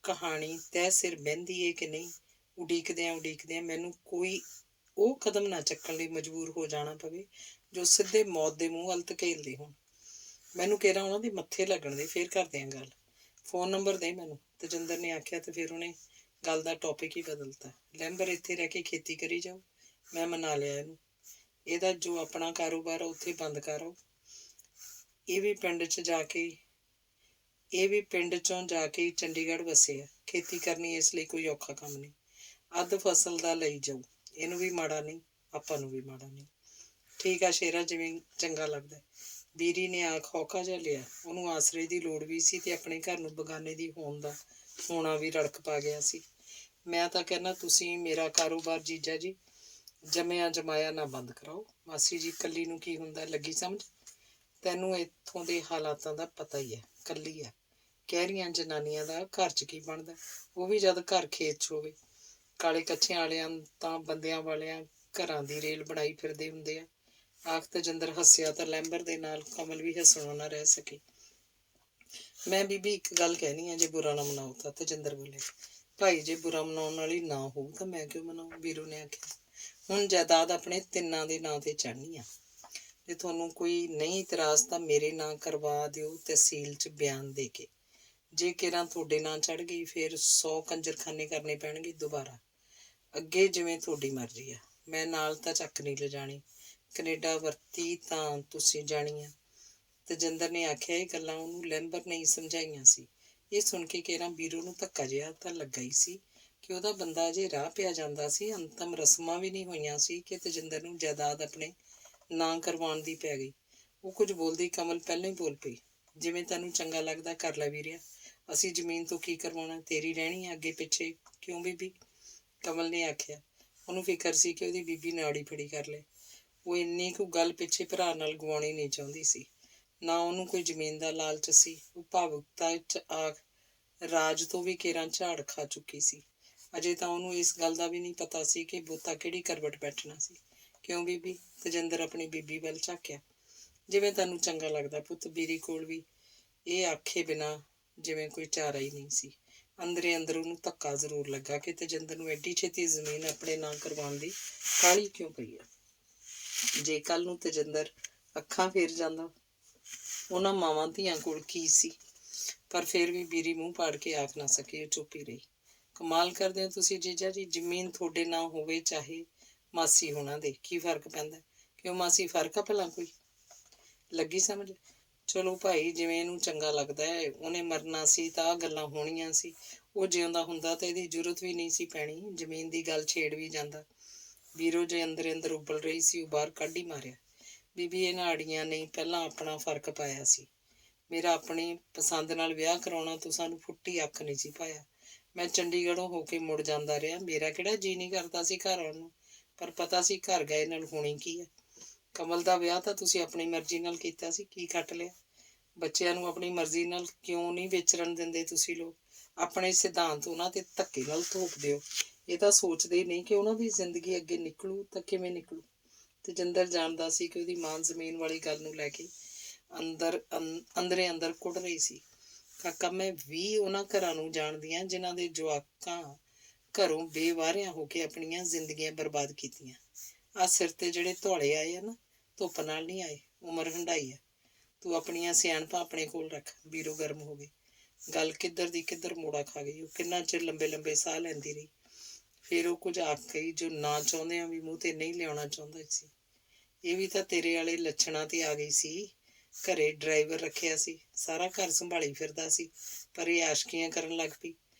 ਕਹਾਣੀ ਤੈ ਸਿਰ ਬਹਿੰਦੀ ਏ ਕਿ ਨਹੀਂ? ਉਡੀਕਦਿਆਂ ਮੈਨੂੰ ਕੋਈ ਉਹ ਕਦਮ ਨਾ ਚੱਕਣ ਲਈ ਮਜਬੂਰ ਹੋ ਜਾਣਾ ਪਵੇ ਜੋ ਸਿੱਧੇ ਮੌਤ ਦੇ ਮੂੰਹ ਵੱਲ ਧਕੇਲਦੇ ਹੋਣ। ਮੈਨੂੰ ਕਿਹੜਾ ਉਹਨਾਂ ਦੇ ਮੱਥੇ ਲੱਗਣ ਦੇ, ਫੇਰ ਕਰਦੇ ਆਂ ਗੱਲ। ਫੋਨ ਨੰਬਰ ਦੇ ਮੈਨੂੰ, ਤੇਜਿੰਦਰ ਨੇ ਆਖਿਆ ਤੇ ਫਿਰ ਉਹਨੇ ਗੱਲ ਦਾ ਟੌਪਿਕ ਹੀ ਬਦਲਤਾ। ਲੈਂਬਰ ਇੱਥੇ ਰਹਿ ਕੇ ਖੇਤੀ ਕਰੀ ਜਾਓ। ਮੈਂ ਮਨਾ ਲਿਆ ਇਹਨੂੰ। ਇਹਦਾ ਜੋ ਆਪਣਾ ਕਾਰੋਬਾਰ ਆ ਉੱਥੇ ਬੰਦ ਕਰ ਆਓ। ਇਹ ਵੀ ਪਿੰਡ ਚੋਂ ਜਾ ਕੇ ਚੰਡੀਗੜ੍ਹ ਵਸੇ ਆ। ਖੇਤੀ ਕਰਨੀ ਇਸ ਲਈ ਕੋਈ ਔਖਾ ਕੰਮ ਨਹੀਂ। ਅੱਧ ਫਸਲ ਦਾ ਲਈ ਜਾਊ। ਇਹਨੂੰ ਵੀ ਮਾੜਾ ਨਹੀਂ, ਆਪਾਂ ਨੂੰ ਵੀ ਮਾੜਾ ਨਹੀਂ। ਠੀਕ ਆ ਸ਼ੇਰਾ, ਜਿਵੇਂ ਚੰਗਾ ਲੱਗਦਾ। ਬੀਰੀ ਨੇ ਆਖ ਹੌਕਾ ਜਿਹਾ ਲਿਆ। ਉਹਨੂੰ ਆਸਰੇ ਦੀ ਲੋੜ ਵੀ ਸੀ ਤੇ ਆਪਣੇ ਘਰ ਨੂੰ ਬਗਾਨੇ ਦੀ ਹੋਣਾ ਵੀ ਰੜਕ ਪਾ ਗਿਆ ਸੀ। ਮੈਂ ਤਾਂ ਕਹਿੰਦਾ ਤੁਸੀਂ ਮੇਰਾ ਕਾਰੋਬਾਰ ਜੀਜਾ ਜੀ ਜੰਮਿਆ ਜਮਾਇਆ ਨਾ ਬੰਦ ਕਰਾਓ। ਮਾਸੀ ਜੀ ਇਕੱਲੀ ਨੂੰ ਕੀ ਹੁੰਦਾ, ਲੱਗੀ ਸਮਝ? ਤੈਨੂੰ ਇੱਥੋਂ ਦੇ ਹਾਲਾਤਾਂ ਦਾ ਪਤਾ ਹੀ ਹੈ। ਇਕੱਲੀ ਹੈ। ਕਹਿ ਰਹੀਆਂ ਜਨਾਨੀਆਂ ਦਾ ਘਰ 'ਚ ਕੀ ਬਣਦਾ, ਉਹ ਵੀ ਜਦ ਘਰ ਖੇਤ 'ਚ ਹੋਵੇ। ਕਾਲੇ ਕੱਛਿਆਂ ਵਾਲਿਆਂ ਤਾਂ ਬੰਦਿਆਂ ਵਾਲਿਆਂ ਘਰਾਂ ਦੀ ਰੇਲ ਬਣਾਈ ਫਿਰਦੇ ਹੁੰਦੇ ਆ। ਆਖ ਤੇਜਿੰਦਰ ਹੱਸਿਆ ਤਾਂ ਲੈਂਬਰ ਦੇ ਨਾਲ ਕਮਲ ਵੀ ਹੱਸਣੋਂ ਨਾ ਰਹਿ ਸਕੀ। ਮੈਂ ਬੀਬੀ ਇੱਕ ਗੱਲ ਕਹਿਣੀ ਆ, ਜੇ ਬੁਰਾ ਨਾ ਮਨਾਓ ਤਾਂ। ਤੇਜਿੰਦਰ ਬੋਲੇ। ਭਾਈ ਜੇ ਬੁਰਾ ਮਨਾਉਣ ਵਾਲੀ ਨਾ ਹੋਊ ਤਾਂ ਮੈਂ ਕਿਉਂ ਮਨਾਊਂ, ਵੀਰੂ ਨੇ ਆਖਿਆ। ਹੁਣ ਜਾਇਦਾਦ ਆਪਣੇ ਤਿੰਨਾਂ ਦੇ ਨਾਂ ਤੇ ਚੜ੍ਹਨੀ ਆ। ਜੇ ਤੁਹਾਨੂੰ ਕੋਈ ਨਹੀਂ ਇਤਰਾਜ਼ ਤਾਂ ਮੇਰੇ ਨਾਂ ਕਰਵਾ ਦਿਓ ਤਹਿਸੀਲ 'ਚ ਬਿਆਨ ਦੇ ਕੇ। ਜੇ ਕਿਰਾਂ ਤੁਹਾਡੇ ਨਾਂ ਚੜ੍ਹ ਗਈ ਫਿਰ 100 ਕੰਜਰਖਾਨੇ ਕਰਨੇ ਪੈਣਗੇ ਦੁਬਾਰਾ। ਅੱਗੇ ਜਿਵੇਂ ਤੁਹਾਡੀ ਮਰਜ਼ੀ ਆ, ਮੈਂ ਨਾਲ ਤਾਂ ਚੱਕ ਨਹੀਂ ਲਿਜਾਣੀ। ਕਨੇਡਾ ਵਰਤੀ ਤਾਂ ਤੁਸੀਂ ਜਾਣੀ ਆ। ਤੇਜਿੰਦਰ ਨੇ ਆਖਿਆ। ਇਹ ਗੱਲਾਂ ਉਹਨੂੰ ਲੈਂਬਰ ਨੇ ਹੀ ਸਮਝਾਈਆਂ ਸੀ। ਇਹ ਸੁਣ ਕੇ ਕਿਰਾਂ ਵੀਰੂ ਨੂੰ ਧੱਕਾ ਜਿਹਾ ਤਾਂ ਲੱਗਾ ਹੀ ਸੀ ਕਿ ਉਹਦਾ ਬੰਦਾ ਅਜੇ ਰਾਹ ਪਿਆ ਜਾਂਦਾ ਸੀ। ਅੰਤਮ ਰਸਮਾਂ ਵੀ ਨਹੀਂ ਹੋਈਆਂ ਸੀ ਕਿ ਤੇਜਿੰਦਰ ਨੂੰ ਜਾਇਦਾਦ ਆਪਣੇ ਨਾਂ ਕਰਵਾਉਣ ਦੀ ਪੈ ਗਈ। ਉਹ ਕੁਝ ਬੋਲਦੀ ਕਮਲ ਪਹਿਲਾਂ ਹੀ ਬੋਲ ਪਈ। ਜਿਵੇਂ ਤੈਨੂੰ ਚੰਗਾ ਲੱਗਦਾ ਕਰ ਲੈ ਵੀਰਿਆ, ਅਸੀਂ ਜ਼ਮੀਨ ਤੋਂ ਕੀ ਕਰਵਾਉਣਾ, ਤੇਰੀ ਰਹਿਣੀ ਆ ਅੱਗੇ ਪਿੱਛੇ। ਕਿਉਂ ਬੀਬੀ, ਕਮਲ ਨੇ ਆਖਿਆ। ਉਹਨੂੰ ਫਿਕਰ ਸੀ ਕਿ ਉਹਦੀ ਬੀਬੀ ਨਾੜੀ ਫੜੀ ਕਰ ਲੈ। ਉਹ ਇੰਨੀ ਕੁ ਗੱਲ ਪਿੱਛੇ ਭਰਾ ਨਾਲ ਗਵਾਉਣੀ ਨਹੀਂ ਚਾਹੁੰਦੀ ਸੀ। ਨਾ ਉਹਨੂੰ ਕੋਈ ਜ਼ਮੀਨ ਦਾ ਲਾਲਚ ਸੀ। ਉਹ ਭਾਵੁਕਤਾ 'ਚ ਆਖ ਰਾਜ ਤੋਂ ਵੀ ਕੇਰਾਂ ਝਾੜ ਖਾ ਚੁੱਕੀ ਸੀ। ਅਜੇ ਤਾਂ ਉਹਨੂੰ ਇਸ ਗੱਲ ਦਾ ਵੀ ਨਹੀਂ ਪਤਾ ਸੀ ਕਿ ਬੋਤਾ ਕਿਹੜੀ ਕਰਵਟ ਬੈਠਣਾ ਸੀ। ਕਿਉਂ ਬੀਬੀ, ਤੇਜਿੰਦਰ ਆਪਣੀ ਬੀਬੀ ਵੱਲ ਝਾਕਿਆ। ਜਿਵੇਂ ਤੈਨੂੰ ਚੰਗਾ ਲੱਗਦਾ ਪੁੱਤ। ਬੀਰੀ ਕੋਲ ਵੀ ਇਹ ਆਖੇ ਬਿਨਾਂ ਜਿਵੇਂ ਕੋਈ ਚਾਰਾ ਹੀ ਨਹੀਂ ਸੀ। ਅੰਦਰੇ ਅੰਦਰ ਉਹਨੂੰ ਧੱਕਾ ਜ਼ਰੂਰ ਲੱਗਾ ਕਿ ਤੇਜਿੰਦਰ ਨੂੰ ਐਡੀ ਛੇਤੀ ਜ਼ਮੀਨ ਆਪਣੇ ਨਾਂ ਕਰਵਾਉਣ ਦੀ ਕਾਹਲੀ ਕਿਉਂ ਪਈ ਆ। ਜੇ ਕੱਲ ਨੂੰ ਤੇਜਿੰਦਰ ਅੱਖਾਂ ਫੇਰ ਜਾਂਦਾ, ਉਹਨਾਂ ਮਾਵਾਂ ਧੀਆਂ ਕੋਲ ਕੀ ਸੀ। ਪਰ ਫਿਰ ਵੀ ਬੀਰੀ ਮੂੰਹ ਪਾੜ ਕੇ ਆਖ ਨਾ ਸਕੀ। ਉਹ ਚੁੱਪ ਹੀ ਰਹੀ। ਕਮਾਲ ਕਰਦੇ ਹੋ ਤੁਸੀਂ ਜੀਜਾ ਜੀ, ਜ਼ਮੀਨ ਤੁਹਾਡੇ ਨਾਂ ਹੋਵੇ ਚਾਹੇ ਮਾਸੀ ਹੋਣਾ ਦੇ, ਕੀ ਫਰਕ ਪੈਂਦਾ। ਕਿਉਂ ਮਾਸੀ, ਫਰਕ ਆ ਭਲਾ ਕੋਈ? ਲੱਗੀ ਸਮਝ। ਚਲੋ ਭਾਈ, ਜਿਵੇਂ ਇਹਨੂੰ ਚੰਗਾ ਲੱਗਦਾ ਹੈ। ਉਹਨੇ ਮਰਨਾ ਸੀ ਤਾਂ ਆਹ ਗੱਲਾਂ ਹੋਣੀਆਂ ਸੀ। ਉਹ ਜਿਉਂਦਾ ਹੁੰਦਾ ਤਾਂ ਇਹਦੀ ਜ਼ਰੂਰਤ ਵੀ ਨਹੀਂ ਸੀ ਪੈਣੀ। ਜ਼ਮੀਨ ਦੀ ਗੱਲ ਛੇੜ ਵੀ ਜਾਂਦਾ। ਵੀਰੋ ਜੇ ਅੰਦਰ ਅੰਦਰ ਉਬਲ ਰਹੀ ਸੀ, ਉਹ ਬਾਹਰ ਕੱਢ ਹੀ ਮਾਰਿਆ। ਬੀਬੀ, ਇਹਨਾਂ ਆੜੀਆਂ ਨੇ ਪਹਿਲਾਂ ਆਪਣਾ ਫਰਕ ਪਾਇਆ ਸੀ। ਮੇਰਾ ਆਪਣੀ ਪਸੰਦ ਨਾਲ ਵਿਆਹ ਕਰਾਉਣਾ ਤੋਂ ਸਾਨੂੰ ਫੁੱਟੀ ਅੱਖ ਨਹੀਂ ਸੀ ਪਾਇਆ। ਮੈਂ ਚੰਡੀਗੜ੍ਹੋਂ ਹੋ ਕੇ ਮੁੜ ਜਾਂਦਾ ਰਿਹਾ। ਮੇਰਾ ਕਿਹੜਾ ਜੀਅ ਨਹੀਂ ਕਰਦਾ ਸੀ ਘਰ ਆਉਣ ਨੂੰ, ਪਰ ਪਤਾ ਸੀ ਘਰ ਗਏ ਨਾਲ ਹੋਣੀ ਕੀ ਹੈ। ਕਮਲ ਦਾ ਵਿਆਹ ਤਾਂ ਤੁਸੀਂ ਆਪਣੀ ਮਰਜ਼ੀ ਨਾਲ ਕੀਤਾ ਸੀ, ਕੀ ਕੱਟ ਲਿਆ। ਬੱਚਿਆਂ ਨੂੰ ਆਪਣੀ ਮਰਜ਼ੀ ਨਾਲ ਕਿਉਂ ਨਹੀਂ ਵਿਚਰਨ ਦਿੰਦੇ ਤੁਸੀਂ ਲੋਕ। ਆਪਣੇ ਸਿਧਾਂਤ ਉਹਨਾਂ ਤੇ ਧੱਕੇ ਨਾਲ ਥੋਪ ਦਿਓ। ਇਹ ਤਾਂ ਸੋਚਦੇ ਨਹੀਂ ਕਿ ਉਹਨਾਂ ਦੀ ਜ਼ਿੰਦਗੀ ਅੱਗੇ ਨਿਕਲੂ ਤਾਂ ਕਿਵੇਂ ਨਿਕਲੂ। ਤੇਜਿੰਦਰ ਜਾਣਦਾ ਸੀ ਕਿ ਉਹਦੀ ਮਾਂ ਜ਼ਮੀਨ ਵਾਲੀ ਗੱਲ ਨੂੰ ਲੈ ਕੇ ਅੰਦਰੇ ਅੰਦਰ ਕੁੱਟ ਰਹੀ ਸੀ। ਕਾਕਾ, ਮੈਂ ਵੀ ਉਹਨਾਂ ਘਰਾਂ ਨੂੰ ਜਾਣਦੀ ਹਾਂ ਜਿਨ੍ਹਾਂ ਦੇ ਜਵਾਕਾਂ ਘਰੋਂ ਬੇਵਾਰਿਆਂ ਹੋ ਕੇ ਆਪਣੀਆਂ ਜ਼ਿੰਦਗੀਆਂ ਬਰਬਾਦ ਕੀਤੀਆਂ। ਆਹ ਸਿਰ ਤੇ ਜਿਹੜੇ ਧੌਲੇ ਆਏ ਆ ਨਾ, ਧੁੱਪ ਨਾਲ ਨਹੀਂ ਆਏ, ਉਮਰ ਹੰਢਾਈ ਆ। ਤੂੰ ਆਪਣੀਆਂ ਸਿਆਣਪਾਂ ਆਪਣੇ ਕੋਲ ਰੱਖ। ਵੀਰੋ ਗਰਮ ਹੋ ਗਈ। ਗੱਲ ਕਿੱਧਰ ਦੀ ਕਿੱਧਰ ਮੋੜਾ ਖਾ ਗਈ। ਉਹ ਕਿੰਨਾ ਚਿਰ ਲੰਬੇ ਲੰਬੇ ਸਾਹ ਲੈਂਦੀ ਰਹੀ। ਫਿਰ ਉਹ ਕੁਝ ਆਖ ਗਈ ਜੋ ਨਾ ਚਾਹੁੰਦਿਆਂ ਵੀ ਮੂੰਹ ਤੇ ਨਹੀਂ ਲਿਆਉਣਾ ਚਾਹੁੰਦਾ ਸੀ। ਇਹ ਵੀ ਤਾਂ ਤੇਰੇ ਵਾਲੇ ਲੱਛਣਾਂ ਤੇ ਆ ਗਈ ਸੀ। ਘਰੇ ਡਰਾਈਵਰ ਰੱਖਿਆ ਸੀ, ਸਾਰਾ ਘਰ ਸੰਭਾਲੀ ਫਿਰਦਾ ਸੀ, ਪਰ ਇਹ ਆਸ਼ਕੀਆਂ ਕਰਨ ਲੱਗ ਪਈ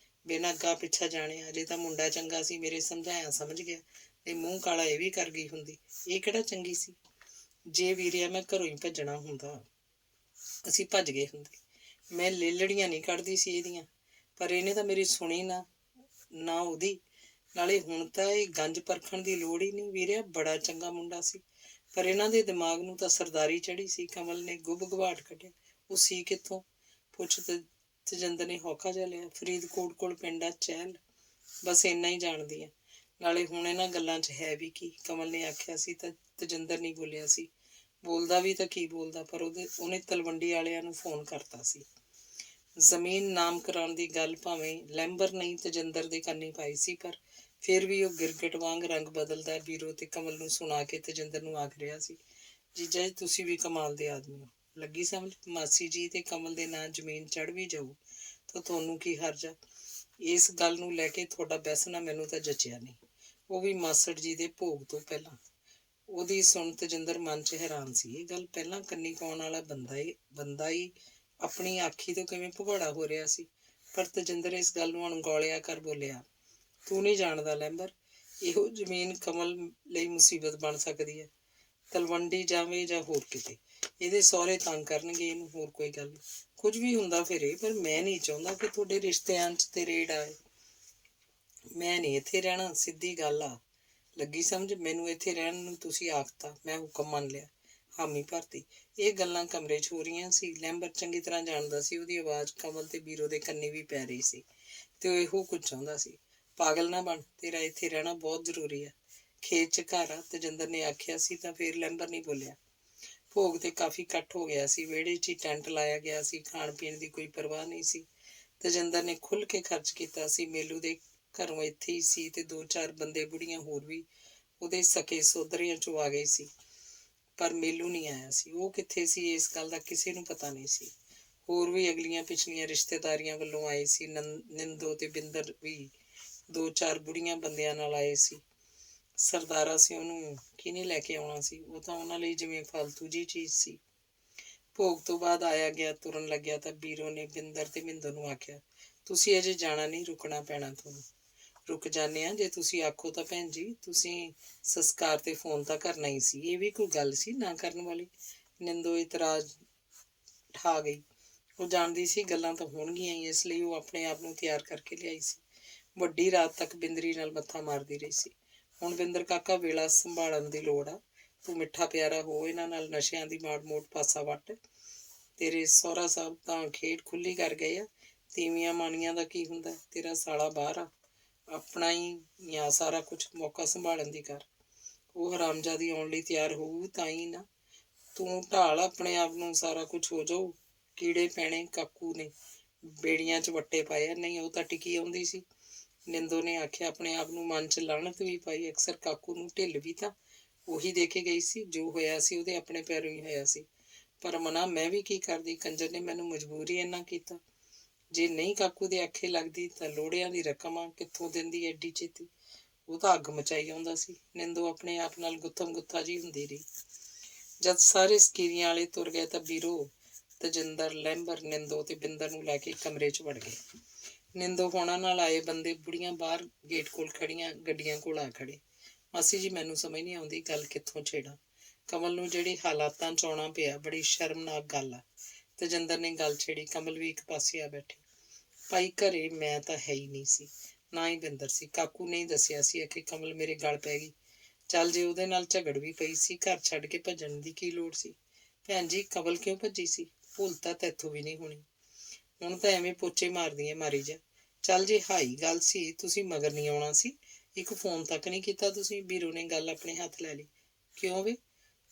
ਬਿਨਾਂ ਅੱਗਾ ਪਿੱਛਾ ਜਾਣਿਆ। ਅਜੇ ਤਾਂ ਮੁੰਡਾ ਚੰਗਾ ਸੀ, ਮੇਰੇ ਸਮਝਾਇਆ ਸਮਝ ਗਿਆ, ਤੇ ਮੂੰਹ ਕਾਲਾ ਇਹ ਵੀ ਕਰ ਗਈ ਹੁੰਦੀ। ਇਹ ਕਿਹੜਾ ਚੰਗੀ ਸੀ। ਜੇ ਵੀਰਿਆ ਮੈਂ ਘਰੋਂ ਹੀ ਭੱਜਣਾ ਹੁੰਦਾ, ਅਸੀਂ ਭੱਜ ਗਏ ਹੁੰਦੇ। ਮੈਂ ਲੇਲੜੀਆਂ ਨਹੀਂ ਕੱਢਦੀ ਸੀ ਇਹਦੀਆਂ, ਪਰ ਇਹਨੇ ਤਾਂ ਮੇਰੀ ਸੁਣੀ ਨਾ ਉਹਦੀ। ਨਾਲੇ ਹੁਣ ਤਾਂ ਇਹ ਗੰਜ ਪਰਖਣ ਦੀ ਲੋੜ ਹੀ ਨਹੀਂ। ਵੀਰਿਆ ਬੜਾ ਚੰਗਾ ਮੁੰਡਾ ਸੀ, ਪਰ ਇਹਨਾਂ ਦੇ ਦਿਮਾਗ ਨੂੰ ਤਾਂ ਸਰਦਾਰੀ ਚੜ੍ਹੀ ਸੀ। ਕਮਲ ਨੇ ਗੁੱਬ ਗਵਾਟ ਕੱਢਿਆ। ਉਹ ਸੀ ਕਿੱਥੋਂ? ਪੁੱਛ ਤੇਜਿੰਦਰ ਨੇ ਹੌਕਾ ਜਿਹਾ ਲਿਆ। ਫਰੀਦਕੋਟ ਕੋਲ ਪਿੰਡ ਆ ਚਹਿਲ, ਬਸ ਇੰਨਾ ਹੀ ਜਾਣਦੀ ਆ। ਨਾਲੇ ਹੁਣ ਇਹਨਾਂ ਗੱਲਾਂ 'ਚ ਹੈ ਵੀ ਕੀ। ਕਮਲ ਨੇ ਆਖਿਆ ਸੀ ਤਾਂ ਤੇਜਿੰਦਰ ਨਹੀਂ ਬੋਲਿਆ ਸੀ। ਬੋਲਦਾ ਵੀ ਤਾਂ ਕੀ ਬੋਲਦਾ, ਪਰ ਉਹਨੇ ਤਲਵੰਡੀ ਵਾਲਿਆਂ ਨੂੰ ਫੋਨ ਕਰਤਾ ਸੀ। ਜ਼ਮੀਨ ਨਾਮ ਕਰਾਉਣ ਦੀ ਗੱਲ ਭਾਵੇਂ ਲੈਂਬਰ ਨਹੀਂ ਤੇਜਿੰਦਰ ਦੇ ਕੰਨੀ ਪਾਈ ਸੀ, ਪਰ ਫਿਰ ਵੀ ਉਹ ਗਿਰਗਟ ਵਾਂਗ ਰੰਗ ਬਦਲਦਾ ਵੀਰੋ ਤੇ ਕਮਲ ਨੂੰ ਸੁਣਾ ਕੇ ਤੇਜਿੰਦਰ ਨੂੰ ਆਖ ਰਿਹਾ ਸੀ, ਜੀਜਾ ਜੀ ਤੁਸੀਂ ਵੀ ਕਮਾਲ ਦੇ ਆਦਮੀ ਹੋ। ਲੱਗੀ ਸਮਝ। ਮਾਸੀ ਜੀ ਤੇ ਕਮਲ ਦੇ ਨਾਂ ਜ਼ਮੀਨ ਚੜ੍ਹ ਵੀ ਜਾਊ ਤਾਂ ਤੁਹਾਨੂੰ ਕੀ ਹਰਜ ਆ। ਇਸ ਗੱਲ ਨੂੰ ਲੈ ਕੇ ਤੁਹਾਡਾ ਬੈਸਣਾ ਮੈਨੂੰ ਤਾਂ ਜਚਿਆ ਨਹੀਂ, ਉਹ ਵੀ ਮਾਸੜ ਜੀ ਦੇ ਭੋਗ ਤੋਂ ਪਹਿਲਾਂ। ਉਹਦੀ ਸੁਣ ਤੇਜਿੰਦਰ ਮਨ 'ਚ ਹੈਰਾਨ ਸੀ। ਇਹ ਗੱਲ ਪਹਿਲਾਂ ਕੰਨੀ ਪਾਉਣ ਵਾਲਾ ਬੰਦਾ ਹੀ ਆਪਣੀ ਆਖੀ ਤੋਂ ਕਿਵੇਂ ਭਗੌੜਾ ਹੋ ਰਿਹਾ ਸੀ। ਪਰ ਤੇਜਿੰਦਰ ਇਸ ਗੱਲ ਨੂੰ ਅਣਗੌਲਿਆ ਕਰ ਬੋਲਿਆ, ਤੂੰ ਨਹੀਂ ਜਾਣਦਾ ਲੈਂਬਰ, ਇਹੋ ਜ਼ਮੀਨ ਕਮਲ ਲਈ ਮੁਸੀਬਤ ਬਣ ਸਕਦੀ ਹੈ। ਤਲਵੰਡੀ ਜਾਵੇ ਜਾਂ ਹੋਰ ਕਿਤੇ, ਇਹਦੇ ਸਹੁਰੇ ਤੰਗ ਕਰਨਗੇ ਇਹਨੂੰ, ਹੋਰ ਕੋਈ ਗੱਲ ਨਹੀਂ। ਕੁਝ ਵੀ ਹੁੰਦਾ ਫਿਰ ਇਹ, ਪਰ ਮੈਂ ਨਹੀਂ ਚਾਹੁੰਦਾ ਕਿ ਤੁਹਾਡੇ ਰਿਸ਼ਤਿਆਂ 'ਚ ਤੇ ਰੇੜ ਆਏ। ਮੈਂ ਨਹੀਂ ਇੱਥੇ ਰਹਿਣਾ, ਸਿੱਧੀ ਗੱਲ ਆ। ਲੱਗੀ ਸਮਝ। ਮੈਨੂੰ ਇੱਥੇ ਰਹਿਣ ਨੂੰ ਤੁਸੀਂ ਆਖਤਾ, ਮੈਂ ਹੁਕਮ ਮੰਨ ਲਿਆ, ਹਾਮੀ ਭਰਤੀ। ਇਹ ਗੱਲਾਂ ਕਮਰੇ 'ਚ ਹੋ ਰਹੀਆਂ ਸੀ। ਲੈਂਬਰ ਚੰਗੀ ਤਰ੍ਹਾਂ ਜਾਣਦਾ ਸੀ। ਉਹਦੀ ਆਵਾਜ਼ ਕਮਲ ਤੇ ਵੀਰੋ ਦੇ ਕੰਨੀ ਵੀ ਪੈ ਰਹੀ ਸੀ, ਤੇ ਉਹ ਇਹੋ ਕੁਝ ਚਾਹੁੰਦਾ ਸੀ। ਪਾਗਲ ਨਾ ਬਣ, ਤੇਰਾ ਇੱਥੇ ਰਹਿਣਾ ਬਹੁਤ ਜ਼ਰੂਰੀ ਆ। ਖੇਤ 'ਚ ਘਰ ਆ, ਤੇਜਿੰਦਰ ਨੇ ਆਖਿਆ ਸੀ ਤਾਂ ਫੇਰ ਲੈਂਬਰ ਨਹੀਂ ਬੋਲਿਆ। ਭੋਗ ਤੇ ਕਾਫੀ ਇਕੱਠ ਹੋ ਗਿਆ ਸੀ। ਵਿਹੜੇ 'ਚ ਹੀ ਟੈਂਟ ਲਾਇਆ ਗਿਆ ਸੀ। ਖਾਣ ਪੀਣ ਦੀ ਕੋਈ ਪਰਵਾਹ ਨਹੀਂ ਸੀ। ਤੇਜਿੰਦਰ ਨੇ ਖੁੱਲ੍ਹ ਕੇ ਖਰਚ ਕੀਤਾ ਸੀ। ਮੇਲੂ ਦੇ ਘਰੋਂ ਇੱਥੇ ਹੀ ਸੀ ਤੇ 2-4 ਬੰਦੇ ਬੁੜੀਆਂ ਹੋਰ ਵੀ ਉਹਦੇ ਸਕੇ ਸੋਦਰੀਆਂ 'ਚੋਂ ਆ ਗਏ ਸੀ। ਪਰ ਮੇਲੂ ਨਹੀਂ ਆਇਆ ਸੀ। ਉਹ ਕਿੱਥੇ ਸੀ, ਇਸ ਗੱਲ ਦਾ ਕਿਸੇ ਨੂੰ ਪਤਾ ਨਹੀਂ ਸੀ। ਹੋਰ ਵੀ ਅਗਲੀਆਂ ਪਿਛਲੀਆਂ ਰਿਸ਼ਤੇਦਾਰੀਆਂ ਵੱਲੋਂ ਆਏ ਸੀ। ਨਿੰਦੋ ਤੇ ਬਿੰਦਰ ਵੀ 2-4 ਬੁੜੀਆਂ ਬੰਦਿਆਂ ਨਾਲ ਆਏ ਸੀ। ਸਰਦਾਰਾ ਸੀ, ਉਹਨੂੰ ਕਿਹਨੇ ਲੈ ਕੇ ਆਉਣਾ ਸੀ? ਉਹ ਤਾਂ ਉਹਨਾਂ ਲਈ ਜਿਵੇਂ ਫਾਲਤੂ ਜਿਹੀ ਚੀਜ਼ ਸੀ। ਭੋਗ ਤੋਂ ਬਾਅਦ ਆਇਆ ਗਿਆ ਤੁਰਨ ਲੱਗਿਆ ਤਾਂ ਬੀਰੋ ਨੇ ਬਿੰਦਰ ਤੇ ਮਿੰਦਰ ਨੂੰ ਆਖਿਆ, ਤੁਸੀਂ ਅਜੇ ਜਾਣਾ ਨਹੀਂ, ਰੁਕਣਾ ਪੈਣਾ ਤੁਹਾਨੂੰ। ਰੁਕ ਜਾਂਦੇ ਆ ਜੇ ਤੁਸੀਂ ਆਖੋ ਤਾਂ ਭੈਣ ਜੀ। ਤੁਸੀਂ ਸੰਸਕਾਰ ਤੇ ਫੋਨ ਤਾਂ ਕਰਨਾ ਹੀ ਸੀ, ਇਹ ਵੀ ਕੋਈ ਗੱਲ ਸੀ ਨਾ ਕਰਨ ਵਾਲੀ? ਨਿੰਦੋ ਇਤਰਾਜ਼ ਠਾ ਗਈ। ਉਹ ਜਾਣਦੀ ਸੀ ਗੱਲਾਂ ਤਾਂ ਹੋਣਗੀਆਂ ਹੀ, ਇਸ ਲਈ ਉਹ ਆਪਣੇ ਆਪ ਨੂੰ ਤਿਆਰ ਕਰਕੇ ਲਿਆਈ ਸੀ। ਵੱਡੀ ਰਾਤ ਤੱਕ ਬਿੰਦਰੀ ਨਾਲ ਮੱਥਾ ਮਾਰਦੀ ਰਹੀ ਸੀ। ਹੁਣ ਬਿੰਦਰ ਕਾਕਾ, ਵੇਲਾ ਸੰਭਾਲਣ ਦੀ ਲੋੜ ਆ। ਤੂੰ ਮਿੱਠਾ ਪਿਆਰਾ ਹੋ, ਇਹਨਾਂ ਨਾਲ ਨਸ਼ਿਆਂ ਦੀ ਮਾੜ ਮੋੜ ਪਾਸਾ ਵੱਟ। ਤੇਰੇ ਸਹੁਰਾ ਸਾਹਿਬ ਤਾਂ ਖੇਡ ਖੁੱਲੀ ਕਰ ਗਏ ਆ। ਤੀਵੀਆਂ ਮਾਣੀਆਂ ਦਾ ਕੀ ਹੁੰਦਾ? ਤੇਰਾ ਸਾਲਾ ਬਾਹਰ ਆ, ਆਪਣਾ ਹੀ ਆ ਸਾਰਾ ਕੁਛ, ਮੌਕਾ ਸੰਭਾਲਣ ਦੀ ਕਰ। ਉਹ ਹਰਾਮਜ਼ਾਦੀ ਆਉਣ ਲਈ ਤਿਆਰ ਹੋਊ ਤਾਂ ਹੀ ਨਾ। ਤੂੰ ਢਾਲ ਆਪਣੇ ਆਪ ਨੂੰ, ਸਾਰਾ ਕੁਛ ਹੋ ਜਾਊ। ਕੀੜੇ ਪੈਣੇ ਕਾਕੂ ਨੇ ਬੇੜੀਆਂ 'ਚ ਵੱਟੇ ਪਾਏ ਆ, ਨਹੀਂ ਉਹ ਤਾਂ ਟਿਕੀ ਆਉਂਦੀ ਸੀ। ਨਿੰਦੋ ਨੇ ਆਖਿਆ, ਆਪਣੇ ਆਪ ਨੂੰ ਮਨ 'ਚ ਲਾਹਣਤ ਵੀ ਪਾਈ। ਅਕਸਰ ਕਾਕੂ ਨੂੰ ਢਿੱਲ ਵੀ ਤਾਂ ਉਹੀ ਦੇ ਕੇ ਗਈ ਸੀ। ਜੋ ਹੋਇਆ ਸੀ ਉਹਦੇ ਆਪਣੇ ਪੈਰੋਂ ਹੀ ਹੋਇਆ ਸੀ। ਪਰ ਮਨਾ ਮੈਂ ਵੀ ਕੀ ਕਰਦੀ? ਕੰਜਰ ਨੇ ਮੈਨੂੰ ਮਜਬੂਰ ਹੀ ਇੰਨਾ ਕੀਤਾ। ਜੇ ਨਹੀਂ ਕਾਕੂ ਦੇ ਆਖੇ ਲੱਗਦੀ ਤਾਂ ਲੋੜਿਆਂ ਦੀ ਰਕਮ ਆ ਕਿੱਥੋਂ ਦਿੰਦੀ ਐਡੀ ਛੇਤੀ? ਉਹ ਤਾਂ ਅੱਗ ਮਚਾਈ ਆਉਂਦਾ ਸੀ। ਨਿੰਦੋ ਆਪਣੇ ਆਪ ਨਾਲ ਗੁੱਥਮ ਗੁੱਥਾ ਜੀ ਹੁੰਦੀ ਰਹੀ। ਜਦ ਸਾਰੇ ਸਕੀਰੀਆਂ ਵਾਲੇ ਤੁਰ ਗਏ ਤਾਂ ਬੀਰੋ, ਤੇਜਿੰਦਰ, ਲੈਂਬਰ, ਨਿੰਦੋ ਤੇ ਬਿੰਦਰ ਨੂੰ ਲੈ ਕੇ ਕਮਰੇ 'ਚ ਵੜ ਗਏ। ਨਿੰਦੋ ਹੋਣਾ ਨਾਲ ਆਏ ਬੰਦੇ ਬੁੜੀਆਂ ਬਾਹਰ ਗੇਟ ਕੋਲ ਖੜੀਆਂ ਗੱਡੀਆਂ ਕੋਲ ਆ ਖੜੇ। ਮਾਸੀ ਜੀ, ਮੈਨੂੰ ਸਮਝ ਨਹੀਂ ਆਉਂਦੀ, ਗੱਲ ਕਿੱਥੋਂ ਛੇੜਾਂ? ਕਮਲ ਨੂੰ ਜਿਹੜੀ ਹਾਲਾਤਾਂ 'ਚ ਆਉਣਾ ਪਿਆ, ਬੜੀ ਸ਼ਰਮਨਾਕ ਗੱਲ ਆ। ਤੇਜਿੰਦਰ ਨੇ ਗੱਲ ਛੇੜੀ। ਕਮਲ ਵੀ ਇੱਕ ਪਾਸੇ ਆ ਬੈਠੀ। ਭਾਈ, ਘਰੇ ਮੈਂ ਤਾਂ ਹੈ ਹੀ ਨਹੀਂ ਸੀ, ਨਾ ਹੀ ਬਿੰਦਰ ਸੀ। ਕਾਕੂ ਨੇ ਹੀ ਦੱਸਿਆ ਸੀ ਕਿ ਕਮਲ ਮੇਰੇ ਗਲ ਪੈ ਗਈ। ਚੱਲ, ਜੇ ਉਹਦੇ ਨਾਲ ਝਗੜ ਵੀ ਪਈ ਸੀ, ਘਰ ਛੱਡ ਕੇ ਭੱਜਣ ਦੀ ਕੀ ਲੋੜ ਸੀ? ਭੈਣ ਜੀ, ਕਮਲ ਕਿਉਂ ਭੱਜੀ ਸੀ? ਭੁੱਲ ਤਾਂ ਤੈਥੋਂ ਵੀ ਨਹੀਂ ਹੋਣੀ। ਹੁਣ ਤਾਂ ਐਵੇਂ ਪੋਚੇ ਮਾਰਦੀ ਐ, ਮਾਰੀ ਜਾ। ਚੱਲ, ਜੇ ਹਾਈ ਗੱਲ ਸੀ, ਤੁਸੀਂ ਮਗਰ ਨਹੀਂ ਆਉਣਾ ਸੀ। ਇੱਕ ਫੋਨ ਤੱਕ ਨਹੀਂ ਕੀਤਾ ਤੁਸੀਂ। ਬੀਰੋ ਨੇ ਗੱਲ ਆਪਣੇ ਹੱਥ ਲੈ ਲਈ। ਕਿਉਂ ਵੇ?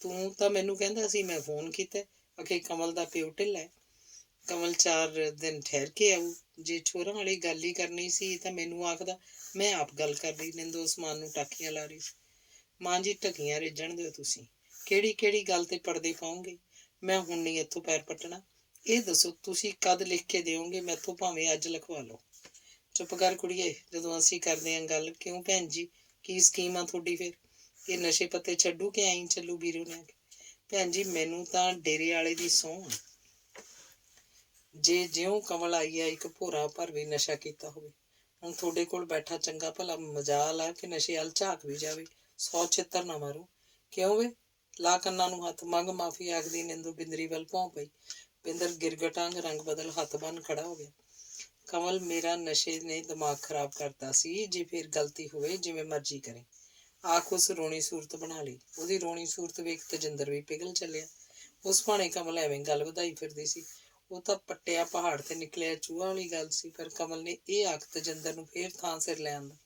ਤੂੰ ਤਾਂ ਮੈਨੂੰ ਕਹਿੰਦਾ ਸੀ ਮੈਂ ਫੋਨ ਕੀਤਾ, ਅਖੇ ਕਮਲ ਦਾ ਪਿਓ ਢਿੱਲਾ ਹੈ। ਕਮਲ 4 ਦਿਨ ਠਹਿਰ ਕੇ ਆਊ। ਜੇ ਛੋਰਾਂ ਵਾਲੀ ਗੱਲ ਹੀ ਕਰਨੀ ਸੀ ਤਾਂ ਮੈਨੂੰ ਆਖਦਾ, ਮੈਂ ਆਪ ਗੱਲ ਕਰ ਲਈ। ਨਿੰਦੋ ਅਸਮਾਨ ਨੂੰ ਟਾਕੀਆਂ ਲਾ ਰਹੀ ਸੀ। ਮਾਂ ਜੀ, ਢਕੀਆਂ ਰਿੱਝਣ ਦਿਓ ਤੁਸੀਂ। ਕਿਹੜੀ ਗੱਲ ਤੇ ਪੜਦੇ ਪਾਉਂਗੇ? ਮੈਂ ਹੁਣ ਨਹੀਂ ਇੱਥੋਂ ਪੈਰ ਪੱਟਣਾ। ਇਹ ਦੱਸੋ, ਤੁਸੀਂ ਕਦ ਲਿਖ ਕੇ ਦਿਓਗੇ? ਮੈਥੋਂ ਭਾਵੇਂ ਅੱਜ ਲਿਖਵਾ ਲਓ। ਚੁੱਪ ਕਰ ਕੁੜੀਏ, ਜਦੋਂ ਅਸੀਂ ਕਰਦੇ ਆਂ ਗੱਲ। ਕਿਉਂ ਭੈਣ ਜੀ, ਕੀ ਸਕੀਮ ਆ ਤੁਹਾਡੀ ਫਿਰ? ਇਹ ਨਸ਼ੇ ਪੱਤੇ ਛੱਡੂ ਕਿ ਐਂ ਚੱਲੂ? ਬੀਰੋ ਨੇ ਆਖਿਆ। ਭੈਣ ਜੀ, ਮੈਨੂੰ ਤਾਂ ਡੇਰੇ ਵਾਲੇ ਦੀ ਸਹੁੰ, ਜੇ ਜਿਉਂ ਕਮਲ ਆਈ ਆ ਇੱਕ ਭੋਰਾ ਭਰ ਵੀ ਨਸ਼ਾ ਕੀਤਾ ਹੋਵੇ। ਹੁਣ ਤੁਹਾਡੇ ਕੋਲ ਬੈਠਾ ਚੰਗਾ ਭਲਾ ਮਜਾਲ ਆ ਕਿ ਨਸ਼ੇ ਵੱਲ ਝਾਕ ਵੀ ਜਾਵੇ। 100 ਛਿੱਤਰ ਨਾ ਮਾਰੋ। ਕਿਉਂ ਵੇ? ਲਾ ਕੰਨਾਂ ਨੂੰ ਹੱਥ, ਮੰਗ ਮਾਫੀ ਆਖਦੀ ਨਿੰਦੋ ਬਿੰਦਰੀ ਵੱਲ ਭੌਂ ਪਈ। ਬਿੰਦਰ ਗਿਰਗਟਾਂਗ ਰੰਗ ਬਦਲ ਹੱਥ ਬੰਨ ਖੜਾ ਹੋ ਗਿਆ। ਕਮਲ, ਮੇਰਾ ਨਸ਼ੇ ਨੇ ਦਿਮਾਗ ਖਰਾਬ ਕਰਤਾ ਸੀ। ਜੇ ਫੇਰ ਗਲਤੀ ਹੋਵੇ, ਜਿਵੇਂ ਮਰਜ਼ੀ ਕਰੇ। ਆਖ ਉਸ ਰੋਣੀ ਸੂਰਤ ਬਣਾ ਲਈ। ਉਹਦੀ ਰੋਣੀ ਸੂਰਤ ਵੇਖ ਤੇਜਿੰਦਰ ਵੀ ਪਿਘਲ ਚੱਲਿਆ। ਉਸ ਭਾਣੇ ਕਮਲ ਐਵੇਂ ਗੱਲ ਵਧਾਈ ਫਿਰਦੀ ਸੀ। ਉਹ ਤਾਂ ਪੱਟਿਆ ਪਹਾੜ ਤੇ ਨਿਕਲਿਆ ਚੂਹਾ ਵਾਲੀ ਗੱਲ ਸੀ। ਪਰ ਕਮਲ ਨੇ ਇਹ ਆਖ ਤੇਜਿੰਦਰ ਨੂੰ ਫੇਰ ਥਾਂ ਸਿਰ ਲੈ ਆਂਦਾ,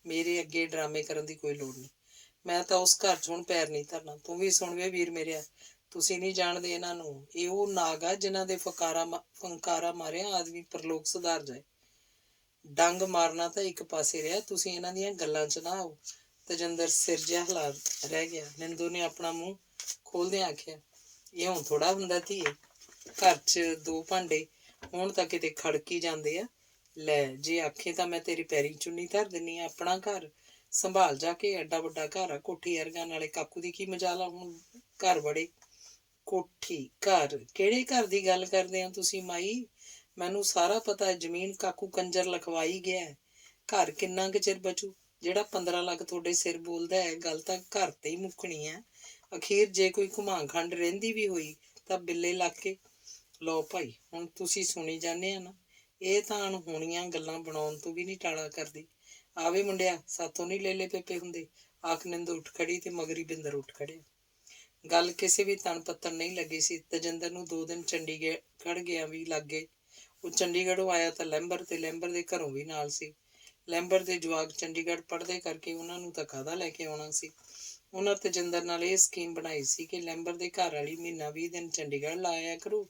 ਮੇਰੇ ਅੱਗੇ ਡਰਾਮੇ ਕਰਨ ਦੀ ਕੋਈ ਲੋੜ ਨਹੀਂ। ਮੈਂ ਤਾਂ ਉਸ ਘਰ 'ਚ ਹੁਣ ਪੈਰ ਨਹੀਂ ਧਰਨਾ। ਤੂੰ ਵੀ ਸੁਣ ਵੇ ਵੀਰ ਮੇਰਿਆ, ਤੁਸੀਂ ਨਹੀਂ ਜਾਣਦੇ ਇਹਨਾਂ ਨੂੰ। ਇਹ ਉਹ ਨਾਗ ਆ ਜਿਨ੍ਹਾਂ ਦੇ ਫੰਕਾਰਾ ਮਾਰਿਆ ਆਦਮੀ ਪਰਲੋਕ ਸੁਧਾਰ ਜਾਏ। ਡੰਗ ਮਾਰਨਾ ਤਾਂ ਇੱਕ ਪਾਸੇ ਰਿਹਾ, ਤੁਸੀਂ ਇਹਨਾਂ ਦੀਆਂ ਗੱਲਾਂ 'ਚ ਨਾ ਆਓ। ਤੇਜਿੰਦਰ ਸਿਰ ਜਿਹਾ ਹਿਲਾ ਰਹਿ ਗਿਆ। ਨਿੰਦੋ ਨੇ ਆਪਣਾ ਮੂੰਹ ਖੋਲਦਿਆਂ ਆਖਿਆ, ਇਹ ਹੁਣ ਥੋੜਾ ਹੁੰਦਾ ਧੀਏ, ਘਰ 'ਚ 2 ਭਾਂਡੇ ਹੁਣ ਤਾਂ ਕਿਤੇ ਖੜਕੀ ਜਾਂਦੇ ਆ। ਲੈ, ਜੇ ਆਖੇ ਤਾਂ ਮੈਂ ਤੇਰੀ ਪੈਰੀ ਚੁੰਨੀ ਧਰ ਦਿੰਨੀ ਆ। ਆਪਣਾ ਘਰ ਸੰਭਾਲ ਜਾ ਕੇ। ਐਡਾ ਵੱਡਾ ਘਰ ਆ, ਕੋਠੀ ਅਰਗਾ। ਨਾਲੇ ਕਾਕੂ ਦੀ ਕੀ ਮਜਾਲ ਆ ਹੁਣ ਘਰ ਵੜੇ? ਕੋਠੀ ਘਰ? ਕਿਹੜੇ ਘਰ ਦੀ ਗੱਲ ਕਰਦੇ ਹੋ ਤੁਸੀਂ ਮਾਈ? ਮੈਨੂੰ ਸਾਰਾ ਪਤਾ ਹੈ। ਜ਼ਮੀਨ ਕਾਕੂ ਕੰਜਰ ਲਿਖਵਾਈ ਗਿਆ। ਘਰ ਕਿੰਨਾ ਕੁ ਚਿਰ ਬਚੂ? ਜਿਹੜਾ 15 ਲੱਖ ਤੁਹਾਡੇ ਸਿਰ ਬੋਲਦਾ ਹੈ, ਗੱਲ ਤਾਂ ਘਰ ਤੇ ਹੀ ਮੁੱਕਣੀ ਹੈ। ਅਖੀਰ ਜੇ ਕੋਈ ਘੁਮਾਖੰਡ ਰਹਿੰਦੀ ਵੀ ਹੋਈ ਤਾਂ ਬਿੱਲੇ ਲੱਗ ਕੇ। ਲਓ ਭਾਈ, ਹੁਣ ਤੁਸੀਂ ਸੁਣੀ ਜਾਂਦੇ ਆ ਨਾ। ਇਹ ਤਾਂ ਅਣਹੋਣੀਆਂ ਗੱਲਾਂ ਬਣਾਉਣ ਤੋਂ ਵੀ ਨਹੀਂ ਟਾਲਾ ਕਰਦੀ। ਆਵੇ ਮੁੰਡਿਆ, ਸਾਥੋਂ ਨਹੀਂ ਲੇਲੇ ਪੇਪੇ ਹੁੰਦੇ। ਆਖ ਨਿੰਦੋ ਉੱਠ ਖੜੀ ਤੇ ਮਗਰੀ ਬਿੰਦਰ ਉੱਠ ਖੜਿਆ। ਗੱਲ ਕਿਸੇ ਵੀ ਤਣ ਪੱਤਣ ਨਹੀਂ ਲੱਗੀ ਸੀ। ਤੇਜਿੰਦਰ ਨੂੰ 2 ਦਿਨ ਚੰਡੀਗੜ੍ਹ ਗਿਆ ਵੀ ਲੱਗ ਗਏ। ਉਹ ਚੰਡੀਗੜ੍ਹੋਂ ਆਇਆ ਤਾਂ ਲੈਂਬਰ, ਤੇ ਲੈਂਬਰ ਦੇ ਘਰੋਂ ਵੀ ਨਾਲ ਸੀ। ਲੈਂਬਰ ਦੇ ਜਵਾਕ ਚੰਡੀਗੜ੍ਹ ਪੜ੍ਹਦੇ ਕਰਕੇ ਉਹਨਾਂ ਨੂੰ ਤਾਂ ਕਾਹਦਾ ਲੈ ਕੇ ਆਉਣਾ ਸੀ। ਉਹਨਾਂ ਤੇਜਿੰਦਰ ਨਾਲ ਇਹ ਸਕੀਮ ਬਣਾਈ ਸੀ ਕਿ ਲੈਂਬਰ ਦੇ ਘਰ ਵਾਲੀ ਮਹੀਨਾ 20 ਦਿਨ ਚੰਡੀਗੜ੍ਹ ਲਾ ਆਇਆ ਕਰੂ,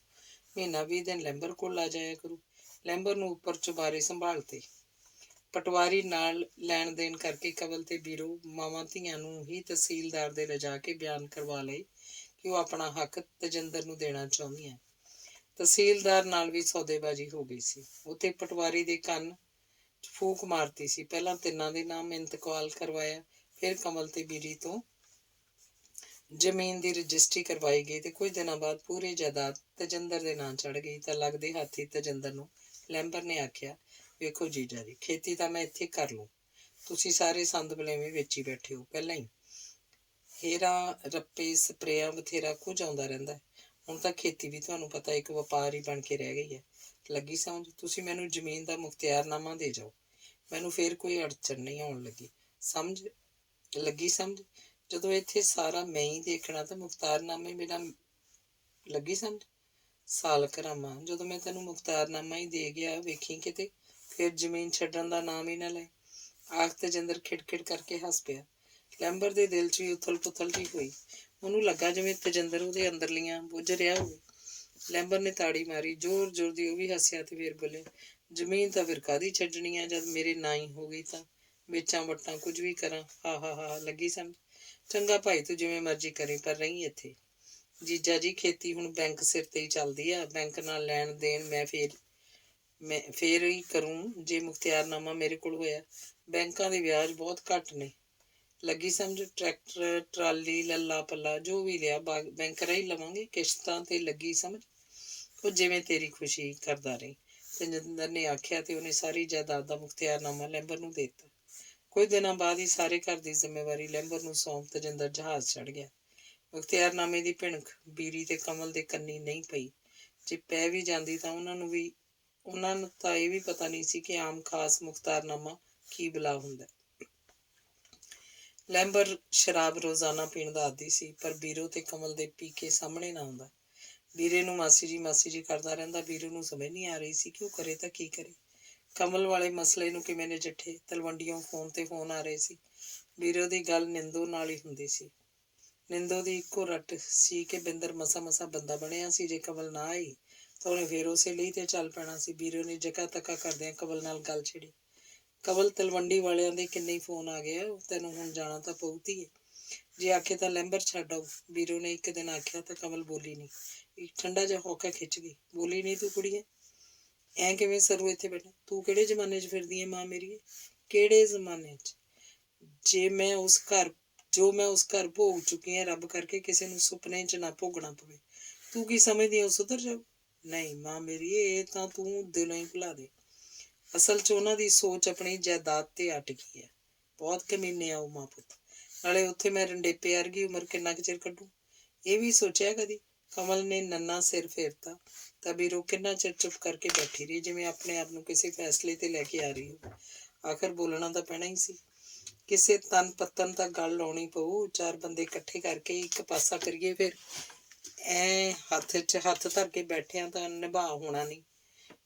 ਮਹੀਨਾ 20 ਦਿਨ ਲੈਂਬਰ ਕੋਲ ਲਾ ਜਾਇਆ ਕਰੂ। ਲੈਂਬਰ ਨੂੰ ਉੱਪਰ ਚੁਬਾਰੇ ਸੰਭਾਲਤੇ। ਪਟਵਾਰੀ ਨਾਲ ਲੈਣ ਦੇਣ ਕਰਕੇ ਕਵਲ ਤੇ ਬੀਰੋ ਮਾਵਾਂ ਧੀਆਂ ਨੂੰ ਹੀ ਤਹਿਸੀਲਦਾਰ ਦੇ ਲਿਜਾ ਕੇ ਬਿਆਨ ਕਰਵਾ ਲਏ ਕਿ ਉਹ ਆਪਣਾ ਹੱਕ ਤੇਜਿੰਦਰ ਨੂੰ ਦੇਣਾ ਚਾਹੁੰਦੀਆਂ। ਤਹਿਸੀਲਦਾਰ ਨਾਲ ਵੀ ਸੌਦੇਬਾਜ਼ੀ ਹੋ ਗਈ ਸੀ। ਉੱਥੇ ਪਟਵਾਰੀ ਦੇ ਕੰਨ ਫੂਕ ਮਾਰਤੀ ਸੀ। ਪਹਿਲਾਂ ਤਿੰਨਾਂ ਦੇ ਨਾਮ ਇੰਤਕਾਲ ਕਰਵਾਇਆ, ਫਿਰ ਕਮਲ ਤੇ ਬੀਰੀ ਤੋਂ ਜ਼ਮੀਨ ਦੀ ਰਜਿਸਟਰੀ ਕਰਵਾਈ ਗਈ ਤੇ ਕੁਝ ਦਿਨਾਂ ਬਾਅਦ ਪੂਰੀ ਜਾਇਦਾਦ ਤੇਜਿੰਦਰ ਦੇ ਨਾਂ ਚੜ੍ਹ ਗਈ। ਤਾਂ ਲੱਗਦੇ ਹਾਥੀ ਤੇਜਿੰਦਰ ਨੂੰ ਲੈਂਬਰ ਨੇ ਆਖਿਆ, ਵੇਖੋ ਜੀਜਾ ਜੀ, ਖੇਤੀ ਤਾਂ ਮੈਂ ਇੱਥੇ ਕਰ ਲੂੰ, ਤੁਸੀਂ ਸਾਰੇ ਸੰਦ ਬਲੇਵੇਂ ਵੇਚੀ ਬੈਠੇ ਹੋ। ਪਹਿਲਾਂ ਹੀ ਹੇਰਾ ਰੱਪੇ ਸਪਰੇਆਂ ਬਥੇਰਾ ਕੁਝ ਆਉਂਦਾ ਰਹਿੰਦਾ, ਹੁਣ ਤਾਂ ਖੇਤੀ ਵੀ ਤੁਹਾਨੂੰ ਪਤਾ ਇੱਕ ਵਪਾਰ ਹੀ ਬਣ ਕੇ ਰਹਿ ਗਈ ਹੈ। ਲੱਗੀ ਸਮਝ? ਤੁਸੀਂ ਮੈਨੂੰ ਜ਼ਮੀਨ ਦਾ ਮੁਖਤਿਆਰਨਾਮਾ ਦੇ ਜਾਓ, ਮੈਨੂੰ ਫੇਰ ਕੋਈ ਅੜਚਨ ਨਹੀਂ ਆਉਣ ਲੱਗੀ। ਸਮਝ ਲੱਗੀ ਸਮਝ? ਜਦੋਂ ਇੱਥੇ ਸਾਰਾ ਮੈਂ ਹੀ ਦੇਖਣਾ ਤਾਂ ਮੁਖਤਾਰਨਾਮੇ ਬਿਨਾਂ ਲੱਗੀ ਸਮਝ? ਸਾਲ ਕਰਾਮਾ, ਜਦੋਂ ਮੈਂ ਤੈਨੂੰ ਮੁਖਤਾਰਨਾਮਾ ਹੀ ਦੇ ਗਿਆ, ਵੇਖੀ ਕਿਤੇ ਫਿਰ ਜ਼ਮੀਨ ਛੱਡਣ ਦਾ ਨਾਮ ਹੀ ਨਾ ਲੈ। ਆਖ ਤੇਜਿੰਦਰ ਖਿੜਖਿੜ ਕਰਕੇ ਹੱਸ ਪਿਆ। ਲੈਂਬਰ ਦੇ ਦਿਲ 'ਚ ਵੀ ਉਥਲ ਪੁਥਲ ਜਿਹੀ ਹੋਈ। ਉਹਨੂੰ ਲੱਗਾ ਜਿਵੇਂ ਤੇਜਿੰਦਰ ਉਹਦੇ ਅੰਦਰਲੀਆਂ ਬੁੱਝ ਰਿਹਾ ਹੋਵੇ। ਲੈਂਬਰ ਨੇ ਤਾੜੀ ਮਾਰੀ ਜ਼ੋਰ ਜ਼ੋਰ ਦੀ। ਉਹ ਵੀ ਹੱਸਿਆ ਤੇ ਫਿਰ ਬੋਲਿਆ, ਜ਼ਮੀਨ ਤਾਂ ਫਿਰ ਕਾਹਦੀ ਛੱਡਣੀ ਆ, ਜਦ ਮੇਰੇ ਨਾਂ ਹੀ ਹੋ ਗਈ ਤਾਂ ਵੇਚਾਂ ਵੱਟਾਂ ਕੁਝ ਵੀ ਕਰਾਂ। ਹਾ ਹਾ ਹਾ, ਲੱਗੀ ਸਮਝ? ਚੰਗਾ ਭਾਈ, ਤੂੰ ਜਿਵੇਂ ਮਰਜ਼ੀ ਕਰੀ, ਪਰ ਰਹੀ ਇੱਥੇ। ਜੀਜਾ ਜੀ, ਖੇਤੀ ਹੁਣ ਬੈਂਕ ਸਿਰ ਤੇ ਹੀ ਚੱਲਦੀ ਆ, ਬੈਂਕ ਨਾਲ ਲੈਣ ਦੇਣ ਮੈਂ ਫੇਰ ਹੀ ਕਰੂੰ ਜੇ ਮੁਖਤਿਆਰਨਾਮਾ ਮੇਰੇ ਕੋਲ ਹੋਇਆ। ਬੈਂਕਾਂ ਦੇ ਵਿਆਜ ਬਹੁਤ ਘੱਟ ਨੇ। ਲੱਗੀ ਸਮਝ? ਟਰੈਕਟਰ ਟਰਾਲੀ ਲੱਲਾ ਪੱਲਾ ਜੋ ਵੀ ਲਿਆ ਬੈਂਕ ਰਾਹੀਂ ਲਵਾਂਗੇ ਕਿਸ਼ਤਾਂ ਤੇ। ਲੱਗੀ ਸਮਝ? ਉਹ ਜਿਵੇਂ ਤੇਰੀ ਖੁਸ਼ੀ ਕਰਦਾ ਰਹੀ, ਤੇਜਿੰਦਰ ਨੇ ਆਖਿਆ ਤੇ ਉਹਨੇ ਸਾਰੀ ਜਾਇਦਾਦ ਦਾ ਮੁਖਤਿਆਰਨਾਮਾ ਲੈਂਬਰ ਨੂੰ ਦੇ ਦਿੱਤਾ। ਕੁਝ ਦਿਨਾਂ ਬਾਅਦ ਹੀ ਸਾਰੇ ਘਰ ਦੀ ਜ਼ਿੰਮੇਵਾਰੀ ਲੈਂਬਰ ਨੂੰ ਸੌਂਪ ਤੇਜਿੰਦਰ ਜਹਾਜ਼ ਚੜ੍ਹ ਗਿਆ। ਮੁਖਤਿਆਰਨਾਮੇ ਦੀ ਭਿਣਕ ਬੀਰੀ ਤੇ ਕਮਲ ਦੇ ਕੰਨੀ ਨਹੀਂ ਪਈ। ਜੇ ਪੈ ਵੀ ਜਾਂਦੀ ਤਾਂ ਉਹਨਾਂ ਨੂੰ ਤਾਂ ਇਹ ਵੀ ਪਤਾ ਨਹੀਂ ਸੀ ਕਿ ਆਮ ਖਾਸ ਮੁਖਤਾਰਨਾਮਾ ਕੀ ਬਲਾ ਹੁੰਦਾ। ਲੈਂਬਰ ਸ਼ਰਾਬ ਰੋਜ਼ਾਨਾ ਪੀਣ ਦਾ ਆਦੀ ਸੀ, ਪਰ ਬੀਰੋ ਤੇ ਕਮਲ ਦੇ ਪੀ ਕੇ ਸਾਹਮਣੇ ਨਾ ਆਉਂਦਾ। ਬੀਰੇ ਨੂੰ ਮਾਸੀ ਜੀ ਕਰਦਾ ਰਹਿੰਦਾ। ਬੀਰੋ ਨੂੰ ਸਮਝ ਨਹੀਂ ਆ ਰਹੀ ਸੀ ਕਿ ਉਹ ਕਰੇ ਤਾਂ ਕੀ ਕਰੇ। ਕਮਲ ਵਾਲੇ ਮਸਲੇ ਨੂੰ ਕਿਵੇਂ ਨਜਿੱਠੇ? ਤਲਵੰਡੀਓਂ ਫੋਨ ਤੇ ਫੋਨ ਆ ਰਹੇ ਸੀ। ਬੀਰੋ ਦੀ ਗੱਲ ਨਿੰਦੋ ਨਾਲ ਹੀ ਹੁੰਦੀ ਸੀ। ਨਿੰਦੋ ਦੀ ਇੱਕੋ ਰੱਟ ਸੀ ਕਿ ਬਿੰਦਰ ਮਸਾ ਬੰਦਾ ਬਣਿਆ ਸੀ। ਜੇ ਕਮਲ ਨਾ ਆਈ ਤਾਂ ਉਹਨੇ ਫੇਰ ਉਸੇ ਲਈ ਤੇ ਚੱਲ ਪੈਣਾ ਸੀ। ਬੀਰੋ ਨੇ ਜਕਾ ਤੱਕਾ ਕਰਦਿਆਂ ਕਮਲ ਨਾਲ ਗੱਲ ਛਿੜੀ। ਕਮਲ, ਤਲਵੰਡੀ ਵਾਲਿਆਂ ਦੇ ਕਿੰਨੇ ਫੋਨ ਆ ਗਏ ਆ, ਤੈਨੂੰ ਹੁਣ ਜਾਣਾ ਤਾਂ ਪਊ ਧੀਏ। ਜੇ ਆਖੇ ਤਾਂ ਲੈਂਬਰ ਛੱਡ ਆਊ, ਬੀਰੋ ਨੇ ਇੱਕ ਦਿਨ ਆਖਿਆ ਤਾਂ ਕਮਲ ਬੋਲੀ ਨਹੀਂ। ਇੱਕ ਠੰਡਾ ਜਿਹਾ ਹੌਕਾ ਖਿੱਚ ਗਈ। ਬੋਲੀ ਨਹੀਂ ਤੂੰ ਕੁੜੀਏ, ਐਂ ਕਿਵੇਂ ਸਰੂ ਇੱਥੇ ਬੈਠਾ? ਤੂੰ ਕਿਹੜੇ ਜ਼ਮਾਨੇ 'ਚ ਫਿਰਦੀ ਹੈ ਮਾਂ ਮੇਰੀਏ? ਕਿਹੜੇ ਜ਼ਮਾਨੇ 'ਚ? ਜੋ ਮੈਂ ਉਸ ਘਰ ਭੋਗ ਚੁੱਕੀ ਹਾਂ, ਰੱਬ ਕਰਕੇ ਕਿਸੇ ਨੂੰ ਸੁਪਨੇ 'ਚ ਨਾ ਭੋਗਣਾ ਪਵੇ। ਤੂੰ ਕੀ ਸਮਝਦੀ ਹੈ ਉਹ ਸੁਧਰ ਜਾਊ? ਨਹੀਂ ਮਾਂ ਮੇਰੀਏ, ਇਹ ਤਾਂ ਤੂੰ ਦਿਲੋਂ ਹੀ ਭੁਲਾ ਦੇ। ਅਸਲ 'ਚ ਉਹਨਾਂ ਦੀ ਸੋਚ ਆਪਣੀ ਜਾਇਦਾਦ ਤੇ ਅਟ ਗਈ ਹੈ। ਬਹੁਤ ਕਮੀਨੇ ਆ ਉਹ ਮਾਂ ਪੁੱਤ। ਨਾਲੇ ਉੱਥੇ ਮੈਂ ਰੰਡੇਪੇ ਵਰਗੀ ਉਮਰ ਕਿੰਨਾ ਕੁ ਚਿਰ ਕੱਢੂ, ਇਹ ਵੀ ਸੋਚਿਆ ਕਦੀ? ਕਮਲ ਨੇ ਨੰਨਾ ਸਿਰ ਫੇਰਤਾ ਤਾਂ ਬੀਰੋ ਕਿੰਨਾ ਚਿਰ ਚੁੱਪ ਕਰਕੇ ਬੈਠੀ ਰਹੀ, ਜਿਵੇਂ ਆਪਣੇ ਆਪ ਨੂੰ ਕਿਸੇ ਫੈਸਲੇ ਤੇ ਲੈ ਕੇ ਆ ਰਹੀ ਹੋ। ਆਖਰ ਬੋਲਣਾ ਤਾਂ ਪੈਣਾ ਹੀ ਸੀ। ਕਿਸੇ ਤਨ ਪੱਤਨ ਤਾਂ ਗੱਲ ਲਾਉਣੀ ਪਊ। ਚਾਰ ਬੰਦੇ ਇਕੱਠੇ ਕਰਕੇ ਇੱਕ ਪਾਸਾ ਕਰੀਏ, ਫਿਰ ਹੱਥ 'ਚ ਹੱਥ ਧਰ ਕੇ ਬੈਠਿਆਂ ਤਾਂ ਨਿਭਾ ਹੋਣਾ ਨਹੀਂ।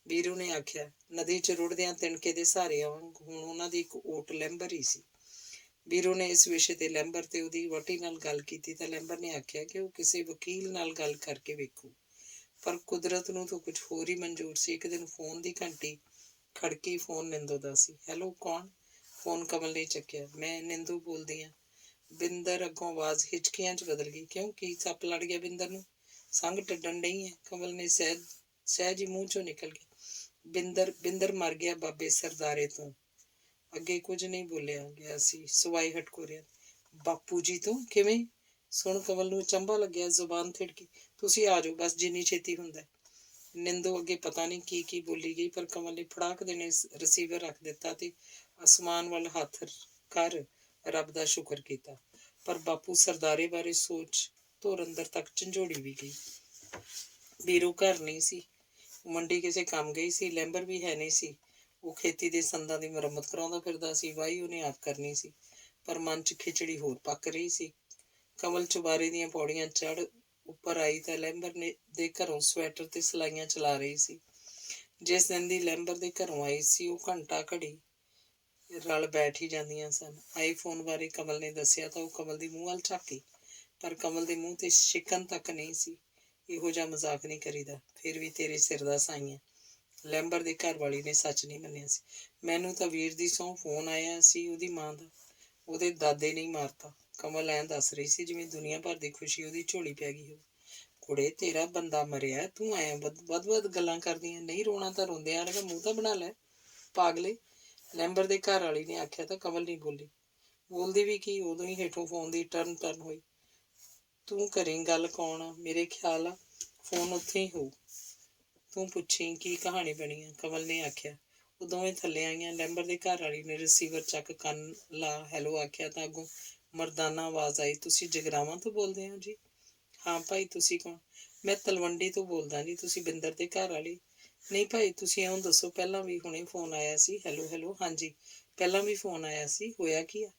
ਬੀਰੂ ਨੇ ਆਖਿਆ। ਨਦੀ 'ਚ ਰੁੜਦਿਆਂ ਤਿਣਕੇ ਦੇ ਸਹਾਰਿਆਂ ਵਾਂਗ ਹੁਣ ਉਹਨਾਂ ਦੀ ਇੱਕ ਓਟ ਲੈਂਬਰ ਹੀ ਸੀ। ਬੀਰੂ ਨੇ ਇਸ ਵਿਸ਼ੇ ਤੇ ਲੈਂਬਰ ਤੇ ਉਹਦੀ ਵਹੁਟੀ ਨਾਲ ਗੱਲ ਕੀਤੀ ਤਾਂ ਲੈਂਬਰ ਨੇ ਆਖਿਆ ਕਿ ਉਹ ਕਿਸੇ ਵਕੀਲ ਨਾਲ ਗੱਲ ਕਰਕੇ ਵੇਖੂ, ਪਰ ਕੁਦਰਤ ਨੂੰ ਤਾਂ ਕੁਝ ਹੋਰ ਹੀ ਮਨਜ਼ੂਰ ਸੀ। ਇੱਕ ਦਿਨ ਫੋਨ ਦੀ ਘੰਟੀ ਖੜਕੀ। ਫੋਨ ਨਿੰਦੋ ਦਾ ਸੀ। ਹੈਲੋ, ਕੌਣ? ਫੋਨ ਕਮਲ ਨੇ ਚੱਕਿਆ। ਮੈਂ ਨਿੰਦੂ ਬੋਲਦੀ ਹਾਂ। ਬਿੰਦਰ ਅੱਗੋਂ ਆਵਾਜ਼ ਹਿਚਕੀਆਂ 'ਚ ਬਦਲ ਗਈ। ਕਿਉਂ, ਕੀ ਸੱਪ ਲੜ ਗਿਆ ਬਿੰਦਰ ਨੂੰ? ਸੰਗ ਟੱਡਣ ਡਈ ਹੈ? ਕਮਲ ਨੇ ਸਹਿਜ ਹੀ ਮੂੰਹ 'ਚੋਂ ਨਿਕਲ ਗਿਆ। ਬਿੰਦਰ ਮਰ ਗਿਆ ਬਾਬੇ ਸਰਦਾਰੇ ਤੋਂ। ਅੱਗੇ ਕੁਝ ਨਹੀਂ ਬੋਲਿਆ ਗਿਆ ਸੀ ਸਿਵਾਏ ਹਟਕੋਰਿਆਂ। ਬਾਪੂ ਜੀ ਤੋਂ? ਕਿਵੇਂ? ਸੁਣ ਕਮਲ ਨੂੰ ਅਚੰਭਾ ਲੱਗਿਆ। ਜ਼ੁਬਾਨ ਥਿੜਕੀ। ਤੁਸੀਂ ਆ ਜਾਓ ਬਸ, ਜਿੰਨੀ ਛੇਤੀ ਹੁੰਦਾ। ਨਿੰਦੋ ਅੱਗੇ ਪਤਾ ਨਹੀਂ ਕੀ ਬੋਲੀ ਗਈ, ਪਰ ਕਮਲ ਨੇ ਫੜਾਕ ਦੇਣੇ ਰਿਸੀਵਰ ਰੱਖ ਦਿੱਤਾ ਤੇ ਅਸਮਾਨ ਵੱਲ ਹੱਥ ਕਰ ਰੱਬ ਦਾ ਸ਼ੁਕਰ ਕੀਤਾ। ਪਰ ਬਾਪੂ ਸਰਦਾਰੇ ਬਾਰੇ ਸੋਚ ਧੁਰ ਅੰਦਰ ਤੱਕ ਝੰਜੋੜੀ ਵੀ ਗਈ। ਬੀਰੂ ਘਰ ਨਹੀਂ ਸੀ, ਮੰਡੀ ਕਿਸੇ ਕੰਮ ਗਈ ਸੀ। ਲੈਂਬਰ ਵੀ ਹੈ ਨਹੀਂ ਸੀ, ਉਹ ਖੇਤੀ ਦੇ ਸੰਦਾਂ ਦੀ ਮੁਰੰਮਤ ਕਰਾਉਂਦਾ ਫਿਰਦਾ ਸੀ। ਵਾਹੀ ਉਹਨੇ ਆਪ ਕਰਨੀ ਸੀ, ਪਰ ਮਨ 'ਚ ਖਿਚੜੀ ਹੋਰ ਪੱਕ ਰਹੀ ਸੀ। ਕਮਲ ਚੁਬਾਰੇ ਦੀਆਂ ਪੌੜੀਆਂ ਚੜ੍ਹ ਉੱਪਰ ਆਈ ਤਾਂ ਲੈਂਬਰ ਦੇ ਘਰੋਂ ਸਵੈਟਰ ਤੇ ਸਿਲਾਈਆਂ ਚਲਾ ਰਹੀ ਸੀ। ਜਿਸ ਦਿਨ ਦੀ ਲੈਂਬਰ ਦੇ ਘਰੋਂ ਆਈ ਸੀ, ਉਹ ਘੰਟਾ ਘੜੀ ਰਲ ਬੈਠ ਹੀ ਜਾਂਦੀਆਂ ਸਨ। ਆਈਫੋਨ ਬਾਰੇ ਕਮਲ ਨੇ ਦੱਸਿਆ ਤਾਂ ਉਹ ਕਮਲ ਦੀ ਮੂੰਹ ਵੱਲ ਝਾਕੀ, ਪਰ ਕਮਲ ਦੇ ਮੂੰਹ ਤੇ ਸ਼ਿਕਨ ਤੱਕ ਨਹੀਂ ਸੀ। ਇਹੋ ਜਿਹਾ ਮਜ਼ਾਕ ਨਹੀਂ ਕਰੀਦਾ, ਫਿਰ ਵੀ ਤੇਰੇ ਸਿਰ ਦਾ ਸਾਈਂ ਹੈ। ਲੈਂਬਰ ਦੇ ਘਰ ਵਾਲੀ ਨੇ ਸੱਚ ਨਹੀਂ ਮੰਨਿਆ ਸੀ। ਮੈਨੂੰ ਤਾਂ ਵੀਰ ਦੀ ਸਹੁੰ ਫੋਨ ਆਇਆ ਸੀ ਉਹਦੀ ਮਾਂ ਦਾ, ਉਹਦੇ ਦਾਦੇ ਨੇ ਹੀ ਮਾਰਤਾ। ਕਮਲ ਐਂ ਦੱਸ ਰਹੀ ਸੀ ਜਿਵੇਂ ਦੁਨੀਆ ਭਰ ਦੀ ਖੁਸ਼ੀ ਉਹਦੀ ਝੋਲੀ ਪੈ ਗਈ ਹੋਵੇ। ਕੁੜੇ, ਤੇਰਾ ਬੰਦਾ ਮਰਿਆ, ਤੂੰ ਐਂ ਵੱਧ ਗੱਲਾਂ ਕਰਦੀਆਂ। ਨਹੀਂ ਰੋਣਾ ਤਾਂ ਰੋਂਦਿਆਂ ਵਰਗਾ ਮੂੰਹ ਤਾਂ ਬਣਾ ਲੈ ਪਾਗਲੇ, ਲੈਂਬਰ ਦੇ ਘਰ ਵਾਲੀ ਨੇ ਆਖਿਆ ਤਾਂ ਕਮਲ ਨਹੀਂ ਬੋਲੀ। ਬੋਲਦੀ ਵੀ ਕੀ, ਉਦੋਂ ਹੀ ਹੇਠੋਂ ਫੋਨ ਦੀ ਟਰਨ ਹੋਈ। ਤੂੰ ਕਰੀ ਗੱਲ ਕੌਣ ਆ? ਮੇਰੇ ਖਿਆਲ ਆ ਫੋਨ ਉੱਥੇ ਹੀ ਹੋਊ, ਤੂੰ ਪੁੱਛੀ ਕੀ ਕਹਾਣੀ ਬਣੀ ਆ, ਕਮਲ ਨੇ ਆਖਿਆ। ਉਹ ਦੋਵੇਂ ਥੱਲੇ ਆਈਆਂ। ਲੈਂਬਰ ਦੇ ਘਰ ਵਾਲੀ ਨੇ ਰਿਸੀਵਰ ਚੱਕ ਕੰਨ ਲਾ ਹੈਲੋ ਆਖਿਆ ਤਾਂ ਅੱਗੋਂ ਮਰਦਾਨਾ ਆਵਾਜ਼ ਆਈ, ਤੁਸੀਂ ਜਗਰਾਵਾਂ ਤੋਂ ਬੋਲਦੇ ਹੋ ਜੀ? ਹਾਂ ਭਾਈ, ਤੁਸੀਂ ਕੌਣ? ਮੈਂ ਤਲਵੰਡੀ ਤੋਂ ਬੋਲਦਾ ਜੀ। ਤੁਸੀਂ ਬਿੰਦਰ ਦੇ ਘਰ ਵਾਲੀ? ਨਹੀਂ ਭਾਈ, ਤੁਸੀਂ ਇਉਂ ਦੱਸੋ, ਪਹਿਲਾਂ ਵੀ ਹੁਣੇ ਫੋਨ ਆਇਆ ਸੀ। ਹੈਲੋ ਹੈਲੋ, ਹਾਂਜੀ ਪਹਿਲਾਂ ਵੀ ਫੋਨ ਆਇਆ ਸੀ, ਹੋਇਆ ਕੀ ਆ?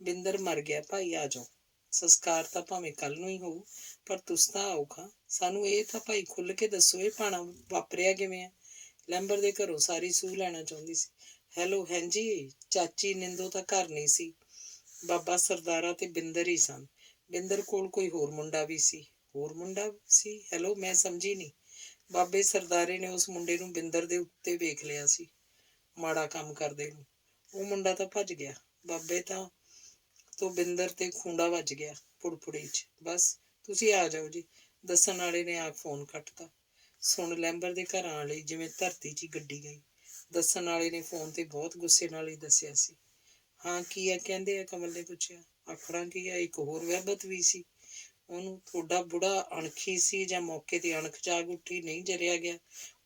ਬਿੰਦਰ ਮਰ ਗਿਆ ਭਾਈ, ਆ ਜਾਓ। ਸੰਸਕਾਰ ਤਾਂ ਭਾਵੇਂ ਕੱਲ ਨੂੰ ਹੀ ਹੋਊ, ਪਰ ਤੁਸੀਂ ਤਾਂ ਆਉਖਾ। ਸਾਨੂੰ ਇਹ ਤਾਂ ਭਾਈ ਖੁੱਲ੍ਹ ਕੇ ਦੱਸੋ, ਇਹ ਭਾਣਾ ਵਾਪਰਿਆ ਕਿਵੇਂ ਆ? ਲੈਂਬਰ ਦੇ ਘਰੋਂ ਸਾਰੀ ਸੂਹ ਲੈਣਾ ਚਾਹੁੰਦੀ ਸੀ। ਹੈਲੋ, ਹਾਂਜੀ ਚਾਚੀ ਨਿੰਦੋ ਤਾਂ ਘਰ ਨਹੀਂ ਸੀ, ਬਾਬਾ ਸਰਦਾਰਾ ਤੇ ਬਿੰਦਰ ਹੀ ਸਨ। ਬਿੰਦਰ ਕੋਲ ਕੋਈ ਹੋਰ ਮੁੰਡਾ ਵੀ ਸੀ। ਹੋਰ ਮੁੰਡਾ ਸੀ? ਹੈਲੋ, ਮੈਂ ਸਮਝੀ ਨਹੀਂ। ਬਾਬੇ ਸਰਦਾਰੇ ਨੇ ਉਸ ਮੁੰਡੇ ਨੂੰ ਬਿੰਦਰ ਦੇ ਉੱਤੇ ਵੇਖ ਲਿਆ ਸੀ, ਮਾੜਾ ਕੰਮ ਕਰਦੇ ਨੂੰ। ਉਹ ਮੁੰਡਾ ਤਾਂ ਭੱਜ ਗਿਆ। ਬਾਬੇ ਤੋਂ ਬਿੰਦਰ ਤੇ ਖੂੰਡਾ ਵੱਜ ਗਿਆ ਪੁੜਪੁੜੀ 'ਚ। ਬਸ ਤੁਸੀਂ ਆ ਜਾਓ ਜੀ, ਦੱਸਣ ਵਾਲੇ ਨੇ ਆ ਫੋਨ ਕੱਟਤਾ। ਸੁਣ, ਲੈਂਬਰ ਦੇ ਘਰਾਂ ਵਾਲੀ ਜਿਵੇਂ ਧਰਤੀ 'ਚ ਹੀ ਗੱਡੀ ਗਈ। ਦੱਸਣ ਵਾਲੇ ਨੇ ਫੋਨ ਤੇ ਬਹੁਤ ਗੁੱਸੇ ਨਾਲ ਹੀ ਦੱਸਿਆ ਸੀ। ਹਾਂ ਕੀ ਆ ਕਹਿੰਦੇ ਆ? ਕਮਲ ਨੇ ਪੁੱਛਿਆ। ਆਖਣਾ ਕੀ ਆ, ਇੱਕ ਹੋਰ ਵਹਿਬਤ ਵੀ ਸੀ ਉਹਨੂੰ। ਤੁਹਾਡਾ ਬੁੜਾ ਅਣਖੀ ਸੀ ਜਾਂ ਮੌਕੇ ਤੇ ਅਣਖ ਜਾਗ ਉੱਠੀ, ਨਹੀਂ ਜਰਿਆ ਗਿਆ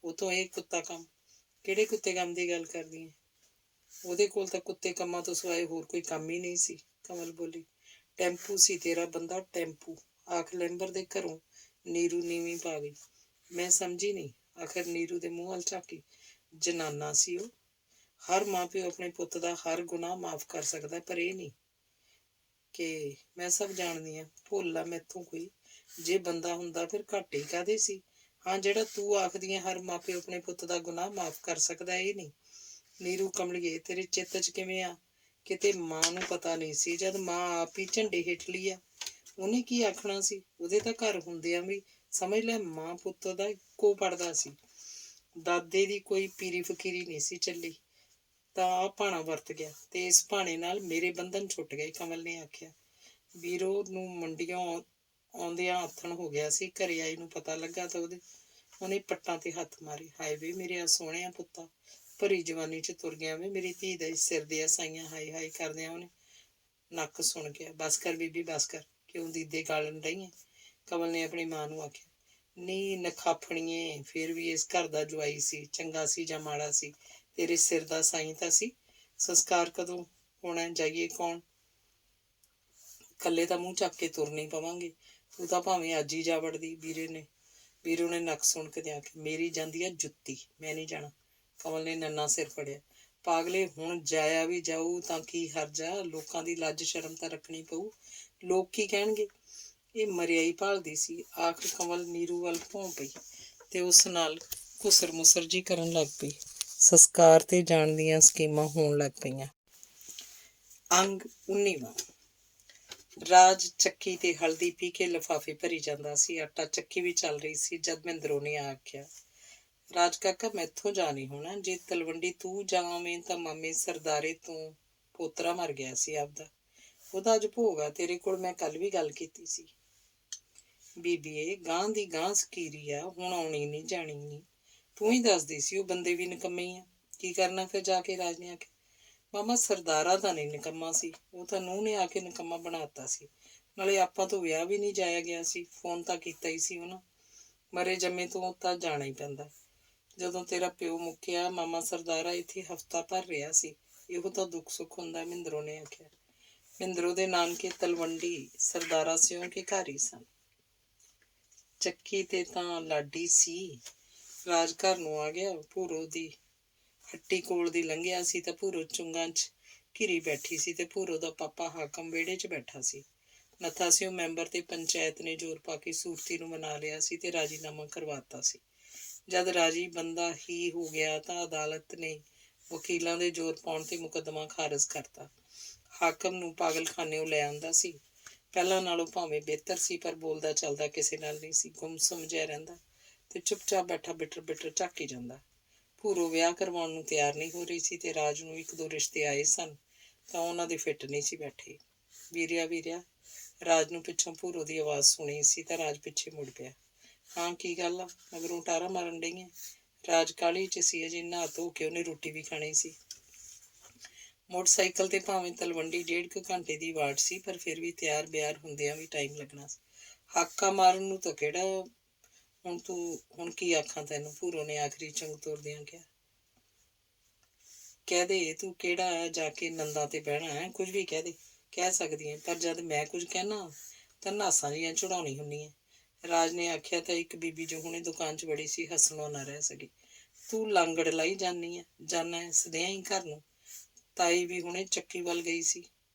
ਉਹ ਤੋਂ ਇਹ ਕੁੱਤਾ ਕੰਮ? ਕਿਹੜੇ ਕੁੱਤੇ ਕੰਮ ਦੀ ਗੱਲ ਕਰਦੀ ਹੈ? ਉਹਦੇ ਕੋਲ ਤਾਂ ਕੁੱਤੇ ਕੰਮਾਂ ਤੋਂ ਸਿਵਾਏ ਹੋਰ ਕੋਈ ਕੰਮ ਹੀ ਨਹੀਂ ਸੀ, ਕਮਲ ਬੋਲੀ। ਟੈਂਪੂ ਸੀ ਤੇਰਾ ਬੰਦਾ, ਟੈਂਪੂ। ਆਖ ਲੈਂਬਰ ਦੇ ਘਰੋਂ ਨੀਰੂ ਨੀਵੀਂ ਪਾ ਗਈ। ਮੈਂ ਸਮਝੀ ਨਹੀਂ। ਆਖਰ ਨੀਰੂ ਦੇ ਮੂੰਹ ਵੱਲ ਝਾਕੀ। ਜਨਾਨਾ ਸੀ ਉਹ। ਹਰ ਮਾਂ ਪਿਓ ਆਪਣੇ ਪੁੱਤ ਦਾ ਹਰ ਗੁਨਾਹ ਮਾਫ਼ ਕਰ ਸਕਦਾ, ਪਰ ਇਹ ਨਹੀਂ। ਕਿ ਮੈਂ ਸਭ ਜਾਣਦੀ ਹਾਂ, ਭੋਲਾ ਮੈਥੋਂ ਕੋਈ। ਜੇ ਬੰਦਾ ਹੁੰਦਾ ਫਿਰ ਘਾਟੇ ਕਾਹਦੇ ਸੀ? ਹਾਂ, ਜਿਹੜਾ ਤੂੰ ਆਖਦੀ ਹੈ ਹਰ ਮਾਂ ਪਿਓ ਆਪਣੇ ਪੁੱਤ ਦਾ ਗੁਨਾਹ ਮਾਫ਼ ਕਰ ਸਕਦਾ, ਇਹ ਨਹੀਂ। ਨੀਰੂ ਕਮਲੀਏ, ਤੇਰੇ ਚਿੱਤ 'ਚ ਕਿਵੇਂ ਆ? ਕਿਤੇ ਮਾਂ ਨੂੰ ਪਤਾ ਨਹੀਂ ਸੀ ਜਦ ਮਾਂ ਆਪ ਹੀ ਝੰਡੇ ਹੇਠਲੀ ਆ? ਉਹਨੇ ਕੀ ਆਖਣਾ ਸੀ? ਉਹਦੇ ਤਾਂ ਘਰ ਹੁੰਦਿਆਂ ਵੀ ਸਮਝ ਲੈ ਮਾਂ ਪੁੱਤ ਦਾ ਇੱਕੋ ਪੜਦਾ ਸੀ। ਦਾਦੇ ਦੀ ਕੋਈ ਪੀਰੀ ਫਕੀਰੀ ਨਹੀਂ ਸੀ ਚੱਲੀ, ਤਾਂ ਆਹ ਭਾਣਾ ਵਰਤ ਗਿਆ ਤੇ ਇਸ ਭਾਣੇ ਨਾਲ ਮੇਰੇ ਬੰਧਨ ਛੁੱਟ ਗਏ, ਕਮਲ ਨੇ ਆਖਿਆ। ਵੀਰੋ ਨੂੰ ਮੰਡੀਆਂ ਆਉਂਦਿਆਂ ਆਥਣ ਹੋ ਗਿਆ ਸੀ। ਘਰੇ ਆਈ ਨੂੰ ਪਤਾ ਲੱਗਾ ਤਾਂ ਉਹਨੇ ਪੱਟਾਂ ਤੇ ਹੱਥ ਮਾਰੇ। ਹਾਏ ਵੇ ਮੇਰੇ ਆ ਸੋਹਣਿਆ ਪੁੱਤਾ, ਭਰੀ ਜਵਾਨੀ 'ਚ ਤੁਰ ਗਿਆ ਵੇ, ਮੇਰੀ ਧੀ ਦੇ ਸਿਰ ਦੀਆਂ ਸਾਈਆਂ ਹਾਏ ਹਾਏ ਕਰਦਿਆਂ ਉਹਨੇ ਨੱਕ ਸੁਣ ਗਿਆ। ਬਸ ਕਰ ਬੀਬੀ, ਬਸ ਕਰ, ਕਿਉਂ ਦੀਦੇ ਗਾਲਣ ਡਈ ਹੈ? ਕਮਲ ਨੇ ਆਪਣੀ ਮਾਂ ਨੂੰ ਆਖਿਆ। ਨੀ ਨਖਾਫਣੀਏ, ਫਿਰ ਵੀ ਇਸ ਘਰ ਦਾ ਜਵਾਈ ਸੀ, ਚੰਗਾ ਸੀ ਜਾਂ ਮਾੜਾ ਸੀ, ਤੇਰੇ ਸਿਰ ਦਾ ਸਾਈਂ ਤਾਂ ਸੀ। ਸੰਸਕਾਰ ਕਦੋਂ ਹੋਣਾ? ਜਾਈਏ ਕੌਣ? ਇਕੱਲੇ ਤਾਂ ਮੂੰਹ ਚੱਕ ਕੇ ਤੁਰ ਨਹੀਂ ਪਵਾਂਗੇ, ਤੂੰ ਤਾਂ ਭਾਵੇਂ ਅੱਜ ਹੀ ਜਾ ਵੜਦੀ। ਵੀਰੋ ਨੇ ਨੱਕ ਸੁਣ ਕੇ ਆਖਿਆ। ਮੇਰੀ ਜਾਂਦੀ ਆ ਜੁੱਤੀ, ਮੈਂ ਨਹੀਂ ਜਾਣਾ। ਕਮਲ ਨੇ ਨੰਨਾ ਸਿਰ ਫੜਿਆ। ਪਾਗਲੇ, ਹੁਣ ਜਾਇਆ ਵੀ ਜਾਊ ਤਾਂ ਕੀ ਹਰਜਾ? ਲੋਕਾਂ ਦੀ ਲੱਜ ਸ਼ਰਮ ਤਾਂ ਰੱਖਣੀ ਪਊ। ਲੋਕ ਕੀ ਕਹਿਣਗੇ? ਇਹ ਮਰਿਆਈ ਭਾਲਦੀ ਸੀ। ਆਖਰ ਕਮਲ ਨੀਰੂ ਵੱਲ ਭੌਂ ਪਈ ਤੇ ਉਸ ਨਾਲ ਘੁਸਰ ਮੁਸਰ ਜੀ ਕਰਨ ਲੱਗ ਪਈ। ਸੰਸਕਾਰ ਤੇ ਜਾਣ ਦੀਆਂ ਸਕੀਮਾਂ ਹੋਣ ਲੱਗ ਪਈਆਂ। ਅੰਗ 19ਵਾਂ। ਰਾਜ ਚੱਕੀ ਤੇ ਹਲਦੀ ਪੀ ਕੇ ਲਿਫਾਫੇ ਭਰੀ ਜਾਂਦਾ ਸੀ। ਆਟਾ ਚੱਕੀ ਵੀ ਚੱਲ ਰਹੀ ਸੀ ਜਦ ਮਹਿੰਦਰੋਂ ਨੇ ਆਖਿਆ, ਰਾਜ ਕਾਕਾ ਮੈਥੋਂ ਜਾ ਨਹੀਂ ਹੋਣਾ। ਜੇ ਤਲਵੰਡੀ ਤੂੰ ਜਾਵੇਂ ਤਾਂ ਮਾਮੇ ਸਰਦਾਰੇ ਤੋਂ ਪੋਤਰਾ ਮਰ ਗਿਆ ਸੀ ਆਪਦਾ, ਉਹਦਾ ਅੱਜ ਭੋਗ ਆ। ਤੇਰੇ ਕੋਲ ਮੈਂ ਕੱਲ ਵੀ ਗੱਲ ਕੀਤੀ ਸੀ। ਬੀਬੀਏ, ਗਾਂ ਦੀ ਗਾਂ ਸਕੀਰੀ ਆ, ਹੁਣ ਆਉਣੀ ਨਹੀਂ ਜਾਣੀ ਨਹੀਂ। ਤੂੰ ਹੀ ਦੱਸਦੀ ਸੀ ਉਹ ਬੰਦੇ ਵੀ ਨਿਕੰਮੇ ਹੀ ਆ। ਕੀ ਕਰਨਾ ਫਿਰ ਜਾ ਕੇ? ਰਾਜ ਨੇ ਆਖਿਆ। ਮਾਮਾ ਸਰਦਾਰਾ ਤਾਂ ਨਹੀਂ ਨਿਕੰਮਾ ਸੀ, ਉਹ ਤਾਂ ਨੂੰਹ ਨੇ ਆ ਕੇ ਨਿਕੰਮਾ ਬਣਾਤਾ ਸੀ। ਨਾਲੇ ਆਪਾਂ ਤੋਂ ਵਿਆਹ ਵੀ ਨਹੀਂ ਜਾਇਆ ਗਿਆ ਸੀ, ਫੋਨ ਤਾਂ ਕੀਤਾ ਹੀ ਸੀ ਉਹਨਾਂ। ਮਰੇ ਜੰਮੇ ਤੋਂ ਤਾਂ ਜਾਣਾ ਹੀ ਪੈਂਦਾ। ਜਦੋਂ ਤੇਰਾ ਪਿਓ ਮੁੱਕਿਆ, ਮਾਮਾ ਸਰਦਾਰਾ ਇੱਥੇ ਹਫ਼ਤਾ ਭਰ ਰਿਹਾ ਸੀ। ਇਹੋ ਤਾਂ ਦੁੱਖ ਸੁੱਖ ਹੁੰਦਾ, ਮਹਿੰਦਰੋਂ ਨੇ ਆਖਿਆ। ਮਹਿੰਦਰੋਂ ਦੇ ਨਾਨਕੇ ਤਲਵੰਡੀ ਸਰਦਾਰਾ ਸਿਉਂ ਕੇ ਘਰ ਹੀ ਸਨ। ਚੱਕੀ ਤੇ ਤਾਂ ਲਾਡੀ ਸੀ। ਰਾਜ ਘਰ ਨੂੰ ਆ ਗਿਆ। ਭੂਰੋ ਦੀ ਹੱਟੀ ਕੋਲ ਦੀ ਲੰਘਿਆ ਸੀ ਤਾਂ ਭੂਰੋ ਚੁੰਗਾਂ 'ਚ ਘਿਰੀ ਬੈਠੀ ਸੀ ਤੇ ਭੂਰੋ ਦਾ ਪਾਪਾ ਹਾਕਮ ਵਿਹੜੇ 'ਚ ਬੈਠਾ ਸੀ। ਨੱਥਾ ਸਿਉਂ ਮੈਂਬਰ ਤੇ ਪੰਚਾਇਤ ਨੇ ਜ਼ੋਰ ਪਾ ਕੇ ਸੂਰਤੀ ਨੂੰ ਮਨਾ ਲਿਆ ਸੀ ਤੇ ਰਾਜੀਨਾਮਾ ਕਰਵਾਤਾ ਸੀ। ਜਦ ਰਾਜੀ ਬੰਦਾ ਹੀ ਹੋ ਗਿਆ ਤਾਂ ਅਦਾਲਤ ਨੇ ਵਕੀਲਾਂ ਦੇ ਜ਼ੋਰ ਪਾਉਣ ਤੇ ਮੁਕੱਦਮਾ ਖਾਰਜ ਕਰਤਾ। ਹਾਕਮ ਨੂੰ ਪਾਗਲਖਾਨਿਓਂ ਲੈ ਆਂਦਾ ਸੀ। ਪਹਿਲਾਂ ਨਾਲੋਂ ਭਾਵੇਂ ਬਿਹਤਰ ਸੀ, ਪਰ ਬੋਲਦਾ ਚੱਲਦਾ ਕਿਸੇ ਨਾਲ ਨਹੀਂ ਸੀ। ਗੁੰਮਸੁੰਮ ਜਿਹਾ ਰਹਿੰਦਾ ਤੇ ਚੁੱਪਚਾਪ ਬੈਠਾ ਬਿਟਰ ਬਿਟਰ ਝਾਕੀ ਜਾਂਦਾ। ਭੂਰੋ ਵਿਆਹ ਕਰਵਾਉਣ ਨੂੰ ਤਿਆਰ ਨਹੀਂ ਹੋ ਰਹੀ ਸੀ ਤੇ ਰਾਜ ਨੂੰ ਇੱਕ ਦੋ ਰਿਸ਼ਤੇ ਆਏ ਸਨ ਤਾਂ ਉਹਨਾਂ ਦੇ ਫਿੱਟ ਨਹੀਂ ਸੀ ਬੈਠੇ। ਵੀਰਿਆ ਵੀਰਿਆ, ਰਾਜ ਨੂੰ ਪਿੱਛੋਂ ਭੂਰੋ ਦੀ ਆਵਾਜ਼ ਸੁਣੀ ਸੀ ਤਾਂ ਰਾਜ ਪਿੱਛੇ ਮੁੜ ਪਿਆ। ਹਾਂ, ਕੀ ਗੱਲ ਆ? ਮਗਰੋਂ ਟਾਰਾ ਮਾਰਨ ਡਈ ਹੈ? ਰਾਜ ਕਾਹਲੀ 'ਚ ਸੀ, ਅਜੇ ਨਹਾ ਧੋ ਕੇ ਉਹਨੇ ਰੋਟੀ ਵੀ ਖਾਣੀ ਸੀ। ਮੋਟਰਸਾਈਕਲ ਤੇ ਭਾਵੇਂ ਤਲਵੰਡੀ 1.5 ਘੰਟੇ ਦੀ ਵਾਟ ਸੀ, ਪਰ ਫਿਰ ਵੀ ਤਿਆਰ ਬਿਆਰ ਹੁੰਦਿਆਂ ਵੀ ਟਾਈਮ ਲੱਗਣਾ ਸੀ। ਹਾਕਾ ਮਾਰਨ ਨੂੰ ਤਾਂ ਕਿਹੜਾ ਹੁਣ ਕੀ ਆਖਾਂ ਤੈਨੂੰ? ਭੂਰੋ ਨੇ ਆਖਰੀ ਚੰਗ ਤੋਰਦਿਆਂ ਕਿਹਾ। ਕਹਿ ਦੇ, ਤੂੰ ਕਿਹੜਾ ਜਾ ਕੇ ਨੰਦਾਂ ਤੇ ਬਹਿਣਾ ਹੈ? ਕੁਝ ਵੀ ਕਹਿ ਦੇ। ਕਹਿ ਸਕਦੀ ਹੈ, ਪਰ ਜਦ ਮੈਂ ਕੁਝ ਕਹਿਣਾ ਤਾਂ ਨਾਸਾਂ ਜਿਹੀਆਂ ਚੜਾਉਣੀ ਹੁੰਦੀ ਹੈ। ਰਾਜ ਨੇ ਆਖਿਆ ਤਾਂ ਇੱਕ ਬੀਬੀ ਜੋ ਹੁਣੇ ਦੁਕਾਨ 'ਚ ਬੜੀ ਸੀ ਹੱਸਣੋਂ ਨਾ ਰਹਿ ਸਕੀ। ਤੂੰ ਲਾਂਗੜ ਲਾਈ ਜਾਨਾ ਹੈ ਸਦਿਆਂ ਹੀ ਘਰ ਨੂੰ। ਤਾਈ ਵੀ ਹੁਣੇ ਚੱਕੀ ਵੱਲ ਗਈ ਸੀ।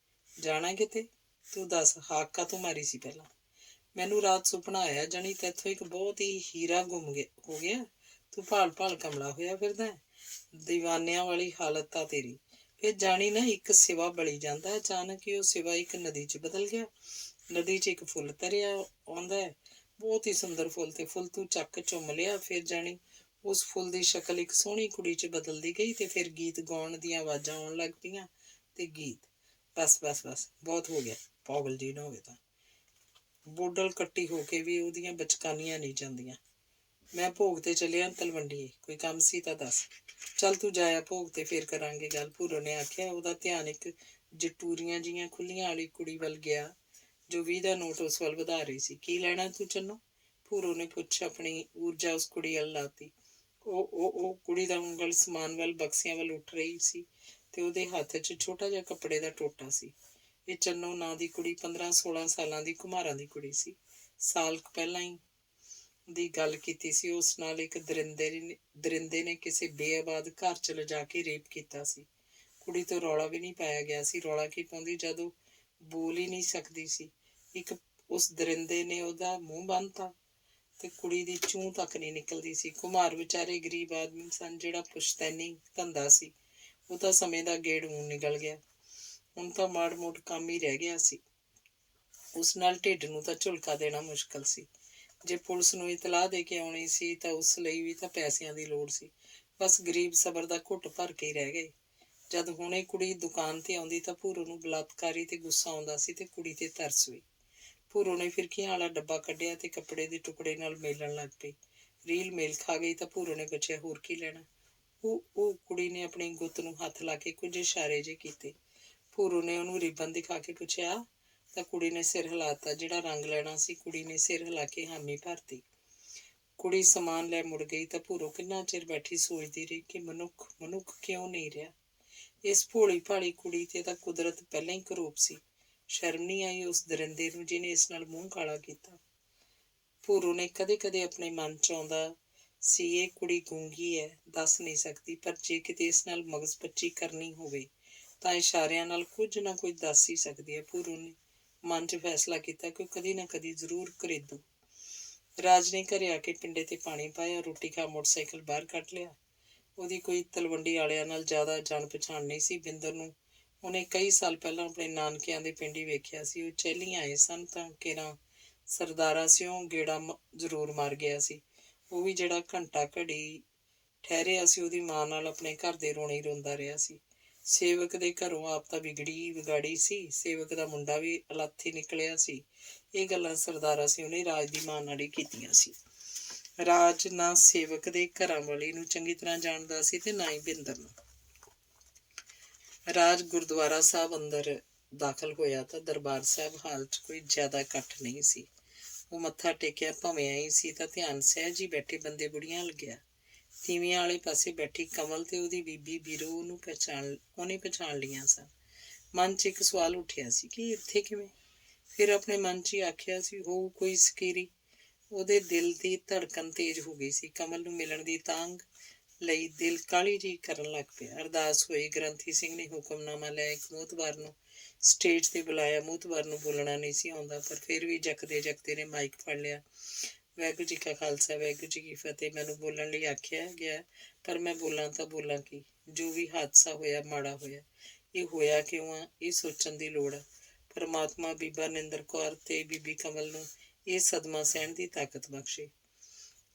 ਜਾਣਾ ਕਿਤੇ? ਤੂੰ ਦੱਸ, ਹਾਕਾ ਤੂੰ ਮਾਰੀ ਸੀ ਪਹਿਲਾਂ? ਮੈਨੂੰ ਰਾਤ ਸੁਪਨਾ ਆਇਆ, ਜਾਣੀ ਤੈਥੋਂ ਇੱਕ ਬਹੁਤ ਹੀ ਹੀਰਾ ਹੋ ਗਿਆ। ਤੂੰ ਭਾਲ ਭਾਲ ਕਮਲਾ ਹੋਇਆ ਫਿਰਦਾ ਹੈ। ਦੀਵਾਨਿਆਂ ਵਾਲੀ ਹਾਲਤ ਆ ਤੇਰੀ। ਫਿਰ ਜਾਣੀ ਨਾ ਇੱਕ ਸਿਵਾ ਬਲੀ ਜਾਂਦਾ, ਅਚਾਨਕ ਹੀ ਉਹ ਸਿਵਾ ਇੱਕ ਨਦੀ 'ਚ ਬਦਲ ਗਿਆ। ਨਦੀ 'ਚ ਇੱਕ ਫੁੱਲ ਤਰਿਆ ਆਉਂਦਾ ਹੈ, ਬਹੁਤ ਹੀ ਸੁੰਦਰ ਫੁੱਲ, ਤੇ ਫੁੱਲ ਤੂੰ ਚੱਕ ਚੁੰਮ ਲਿਆ। ਫਿਰ ਜਾਣੀ ਉਸ ਫੁੱਲ ਦੀ ਸ਼ਕਲ ਇੱਕ ਸੋਹਣੀ ਕੁੜੀ 'ਚ ਬਦਲਦੀ ਗਈ ਤੇ ਫਿਰ ਗੀਤ ਗਾਉਣ ਦੀਆਂ ਆਵਾਜ਼ਾਂ ਆਉਣ ਲੱਗ ਪਈਆਂ ਤੇ ਗੀਤ। ਬਸ ਬਸ ਬਸ, ਬਹੁਤ ਹੋ ਗਿਆ। ਪਾਗਲ ਜੀ ਨਾ ਹੋਵੇ ਤਾਂ ਬੋਡਲ ਕੱਟੀ ਹੋ ਕੇ ਵੀ ਉਹਦੀਆਂ ਬਚਕਾਨੀਆਂ ਨਹੀਂ ਜਾਂਦੀਆਂ। ਮੈਂ ਭੋਗ ਤੇ ਚੱਲਿਆ ਤਲਵੰਡੀਏ, ਕੋਈ ਕੰਮ ਸੀ ਤਾਂ ਦੱਸ। ਚੱਲ ਤੂੰ ਜਾਇਆ ਭੋਗ ਤੇ ਫਿਰ ਕਰਾਂਗੇ ਗੱਲ, ਭੂਰੋ ਨੇ ਆਖਿਆ। ਉਹਦਾ ਧਿਆਨ ਇੱਕ ਜਟੂਰੀਆਂ ਜਿਹੀਆਂ ਖੁੱਲੀਆਂ ਵਾਲੀ ਕੁੜੀ ਵੱਲ ਗਿਆ ਜੋ 20 ਦਾ ਨੋਟ ਉਸ ਵੱਲ ਵਧਾ ਰਹੀ ਸੀ। ਕੀ ਲੈਣਾ ਤੂੰ ਚੰਨੋ? ਭੂਰੋ ਨੇ ਪੁੱਛ ਆਪਣੀ ਊਰਜਾ ਉਸ ਕੁੜੀ ਵੱਲ ਲਾਤੀ। ਉਹ ਕੁੜੀ ਦਾ ਉਂਗਲ ਸਮਾਨ ਵੱਲ ਬਕਸਿਆਂ ਵੱਲ ਉੱਠ ਰਹੀ ਸੀ ਤੇ ਉਹਦੇ ਹੱਥ 'ਚ ਛੋਟਾ ਜਿਹਾ ਕੱਪੜੇ ਦਾ ਟੋਟਾ ਸੀ। ਇਹ ਚੰਨੋ ਨਾਂ ਦੀ ਕੁੜੀ 15-16 ਸਾਲਾਂ ਦੀ ਘੁਮਾਰਾਂ ਦੀ ਕੁੜੀ ਸੀ। ਸਾਲ ਕੁ ਪਹਿਲਾਂ ਹੀ ਦੀ ਗੱਲ ਕੀਤੀ ਸੀ। ਉਸ ਨਾਲ ਇੱਕ ਦਰਿੰਦੇ ਨੇ ਕਿਸੇ ਬੇਆਬਾਦ ਘਰ 'ਚ ਲਿਜਾ ਕੇ ਰੇਪ ਕੀਤਾ ਸੀ। ਕੁੜੀ ਤੋਂ ਰੌਲਾ ਵੀ ਨਹੀਂ ਪਾਇਆ ਗਿਆ ਸੀ। ਰੌਲਾ ਕੀ ਪਾਉਂਦੀ ਜਦ ਉਹ ਬੋਲ ਹੀ ਨਹੀਂ ਸਕਦੀ ਸੀ। ਉਸ ਦਰਿੰਦੇ ਨੇ ਉਹਦਾ ਮੂੰਹ ਬੰਨ੍ਹਤਾ ਤੇ ਕੁੜੀ ਦੀ ਚੂੰ ਤੱਕ ਨਹੀਂ ਨਿਕਲਦੀ ਸੀ। ਘੁਮਾਰ ਵਿਚਾਰੇ ਗਰੀਬ ਆਦਮੀ ਸਨ। ਜਿਹੜਾ ਪੁਸ਼ਤੈਨੀ ਧੰਦਾ ਸੀ ਉਹ ਤਾਂ ਸਮੇਂ ਦਾ ਗੇੜ ਨਿਕਲ ਗਿਆ। ਹੁਣ ਤਾਂ ਮਾੜ ਮੋੜ ਕੰਮ ਹੀ ਰਹਿ ਗਿਆ ਸੀ। ਉਸ ਨਾਲ ਢਿੱਡ ਨੂੰ ਤਾਂ ਝੁਲਕਾ ਦੇਣਾ ਮੁਸ਼ਕਲ ਸੀ। ਜੇ ਪੁਲਿਸ ਨੂੰ ਇਤਲਾਹ ਦੇ ਕੇ ਆਉਣੀ ਸੀ ਤਾਂ ਉਸ ਲਈ ਵੀ ਤਾਂ ਪੈਸਿਆਂ ਦੀ ਲੋੜ ਸੀ। ਬਸ ਗਰੀਬ ਸਬਰ ਦਾ ਘੁੱਟ ਭਰ ਕੇ ਹੀ ਰਹਿ ਗਏ। ਜਦ ਹੁਣ ਇਹ ਕੁੜੀ ਦੁਕਾਨ ਤੇ ਆਉਂਦੀ ਤਾਂ ਭੂਰੋ ਨੂੰ ਬਲਾਤਕਾਰੀ ਤੇ ਗੁੱਸਾ ਆਉਂਦਾ ਸੀ ਤੇ ਕੁੜੀ ਤੇ ਤਰਸ ਵੀ। ਭੂਰੋ ਨੇ ਫਿਰਕੀਆਂ ਵਾਲਾ ਡੱਬਾ ਕੱਢਿਆ ਤੇ ਕੱਪੜੇ ਦੇ ਟੁਕੜੇ ਨਾਲ ਮੇਲਣ ਲੱਗ ਪਈ। ਰੀਲ ਮੇਲ ਖਾ ਗਈ ਤਾਂ ਭੂਰੋ ਨੇ ਪੁੱਛਿਆ, ਹੋਰ ਕੀ ਲੈਣਾ? ਉਹ ਕੁੜੀ ਨੇ ਆਪਣੀ ਗੁੱਤ ਨੂੰ ਹੱਥ ਲਾ ਕੇ ਕੁਝ ਇਸ਼ਾਰੇ ਜਿਹੇ ਕੀਤੇ। ਭੂਰੋ ਨੇ ਉਹਨੂੰ ਰਿਬਨ ਦਿਖਾ ਕੇ ਪੁੱਛਿਆ ਤਾਂ ਕੁੜੀ ਨੇ ਸਿਰ ਹਿਲਾਤਾ। ਜਿਹੜਾ ਰੰਗ ਲੈਣਾ ਸੀ ਕੁੜੀ ਨੇ ਸਿਰ ਹਿਲਾ ਕੇ ਹਾਮੀ ਭਰਤੀ। ਕੁੜੀ ਸਮਾਨ ਲੈ ਮੁੜ ਗਈ ਤਾਂ ਭੂਰੋ ਕਿੰਨਾ ਚਿਰ ਬੈਠੀ ਸੋਚਦੀ ਰਹੀ ਕਿ ਮਨੁੱਖ ਕਿਉਂ ਨਹੀਂ ਰਿਹਾ। ਇਸ ਭੋਲੀ ਭਾਲੀ ਕੁੜੀ ਤੇ ਤਾਂ ਕੁਦਰਤ ਪਹਿਲਾਂ ਹੀ ਕਰੂਪ ਸੀ। ਸ਼ਰਮ ਨਹੀਂ ਆਈ ਉਸ ਦਰਿੰਦੇ ਨੂੰ ਜਿਹਨੇ ਇਸ ਨਾਲ ਮੂੰਹ ਕਾਲਾ ਕੀਤਾ। ਭੂਰੋ ਨੇ ਕਦੇ ਕਦੇ ਆਪਣੇ ਮਨ 'ਚ ਆਉਂਦਾ ਸੀ, ਇਹ ਕੁੜੀ ਗੂੰਗੀ ਹੈ, ਦੱਸ ਨਹੀਂ ਸਕਦੀ, ਪਰ ਜੇ ਕਿਤੇ ਇਸ ਨਾਲ ਮਗਜ਼ਪੱਚੀ ਕਰਨੀ ਹੋਵੇ ਤਾਂ ਇਸ਼ਾਰਿਆਂ ਨਾਲ ਕੁਝ ਨਾ ਕੁਝ ਦੱਸ ਹੀ ਸਕਦੀ ਹੈ। ਭੂਰੋ ਨੇ ਮਨ 'ਚ ਫੈਸਲਾ ਕੀਤਾ ਕਿ ਕਦੀ ਨਾ ਕਦੀ ਜ਼ਰੂਰ ਘਰੇਦੂ। ਰਾਜ ਨੇ ਘਰੇ ਆ ਕੇ ਪਿੰਡੇ ਤੇ ਪਾਣੀ ਪਾਇਆ, ਰੋਟੀ ਖਾ ਮੋਟਰਸਾਈਕਲ ਬਾਹਰ ਕੱਢ ਲਿਆ। ਉਹਦੀ ਕੋਈ ਤਲਵੰਡੀ ਵਾਲਿਆਂ ਨਾਲ ਜ਼ਿਆਦਾ ਜਾਣ ਪਛਾਣ ਨਹੀਂ ਸੀ। ਬਿੰਦਰ ਨੂੰ ਉਹਨੇ ਕਈ ਸਾਲ ਪਹਿਲਾਂ ਆਪਣੇ ਨਾਨਕਿਆਂ ਦੇ ਪਿੰਡ ਹੀ ਵੇਖਿਆ ਸੀ। ਉਹ ਚਹਿਲੀਆਂ ਆਏ ਸਨ ਤਾਂ ਕਿਰਾਂ ਸਰਦਾਰਾਂ ਸਿਓ ਗੇੜਾ ਜ਼ਰੂਰ ਮਾਰ ਗਿਆ ਸੀ। ਉਹ ਵੀ ਜਿਹੜਾ ਘੰਟਾ ਘੜੀ ਠਹਿਰਿਆ ਸੀ ਉਹਦੀ ਮਾਂ ਨਾਲ ਆਪਣੇ ਘਰ ਦੇ ਰੋਣੇ ਰੋਂਦਾ ਰਿਹਾ ਸੀ। ਸੇਵਕ ਦੇ ਘਰੋਂ ਆਪ ਤਾਂ ਵਿਗਾੜੀ ਸੀ, ਸੇਵਕ ਦਾ ਮੁੰਡਾ ਵੀ ਅਲਾਥੀ ਨਿਕਲਿਆ ਸੀ। ਇਹ ਗੱਲਾਂ ਸਰਦਾਰਾ ਸੀ ਉਹਨੇ ਰਾਜ ਦੀ ਮਾਂ ਨਾਲ ਹੀ ਕੀਤੀਆਂ ਸੀ। ਰਾਜ ਨਾ ਸੇਵਕ ਦੇ ਘਰਾਂ ਵਾਲੀ ਨੂੰ ਚੰਗੀ ਤਰ੍ਹਾਂ ਜਾਣਦਾ ਸੀ ਤੇ ਨਾ ਹੀ ਬਿੰਦਰ ਨੂੰ। ਰਾਜ ਗੁਰਦੁਆਰਾ ਸਾਹਿਬ ਅੰਦਰ ਦਾਖਲ ਹੋਇਆ ਤਾਂ ਦਰਬਾਰ ਸਾਹਿਬ ਹਾਲ 'ਚ ਕੋਈ ਜ਼ਿਆਦਾ ਇਕੱਠ ਨਹੀਂ ਸੀ। ਉਹ ਮੱਥਾ ਟੇਕਿਆ ਭਾਵੇਂ ਆਈ ਸੀ ਤਾਂ ਧਿਆਨ ਸਹਿਜ ਹੀ ਬੈਠੇ ਬੰਦੇ ਬੁੜੀਆਂ ਲੱਗਿਆ। ਤੀਵੀਆਂ ਵਾਲੇ ਪਾਸੇ ਬੈਠੀ ਕਮਲ ਤੇ ਉਹਦੀ ਬੀਬੀ ਬੀਰੋ ਉਹਨੇ ਪਛਾਣ ਲਈਆਂ ਸਨ। ਮਨ 'ਚ ਇੱਕ ਸਵਾਲ ਉੱਠਿਆ ਸੀ ਕਿ ਇੱਥੇ ਕਿਵੇਂ? ਫਿਰ ਆਪਣੇ ਮਨ 'ਚ ਹੀ ਆਖਿਆ ਸੀ, ਹੋਊ ਕੋਈ ਸਕੀਰੀ। ਉਹਦੇ ਦਿਲ ਦੀ ਧੜਕਣ ਤੇਜ਼ ਹੋ ਗਈ ਸੀ। ਕਮਲ ਨੂੰ ਮਿਲਣ ਦੀ ਤਾਂਘ ਲਈ ਦਿਲ ਕਾਹਲੀ ਜਿਹੀ ਕਰਨ ਲੱਗ ਪਿਆ। ਅਰਦਾਸ ਹੋਈ। ਗ੍ਰੰਥੀ ਸਿੰਘ ਨੇ ਹੁਕਮਨਾਮਾ ਲੈ ਇੱਕ ਮੋਹਤਬਾਰ ਨੂੰ ਸਟੇਜ ਤੇ ਬੁਲਾਇਆ। ਮੋਹਤਬਾਰ ਨੂੰ ਬੋਲਣਾ ਨਹੀਂ ਸੀ ਆਉਂਦਾ, ਪਰ ਫਿਰ ਵੀ ਜਕਦੇ ਨੇ ਮਾਈਕ ਫੜ ਲਿਆ। ਵਾਹਿਗੁਰੂ ਜੀ ਕਾ ਖਾਲਸਾ, ਵਾਹਿਗੁਰੂ ਜੀ ਕੀ ਫਤਿਹ। ਮੈਨੂੰ ਬੋਲਣ ਲਈ ਆਖਿਆ ਗਿਆ, ਪਰ ਮੈਂ ਬੋਲਾਂ ਤਾਂ ਬੋਲਾਂ ਕੀ। ਜੋ ਵੀ ਹਾਦਸਾ ਹੋਇਆ ਮਾੜਾ ਹੋਇਆ, ਇਹ ਹੋਇਆ ਕਿਉਂ ਆ, ਇਹ ਸੋਚਣ ਦੀ ਲੋੜ ਆ। ਪਰਮਾਤਮਾ ਬੀਬਾ ਨਿੰਦਰ ਕੌਰ ਤੇ ਬੀਬੀ ਕਮਲ ਨੂੰ ਇਹ ਸਦਮਾ ਸਹਿਣ ਦੀ ਤਾਕਤ ਬਖਸ਼ੇ।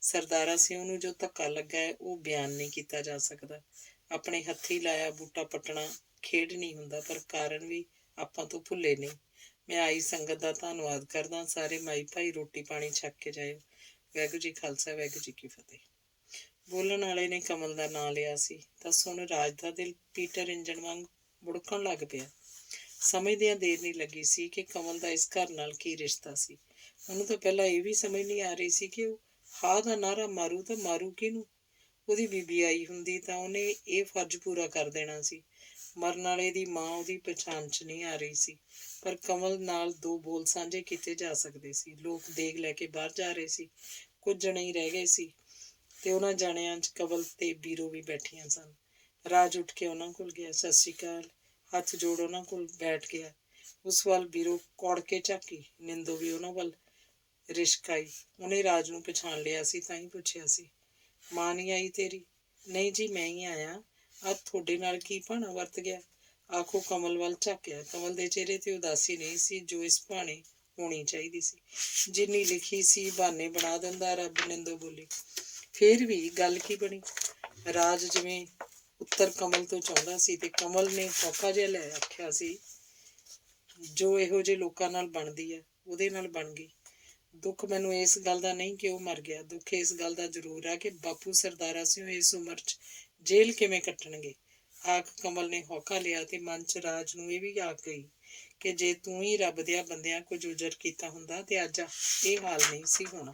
ਸਰਦਾਰਾ ਸਿਉਂ ਨੂੰ ਜੋ ਧੱਕਾ ਲੱਗਾ ਹੈ ਉਹ ਬਿਆਨ ਨਹੀਂ ਕੀਤਾ ਜਾ ਸਕਦਾ। ਆਪਣੇ ਹੱਥੀਂ ਲਾਇਆ ਬੂਟਾ ਪੱਟਣਾ ਖੇਡ ਨਹੀਂ ਹੁੰਦਾ, ਪਰ ਕਾਰਨ ਵੀ ਆਪਾਂ ਤੋਂ ਭੁੱਲੇ ਨਹੀਂ। ਮੈਂ ਆਈ ਸੰਗਤ ਦਾ ਧੰਨਵਾਦ ਕਰਦਾ। ਸਾਰੇ ਮਾਈ ਭਾਈ ਰੋਟੀ ਪਾਣੀ ਛੱਕ ਕੇ ਜਾਇਓ। ਵਾਹਿਗੁਰੂ ਜੀ ਖਾਲਸਾ, ਵਾਹਿਗੁਰੂ ਜੀ ਕੀ ਫਤਿਹ। ਬੋਲਣ ਵਾਲੇ ਨੇ ਕਮਲ ਦਾ ਨਾਂ ਲਿਆ ਸੀ ਤਾਂ ਸੁਣ ਰਾਜ ਦਾ ਦਿਲ ਪੀਟਰ ਇੰਜਣ ਵਾਂਗ ਬੁੜਕਣ ਲੱਗ ਪਿਆ। ਸਮਝਦਿਆਂ ਦੇਰ ਨਹੀਂ ਲੱਗੀ ਸੀ ਕਿ ਕਮਲ ਦਾ ਇਸ ਘਰ ਨਾਲ ਕੀ ਰਿਸ਼ਤਾ ਸੀ। ਉਹਨੂੰ ਤਾਂ ਪਹਿਲਾਂ ਇਹ ਵੀ ਸਮਝ ਨਹੀਂ ਆ ਰਹੀ ਸੀ ਕਿ ਉਹ ਹਾਂ ਦਾ ਨਾਅਰਾ ਮਾਰੂ ਤਾਂ ਮਾਰੂ ਕਿਹਨੂੰ। ਉਹਦੀ ਬੀਬੀ ਆਈ ਹੁੰਦੀ ਤਾਂ ਉਹਨੇ ਇਹ ਫਰਜ਼ ਪੂਰਾ ਕਰ ਦੇਣਾ ਸੀ। ਮਰਨ ਵਾਲੇ ਦੀ ਮਾਂ ਉਹਦੀ ਪਛਾਣ 'ਚ ਨਹੀਂ ਆ ਰਹੀ ਸੀ, ਪਰ ਕਮਲ ਨਾਲ ਦੋ ਬੋਲ ਸਾਂਝੇ ਕੀਤੇ ਜਾ ਸਕਦੇ ਸੀ। ਲੋਕ ਦੇਗ ਲੈ ਕੇ ਬਾਹਰ ਜਾ ਰਹੇ ਸੀ, ਕੁਝ ਜਣੇ ਹੀ ਰਹਿ ਗਏ ਸੀ ਤੇ ਉਹਨਾਂ ਜਾਣਿਆਂ 'ਚ ਕਮਲ ਤੇ ਬੀਰੋ ਵੀ ਬੈਠੀਆਂ ਸਨ। ਰਾਜ ਉੱਠ ਕੇ ਉਹਨਾਂ ਕੋਲ ਗਿਆ, ਸਤਿ ਸ਼੍ਰੀ ਅਕਾਲ, ਹੱਥ ਜੋੜ ਉਹਨਾਂ ਕੋਲ ਬੈਠ ਗਿਆ। ਉਸ ਵੱਲ ਬੀਰੋ ਕੌੜ ਕੇ ਝਾਕੀ, ਨਿੰਦੋ ਵੀ ਉਹਨਾਂ ਵੱਲ ਰਿਸ਼ਕ ਆਈ। ਉਹਨੇ ਰਾਜ ਨੂੰ ਪਛਾਣ ਲਿਆ ਸੀ ਤਾਂ ਹੀ ਪੁੱਛਿਆ ਸੀ, ਮਾਂ ਨਹੀਂ ਆਈ ਤੇਰੀ? ਨਹੀਂ ਜੀ, ਮੈਂ ਹੀ ਆਇਆ। ਅੱਜ ਤੁਹਾਡੇ ਨਾਲ ਕੀ ਭਾਣਾ ਵਰਤ ਗਿਆ? ਆਖੋ ਕਮਲ ਵੱਲ ਝਾਕਿਆ। ਕਮਲ ਦੇ ਚਿਹਰੇ ਤੇ ਉਦਾਸੀ ਨਹੀਂ ਸੀ ਜੋ ਇਸ ਭਾਣੇ ਹੋਣੀ ਚਾਹੀਦੀ ਸੀ। ਜਿੰਨੀ ਲਿਖੀ ਸੀ ਬਹਾਨੇ ਬਣਾ ਦਿੰਦਾ ਰੱਬ, ਨਿੰਦੋ ਬੋਲੀ। ਫੇਰ ਵੀ ਗੱਲ ਕੀ ਬਣੀ? ਰਾਜ ਜਿਵੇਂ ਉੱਤਰ ਕਮਲ ਤੋਂ ਚਾਹੁੰਦਾ ਸੀ ਤੇ ਕਮਲ ਨੇ ਹੌਕਾ ਜਿਹਾ ਲੈ ਆਖਿਆ ਸੀ, ਜੋ ਇਹੋ ਜਿਹੇ ਲੋਕਾਂ ਨਾਲ ਬਣਦੀ ਹੈ ਉਹਦੇ ਨਾਲ ਬਣ ਗਈ। ਦੁੱਖ ਮੈਨੂੰ ਇਸ ਗੱਲ ਦਾ ਨਹੀਂ ਕਿ ਉਹ ਮਰ ਗਿਆ, ਦੁੱਖ ਇਸ ਗੱਲ ਦਾ ਜ਼ਰੂਰ ਹੈ ਕਿ ਬਾਪੂ ਸਰਦਾਰਾ ਸਿਉਂ ਇਸ ਉਮਰ 'ਚ ਜੇਲ੍ਹ ਕਿਵੇਂ ਕੱਟਣਗੇ। ਆਖ ਕਮਲ ਨੇ ਹੌਕਾ ਲਿਆ ਤੇ ਮਨ 'ਚ ਰਾਜ ਨੂੰ ਇਹ ਵੀ ਆਖ ਗਈ ਕਿ ਜੇ ਤੂੰ ਹੀ ਰੱਬ ਦਿਆਂ ਬੰਦਿਆਂ ਕੁਝ ਉਜਰ ਕੀਤਾ ਹੁੰਦਾ ਤੇ ਅੱਜ ਇਹ ਹਾਲ ਨਹੀਂ ਸੀ ਹੋਣਾ।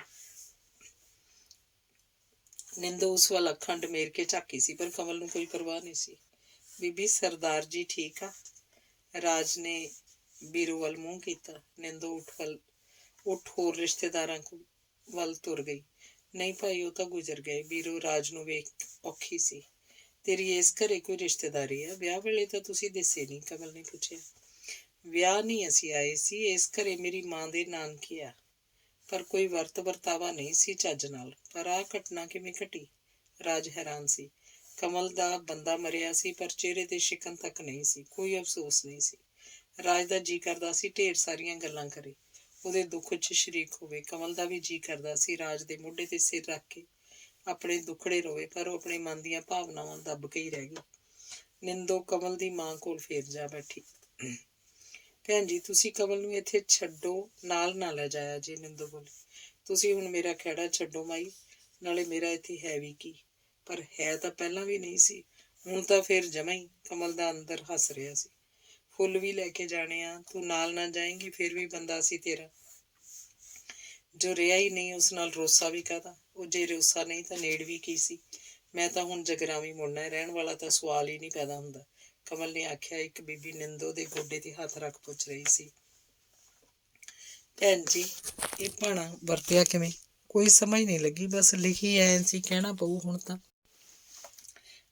ਨਿੰਦੋ ਉਸ ਵੱਲ ਅੱਖਾਂ ਡਮੇਰ ਕੇ ਝਾਕੀ ਸੀ, ਪਰ ਕਮਲ ਨੂੰ ਕੋਈ ਪਰਵਾਹ ਨਹੀਂ ਸੀ। ਬੀਬੀ ਸਰਦਾਰ ਜੀ ਠੀਕ ਆ? ਰਾਜ ਨੇ ਬੀਰੋ ਵੱਲ ਮੂੰਹ ਕੀਤਾ। ਨਿੰਦੋ ਉੱਠ ਹੋਰ ਰਿਸ਼ਤੇਦਾਰਾਂ ਵੱਲ ਤੁਰ ਗਈ। ਨਹੀਂ ਭਾਈ, ਉਹ ਤਾਂ ਗੁਜ਼ਰ ਗਏ। ਬੀਰੋ ਰਾਜ ਨੂੰ ਵੇਖ ਔਖੀ ਸੀ। ਤੇਰੀ ਇਸ ਘਰੇ ਕੋਈ ਰਿਸ਼ਤੇਦਾਰੀ ਹੈ? ਵਿਆਹ ਵੇਲੇ ਤਾਂ ਤੁਸੀਂ ਦਿਸੇ ਨਹੀਂ, ਕਮਲ ਨੇ ਪੁੱਛਿਆ। ਵਿਆਹ ਨਹੀਂ ਅਸੀਂ ਆਏ ਸੀ, ਇਸ ਘਰੇ ਮੇਰੀ ਮਾਂ ਦੇ ਨਾਨਕੇ ਆ, ਪਰ ਕੋਈ ਵਰਤ ਵਰਤਾਵਾ ਨਹੀਂ ਸੀ ਚੱਜ ਨਾਲ। ਪਰ ਆਹ ਘਟਨਾ ਕਿਵੇਂ ਘਟੀ? ਰਾਜ ਹੈਰਾਨ ਸੀ। ਕਮਲ ਦਾ ਬੰਦਾ ਮਰਿਆ ਸੀ, ਪਰ ਚਿਹਰੇ ਤੇ ਸ਼ਿਕਨ ਤੱਕ ਨਹੀਂ ਸੀ, ਕੋਈ ਅਫਸੋਸ ਨਹੀਂ ਸੀ। ਰਾਜ ਦਾ ਜੀ ਕਰਦਾ ਸੀ ਢੇਰ ਸਾਰੀਆਂ ਗੱਲਾਂ ਕਰੇ, ਉਹਦੇ ਦੁੱਖ 'ਚ ਸ਼ਰੀਕ ਹੋਵੇ। ਕਮਲ ਦਾ ਵੀ ਜੀ ਕਰਦਾ ਸੀ ਰਾਜ ਦੇ ਮੋਢੇ ਤੇ ਸਿਰ ਰੱਖ ਕੇ ਆਪਣੇ ਦੁੱਖੜੇ ਰੋਵੇ, ਪਰ ਉਹ ਆਪਣੇ ਮਨ ਦੀਆਂ ਭਾਵਨਾਵਾਂ ਦੱਬ ਕੇ ਹੀ ਰਹਿ ਗਈ। ਨਿੰਦੋ ਕਮਲ ਦੀ ਮਾਂ ਕੋਲ ਫੇਰ ਜਾ ਬੈਠੀ। ਭੈਣ ਜੀ, ਤੁਸੀਂ ਕਮਲ ਨੂੰ ਇੱਥੇ ਛੱਡੋ, ਨਾਲ ਨਾ ਲੈ ਜਾਇਆ ਜੀ, ਨਿੰਦੋ ਬੋਲੀ। ਤੁਸੀਂ ਹੁਣ ਮੇਰਾ ਖਹਿੜਾ ਛੱਡੋ ਮਾਈ, ਨਾਲੇ ਮੇਰਾ ਇੱਥੇ ਹੈ ਵੀ ਕੀ? ਪਰ ਹੈ ਤਾਂ ਪਹਿਲਾਂ ਵੀ ਨਹੀਂ ਸੀ, ਹੁਣ ਤਾਂ ਫੇਰ ਜਮਾ ਹੀ। ਕਮਲ ਦਾ ਅੰਦਰ ਹੱਸ ਰਿਹਾ ਸੀ। ਫੁੱਲ ਵੀ ਲੈ ਕੇ ਜਾਣੇ ਆ, ਤੂੰ ਨਾਲ ਨਾ ਜਾਏਂਗੀ ਫਿਰ ਵੀ ਬੰਦਾ ਸੀ ਤੇਰਾ। ਜੋ ਰਿਹਾ ਹੀ ਨਹੀਂ ਉਸ ਨਾਲ ਰੋਸਾ ਵੀ ਕਾਹਦਾ? ਉਹ ਜੇ ਰੋਸਾ ਨਹੀਂ ਤਾਂ ਨੇੜ ਵੀ ਕੀ ਸੀ? ਮੈਂ ਤਾਂ ਹੁਣ ਜਗਰਾਵੀਂ ਮੁੜਨਾ, ਰਹਿਣ ਵਾਲਾ ਤਾਂ ਸਵਾਲ ਹੀ ਨਹੀਂ ਪੈਦਾ ਹੁੰਦਾ, ਕਮਲ ਨੇ ਆਖਿਆ। ਇੱਕ ਬੀਬੀ ਨਿੰਦੋ ਦੇ ਗੋਡੇ ਤੇ ਹੱਥ ਰੱਖ ਪੁੱਛ ਰਹੀ ਸੀ, ਭੈਣ ਜੀ ਇਹ ਭਾਣਾ ਵਰਤਿਆ ਕਿਵੇਂ? ਕੋਈ ਸਮਝ ਨਹੀਂ ਲੱਗੀ, ਬਸ ਲਿਖੀ ਐ ਸੀ, ਕਹਿਣਾ ਪਊ ਹੁਣ ਤਾਂ।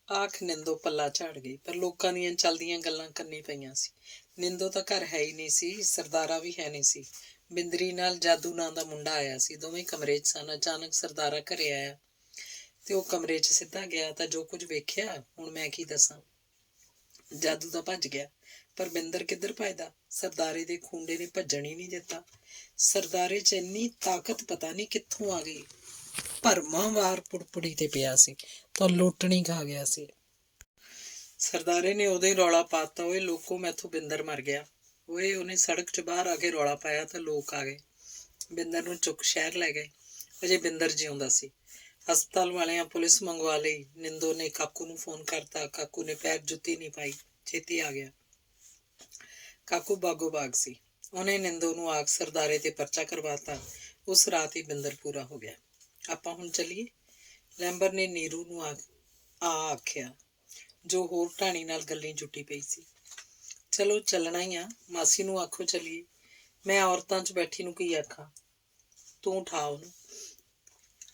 ਆਖ ਨਿੰਦੋ ਪੱਲਾ ਝਾੜ ਗਈ, ਪਰ ਲੋਕਾਂ ਦੀਆਂ ਚੱਲਦੀਆਂ ਗੱਲਾਂ ਕਰਨੀ ਪਈਆਂ ਸੀ। ਨਿੰਦੋ ਤਾਂ ਘਰ ਹੈ ਹੀ ਨਹੀਂ ਸੀ, ਸਰਦਾਰਾ ਵੀ ਹੈ ਨਹੀਂ ਸੀ। ਬਿੰਦਰੀ ਨਾਲ ਜਾਦੂ ਨਾਂ ਦਾ ਮੁੰਡਾ ਆਇਆ ਸੀ, ਦੋਵੇਂ ਕਮਰੇ 'ਚ ਸਨ। ਅਚਾਨਕ ਸਰਦਾਰਾ ਘਰੇ ਆਇਆ ਤੇ ਉਹ ਕਮਰੇ 'ਚ ਸਿੱਧਾ ਗਿਆ ਤਾਂ ਜੋ ਕੁਝ ਵੇਖਿਆ ਹੁਣ ਮੈਂ ਕੀ ਦੱਸਾਂ। ਜਾਦੂ ਤਾਂ ਭੱਜ ਗਿਆ, ਪਰ ਬਿੰਦਰ ਕਿੱਧਰ ਭੱਜਦਾ? ਸਰਦਾਰੇ ਦੇ ਖੂੰਡੇ ਨੇ ਭੱਜਣ ਹੀ ਨਹੀਂ ਦਿੱਤਾ। ਸਰਦਾਰੇ 'ਚ ਇੰਨੀ ਤਾਕਤ ਪਤਾ ਨਹੀਂ ਕਿੱਥੋਂ ਆ ਗਈ। ਭਰਮਾਂ ਵਾਰ ਪੁੜਪੁੜੀ ਤੇ ਪਿਆ ਸੀ ਤਾਂ ਲੋਟਣੀ ਖਾ ਗਿਆ ਸੀ। ਸਰਦਾਰੇ ਨੇ ਉਦੋਂ ਹੀ ਰੌਲਾ ਪਾਤਾ, ਓਏ ਲੋਕੋ, ਮੈਥੋਂ ਬਿੰਦਰ ਮਰ ਗਿਆ। ਓਏ, ਉਹਨੇ ਸੜਕ 'ਚ ਬਾਹਰ ਆ ਕੇ ਰੌਲਾ ਪਾਇਆ ਤਾਂ ਲੋਕ ਆ ਗਏ, ਬਿੰਦਰ ਨੂੰ ਚੁੱਕ ਸ਼ਹਿਰ ਲੈ ਗਏ। ਅਜੇ ਬਿੰਦਰ ਜਿਉਂਦਾ ਸੀ। ਹਸਪਤਾਲ ਵਾਲਿਆਂ ਪੁਲਿਸ ਮੰਗਵਾ ਲਈ। ਨਿੰਦੋ ਨੇ ਕਾਕੂ ਨੂੰ ਫੋਨ ਕਰਤਾ। ਕਾਕੂ ਨੇ ਪੈਰ ਜੁੱਤੀ ਨਹੀਂ ਪਾਈ, ਛੇਤੀ ਆ ਗਿਆ। ਕਾਕੂ ਬਾਗੋ ਬਾਗ ਸੀ। ਉਹਨੇ ਨਿੰਦੋ ਨੂੰ ਆਖ ਸਰਦਾਰੇ ਤੇ ਪਰਚਾ ਕਰਵਾਤਾ। ਉਸ ਰਾਤ ਹੀ ਬਿੰਦਰ ਪੂਰਾ ਹੋ ਗਿਆ। ਆਪਾਂ ਹੁਣ ਚੱਲੀਏ? ਲੈਂਬਰ ਨੇ ਨੀਰੂ ਨੂੰ ਆਖਿਆ, ਜੋ ਹੋਰ ਢਾਣੀ ਨਾਲ ਗੱਲੀ ਜੁੱਟੀ ਪਈ ਸੀ। ਚਲੋ ਚੱਲਣਾ ਹੀ ਆ, ਮਾਸੀ ਨੂੰ ਆਖੋ ਚੱਲੀਏ। ਮੈਂ ਔਰਤਾਂ 'ਚ ਬੈਠੀ ਨੂੰ ਕੀ ਆਖਾਂ, ਤੂੰ ਉਠਾ ਉਹਨੂੰ,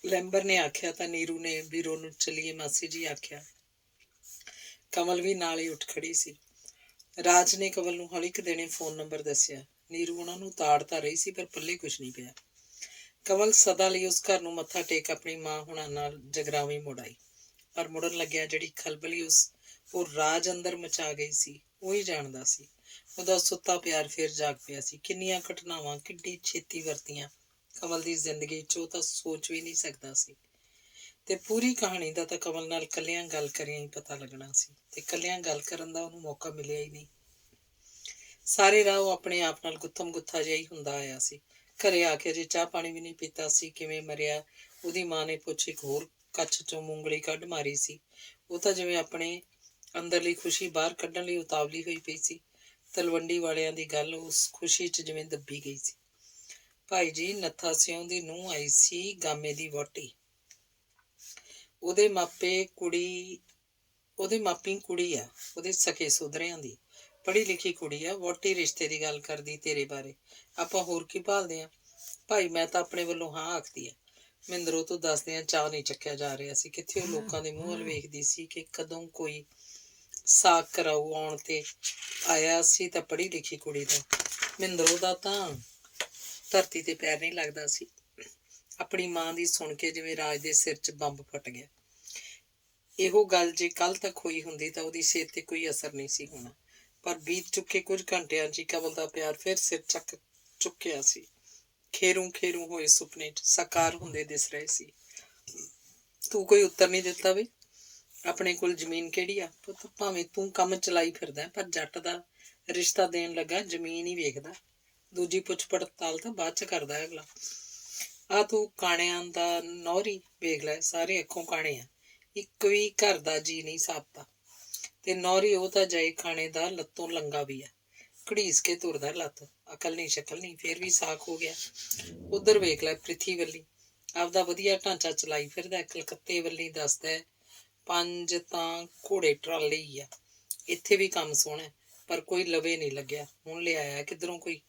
ਲੈਂਬਰ ਨੇ ਆਖਿਆ ਤਾਂ ਨੀਰੂ ਨੇ ਬੀਰੋ ਨੂੰ ਚੱਲੀਏ ਮਾਸੀ ਜੀ ਆਖਿਆ। ਕਮਲ ਵੀ ਨਾਲ ਹੀ ਉੱਠ ਖੜੀ ਸੀ। ਰਾਜ ਨੇ ਕਮਲ ਨੂੰ ਹੌਲੀ ਕੁ ਦੇਣੇ ਫੋਨ ਨੰਬਰ ਦੱਸਿਆ। ਨੀਰੂ ਉਹਨਾਂ ਨੂੰ ਤਾੜ ਤਾਂ ਰਹੀ ਸੀ, ਪਰ ਪੱਲੇ ਕੁਛ ਨਹੀਂ ਪਿਆ। ਕਮਲ ਸਦਾ ਲਈ ਉਸ ਘਰ ਨੂੰ ਮੱਥਾ ਟੇਕ ਆਪਣੀ ਮਾਂ ਹੁਣਾਂ ਨਾਲ ਜਗਰਾਵੀਂ ਮੁੜ ਆਈ। ਪਰ ਮੁੜਨ ਲੱਗਿਆ ਜਿਹੜੀ ਖਲਬਲੀ ਉਹ ਰਾਜ ਅੰਦਰ ਮਚਾ ਗਈ ਸੀ, ਉਹੀ ਜਾਣਦਾ ਸੀ। ਉਹਦਾ ਸੁੱਤਾ ਪਿਆਰ ਫਿਰ ਜਾਗ ਪਿਆ ਸੀ। ਕਿੰਨੀਆਂ ਘਟਨਾਵਾਂ ਕਿੱਡੀ ਛੇਤੀ ਵਰਤੀਆਂ ਕਮਲ ਦੀ ਜ਼ਿੰਦਗੀ 'ਚ, ਉਹ ਤਾਂ ਸੋਚ ਵੀ ਨਹੀਂ ਸਕਦਾ ਸੀ। ਤੇ ਪੂਰੀ ਕਹਾਣੀ ਦਾ ਤਾਂ ਕਮਲ ਨਾਲ ਇਕੱਲਿਆਂ ਗੱਲ ਕਰਿਆਂ ਹੀ ਪਤਾ ਲੱਗਣਾ ਸੀ, ਤੇ ਇਕੱਲਿਆਂ ਗੱਲ ਕਰਨ ਦਾ ਉਹਨੂੰ ਮੌਕਾ ਮਿਲਿਆ ਹੀ ਨਹੀਂ। ਸਾਰੇ ਰਾਹ ਉਹ ਆਪਣੇ ਆਪ ਨਾਲ ਗੁੱਥਮ ਗੁੱਥਾ ਜਿਹਾ ਹੀ ਹੁੰਦਾ ਆਇਆ ਸੀ। ਘਰੇ ਆ ਕੇ ਅਜੇ ਚਾਹ ਪਾਣੀ ਵੀ ਨਹੀਂ ਪੀਤਾ ਸੀ। ਕਿਵੇਂ ਮਰਿਆ, ਉਹਦੀ ਮਾਂ ਨੇ ਪੁੱਛ ਇੱਕ ਹੋਰ ਕੱਛ ਚੋਂ ਮੂੰਗਲੀ ਕੱਢ ਮਾਰੀ ਸੀ। ਉਹ ਤਾਂ ਜਿਵੇਂ ਆਪਣੇ ਅੰਦਰਲੀ ਖੁਸ਼ੀ ਬਾਹਰ ਕੱਢਣ ਲਈ ਉਤਾਵਲੀ ਹੋਈ ਪਈ ਸੀ। ਤਲਵੰਡੀ ਵਾਲਿਆਂ ਦੀ ਗੱਲ ਉਸ ਖੁਸ਼ੀ 'ਚ ਜਿਵੇਂ ਦੱਬੀ ਗਈ ਸੀ। ਭਾਈ ਜੀ ਨੱਥਾ ਸਿਉਂ ਦੀ ਨੂੰਹ ਆਈ ਸੀ, ਗਾਮੇ ਦੀ ਵਹੁਟੀ। ਉਹਦੇ ਮਾਪੀ ਕੁੜੀ ਆ, ਉਹਦੇ ਸਕੇ ਸੋਦਰਿਆਂ ਦੀ, ਪੜ੍ਹੀ ਲਿਖੀ ਕੁੜੀ ਆ। ਵਹੁਟੀ ਰਿਸ਼ਤੇ ਦੀ ਗੱਲ ਕਰਦੀ ਤੇਰੇ ਬਾਰੇ, ਆਪਾਂ ਹੋਰ ਕੀ ਭਾਲਦੇ ਆ। ਭਾਈ ਮੈਂ ਤਾਂ ਆਪਣੇ ਵੱਲੋਂ ਹਾਂ ਆਖਦੀ ਆ। ਮਹਿੰਦਰੋਂ ਤੋਂ ਦੱਸਦਿਆਂ ਚਾਹ ਨਹੀਂ ਚੱਕਿਆ ਜਾ ਰਿਹਾ ਸੀ। ਕਿੱਥੇ ਉਹ ਲੋਕਾਂ ਦੇ ਮੂੰਹ ਵੱਲ ਵੇਖਦੀ ਸੀ ਕਿ ਕਦੋਂ ਕੋਈ ਸਾਕ ਕਰਾਊ ਆਉਣ ਤੇ ਆਇਆ ਸੀ ਤਾਂ ਪੜ੍ਹੀ ਲਿਖੀ ਕੁੜੀ ਦਾ। ਮਹਿੰਦਰੋਂ ਦਾ ਤਾਂ ਧਰਤੀ ਤੇ ਪੈਰ ਨਹੀਂ ਲੱਗਦਾ ਸੀ। ਆਪਣੀ ਮਾਂ ਦੀ ਸੁਣ ਕੇ ਜਿਵੇਂ ਰਾਜ ਦੇ ਸਿਰ 'ਚ ਬੰਬ ਫਟ ਗਿਆ। ਇਹੋ ਗੱਲ ਜੇ ਕੱਲ੍ਹ ਤੱਕ ਹੋਈ ਹੁੰਦੀ ਤਾਂ ਉਹਦੀ ਸਿਹਤ ਤੇ ਕੋਈ ਅਸਰ ਨਹੀਂ ਸੀ ਹੋਣਾ। ਪਰ ਬੀਤ ਚੁੱਕੇ ਕੁਝ ਘੰਟਿਆਂ 'ਚ ਕਮਲ ਦਾ ਪਿਆਰ ਫਿਰ ਸਿਰ ਚੱਕ ਚੁੱਕਿਆ ਸੀ। ਖੇਰੂ ਖੇਰੂ ਹੋਏ ਸੁਪਨੇ 'ਚ ਸਾਕਾਰ ਹੁੰਦੇ ਦਿਸ ਰਹੇ ਸੀ। ਤੂੰ ਕੋਈ ਉੱਤਰ ਨਹੀਂ ਦਿੱਤਾ ਵੇ। ਆਪਣੇ ਕੋਲ ਜ਼ਮੀਨ ਕਿਹੜੀ ਆ ਪੁੱਤ? ਭਾਵੇਂ ਤੂੰ ਕੰਮ ਚਲਾਈ ਫਿਰਦਾ, ਪਰ ਜੱਟ ਦਾ ਰਿਸ਼ਤਾ ਦੇਣ ਲੱਗਾ ਜ਼ਮੀਨ ਹੀ ਵੇਖਦਾ, ਦੂਜੀ ਪੁੱਛ ਪੜਤਾਲ ਤਾਂ ਬਾਅਦ 'ਚ ਕਰਦਾ ਅਗਲਾ। ਆ ਤੂੰ ਕਾਣਿਆਂ ਦਾ ਨੌਰੀ ਵੇਖ ਲੈ, ਸਾਰੇ ਅੱਖੋਂ ਕਾਣੇ ਆ, ਇੱਕ ਵੀ ਘਰ ਦਾ ਜੀ ਨਹੀਂ ਸਾਬਤਾ। ਤੇ ਨੌਰੀ ਉਹ ਤਾਂ ਜਾਏ ਖਾਣੇ ਦਾ ਲੱਤੋਂ ਲੰਗਾ ਵੀ ਆ, ਘੜੀਸ ਕੇ ਤੁਰਦਾ ਲੱਤ, ਅਕਲ ਨਹੀਂ ਸ਼ਕਲ ਨਹੀਂ, ਫੇਰ ਵੀ ਸਾਖ ਹੋ ਗਿਆ। ਉਧਰ ਵੇਖ ਲੈ ਪ੍ਰਿਥੀ ਵੱਲੀ, ਆਪਦਾ ਵਧੀਆ ਢਾਂਚਾ ਚਲਾਈ ਫਿਰਦਾ। ਕਲਕੱਤੇ ਵੱਲੀ ਦੱਸਦਾ 5 ਤਾਂ ਘੋੜੇ ਟਰਾਲੇ ਹੀ ਆ। ਇੱਥੇ ਵੀ ਕੰਮ ਸੋਹਣਾ, ਪਰ ਕੋਈ ਲਵੇ ਨਹੀਂ ਲੱਗਿਆ। ਹੁਣ ਲਿਆਇਆ ਕਿੱਧਰੋਂ ਕੋਈ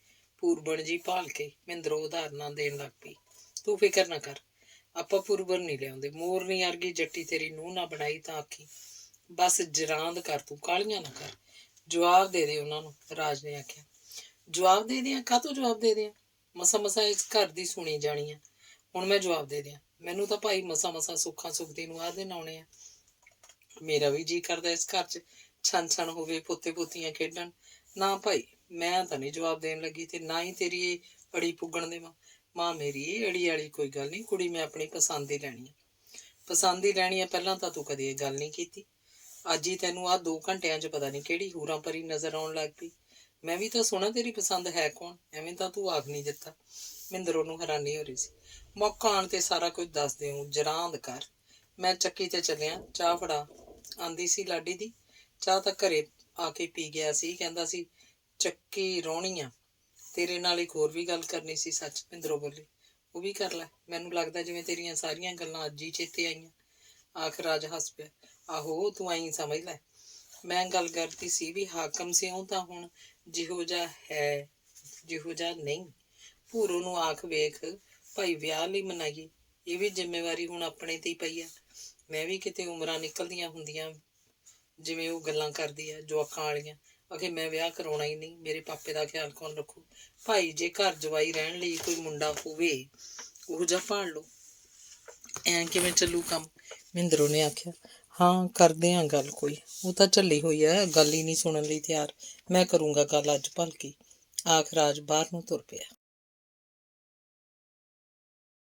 ਪੂਰਬਣ ਜੀ ਭਾਲ ਕੇ। ਮਹਿੰਦਰੋਂ ਉਦਾਹਰਨਾਂ ਦੇਣ ਲੱਗ ਪਈ। ਤੂੰ ਫਿਕਰ ਨਾ ਕਰ, ਆਪਾਂ ਪੂਰਬਣ ਨਹੀਂ ਲਿਆਉਂਦੇ। ਮੋਰਨੀ ਅਰਗੀ ਜੱਟੀ ਤੇਰੀ ਨੂੰਹ ਨਾ ਬਣਾਈ ਤਾਂ ਆਖੀ। ਬਸ ਜਰਾਂਦ ਕਰ, ਤੂੰ ਕਾਹਲੀਆਂ ਨਾ ਕਰ। ਜਵਾਬ ਦੇ ਦੇ ਉਹਨਾਂ ਨੂੰ, ਰਾਜ ਨੇ ਆਖਿਆ। ਜਵਾਬ ਦੇ ਦਿਆਂ? ਕਾਹਤੋਂ ਜਵਾਬ ਦੇ ਦਿਆਂ? ਮਸਾਂ ਇਸ ਘਰ ਦੀ ਸੁਣੀ ਜਾਣੀ ਆ। ਹੁਣ ਮੈਂ ਜਵਾਬ ਦੇ ਦਿਆਂ? ਮੈਨੂੰ ਤਾਂ ਭਾਈ ਮਸਾਂ ਸੁੱਖਾਂ ਸੁਖਦੀ ਨੂੰ ਆਹ ਦਿਨ ਆਉਣੇ ਆ। ਮੇਰਾ ਵੀ ਜੀਅ ਕਰਦਾ ਇਸ ਘਰ 'ਚ ਛਣ ਹੋਵੇ, ਪੋਤੇ ਪੋਤੀਆਂ ਖੇਡਣ। ਨਾ ਭਾਈ, ਮੈਂ ਤਾਂ ਨਹੀਂ ਜਵਾਬ ਦੇਣ ਲੱਗੀ, ਤੇ ਨਾ ਹੀ ਤੇਰੀ ਇਹ ਅੜੀ ਪੁੱਗਣ ਦੇਵਾਂ। ਮਾਂ ਮੇਰੀ, ਇਹ ਅੜੀ ਵਾਲੀ ਕੋਈ ਗੱਲ ਨਹੀਂ। ਕੁੜੀ ਮੈਂ ਆਪਣੀ ਪਸੰਦ ਹੀ ਲੈਣੀ ਆ। ਪਸੰਦ ਹੀ ਲੈਣੀ ਆ? ਪਹਿਲਾਂ ਤਾਂ ਤੂੰ ਕਦੇ ਇਹ ਗੱਲ ਨਹੀਂ ਕੀਤੀ। ਅੱਜ ਹੀ ਤੈਨੂੰ ਆਹ 2 ਘੰਟਿਆਂ 'ਚ ਪਤਾ ਨਹੀਂ ਕਿਹੜੀ ਹੂਰਾਂ ਭਰੀ ਨਜ਼ਰ ਆਉਣ ਲੱਗ ਪਈ। ਮੈਂ ਵੀ ਤਾਂ ਸੁਣਾ ਤੇਰੀ ਪਸੰਦ ਹੈ ਕੌਣ, ਐਵੇਂ ਤਾਂ ਤੂੰ ਆਖ ਨਹੀਂ ਦਿੱਤਾ। ਮਹਿੰਦਰੋਂ ਨੂੰ ਹੈਰਾਨੀ ਹੋ ਰਹੀ ਸੀ। ਮੌਕਾ ਆਉਣ ਤੇ ਸਾਰਾ ਕੁਝ ਦੱਸ ਦਿਓ, ਜਰਾਂਦ ਕਰ। ਮੈਂ ਚੱਕੀ ਤੇ ਚੱਲਿਆ, ਚਾਹ ਫੜਾ। ਆਂਦੀ ਸੀ ਲਾਡੀ ਦੀ। ਚਾਹ ਤਾਂ ਘਰੇ ਆ ਕੇ ਪੀ ਗਿਆ ਸੀ, ਕਹਿੰਦਾ ਸੀ ਚੱਕੀ ਰੋਹਣੀ ਆ। ਤੇਰੇ ਨਾਲ ਇੱਕ ਹੋਰ ਵੀ ਗੱਲ ਕਰਨੀ ਸੀ। ਸੱਚ? ਮਹਿੰਦਰੋਂ ਬੋਲੀ। ਉਹ ਵੀ ਕਰ ਲੈ। ਮੈਨੂੰ ਲੱਗਦਾ ਜਿਵੇਂ ਤੇਰੀਆਂ ਸਾਰੀਆਂ ਗੱਲਾਂ ਅੱਜ ਹੀ ਚੇਤੇ ਆਈਆਂ। ਆਖ ਰਾਜ ਹੱਸ ਪਿਆ। ਆਹੋ, ਤੂੰ ਆਈ ਸਮਝ ਲੈ। ਮੈਂ ਗੱਲ ਕਰਦੀ ਸੀ ਵੀ ਹਾਕਮ ਸਿਉਂ ਤਾਂ ਹੁਣ ਜਿਹੋ ਜਿਹਾ ਹੈ, ਜਿਹੋ ਜਿਹਾ ਨਹੀਂ। ਭੂਰੋ ਨੂੰ ਆਖ ਵੇਖ ਭਾਈ, ਵਿਆਹ ਲਈ ਮਨਾਈਏ। ਇਹ ਵੀ ਜ਼ਿੰਮੇਵਾਰੀ ਹੁਣ ਆਪਣੇ ਤੇ ਹੀ ਪਈ ਆ। ਮੈਂ ਵੀ ਕਿਤੇ ਉਮਰਾਂ ਨਿਕਲਦੀਆਂ ਹੁੰਦੀਆਂ ਜਿਵੇਂ ਉਹ ਗੱਲਾਂ ਕਰਦੀ ਆ ਜਵਾਕਾਂ ਵਾਲੀਆਂ, ਆਖੇ ਮੈਂ ਵਿਆਹ ਕਰਾਉਣਾ ਹੀ ਨਹੀਂ, ਮੇਰੇ ਪਾਪੇ ਦਾ ਖਿਆਲ ਕੌਣ ਰੱਖੂ। ਭਾਈ ਜੇ ਘਰ ਜਵਾਈ ਰਹਿਣ ਲਈ ਕੋਈ ਮੁੰਡਾ ਹੋਵੇ, ਉਹੋ ਜਿਹਾ ਭਾਲ ਲਓ। ਐਂ ਕਿਵੇਂ ਚੱਲੂ ਕੰਮ? ਮਹਿੰਦਰੋਂ ਨੇ ਆਖਿਆ। ਹਾਂ, ਕਰਦੇ ਹਾਂ ਗੱਲ ਕੋਈ। ਉਹ ਤਾਂ ਝੱਲੀ ਹੋਈ ਹੈ, ਗੱਲ ਹੀ ਨਹੀਂ ਸੁਣਨ ਲਈ ਤਿਆਰ। ਮੈਂ ਕਰੂੰਗਾ ਗੱਲ ਅੱਜ ਭਲਕੇ। ਆਖ ਰਾਜ ਬਾਹਰ ਨੂੰ ਤੁਰ ਪਿਆ।